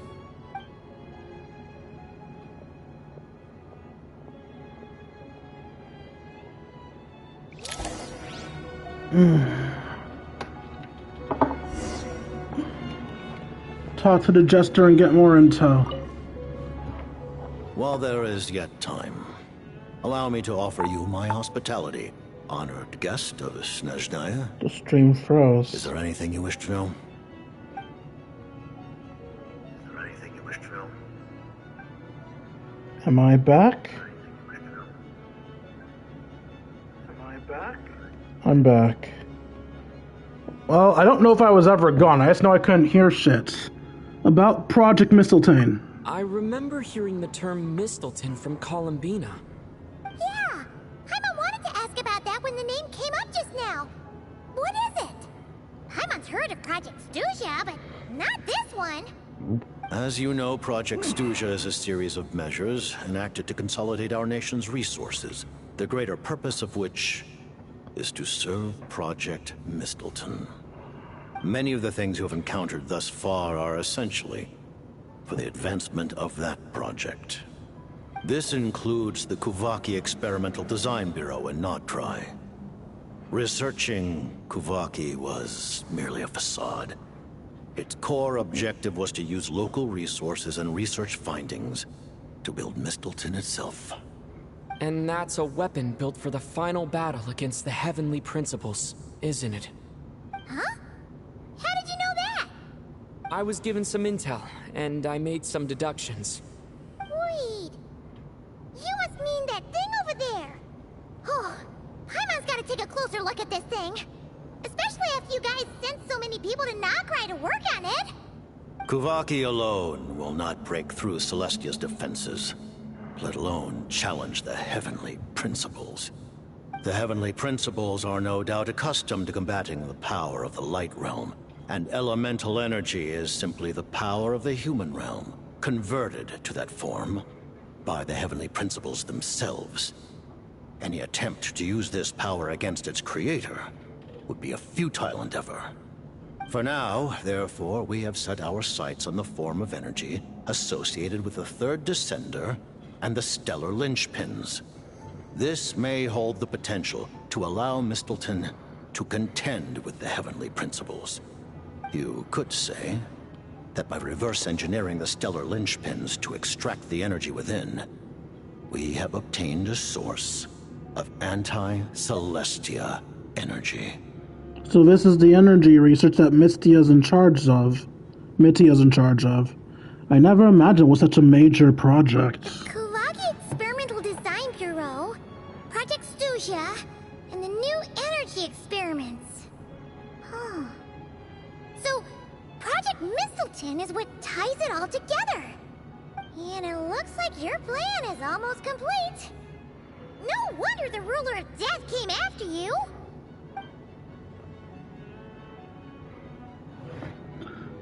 Talk to the Jester and get more intel. While there is yet time, allow me to offer you my hospitality, honored guest of Snezniya. The stream froze. Is there anything you wish to know? Am I back? I'm back. Well, I don't know if I was ever gone. I just know I couldn't hear shit. About Project Mistletoe. I remember hearing the term Mistletoe from Columbina. Yeah! Paimon wanted to ask about that when the name came up just now. What is it? Paimon's heard of Project Stuzia, but not this one. As you know, Project Stuzia is a series of measures enacted to consolidate our nation's resources, the greater purpose of which is to serve Project Mistletoe. Many of the things you have encountered thus far are essentially for the advancement of that project. This includes the Kuvaki Experimental Design Bureau in Notdry. Researching Kuvaki was merely a facade. Its core objective was to use local resources and research findings to build Mistletoe itself. And that's a weapon built for the final battle against the heavenly principles, isn't it? Huh? How did you know that? I was given some intel, and I made some deductions. Wait. You must mean that thing over there. Oh, Paimon's gotta take a closer look at this thing. Especially after you guys sent so many people to Notdry to work on it. Kuvaki alone will not break through Celestia's defenses, let alone challenge the heavenly principles. The heavenly principles are no doubt accustomed to combating the power of the light realm, and elemental energy is simply the power of the human realm, converted to that form by the heavenly principles themselves. Any attempt to use this power against its creator would be a futile endeavor. For now, therefore, we have set our sights on the form of energy associated with the third descender and the stellar linchpins. This may hold the potential to allow Mistletoe to contend with the heavenly principles. You could say that by reverse engineering the stellar linchpins to extract the energy within, we have obtained a source of anti-Celestia energy. So this is the energy research that Mitya's in charge of. I never imagined it was such a major project. Kuvaki Experimental Design Bureau, Project Stuzia, and the new energy experiments. Huh. So, Project Mistletoe is what ties it all together. And it looks like your plan is almost complete. No wonder the ruler of death came after you.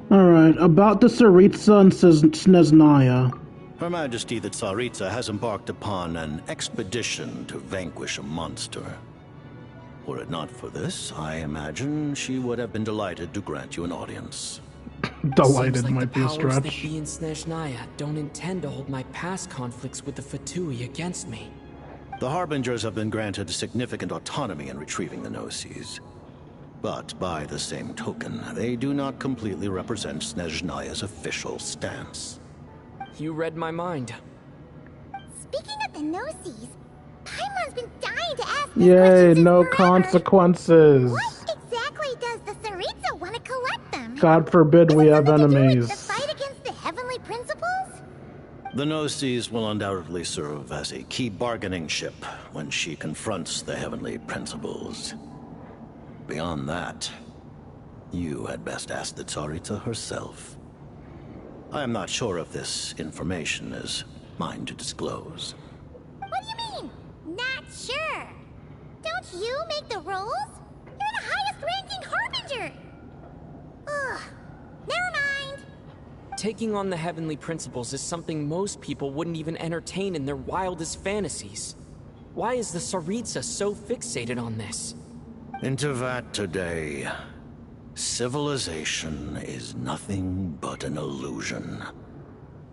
Alright, about the Tsaritsa and Snezniya. Her Majesty the Tsaritsa has embarked upon an expedition to vanquish a monster. Were it not for this, I imagine she would have been delighted to grant you an audience. Delighted Seems like might be a the powers that stretch. be in Snezniya don't intend to hold my past conflicts with the Fatui against me. The Harbingers have been granted significant autonomy in retrieving the Gnosis. But by the same token, they do not completely represent Snezniya's official stance. You read my mind. Speaking of the Gnosis, Paimon's been dying to ask this Yay, question no forever. consequences. What exactly does the Tsaritsa want to collect them? God forbid we have enemies. The fight against the heavenly principles? The Gnosis will undoubtedly serve as a key bargaining chip when she confronts the heavenly principles. Beyond that, you had best ask the Tsaritsa herself. I am not sure if this information is mine to disclose. What do you mean? Not sure. Don't you make the rules? You're the highest ranking Harbinger. Ugh. Never mind. Taking on the heavenly principles is something most people wouldn't even entertain in their wildest fantasies. Why is the Tsaritsa so fixated on this? Intervat today, civilization is nothing but an illusion.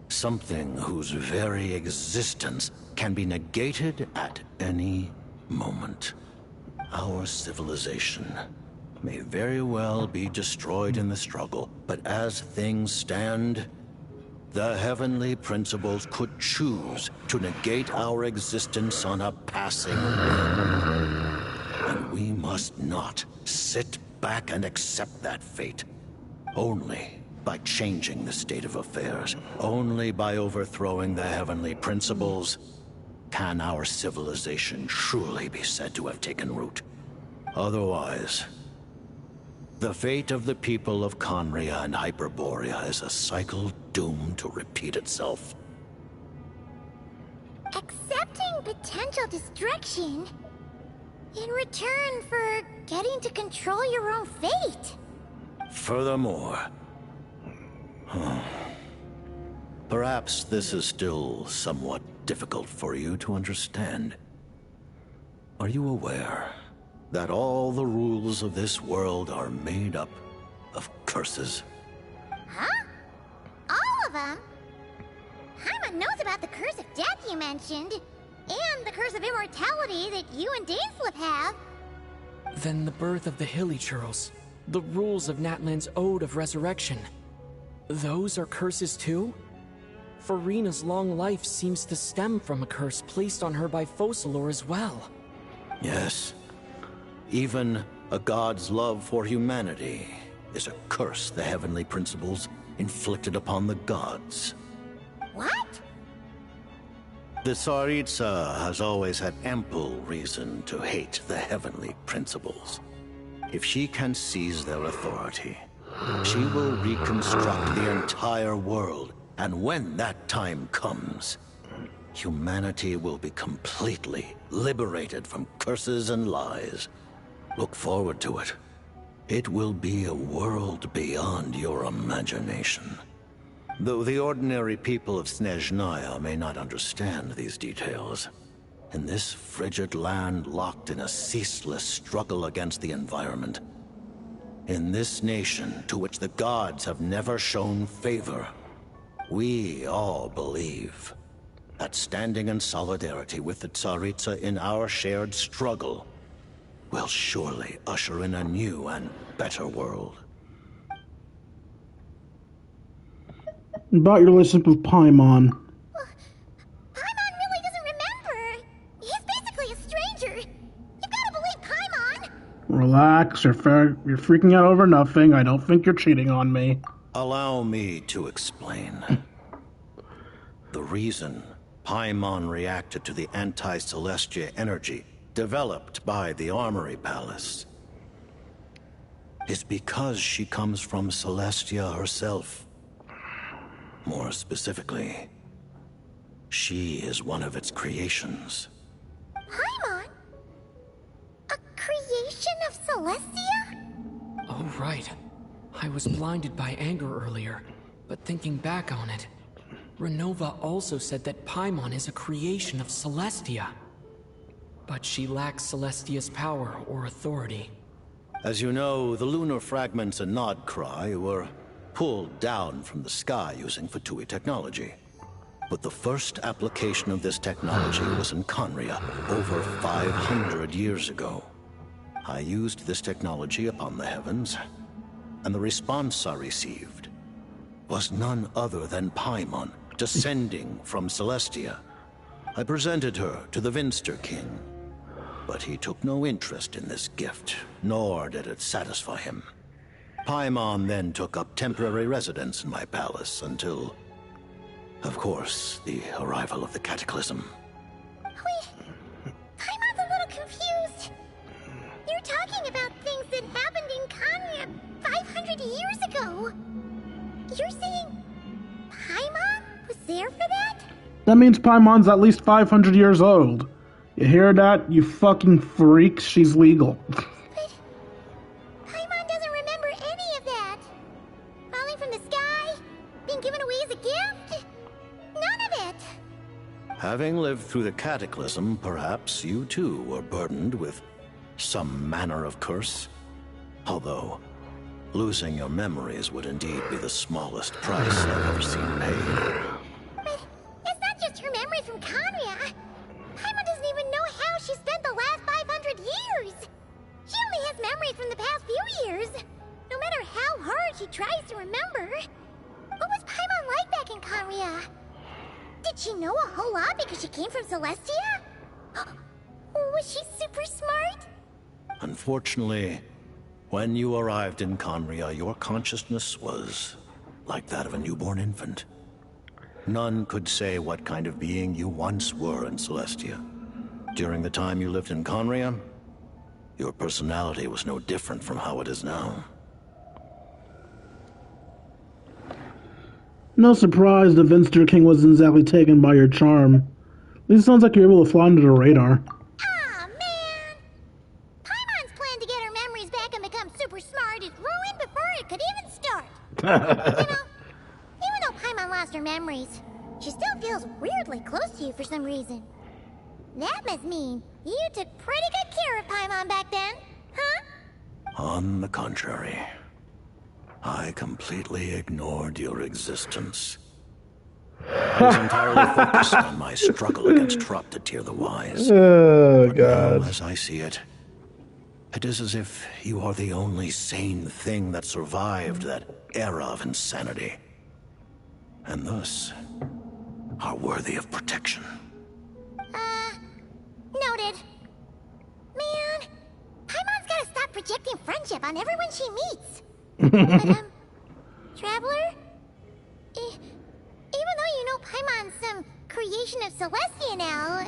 Something whose very existence can be negated at any moment. Our civilization may very well be destroyed in the struggle, but as things stand, the heavenly principles could choose to negate our existence on a passing whim. And we must not sit back and accept that fate. Only by changing the state of affairs, only by overthrowing the heavenly principles, can our civilization truly be said to have taken root. Otherwise, the fate of the people of Conria and Hyperborea is a cycle doomed to repeat itself. Accepting potential destruction in return for getting to control your own fate. Furthermore, perhaps this is still somewhat difficult for you to understand. Are you aware that all the rules of this world are made up of curses? Huh? All of them? Paimon knows about the curse of death you mentioned, and the curse of immortality that you and Dainsleif have. Then the birth of the Hilly Churls, the rules of Natlan's Ode of Resurrection, those are curses too? Farina's long life seems to stem from a curse placed on her by Focalor as well. Yes. Even a god's love for humanity is a curse the heavenly principles inflicted upon the gods. What? The Tsaritsa has always had ample reason to hate the heavenly principles. If she can seize their authority, she will reconstruct the entire world, and when that time comes, humanity will be completely liberated from curses and lies. Look forward to it. It will be a world beyond your imagination. Though the ordinary people of Snezniya may not understand these details, in this frigid land locked in a ceaseless struggle against the environment, in this nation to which the gods have never shown favor, we all believe that standing in solidarity with the Tsaritsa in our shared struggle will surely usher in a new and better world. About your relationship with Paimon. Paimon really doesn't remember. He's basically a stranger. You've got to believe Paimon. Relax, you're freaking out over nothing. I don't think you're cheating on me. Allow me to explain. The reason Paimon reacted to the anti-Celestia energy developed by the Armory Palace is because she comes from Celestia herself. More specifically, she is one of its creations. Paimon? A creation of Celestia? Oh, right. I was blinded by anger earlier, but thinking back on it, Renova also said that Paimon is a creation of Celestia. But she lacks Celestia's power or authority. As you know, the lunar fragments in Nodcry were pulled down from the sky using Fatui technology. But the first application of this technology was in Conria, over 500 years ago. I used this technology upon the heavens, and the response I received was none other than Paimon, descending from Celestia. I presented her to the Vinster King, but he took no interest in this gift, nor did it satisfy him. Paimon then took up temporary residence in my palace until, of course, the arrival of the Cataclysm. Wait, Paimon's a little confused. You're talking about things that happened in Conria 500 years ago. You're saying Paimon was there for that? That means Paimon's at least 500 years old. You hear that, you fucking freaks? She's legal. But Paimon doesn't remember any of that. Falling from the sky? Being given away as a gift? None of it. Having lived through the Cataclysm, perhaps you too were burdened with some manner of curse. Although, losing your memories would indeed be the smallest price I've ever seen paid. But it's not just her memory from Conria. Paimon doesn't even know how she spent the last 500 years. She only has memories from the past few years. No matter how hard she tries to remember. What was Paimon like back in Conria? Did she know a whole lot because she came from Celestia? Was she super smart? Unfortunately, when you arrived in Conria, your consciousness was like that of a newborn infant. None could say what kind of being you once were in Celestia. During the time you lived in Conria, your personality was no different from how it is now. No surprise the Vinster King wasn't exactly taken by your charm. At least it sounds like you're able to fly under the radar. Aw, man! Paimon's plan to get her memories back and become super smart is ruined before it could even start. You know, even though Paimon lost her memories, she still feels weirdly close to you for some reason. That must mean you took pretty good care of Paimon back then, huh? On the contrary, I completely ignored your existence. I was entirely focused on my struggle against Troptatir the Wise. Oh, but God. now, as I see it, it is as if you are the only sane thing that survived that era of insanity. And thus, are worthy of protection. Noted. Man, Paimon's gotta stop projecting friendship on everyone she meets. But, Traveler? Even though you know Paimon's some creation of Celestia now,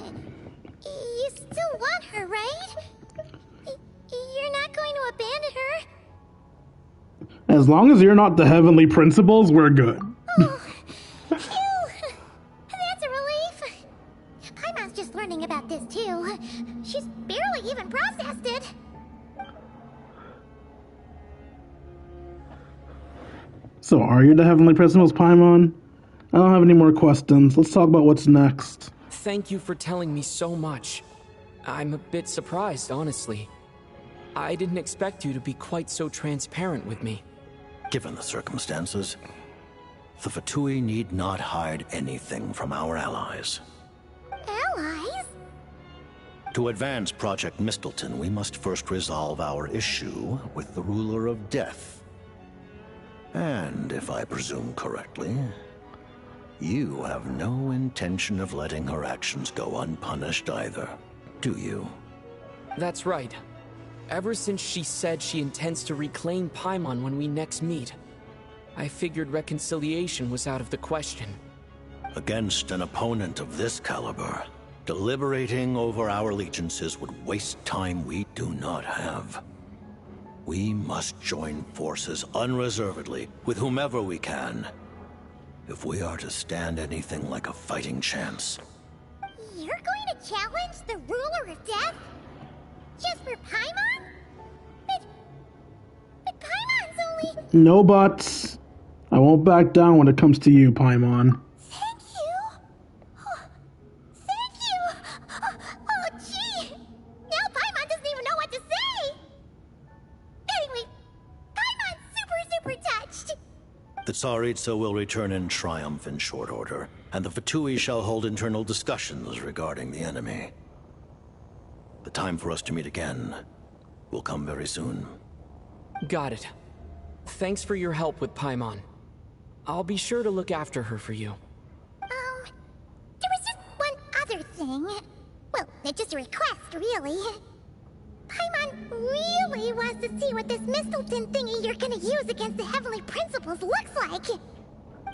you still want her, right? You're not going to abandon her? As long as you're not the heavenly principles, we're good. Oh, phew. That's a relief. Paimon's just learning about this too. She's barely even processed it. So are you the heavenly principles, Paimon? I don't have any more questions. Let's talk about what's next. Thank you for telling me so much. I'm a bit surprised, honestly. I didn't expect you to be quite so transparent with me. Given the circumstances, the Fatui need not hide anything from our allies. Allies? To advance Project Mistleton, we must first resolve our issue with the Ruler of Death. And, if I presume correctly, you have no intention of letting her actions go unpunished either, do you? That's right. Ever since she said she intends to reclaim Paimon when we next meet, I figured reconciliation was out of the question. Against an opponent of this caliber, deliberating over our allegiances would waste time we do not have. We must join forces unreservedly with whomever we can, if we are to stand anything like a fighting chance. You're going to challenge the Ruler of Death? Just for Paimon? But Paimon's only... No buts. I won't back down when it comes to you, Paimon. Thank you. Oh, thank you. Oh, gee. Now Paimon doesn't even know what to say. Anyway, Paimon's super touched. The Tsaritsa will return in triumph in short order, and the Fatui shall hold internal discussions regarding the enemy. The time for us to meet again will come very soon. Got it. Thanks for your help with Paimon. I'll be sure to look after her for you. There was just one other thing. Well, it's just a request, really. Paimon really wants to see what this Mistletoe thingy you're gonna use against the Heavenly Principles looks like.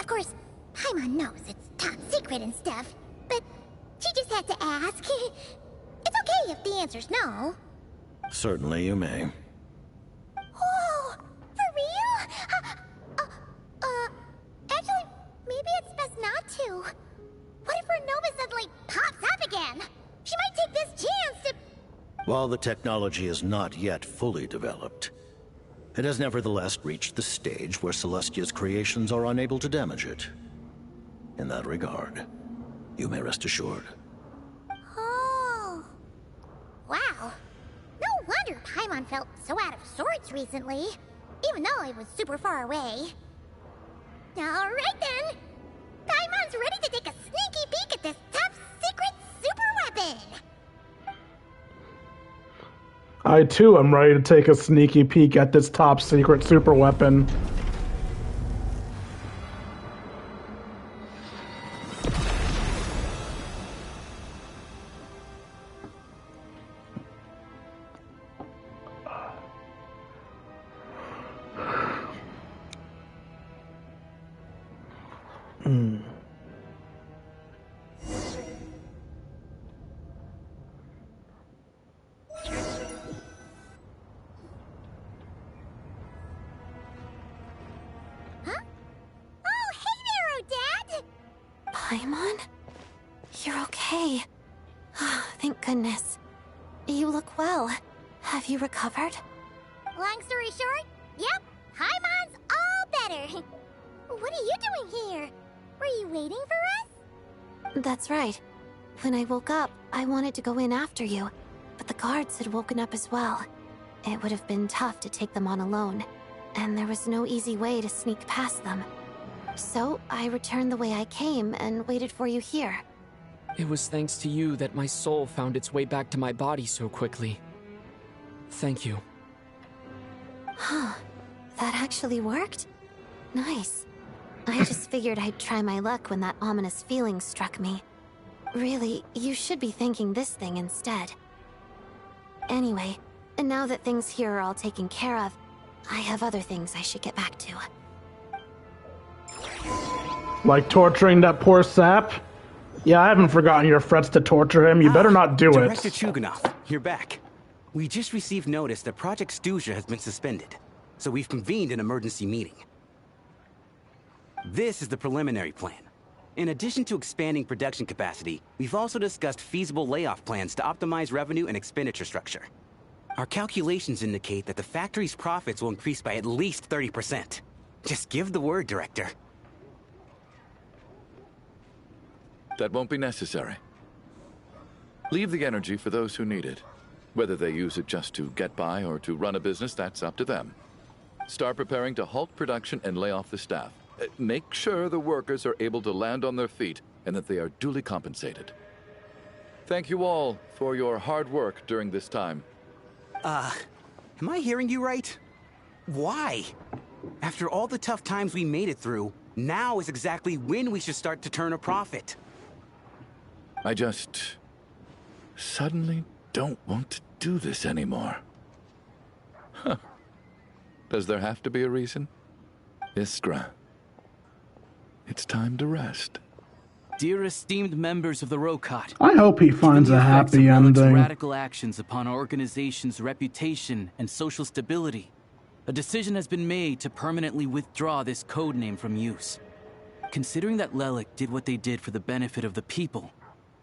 Of course, Paimon knows it's top secret and stuff, but she just had to ask. It's okay if the answer's no. Certainly you may. Oh, for real? Actually, maybe it's best not to. What if her Nova suddenly pops up again? She might take this chance to... While the technology is not yet fully developed, it has nevertheless reached the stage where Celestia's creations are unable to damage it. In that regard, you may rest assured. Oh. Wow. No wonder Paimon felt so out of sorts recently, even though it was super far away. Alright then! Paimon's ready to take a sneaky peek at this top secret super weapon! I too am ready to take a sneaky peek at this top secret super weapon. Paimon? You're okay. Thank goodness. You look well. Have you recovered? Long story short, yep, Paimon's all better. What are you doing here? Were you waiting for us? That's right. When I woke up, I wanted to go in after you, but the guards had woken up as well. It would have been tough to take them on alone, and there was no easy way to sneak past them. So, I returned the way I came and waited for you here. It was thanks to you that my soul found its way back to my body so quickly. Thank you. Huh. That actually worked? Nice. I just figured I'd try my luck when that ominous feeling struck me. Really, you should be thanking this thing instead. Anyway, and now that things here are all taken care of, I have other things I should get back to. Like torturing that poor sap? Yeah, I haven't forgotten your threats to torture him. You better not do Director it. Chuganov, you're back. We just received notice that Project Stuzia has been suspended, so we've convened an emergency meeting. This is the preliminary plan. In addition to expanding production capacity, we've also discussed feasible layoff plans to optimize revenue and expenditure structure. Our calculations indicate that the factory's profits will increase by at least 30%. Just give the word, Director. That won't be necessary. Leave the energy for those who need it. Whether they use it just to get by or to run a business, that's up to them. Start preparing to halt production and lay off the staff. Make sure the workers are able to land on their feet and that they are duly compensated. Thank you all for your hard work during this time. Am I hearing you right? Why? After all the tough times we made it through, now is exactly when we should start to turn a profit. I just suddenly don't want to do this anymore. Huh. Does there have to be a reason? Iskra, it's time to rest. Dear esteemed members of the Rokat, I hope he finds a happy ending. Radical actions upon our organization's reputation and social stability, a decision has been made to permanently withdraw this codename from use. Considering that Lelik did what they did for the benefit of the people,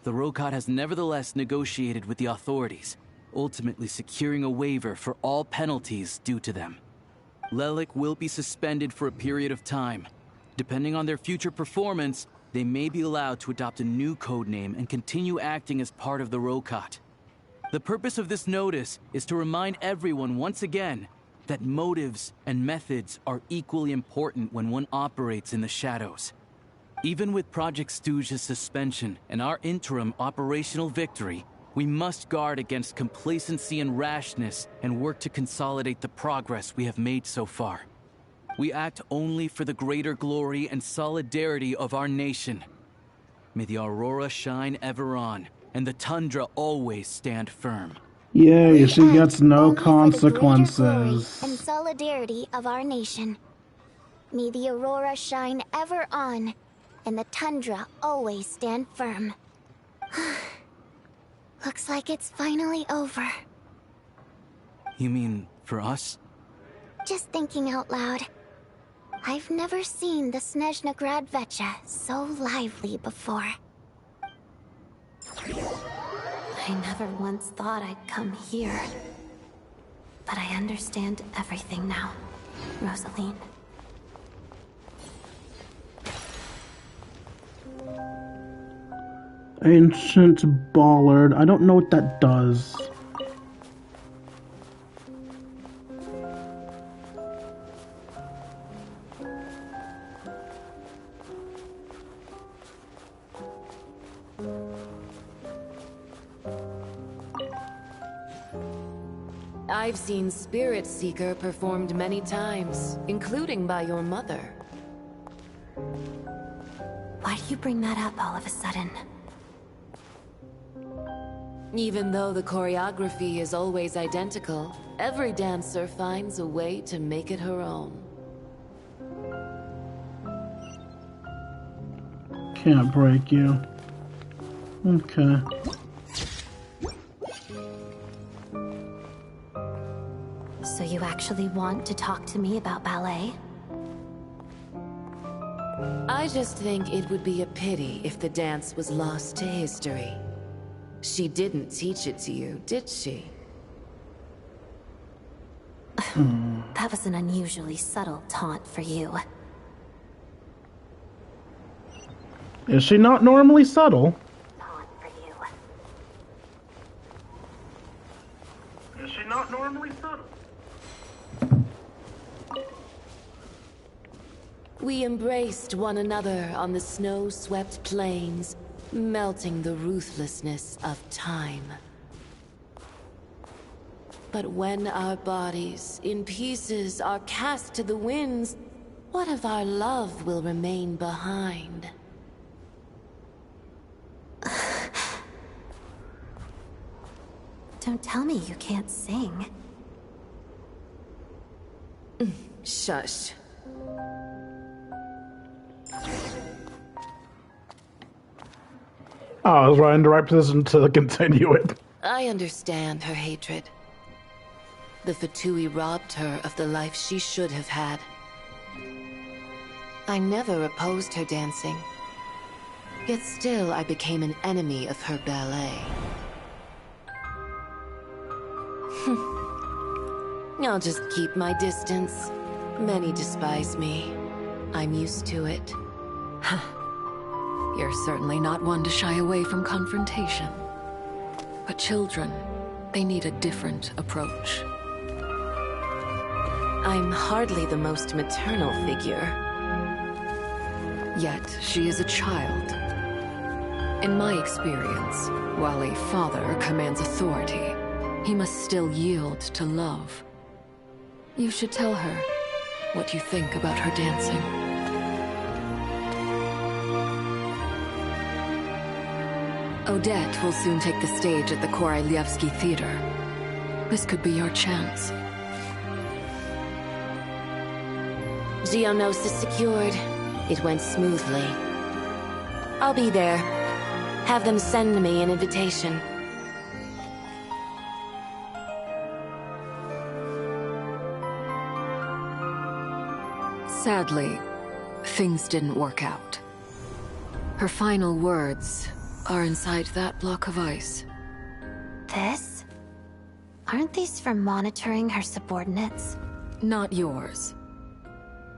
the Rokat has nevertheless negotiated with the authorities, ultimately securing a waiver for all penalties due to them. Lelik will be suspended for a period of time. Depending on their future performance, they may be allowed to adopt a new codename and continue acting as part of the Rokat. The purpose of this notice is to remind everyone once again that motives and methods are equally important when one operates in the shadows. Even with Project Stooge's suspension and our interim operational victory, we must guard against complacency and rashness and work to consolidate the progress we have made so far. We act only for the greater glory and solidarity of our nation. May the aurora shine ever on, and the tundra always stand firm. Yay, she gets no For the greater glory consequences. and solidarity of our nation. May the aurora shine ever on, and the tundra always stand firm. Looks like it's finally over. You mean for us? Just thinking out loud. I've never seen the Snezniya Vecha so lively before. I never once thought I'd come here. But I understand everything now, Rosaline. Ancient Bollard. I don't know what that does. I've seen Spirit Seeker performed many times, including by your mother. Why do you bring that up all of a sudden? Even though the choreography is always identical, every dancer finds a way to make it her own. Can't break you. Okay. So you actually want to talk to me about ballet? I just think it would be a pity if the dance was lost to history. She didn't teach it to you, did she? That was an unusually subtle taunt for you. Is she not normally subtle? Is she not normally subtle? We embraced one another on the snow-swept plains, melting the ruthlessness of time. But when our bodies, in pieces, are cast to the winds, what of our love will remain behind? Don't tell me you can't sing. Shush. Oh, I was right in the right position to continue it. I understand her hatred. The Fatui robbed her of the life she should have had. I never opposed her dancing. Yet still I became an enemy of her ballet. I'll just keep my distance. Many despise me. I'm used to it. You're certainly not one to shy away from confrontation. But children, they need a different approach. I'm hardly the most maternal figure. Yet, she is a child. In my experience, while a father commands authority, he must still yield to love. You should tell her what you think about her dancing. Odette will soon take the stage at the Koralyevsky Theater. This could be your chance. Geonosis secured. It went smoothly. I'll be there. Have them send me an invitation. Sadly, things didn't work out. Her final words are inside that block of ice. This? Aren't these for monitoring her subordinates? Not yours.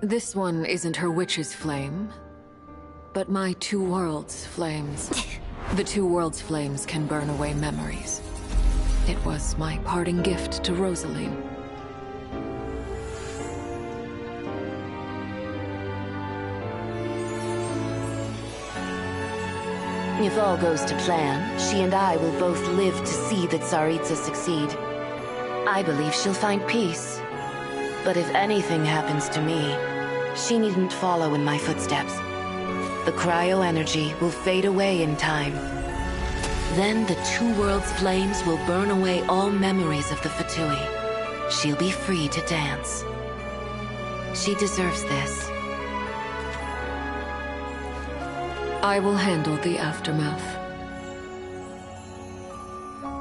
This one isn't her witch's flame, but my two worlds' flames. The two worlds' flames can burn away memories. It was my parting gift to Rosaline. If all goes to plan, she and I will both live to see that Tsaritsa succeed. I believe she'll find peace. But if anything happens to me, she needn't follow in my footsteps. The cryo-energy will fade away in time. Then the two worlds' flames will burn away all memories of the Fatui. She'll be free to dance. She deserves this. I will handle the aftermath.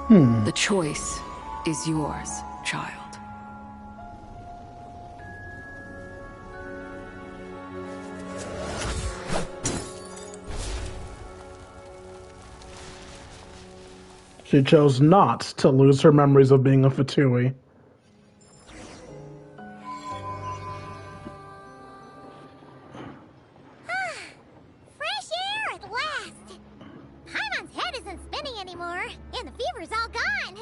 The choice is yours, child. She chose not to lose her memories of being a Fatui. Fresh air at last! Paimon's head isn't spinning anymore, and the fever's all gone.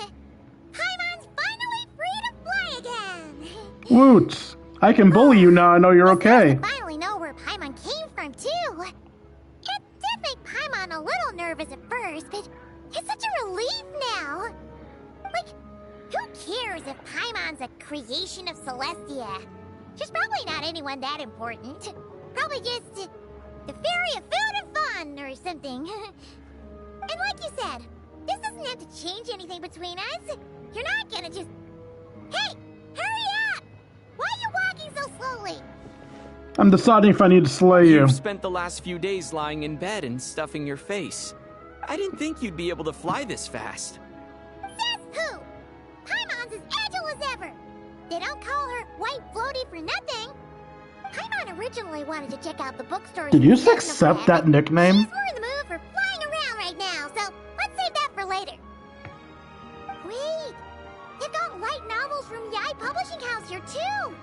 Paimon's finally free to fly again! Woot! I can bully you now. I know you're okay. I finally know where Paimon came from, too. It did make Paimon a little nervous at first, but it's such a relief now. Like, who cares if Paimon's a creation of Celestia? She's probably not anyone that important. Probably just the fairy of food and fun or something. And like you said, this doesn't have to change anything between us. You're not gonna just... Hey, hurry up! Why are you walking so slowly? I'm deciding if I need to slay you. You've spent the last few days lying in bed and stuffing your face. I didn't think you'd be able to fly this fast. Says who? Paimon's as agile as ever. They don't call her White Floaty for nothing. Paimon originally wanted to check out the bookstore. Did you just accept that nickname? She's more in the mood for flying around right now, so let's save that for later. Wait, they've got light novels from Yai Publishing House here too.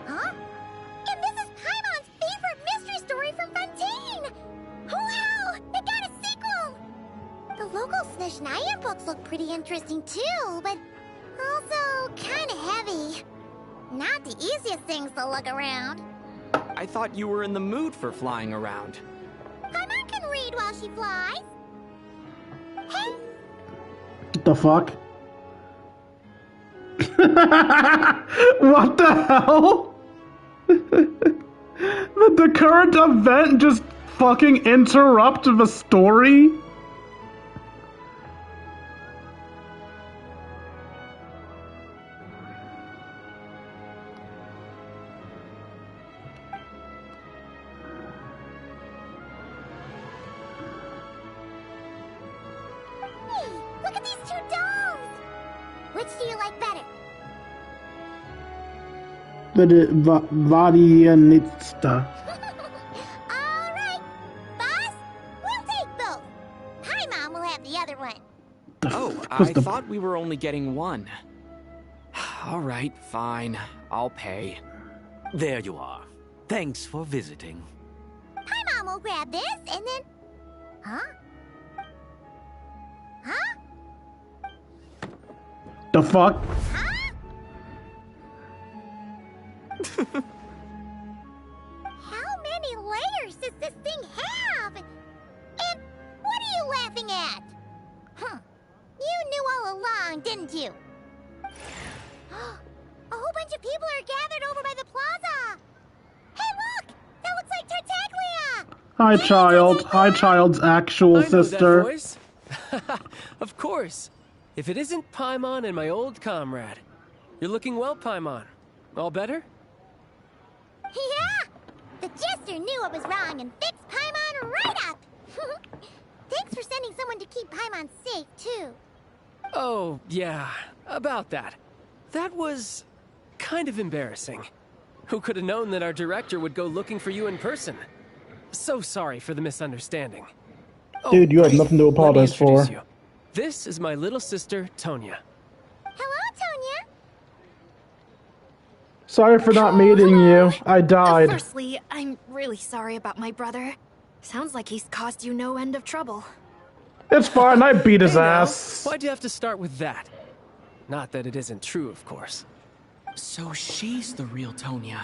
Huh? And this is Paimon's favorite mystery story from Fontaine. Wow, they got a sequel. The local Snezniya books look pretty interesting too, but also kind of heavy. Not the easiest things to look around. I thought you were in the mood for flying around. Paimon can read while she flies. Hey. What the fuck? What the hell? Did the current event just fucking interrupt the story? Hey, look at these two dolls. Which do you like better? Varianista. All right, boss. We'll take both. Paimon will have the other one. Oh, I thought we were only getting one. All right, fine. I'll pay. There you are. Thanks for visiting. Paimon will grab this and then... Huh? Huh? The fuck? How many layers does this thing have? And what are you laughing at? Huh. You knew all along, didn't you? A whole bunch of people are gathered over by the plaza. Hey, look! That looks like Tartaglia! Hi, child. Hi, child's actual sister. That voice? Of course. If it isn't Paimon and my old comrade. You're looking well, Paimon. All better? Yeah! The jester knew I was wrong and fixed Paimon right up! Thanks for sending someone to keep Paimon safe, too. Oh, yeah. About that. That was... kind of embarrassing. Who could have known that our director would go looking for you in person? So sorry for the misunderstanding. Dude, you have nothing to apologize for. You. This is my little sister, Tonya. Hello, Tonya. Sorry for not meeting you. I died. Firstly, I'm really sorry about my brother. Sounds like he's caused you no end of trouble. It's fine, I beat his ass. Why'd you have to start with that? Not that it isn't true, of course. So she's the real Tonya.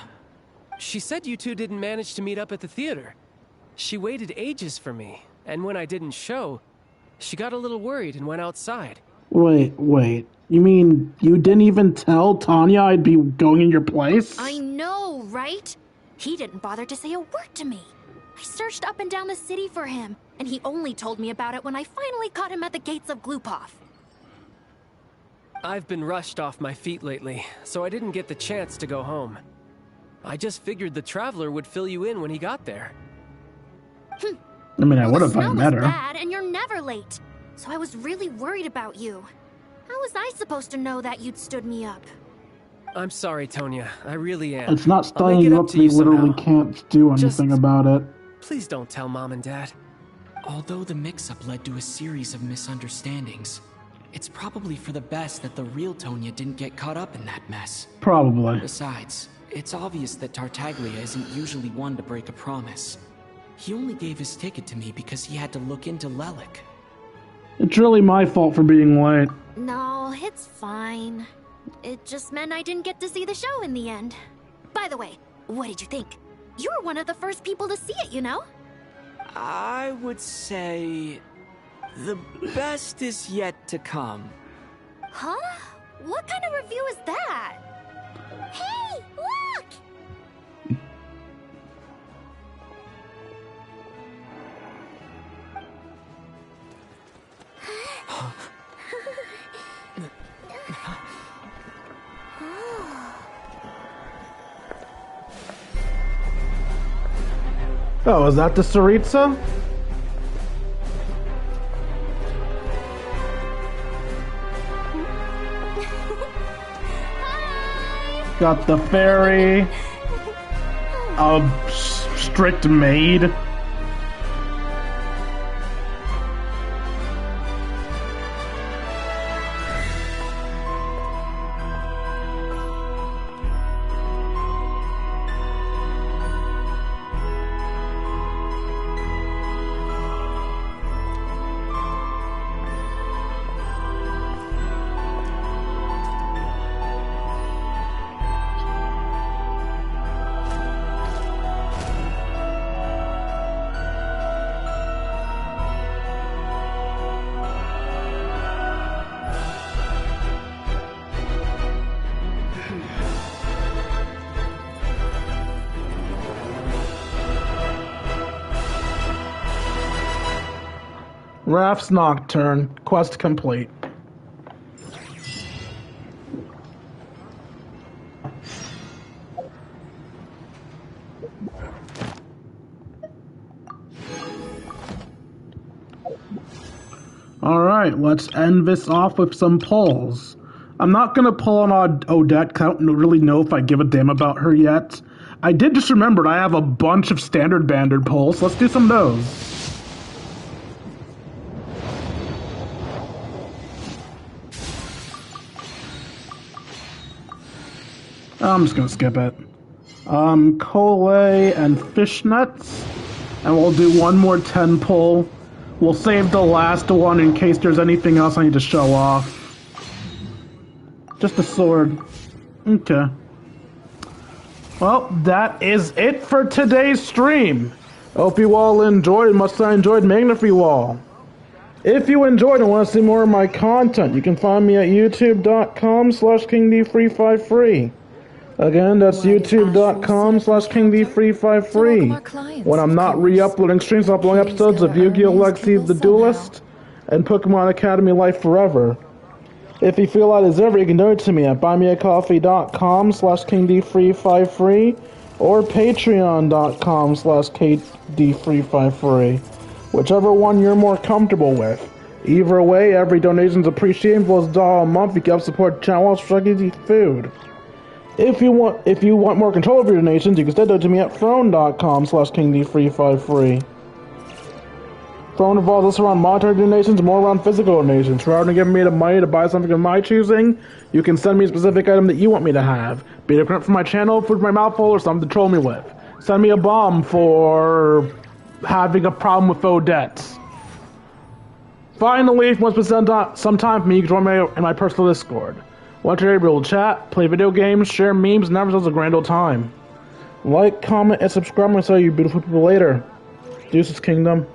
She said you two didn't manage to meet up at the theater. She waited ages for me, And when I didn't show, she got a little worried and went outside. Wait. You mean you didn't even tell Tanya I'd be going in your place? I know, right? He didn't bother to say a word to me. I searched up and down the city for him, and he only told me about it when I finally caught him at the gates of Glupov. I've been rushed off my feet lately, so I didn't get the chance to go home. I just figured the Traveler would fill you in when he got there. I mean, I would have if I met her. Bad, and you're never late. So I was really worried about you. How was I supposed to know that you'd stood me up? I'm sorry, Tonya. I really am. It's not standing you up. We literally can't do anything about it. Please don't tell Mom and Dad. Although the mix-up led to a series of misunderstandings, it's probably for the best that the real Tonya didn't get caught up in that mess. Probably. Besides, it's obvious that Tartaglia isn't usually one to break a promise. He only gave his ticket to me because he had to look into Lelik. It's really my fault for being late. No, it's fine. It just meant I didn't get to see the show in the end. By the way, what did you think? You were one of the first people to see it, you know? I would say the best is yet to come. Huh? What kind of review is that? Hey, look! Oh, is that the Tsaritsa? Got the fairy. A strict maid. Raph's Nocturne. Quest complete. Alright, let's end this off with some polls. I'm not going to pull on Odette because I don't really know if I give a damn about her yet. I did just remember I have a bunch of standard banded polls. Let's do some of those. I'm just gonna skip it. Collet and fishnets. And we'll do one more 10 pull. We'll save the last one in case there's anything else I need to show off. Just a sword. Okay. Well, that is it for today's stream. Hope you all enjoyed, much as I enjoyed making it for you all. If you enjoyed and want to see more of my content, you can find me at youtube.com/KingD353. Again, that's youtube.com/KingD353. When I'm not re-uploading streams, I'm uploading episodes of Yu-Gi-Oh! Legacy of the Duelist and Pokemon Academy Life Forever. If you feel I deserve it, you can donate to me at buymeacoffee.com/KingD353 or patreon.com/KD353. Whichever one you're more comfortable with. Either way, every donation is appreciated. For $1 a month, you can help support the channel while struggling to eat food. If you want more control over your donations, you can still donate to me at throne.com/KingD353. Throne involves less around monetary donations, more around physical donations. Rather than giving me the money to buy something of my choosing, you can send me a specific item that you want me to have. Be it a print for my channel, food for my mouthful, or something to troll me with. Send me a bomb for having a problem with Odette. Finally, if you want to spend some time for me, you can join me in my personal Discord. Once you're able to chat, play video games, share memes, and have yourselves a grand old time. Like, comment, and subscribe, and I'll see you beautiful people later. Deuces, Kingdom.